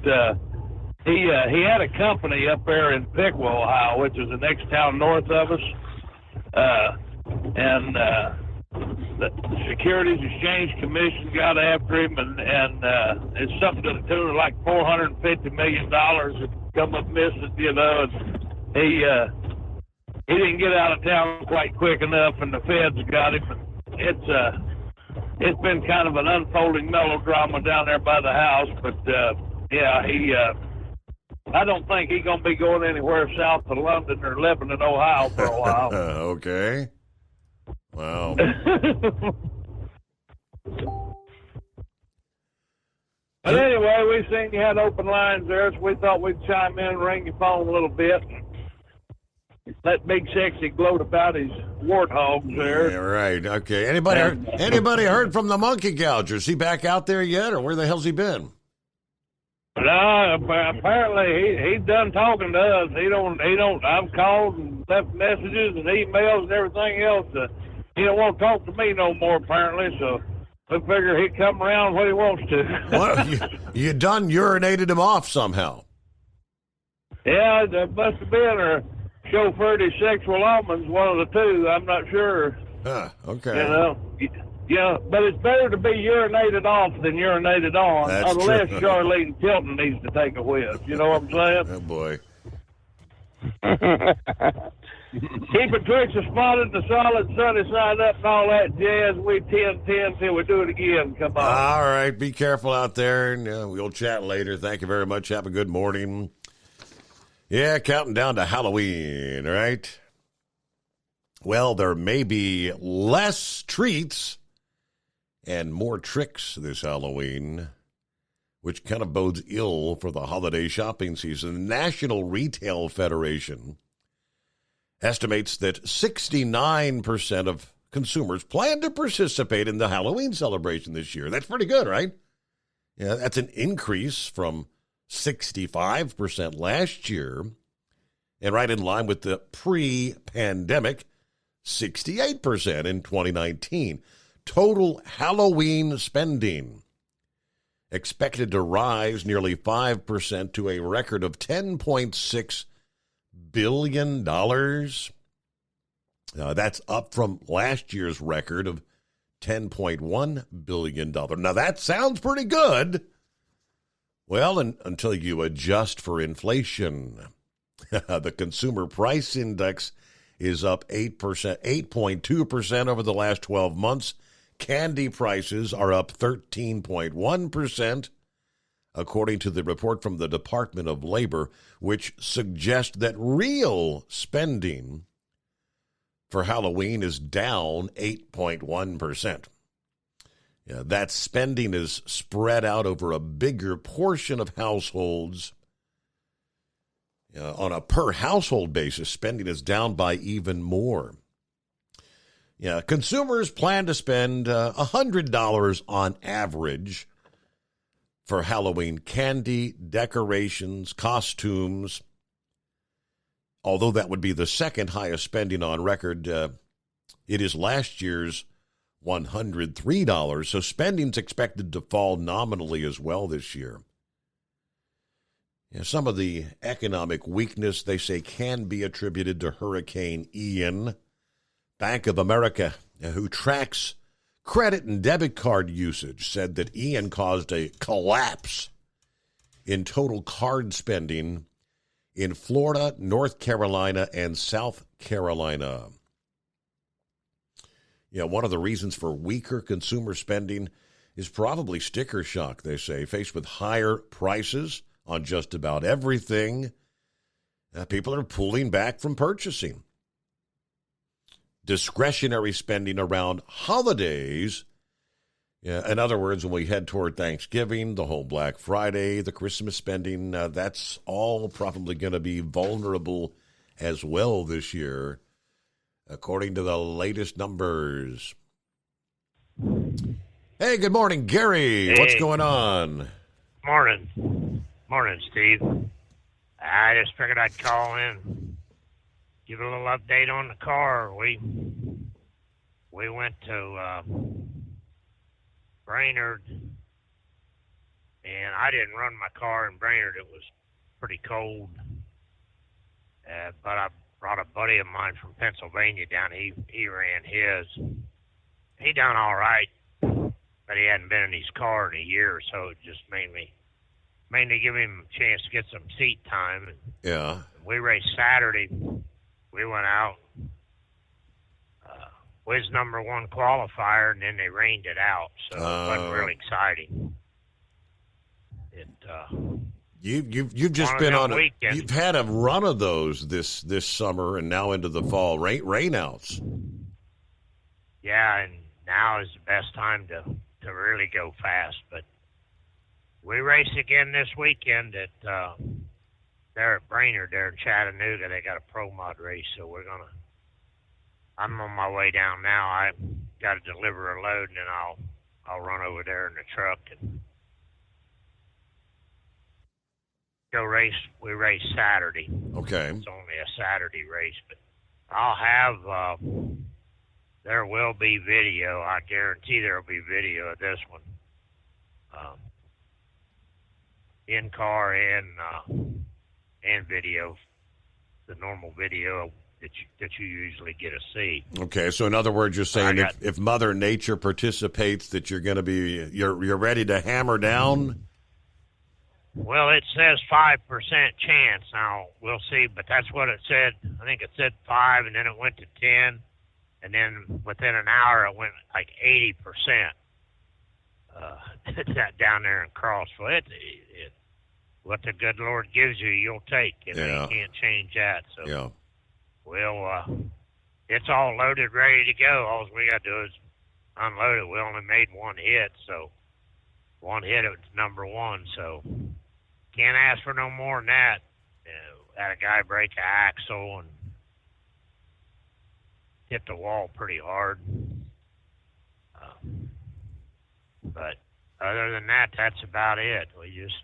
he had a company up there in Piqua, Ohio, which is the next town north of us. And the Securities Exchange Commission got after him, and it's something to the tune of like $450 million that come up missing, you know. And he didn't get out of town quite quick enough, and the feds got him. It's been kind of an unfolding melodrama down there by the house, but I don't think he's gonna be going anywhere south of London or Lebanon, Ohio for a while. Okay. Wow. But anyway, we seen you had open lines there, so we thought we'd chime in and ring your phone a little bit. Let Big Sexy gloat about his warthogs there. Yeah, right. Okay. Anybody heard from the monkey gouger? Is he back out there yet, or where the hell's he been? No, apparently he done talking to us. He don't. I've called and left messages and emails and everything else. He don't want to talk to me no more, apparently. So we figure he'd come around when he wants to. What? You done urinated him off somehow? Yeah, that must have been her chauffeured his sexual almonds, one of the two. I'm not sure. Okay. You know, yeah, but it's better to be urinated off than urinated on, That's unless true. Charlene Tilton needs to take a whiz. You know what I'm saying? Oh, boy. Keeping Twixa spotted, the solid sunny side up, and all that jazz. We 10-10 till we do it again. Come on. All right. Be careful out there, and we'll chat later. Thank you very much. Have a good morning. Yeah, counting down to Halloween, right? Well, there may be less treats and more tricks this Halloween, which kind of bodes ill for the holiday shopping season. The National Retail Federation estimates that 69% of consumers plan to participate in the Halloween celebration this year. That's pretty good, right? Yeah, that's an increase from 65% last year, and right in line with the pre-pandemic 68% in 2019. Total Halloween spending expected to rise nearly 5% to a record of $10.6 billion. That's up from last year's record of $10.1 billion. Now, that sounds pretty good. Well, until you adjust for inflation. The Consumer Price Index is up 8.2% over the last 12 months. Candy prices are up 13.1%, according to the report from the Department of Labor, which suggests that real spending for Halloween is down 8.1%. Yeah, that spending is spread out over a bigger portion of households. On a per household basis, spending is down by even more. Yeah, consumers plan to spend $100 on average for Halloween candy, decorations, costumes. Although that would be the second highest spending on record, it is last year's $103. So spending's expected to fall nominally as well this year. Some of the economic weakness, they say, can be attributed to Hurricane Ian. Bank of America, who tracks credit and debit card usage, said that Ian caused a collapse in total card spending in Florida, North Carolina, and South Carolina. One of the reasons for weaker consumer spending is probably sticker shock, they say. Faced with higher prices on just about everything, people are pulling back from purchasing. Discretionary spending around holidays, in other words, when we head toward Thanksgiving, the whole Black Friday, the Christmas spending, that's all probably going to be vulnerable as well this year, according to the latest numbers. Hey, good morning, Gary. Hey. What's going on? Morning. Morning, Steve. I just figured I'd call in, give a little update on the car. We went to Brainerd, and I didn't run my car in Brainerd. It was pretty cold, but I brought a buddy of mine from Pennsylvania down. He ran his. He done all right, but he hadn't been in his car in a year or so. It just mainly give him a chance to get some seat time. Yeah. We raced Saturday. We went out, was number one qualifier, and then they rained it out, so it wasn't really exciting. You've just been on you've had a run of those this summer and now into the fall rainouts. Yeah, and now is the best time to really go fast. But we race again this weekend at there at Brainerd, there in Chattanooga. They got a pro mod race, so I'm on my way down now. I got to deliver a load, and then I'll run over there in the truck and go race. We race Saturday. Okay. It's only a Saturday race, but I'll have there will be video. I guarantee there will be video of this one. In car and and video, the normal video that you usually get to see. Okay, so in other words, you're saying if Mother Nature participates, that you're ready to hammer down? Well, it says 5% chance. Now, we'll see, but that's what it said. I think it said 5, and then it went to 10, and then within an hour it went like 80%. Down there in Crossville. What the good Lord gives you, you'll take. You can't change that. So, it's all loaded, ready to go. All we got to do is unload it. We only made one hit, so one hit, it was number one. So, can't ask for no more than that. Had a guy break an axle and hit the wall pretty hard. But other than that, that's about it. We just,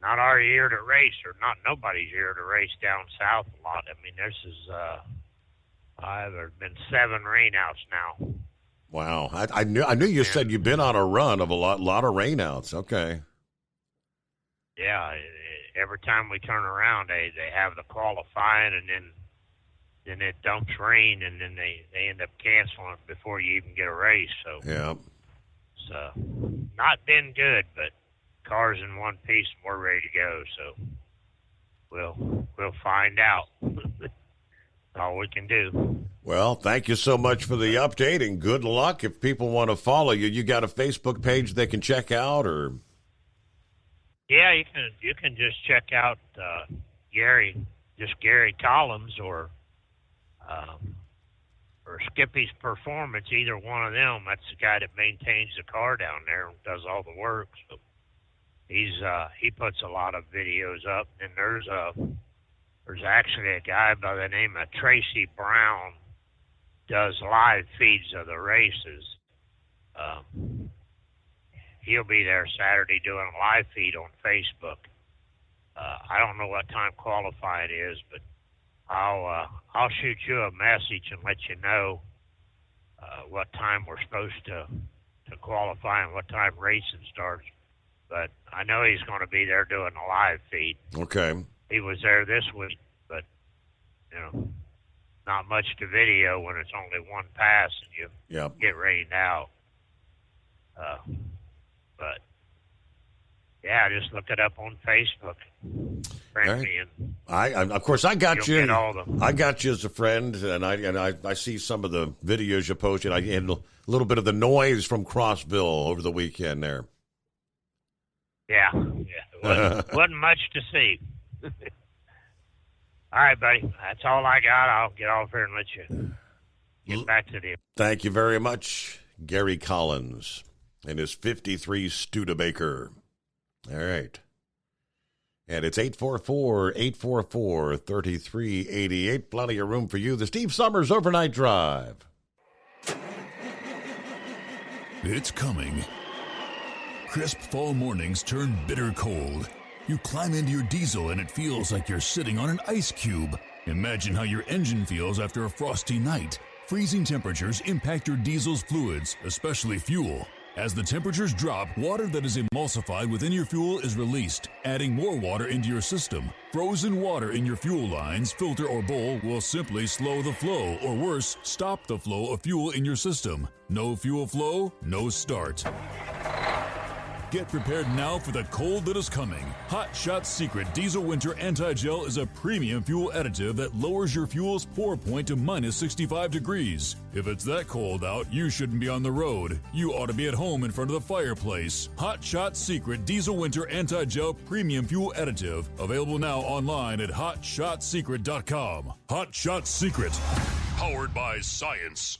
not our year to race, or not nobody's year to race down south a lot. I mean, this is, there's been 7 rainouts now. Wow. I knew you said you've been on a run of a lot of rainouts. Okay. Yeah. Every time we turn around, they have the qualifying, and then it dumps rain, and then they end up canceling it before you even get a race. So yeah, so not been good, but car's in one piece and we're ready to go. So we'll find out. All we can do. Well, thank you so much for the update, and good luck. If people want to follow you, you got a Facebook page they can check out, or? Yeah, you can just check out Gary Collins or Skippy's Performance, either one of them. That's the guy that maintains the car down there and does all the work. So he puts a lot of videos up. And there's actually a guy by the name of Tracy Brown does live feeds of the races. He'll be there Saturday doing a live feed on Facebook. I don't know what time qualifying is, but I'll shoot you a message and let you know what time we're supposed to qualify and what time racing starts. But I know he's going to be there doing a live feed. Okay. He was there this week, but not much to video when it's only one pass and you get rained out. But yeah, just look it up on Facebook. Friend me, and I got you. I got you as a friend, and I see some of the videos you posted. I had a little bit of the noise from Crossville over the weekend there. Yeah. Wasn't much to see. All right, buddy. That's all I got. I'll get off here and let you get back to the. Thank you very much, Gary Collins and his 53 Studebaker. All right. And it's 844-844-3388. Plenty of room for you. The Steve Summers Overnight Drive. It's coming. Crisp fall mornings turn bitter cold. You climb into your diesel and it feels like you're sitting on an ice cube. Imagine how your engine feels after a frosty night. Freezing temperatures impact your diesel's fluids, especially fuel. As the temperatures drop, water that is emulsified within your fuel is released, adding more water into your system. Frozen water in your fuel lines, filter, or bowl will simply slow the flow, or worse, stop the flow of fuel in your system. No fuel flow, no start. Get prepared now for the cold that is coming. Hot Shot Secret Diesel Winter Anti-Gel is a premium fuel additive that lowers your fuel's pour point to minus 65 degrees. If it's that cold out, you shouldn't be on the road. You ought to be at home in front of the fireplace. Hot Shot Secret Diesel Winter Anti-Gel Premium Fuel Additive. Available now online at HotShotSecret.com. Hot Shot Secret. Powered by science.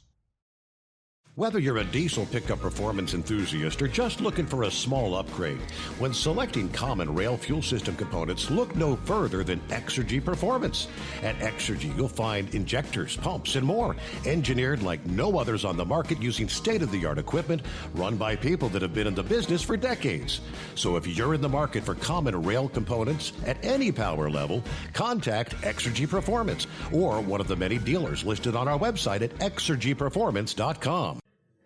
Whether you're a diesel pickup performance enthusiast or just looking for a small upgrade, when selecting common rail fuel system components, look no further than Exergy Performance. At Exergy, you'll find injectors, pumps, and more, engineered like no others on the market using state-of-the-art equipment run by people that have been in the business for decades. So if you're in the market for common rail components at any power level, contact Exergy Performance or one of the many dealers listed on our website at exergyperformance.com.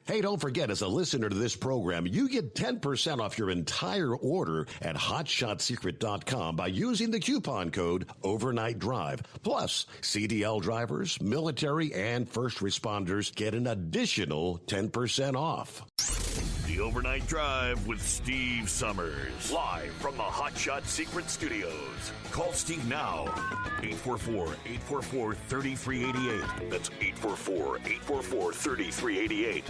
Hey, don't forget, as a listener to this program, you get 10% off your entire order at HotShotSecret.com by using the coupon code Overnight Drive. Plus, CDL drivers, military, and first responders get an additional 10% off. The Overnight Drive with Steve Summers. Live from the Hot Shot Secret Studios. Call Steve now. 844-844-3388. That's 844-844-3388.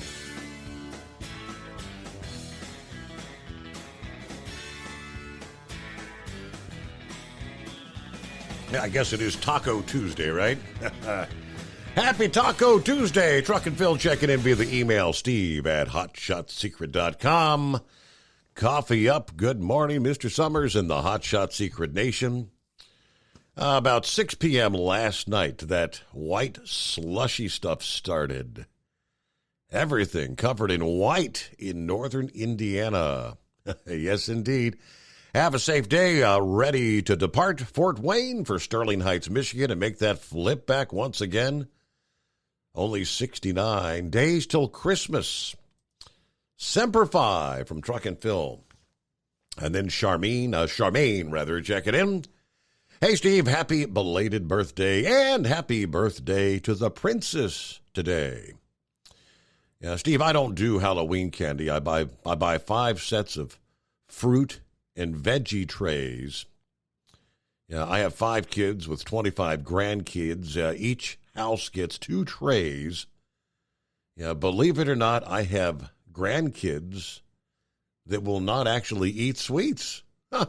Yeah, I guess it is Taco Tuesday, right? Happy Taco Tuesday. Truck and Phil checking in via the email, steve@hotshotsecret.com. Coffee up. Good morning, Mr. Summers and the Hot Shot Secret Nation. About 6 p.m. last night, that white slushy stuff started. Everything covered in white in northern Indiana. Yes, indeed. Have a safe day. Ready to depart Fort Wayne for Sterling Heights, Michigan, and make that flip back once again. Only 69 days till Christmas. Semper Fi from Truck and Phil. And then Charmaine, checking in. Hey, Steve, happy belated birthday, and happy birthday to the princess today. Yeah, Steve, I don't do Halloween candy. I buy 5 sets of fruit and veggie trays. Yeah, I have 5 kids with 25 grandkids. Each house gets 2 trays. Yeah, believe it or not, I have grandkids that will not actually eat sweets. Huh.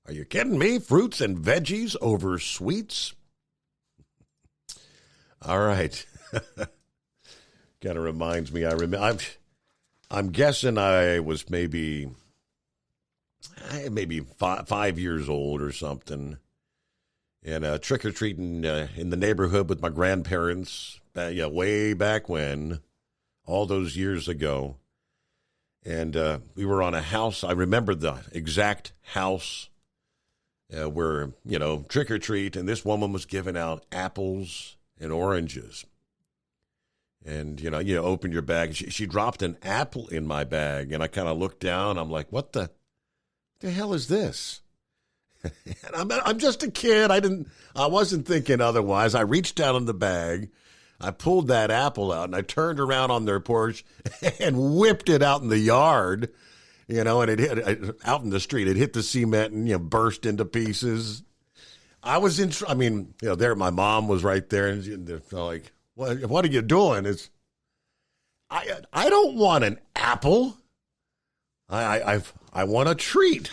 Are you kidding me? Fruits and veggies over sweets? All right. Kind of reminds me. I'm guessing I was maybe 5 years old or something, and trick-or-treating in the neighborhood with my grandparents, way back when, all those years ago. And we were on a house. I remember the exact house where, trick-or-treat, and this woman was giving out apples and oranges. And, you open your bag. She dropped an apple in my bag, and I kind of looked down. I'm like, what the hell is this? And I'm just a kid. I wasn't thinking otherwise. I reached down in the bag. I pulled that apple out, and I turned around on their porch and whipped it out in the yard, and it hit out in the street. It hit the cement and, burst into pieces. I was there my mom was right there, and they're like, what are you doing? I don't want an apple. I want a treat.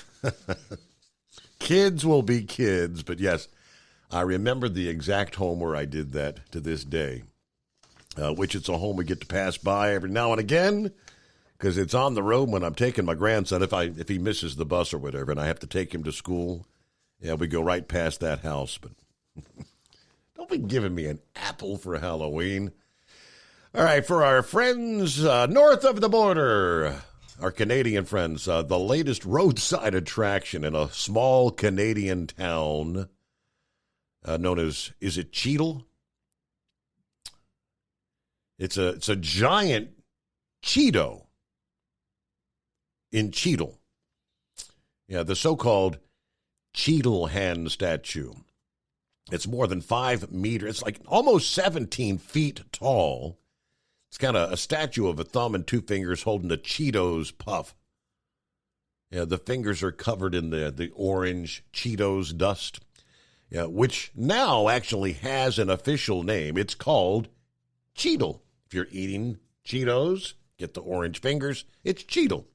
Kids will be kids, but yes, I remember the exact home where I did that to this day, which it's a home we get to pass by every now and again because it's on the road when I'm taking my grandson, if he misses the bus or whatever, and I have to take him to school. Yeah, we go right past that house, but don't be giving me an apple for Halloween. All right, for our friends north of the border, our Canadian friends, the latest roadside attraction in a small Canadian town known as, is it Cheadle? It's a giant Cheeto in Cheadle. Yeah, the so-called Cheadle hand statue. It's more than 5 meters. It's like almost 17 feet tall. It's kind of a statue of a thumb and 2 fingers holding the Cheetos puff. Yeah, the fingers are covered in the orange Cheetos dust, which now actually has an official name. It's called Cheadle. If you're eating Cheetos, get the orange fingers, it's Cheadle.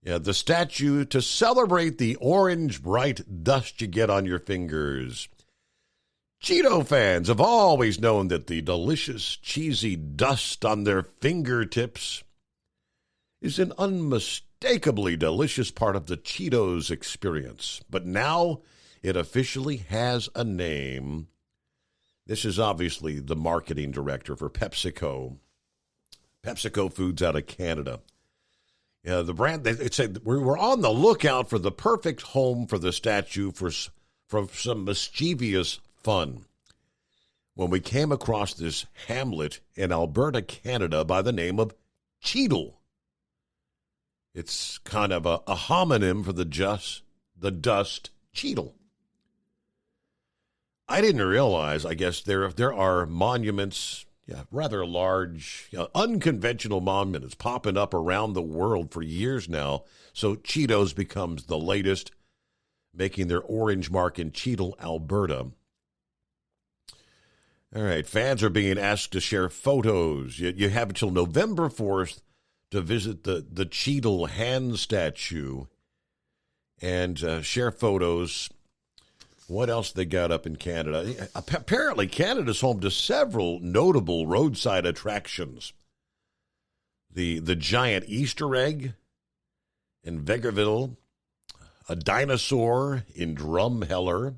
Yeah, the statue to celebrate the orange bright dust you get on your fingers. Cheeto fans have always known that the delicious, cheesy dust on their fingertips is an unmistakably delicious part of the Cheetos experience. But now it officially has a name. This is obviously the marketing director for PepsiCo. PepsiCo Foods out of Canada. Yeah, the brand, they said we were on the lookout for the perfect home for the statue for some mischievous fun. when we came across this hamlet in Alberta, Canada by the name of Cheadle. It's kind of a homonym for the dust Cheadle. I didn't realize, I guess, there are monuments, rather large, unconventional monuments popping up around the world for years now. So Cheetos becomes the latest, making their orange mark in Cheadle, Alberta. All right, fans are being asked to share photos. You have until November 4th to visit the Cheadle hand statue and share photos. What else they got up in Canada? Apparently, Canada's home to several notable roadside attractions. The giant Easter egg in Vegreville, a dinosaur in Drumheller,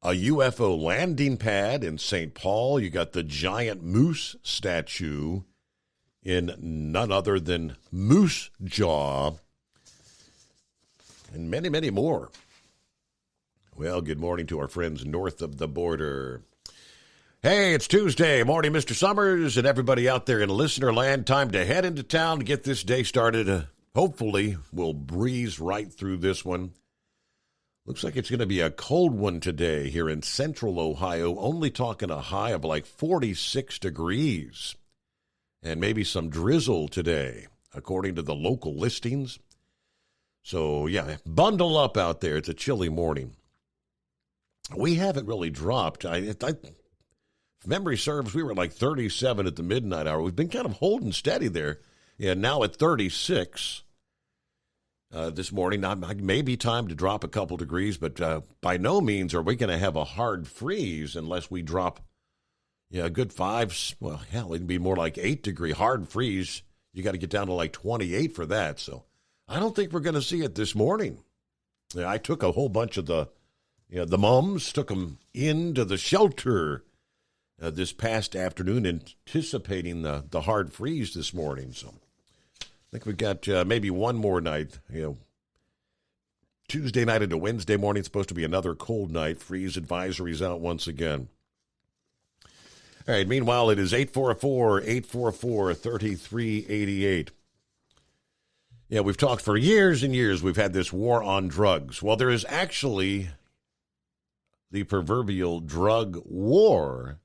a UFO landing pad in St. Paul. You got the giant moose statue in none other than Moose Jaw, and many, many more. Well, good morning to our friends north of the border. Hey, it's Tuesday. Morning, Mr. Summers, and everybody out there in listener land. Time to head into town to get this day started. Hopefully, we'll breeze right through this one. Looks like it's going to be a cold one today here in central Ohio, only talking a high of like 46 degrees. And maybe some drizzle today, according to the local listings. So, yeah, bundle up out there. It's a chilly morning. We haven't really dropped. If memory serves, we were like 37 at the midnight hour. We've been kind of holding steady there. Yeah, now at 36 this morning. Now, maybe time to drop a couple degrees, but by no means are we going to have a hard freeze unless we drop a good 5. Well, hell, it'd be more like 8-degree hard freeze. You got to get down to like 28 for that. So I don't think we're going to see it this morning. Yeah, I took a whole bunch of the mums, took them into the shelter this past afternoon, anticipating the hard freeze this morning. So I think we've got maybe one more night. Tuesday night into Wednesday morning, supposed to be another cold night. Freeze advisories out once again. All right, meanwhile, it is 844-3388. Yeah, we've talked for years and years. We've had this war on drugs. Well, there is actually the proverbial drug war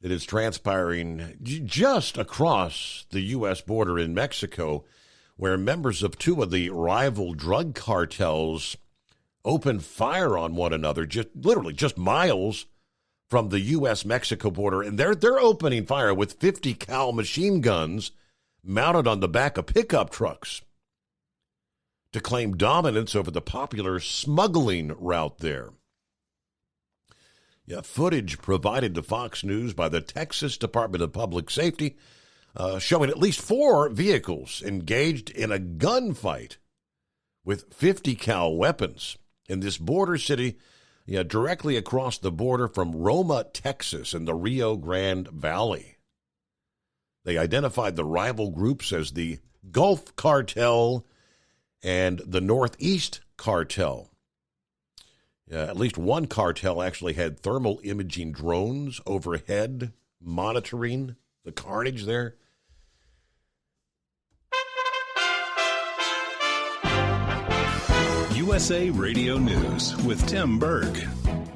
that is transpiring just across the U.S. border in Mexico, where members of two of the rival drug cartels open fire on one another, literally just miles from the U.S.-Mexico border, and they're opening fire with 50 cal machine guns mounted on the back of pickup trucks to claim dominance over the popular smuggling route there. Yeah, footage provided to Fox News by the Texas Department of Public Safety showing at least 4 vehicles engaged in a gunfight with 50 cal weapons in this border city, directly across the border from Roma, Texas, in the Rio Grande Valley. They identified the rival groups as the Gulf Cartel and the Northeast Cartel. At least one cartel actually had thermal imaging drones overhead monitoring the carnage there. USA Radio News with Tim Berg.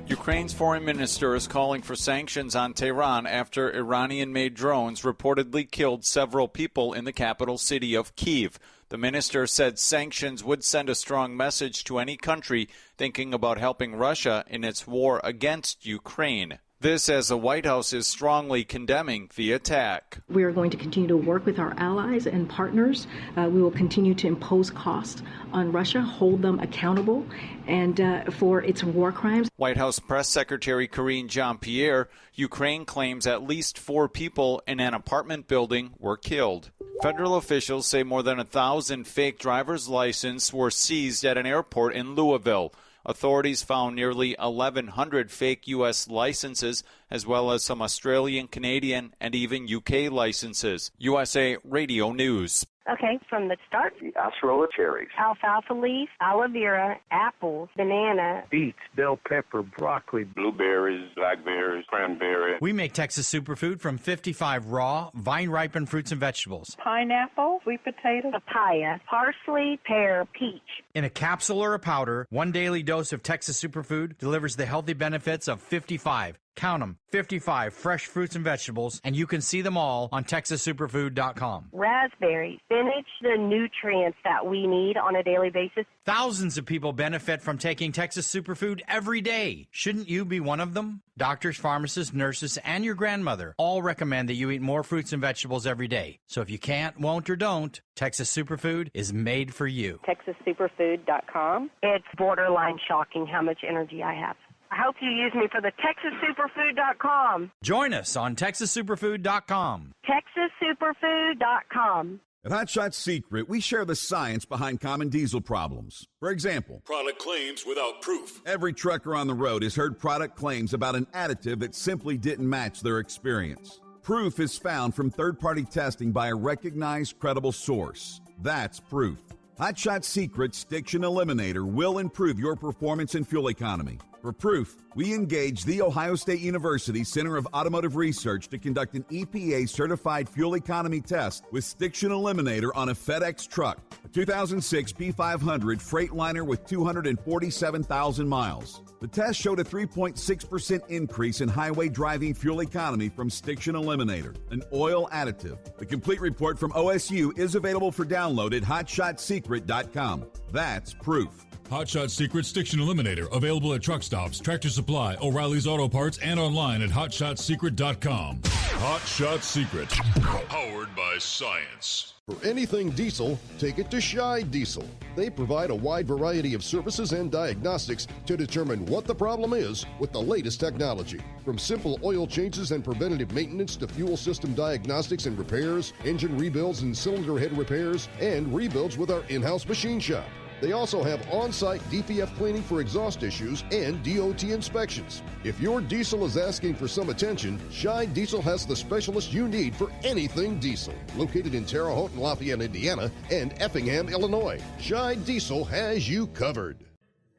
Ukraine's foreign minister is calling for sanctions on Tehran after Iranian-made drones reportedly killed several people in the capital city of Kyiv. The minister said sanctions would send a strong message to any country thinking about helping Russia in its war against Ukraine. This as the White House is strongly condemning the attack. We are going to continue to work with our allies and partners. We will continue to impose costs on Russia, hold them accountable, and for its war crimes. White House Press Secretary Karine Jean-Pierre, Ukraine claims at least 4 people in an apartment building were killed. Federal officials say more than 1,000 fake driver's licenses were seized at an airport in Louisville. Authorities found nearly 1,100 fake U.S. licenses, as well as some Australian, Canadian, and even UK licenses. USA Radio News. Okay, from the start. The acerola cherries. Alfalfa leaf, aloe vera, apples, banana. Beets, bell pepper, broccoli. Blueberries, blackberries, cranberry. We make Texas Superfood from 55 raw, vine-ripened fruits and vegetables. Pineapple, sweet potato, papaya, parsley, pear, peach. In a capsule or a powder, one daily dose of Texas Superfood delivers the healthy benefits of 55. Count them, 55 fresh fruits and vegetables, and you can see them all on TexasSuperfood.com. Raspberry, spinach, the nutrients that we need on a daily basis. Thousands of people benefit from taking Texas Superfood every day. Shouldn't you be one of them? Doctors, pharmacists, nurses, and your grandmother all recommend that you eat more fruits and vegetables every day. So if you can't, won't, or don't, Texas Superfood is made for you. TexasSuperfood.com. It's borderline shocking how much energy I have. I hope you use me for the TexasSuperfood.com. Join us on TexasSuperfood.com. TexasSuperfood.com. At Hot Shot Secret, we share the science behind common diesel problems. For example, product claims without proof. Every trucker on the road has heard product claims about an additive that simply didn't match their experience. Proof is found from third-party testing by a recognized, credible source. That's proof. Hot Shot Secret's Stiction Eliminator will improve your performance and fuel economy. For proof, we engaged the Ohio State University Center of Automotive Research to conduct an EPA-certified fuel economy test with Stiction Eliminator on a FedEx truck, a 2006 P500 Freightliner with 247,000 miles. The test showed a 3.6% increase in highway driving fuel economy from Stiction Eliminator, an oil additive. The complete report from OSU is available for download at HotShotSecret.com. That's proof. Hot Shot Secret Stiction Eliminator, available at truck stops, Tractor Supply, O'Reilly's Auto Parts, and online at HotShotSecret.com. Hot Shot Secret, powered by science. For anything diesel, take it to Scheid Diesel. They provide a wide variety of services and diagnostics to determine what the problem is with the latest technology. From simple oil changes and preventative maintenance to fuel system diagnostics and repairs, engine rebuilds and cylinder head repairs, and rebuilds with our in-house machine shop. They also have on-site DPF cleaning for exhaust issues and DOT inspections. If your diesel is asking for some attention, Scheid Diesel has the specialist you need for anything diesel. Located in Terre Haute and Lafayette, Indiana, and Effingham, Illinois, Scheid Diesel has you covered.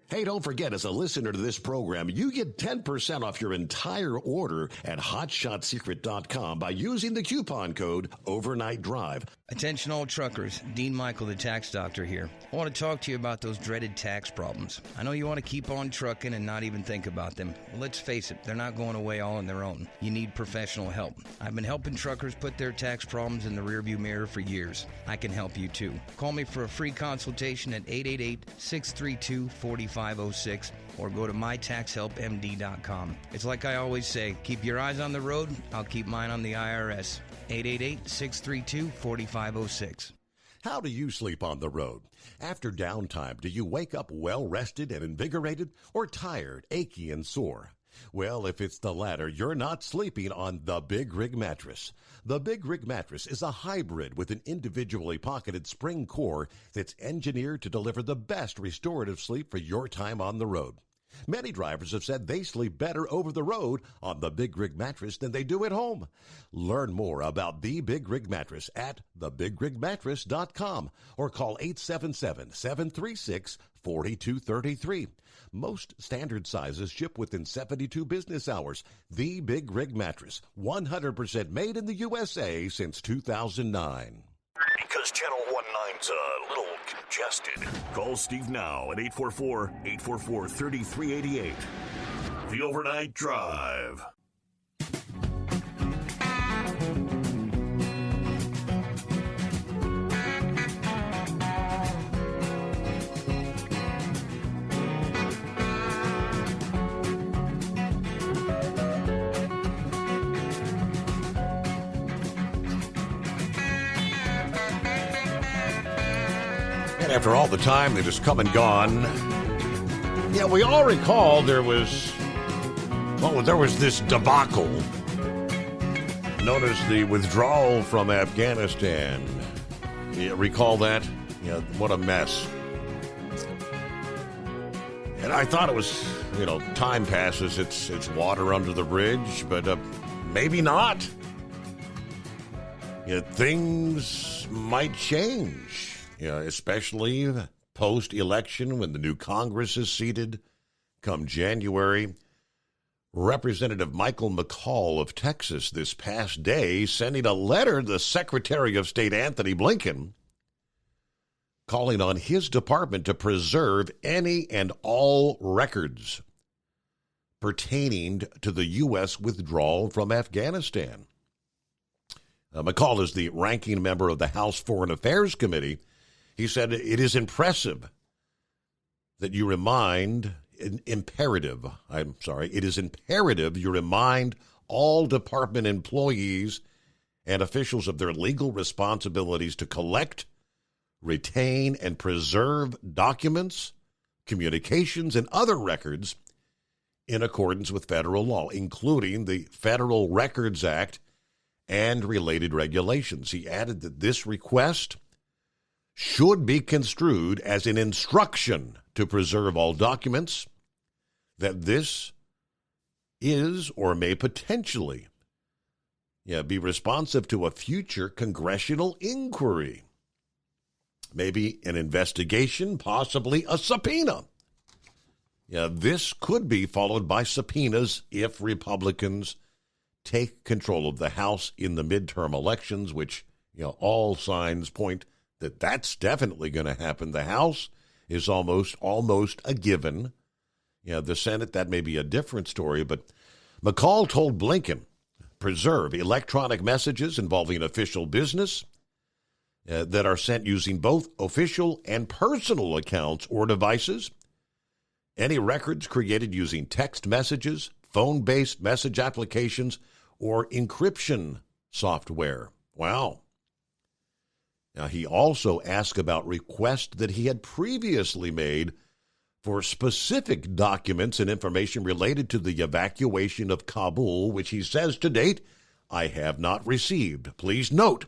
Hey, don't forget, as a listener to this program, you get 10% off your entire order at HotShotSecret.com by using the coupon code Overnight Drive. Attention all truckers, Dean Michael, the tax doctor here. I want to talk to you about those dreaded tax problems. I know you want to keep on trucking and not even think about them. Well, let's face it, they're not going away all on their own. You need professional help. I've been helping truckers put their tax problems in the rearview mirror for years. I can help you too. Call me for a free consultation at 888-632-4506 or go to mytaxhelpmd.com. It's like I always say, keep your eyes on the road, I'll keep mine on the IRS. 888-632-4506. How do you sleep on the road? After downtime, do you wake up well-rested and invigorated or tired, achy, and sore? Well, if it's the latter, you're not sleeping on the Big Rig Mattress. The Big Rig Mattress is a hybrid with an individually pocketed spring core that's engineered to deliver the best restorative sleep for your time on the road. Many drivers have said they sleep better over the road on the Big Rig Mattress than they do at home. Learn more about the Big Rig Mattress at thebigrigmattress.com or call 877-736-4233. Most standard sizes ship within 72 business hours. The Big Rig Mattress, 100% made in the USA since 2009. Because Channel 19's a little congested. Call Steve now at 844-844-3388. The Overnight Drive. And after all the time that has come and gone, yeah, we all recall there was this debacle known as the withdrawal from Afghanistan. You recall that? Yeah, what a mess. And I thought it was, time passes, it's water under the bridge, but maybe not. things might change, especially post-election when the new Congress is seated come January. Representative Michael McCaul of Texas this past day sending a letter to the Secretary of State Anthony Blinken calling on his department to preserve any and all records pertaining to the U.S. withdrawal from Afghanistan. McCaul is the ranking member of the House Foreign Affairs Committee. He said it is impressive that you remind, it is imperative you remind all department employees and officials of their legal responsibilities to collect, retain, and preserve documents, communications, and other records in accordance with federal law, including the Federal Records Act and related regulations. He added that this request should be construed as an instruction to preserve all documents, that this is or may potentially be responsive to a future congressional inquiry, maybe an investigation, possibly a subpoena. This could be followed by subpoenas if Republicans take control of the House in the midterm elections, which, all signs point that that's definitely going to happen. The House is almost a given. The Senate, that may be a different story, but McCaul told Blinken, preserve electronic messages involving official business that are sent using both official and personal accounts or devices, any records created using text messages, phone-based message applications, or encryption software. Wow. Now, he also asked about requests that he had previously made for specific documents and information related to the evacuation of Kabul, which he says to date, I have not received. Please note,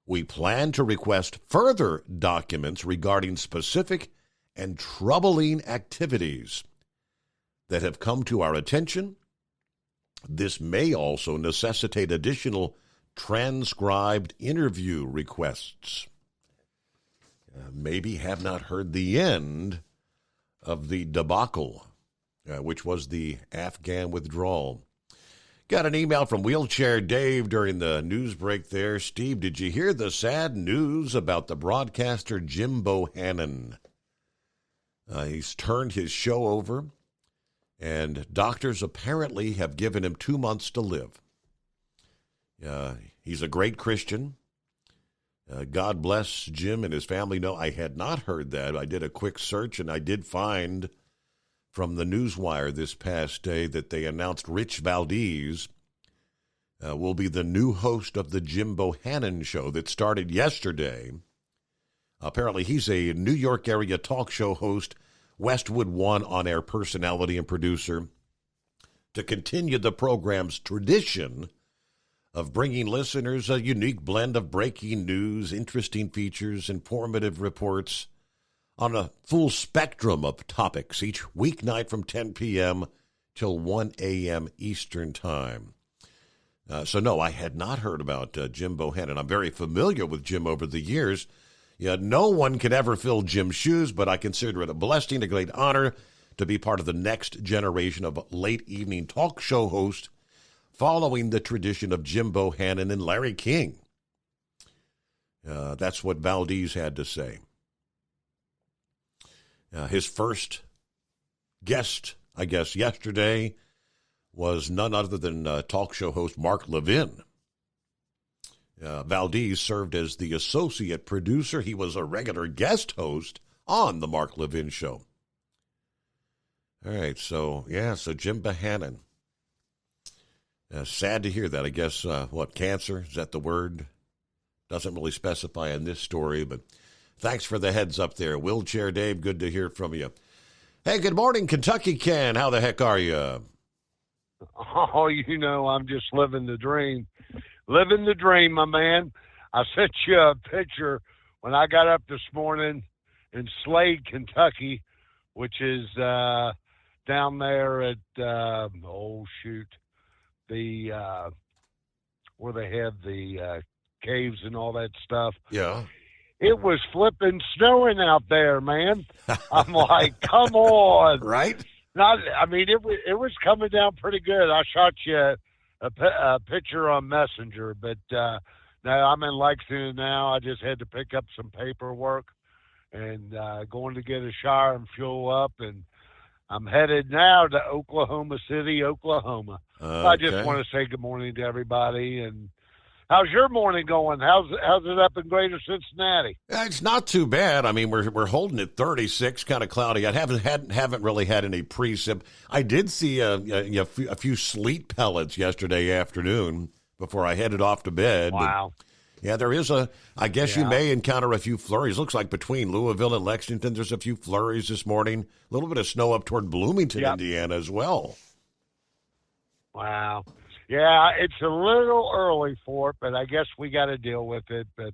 we plan to request further documents regarding specific and troubling activities that have come to our attention. This may also necessitate additional transcribed interview requests. Maybe have not heard the end of the debacle, which was the Afghan withdrawal. Got an email from Wheelchair Dave during the news break there. Steve, did you hear the sad news about the broadcaster Jim Bohannon? He's turned his show over, and doctors apparently have given him 2 months to live. He's a great Christian. God bless Jim and his family. No, I had not heard that. I did a quick search, and I did find from the Newswire this past day that they announced Rich Valdez will be the new host of the Jim Bohannon Show that started yesterday. Apparently, he's a New York area talk show host, Westwood One on-air personality and producer, to continue the program's tradition of bringing listeners a unique blend of breaking news, interesting features, informative reports on a full spectrum of topics each weeknight from 10 p.m. till 1 a.m. Eastern Time. So, no, I had not heard about Jim Bohannon. I'm very familiar with Jim over the years. No one can ever fill Jim's shoes, but I consider it a blessing, a great honor to be part of the next generation of late evening talk show hosts following the tradition of Jim Bohannon and Larry King. That's what Valdez had to say. His first guest, I guess, yesterday was none other than talk show host Mark Levin. Valdez served as the associate producer. He was a regular guest host on the Mark Levin Show. All right, so Jim Bohannon. Sad to hear that. I guess, cancer? Is that the word? Doesn't really specify in this story, but thanks for the heads up there. Wheelchair Dave, good to hear from you. Hey, good morning, Kentucky Ken. How the heck are you? Oh, I'm just living the dream. Living the dream, my man. I sent you a picture when I got up this morning in Slade, Kentucky, which is down there at, where they had the caves and all that stuff. Yeah. It was flipping snowing out there, man. I'm like, come on. Right? It was coming down pretty good. I shot you a picture on Messenger, but no, I'm in Lexington now. I just had to pick up some paperwork and going to get a shower and fuel up, and I'm headed now to Oklahoma City, Oklahoma. Okay. I just want to say good morning to everybody. And how's your morning going? How's it up in Greater Cincinnati? It's not too bad. I mean, we're holding it 36, kind of cloudy. I haven't really had any precip. I did see a few sleet pellets yesterday afternoon before I headed off to bed. Wow. But, yeah, there is I guess you may encounter a few flurries. Looks like between Louisville and Lexington, there's a few flurries this morning. A little bit of snow up toward Bloomington, Indiana as well. Wow. Yeah, it's a little early for it, but I guess we got to deal with it. But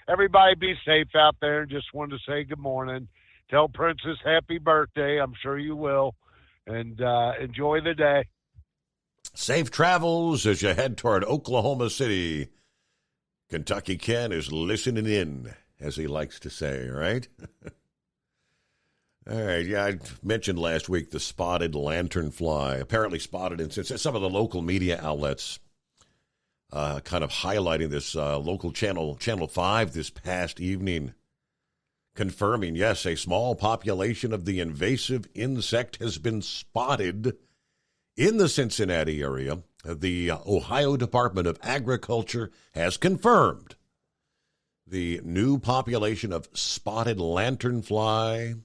everybody be safe out there. Just wanted to say good morning. Tell Princess happy birthday. I'm sure you will. And enjoy the day. Safe travels as you head toward Oklahoma City. Kentucky Ken is listening in, as he likes to say, right? All right, yeah, I mentioned last week the spotted lanternfly, apparently spotted in some of the local media outlets, kind of highlighting this local Channel 5 this past evening, confirming, yes, a small population of the invasive insect has been spotted in the Cincinnati area. The Ohio Department of Agriculture has confirmed the new population of spotted lanternfly.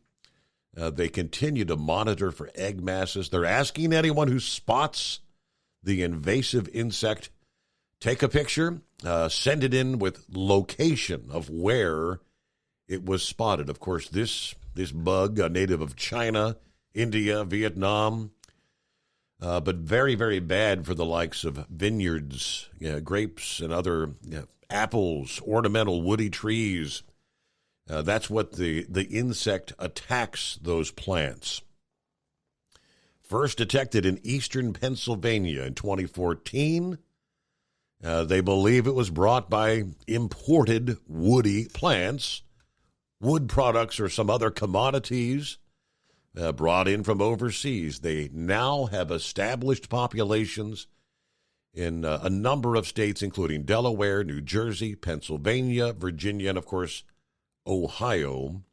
They continue to monitor for egg masses. They're asking anyone who spots the invasive insect, take a picture, send it in with location of where it was spotted. Of course, this bug, a native of China, India, Vietnam, but very, very bad for the likes of vineyards, grapes, and other apples, ornamental woody trees. That's what the insect attacks those plants. First detected in eastern Pennsylvania in 2014. They believe it was brought by imported woody plants, wood products, or some other commodities brought in from overseas. They now have established populations in a number of states, including Delaware, New Jersey, Pennsylvania, Virginia, and, of course, Ohio.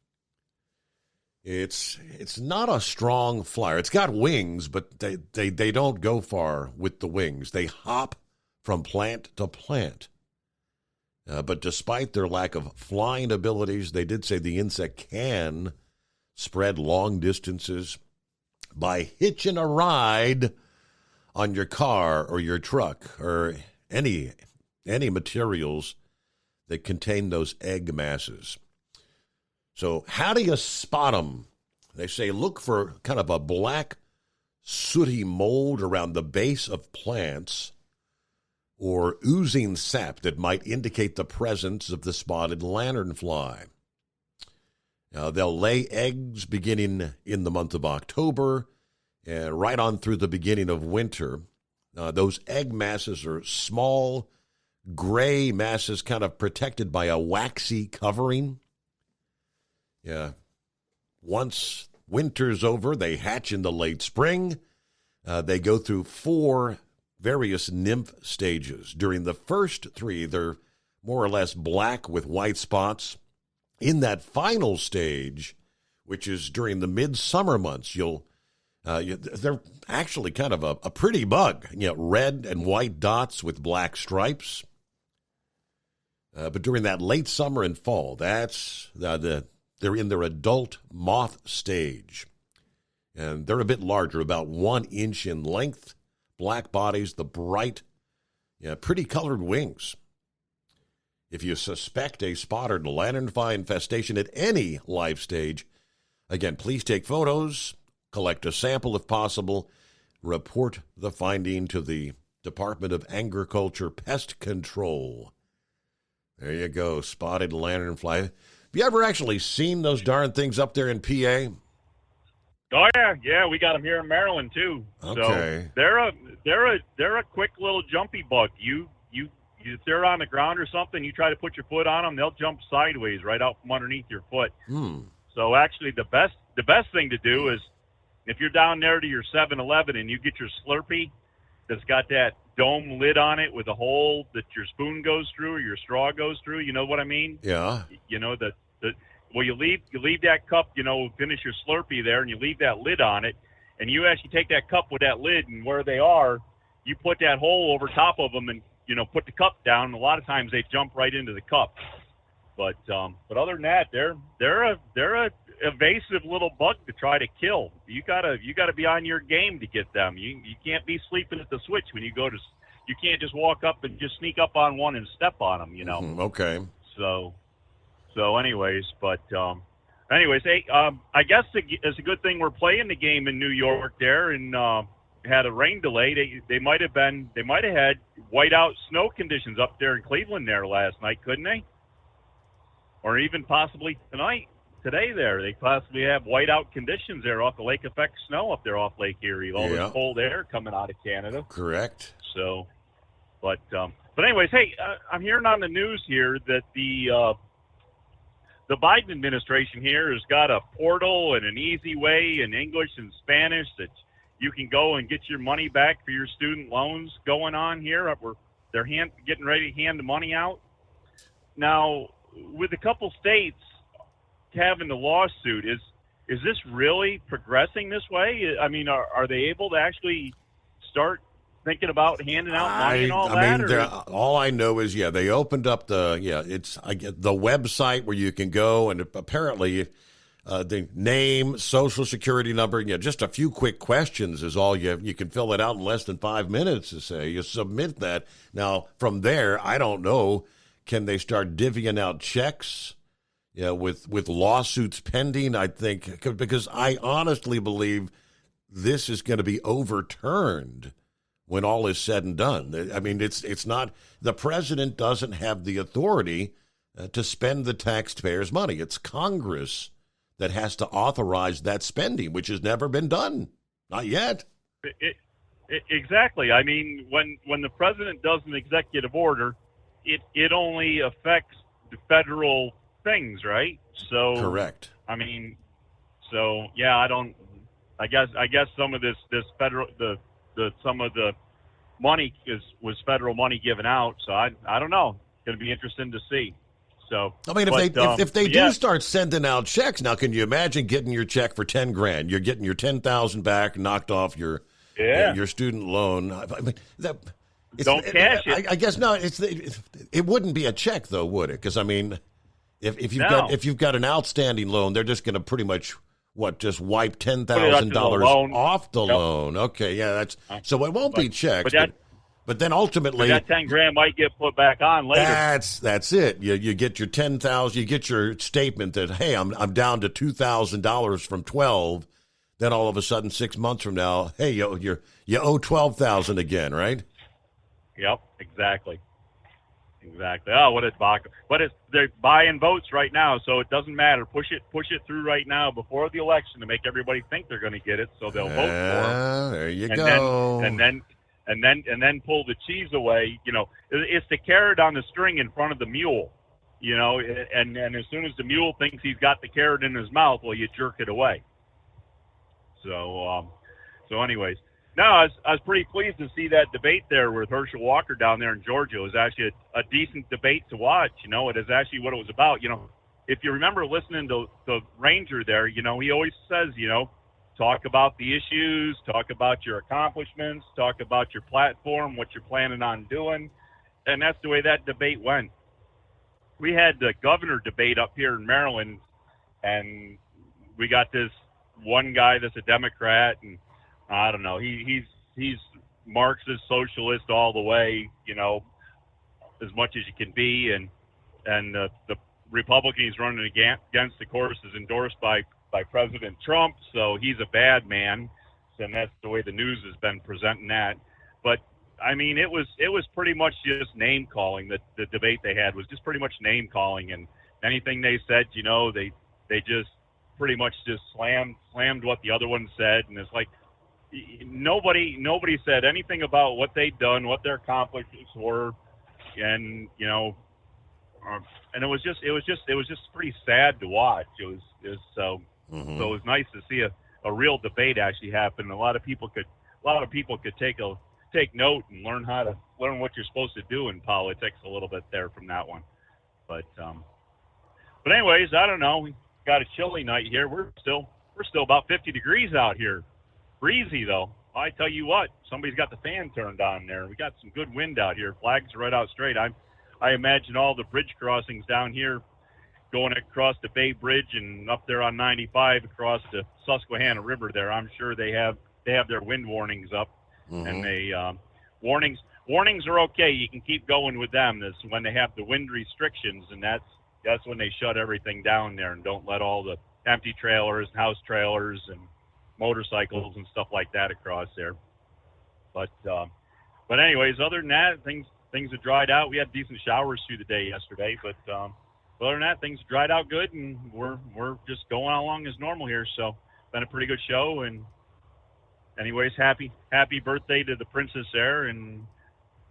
It's not a strong flyer. It's got wings, but they don't go far with the wings. They hop from plant to plant. But despite their lack of flying abilities, they did say the insect can spread long distances by hitching a ride on your car or your truck or any materials that contain those egg masses. So how do you spot them? They say look for kind of a black, sooty mold around the base of plants or oozing sap that might indicate the presence of the spotted lanternfly. Now, they'll lay eggs beginning in the month of October and right on through the beginning of winter. Those egg masses are small, gray masses kind of protected by a waxy covering. Yeah. Once winter's over, they hatch in the late spring. They go through 4 various nymph stages. During the first 3, they're more or less black with white spots. In that final stage, which is during the midsummer months, they're actually kind of a pretty bug. Red and white dots with black stripes. But during that late summer and fall, that's they're in their adult moth stage. And they're a bit larger, about 1 inch in length. Black bodies, the bright, pretty colored wings. If you suspect a spotted lanternfly infestation at any life stage, again, please take photos, collect a sample if possible, report the finding to the Department of Agriculture Pest Control. There you go, spotted lanternfly. Have you ever actually seen those darn things up there in PA? Oh yeah, we got them here in Maryland too. Okay. So they're a quick little jumpy bug. You if they're on the ground or something, you try to put your foot on them, they'll jump sideways right out from underneath your foot. So actually, the best thing to do is if you're down there to your 7-Eleven and you get your Slurpee that's got that dome lid on it with a hole that your spoon goes through or your straw goes through, you know what I mean? Yeah. You know well, you leave that cup, finish your Slurpee there, and you leave that lid on it, and you actually take that cup with that lid, and where they are, you put that hole over top of them, and put the cup down. And a lot of times they jump right into the cup. But other than that, they're a evasive little bug to try to kill. You gotta be on your game to get them. You can't be sleeping at the switch when you go to. You can't just walk up and just sneak up on one and step on them. Okay. So anyways, hey, I guess it's a good thing we're playing the game in New York there, and had a rain delay. They might have had whiteout snow conditions up there in Cleveland there last night, couldn't they? Or even possibly today there. They possibly have whiteout conditions there off the lake effect snow up there off Lake Erie. All this cold air coming out of Canada. Correct. So, but anyways, hey, I'm hearing on the news here that the Biden administration here has got a portal and an easy way in English and Spanish that you can go and get your money back for your student loans going on here. They're getting ready to hand the money out. Now, with a couple states having the lawsuit, is this really progressing this way? I mean, are they able to actually start thinking about handing out money and all that? All I know is, they opened up the website where you can go, and apparently the name, social security number, just a few quick questions is all you can fill it out in less than 5 minutes to say. You submit that. Now, from there, I don't know, can they start divvying out checks with lawsuits pending? I think, because I honestly believe this is going to be overturned when all is said and done. I mean, it's not, the president doesn't have the authority to spend the taxpayers' money. It's Congress that has to authorize that spending, which has never been done. Not yet. Exactly. I mean, when the president does an executive order, it only affects the federal things, right? So correct. I mean, I guess some of this federal some of the money was federal money given out. So I don't know. It's going to be interesting to see. So I mean, if they do start sending out checks now, can you imagine getting your check for $10,000? You're getting your $10,000 back, knocked off your student loan. I mean, don't cash it. I guess no. It wouldn't be a check though, would it? Because I mean, if you've got an outstanding loan, they're just going to pretty much just wipe $10,000 off the loan. Okay, that's so it won't be checked. But then ultimately, that $10,000 might get put back on later. That's it. You get your $10,000. You get your statement that, hey, I'm down to $2,000 from 12. Then all of a sudden, 6 months from now, hey, you owe $12,000 again, right? Yep, exactly. Oh, what a debacle! But they're buying votes right now, so it doesn't matter. Push it through right now before the election to make everybody think they're going to get it, so they'll vote for it. There you go. And then pull the cheese away. It's the carrot on the string in front of the mule. And as soon as the mule thinks he's got the carrot in his mouth, well, you jerk it away. So anyways. No, I was pretty pleased to see that debate there with Herschel Walker down there in Georgia. It was actually a decent debate to watch. It is actually what it was about. If you remember listening to the Ranger there, he always says, talk about the issues, talk about your accomplishments, talk about your platform, what you're planning on doing. And that's the way that debate went. We had the governor debate up here in Maryland, and we got this one guy that's a Democrat, and I don't know. He's Marxist socialist all the way, as much as you can be, and the Republican he's running against, of course, is endorsed by President Trump, so he's a bad man, and that's the way the news has been presenting that. But I mean, it was pretty much just name calling. The debate they had was just pretty much name calling, and anything they said, they just pretty much just slammed what the other one said, and it's like. Nobody said anything about what they'd done, what their accomplishments were. and and it was just pretty sad to watch. It was so it was nice to see a real debate actually happen. A lot of people could take note and learn what you're supposed to do in politics a little bit there from that one. But anyways, I don't know. We got a chilly night here. We're still about 50 degrees out here. Breezy though. I tell you what, somebody's got the fan turned on there. We got some good wind out here. Flags are right out straight. I imagine all the bridge crossings down here going across the Bay Bridge and up there on 95 across the Susquehanna River there. I'm sure they have their wind warnings up, and they warnings are okay. You can keep going with them. That's when they have the wind restrictions, and that's when they shut everything down there and don't let all the empty trailers and house trailers and motorcycles and stuff like that across there. But anyways, other than that, things have dried out. We had decent showers through the day yesterday, but other than that, things dried out good, and we're just going along as normal here. So been a pretty good show, and anyways, happy birthday to the princess there. And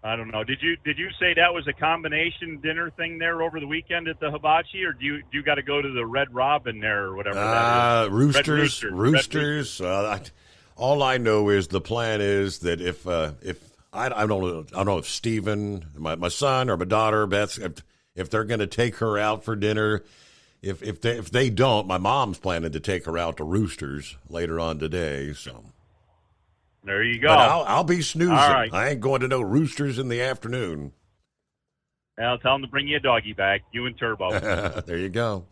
I don't know, did you say that was a combination dinner thing there over the weekend at the Hibachi, or do you got to go to the Red Robin there or whatever that is? Roosters. All I know is the plan is that if I don't know if Stephen, my son, or my daughter Beth, if they're going to take her out for dinner, if they don't, my mom's planning to take her out to Roosters later on today. So there you go. But I'll be snoozing. All right. I ain't going to no Roosters in the afternoon. I'll tell them to bring you a doggy bag, you and Turbo. There you go.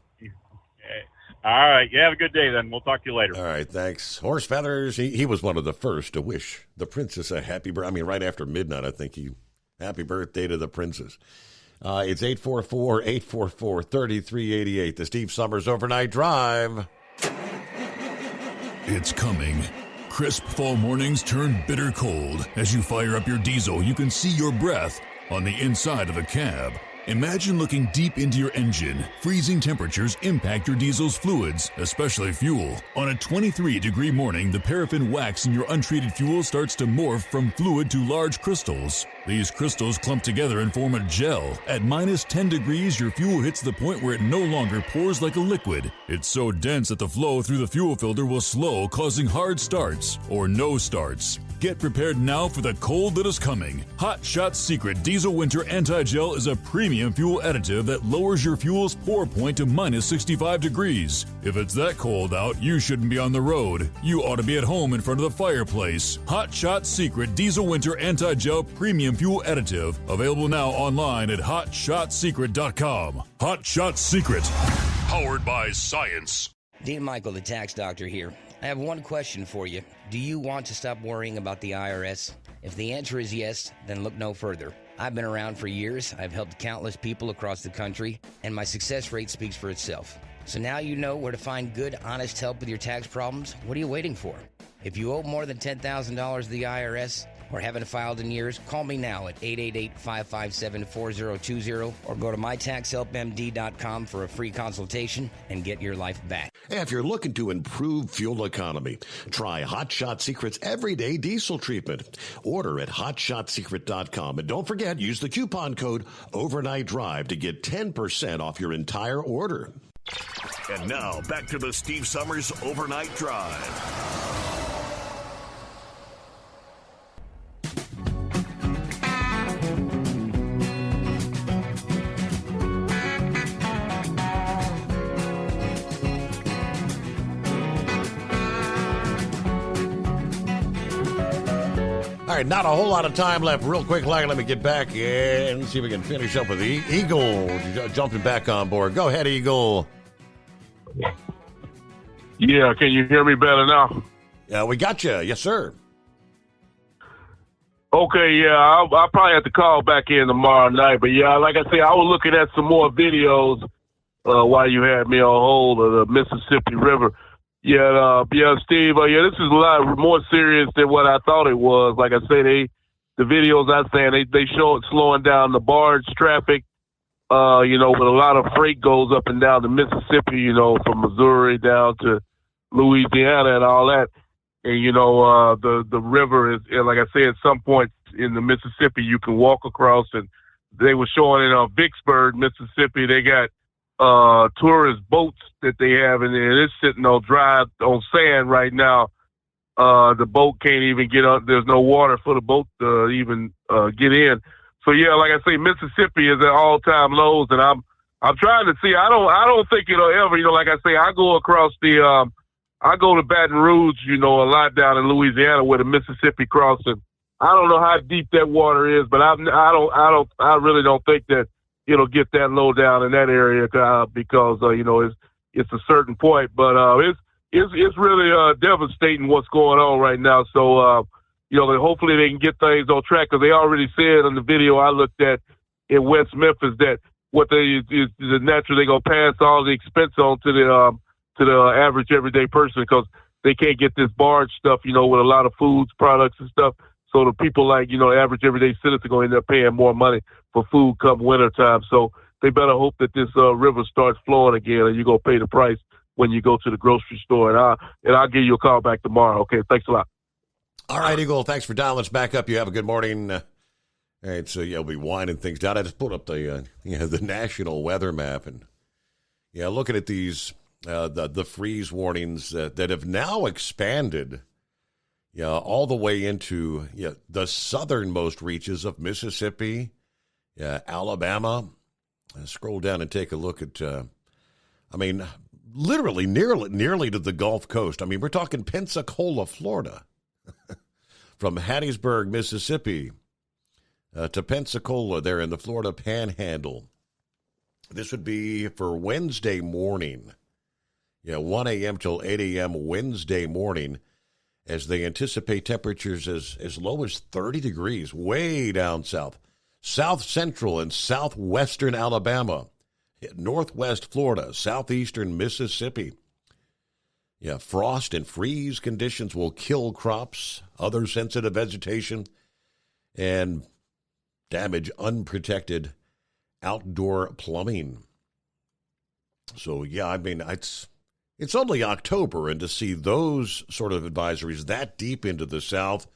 All right. You have a good day then. We'll talk to you later. All right. Thanks. Horse Feathers, he was one of the first to wish the princess a happy birthday. I mean, right after midnight, I think happy birthday to the princess. It's 844-844-3388. The Steve Summers Overnight Drive. It's coming. Crisp fall mornings turn bitter cold. As you fire up your diesel, you can see your breath on the inside of the cab. Imagine looking deep into your engine. Freezing temperatures impact your diesel's fluids, especially fuel. On a 23-degree morning, the paraffin wax in your untreated fuel starts to morph from fluid to large crystals. These crystals clump together and form a gel. At minus 10 degrees, your fuel hits the point where it no longer pours like a liquid. It's so dense that the flow through the fuel filter will slow, causing hard starts or no starts. Get prepared now for the cold that is coming. Hot Shot Secret Diesel Winter Anti-Gel is a premium fuel additive that lowers your fuel's pour point to minus 65 degrees. If it's that cold out, you shouldn't be on the road. You ought to be at home in front of the fireplace. Hot Shot Secret Diesel Winter Anti-Gel Premium Fuel Additive. Available now online at HotShotSecret.com. Hot Shot Secret. Powered by science. Dean Michael, the tax doctor here. I have one question for you. Do you want to stop worrying about the IRS? If the answer is yes, then look no further. I've been around for years. I've helped countless people across the country, and my success rate speaks for itself. So now you know where to find good, honest help with your tax problems. What are you waiting for? If you owe more than $10,000 to the IRS or haven't filed in years, call me now at 888-557-4020 or go to mytaxhelpmd.com for a free consultation and get your life back. If you're looking to improve fuel economy, try Hot Shot Secret's Everyday Diesel Treatment. Order at hotshotsecret.com. And don't forget, use the coupon code Overnight Drive to get 10% off your entire order. And now, back to the Steve Summers Overnight Drive. All right, not a whole lot of time left. Real quick, let me get back and see if we can finish up with the Eagle jumping back on board. Go ahead, Eagle. Yeah, can you hear me better now? Yeah, we got you. Yes, sir. Okay, yeah, I'll probably have to call back in tomorrow night. But, yeah, like I say, I was looking at some more videos while you had me on hold of the Mississippi River. Yeah, Steve, this is a lot more serious than what I thought it was. Like I say, the videos I saying, they show it slowing down the barge traffic, with a lot of freight goes up and down the Mississippi, from Missouri down to Louisiana and all that. And, the river is, like I say, at some points in the Mississippi, you can walk across and they were showing in Vicksburg, Mississippi. They got tourist boats that they have in there. It's sitting on sand right now. The boat can't even get up. There's no water for the boat to even get in. So yeah, like I say, Mississippi is at all-time lows, and I'm trying to see. I don't think it'll ever. Like I say, I go across I go to Baton Rouge, a lot down in Louisiana where the Mississippi crosses. I don't know how deep that water is, but I really don't think that it'll get that low down in that area because it's a certain point. But it's really devastating what's going on right now. So hopefully they can get things on track, because they already said in the video I looked at in West Memphis that what naturally they're gonna pass all the expense on to the average everyday person, because they can't get this barge stuff, with a lot of foods, products and stuff. So the people like, average everyday citizens are going to end up paying more money for food come winter time. So they better hope that this river starts flowing again, and you're going to pay the price when you go to the grocery store. And I'll give you a call back tomorrow. Okay, thanks a lot. All right, Eagle, thanks for dialing us back up. You have a good morning. All right, so we'll be winding things down. I just pulled up the national weather map, and looking at these the freeze warnings that have now expanded all the way into the southernmost reaches of Mississippi, Alabama. Scroll down and take a look at, literally nearly to the Gulf Coast. We're talking Pensacola, Florida, from Hattiesburg, Mississippi, to Pensacola there in the Florida Panhandle. This would be for Wednesday morning, 1 a.m. till 8 a.m. Wednesday morning, as they anticipate temperatures as low as 30 degrees, way down south. South central and southwestern Alabama, northwest Florida, southeastern Mississippi. Frost and freeze conditions will kill crops, other sensitive vegetation, and damage unprotected outdoor plumbing. So, it's only October, and to see those sort of advisories that deep into the south,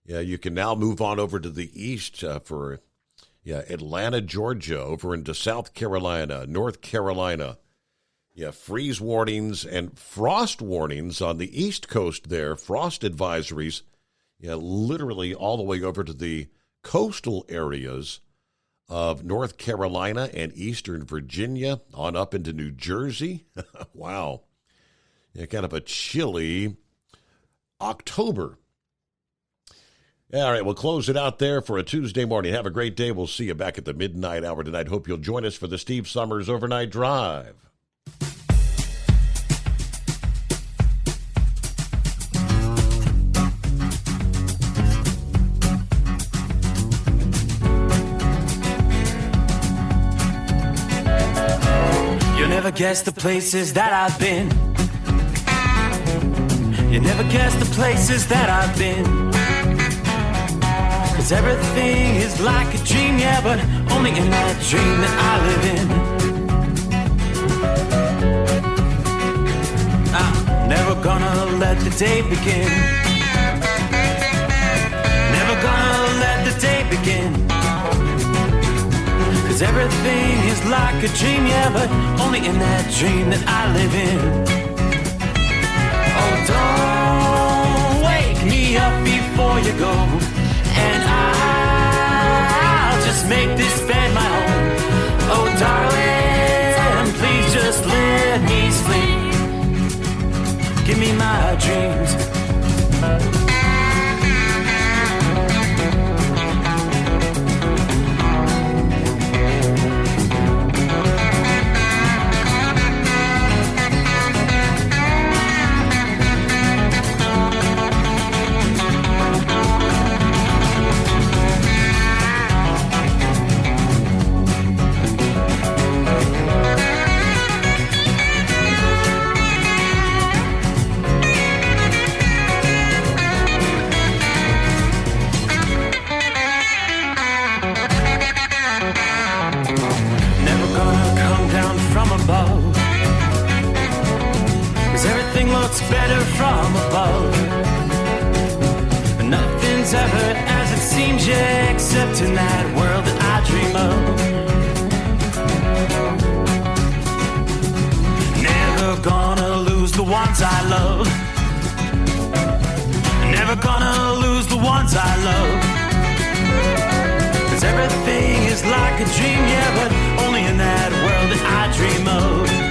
you can now move on over to the east for Atlanta, Georgia, over into South Carolina, North Carolina. Freeze warnings and frost warnings on the East Coast there, frost advisories, literally all the way over to the coastal areas of North Carolina and Eastern Virginia, on up into New Jersey. Wow. Kind of a chilly October. All right, we'll close it out there for a Tuesday morning. Have a great day. We'll see you back at the midnight hour tonight. Hope you'll join us for the Steve Summers Overnight Drive. You'll never guess the places that I've been. You never guess the places that I've been. 'Cause everything is like a dream, yeah, but only in that dream that I live in. I'm never gonna let the day begin. Never gonna let the day begin. 'Cause everything is like a dream, yeah, but only in that dream that I live in. Oh, don't wake me up before you go, and I'll just make this bed my home. Oh, darling, please just let me sleep. Give me my dreams. except in that world that I dream of. Never gonna lose the ones I love. Never gonna lose the ones I love. 'Cause everything is like a dream, yeah, but only in that world that I dream of.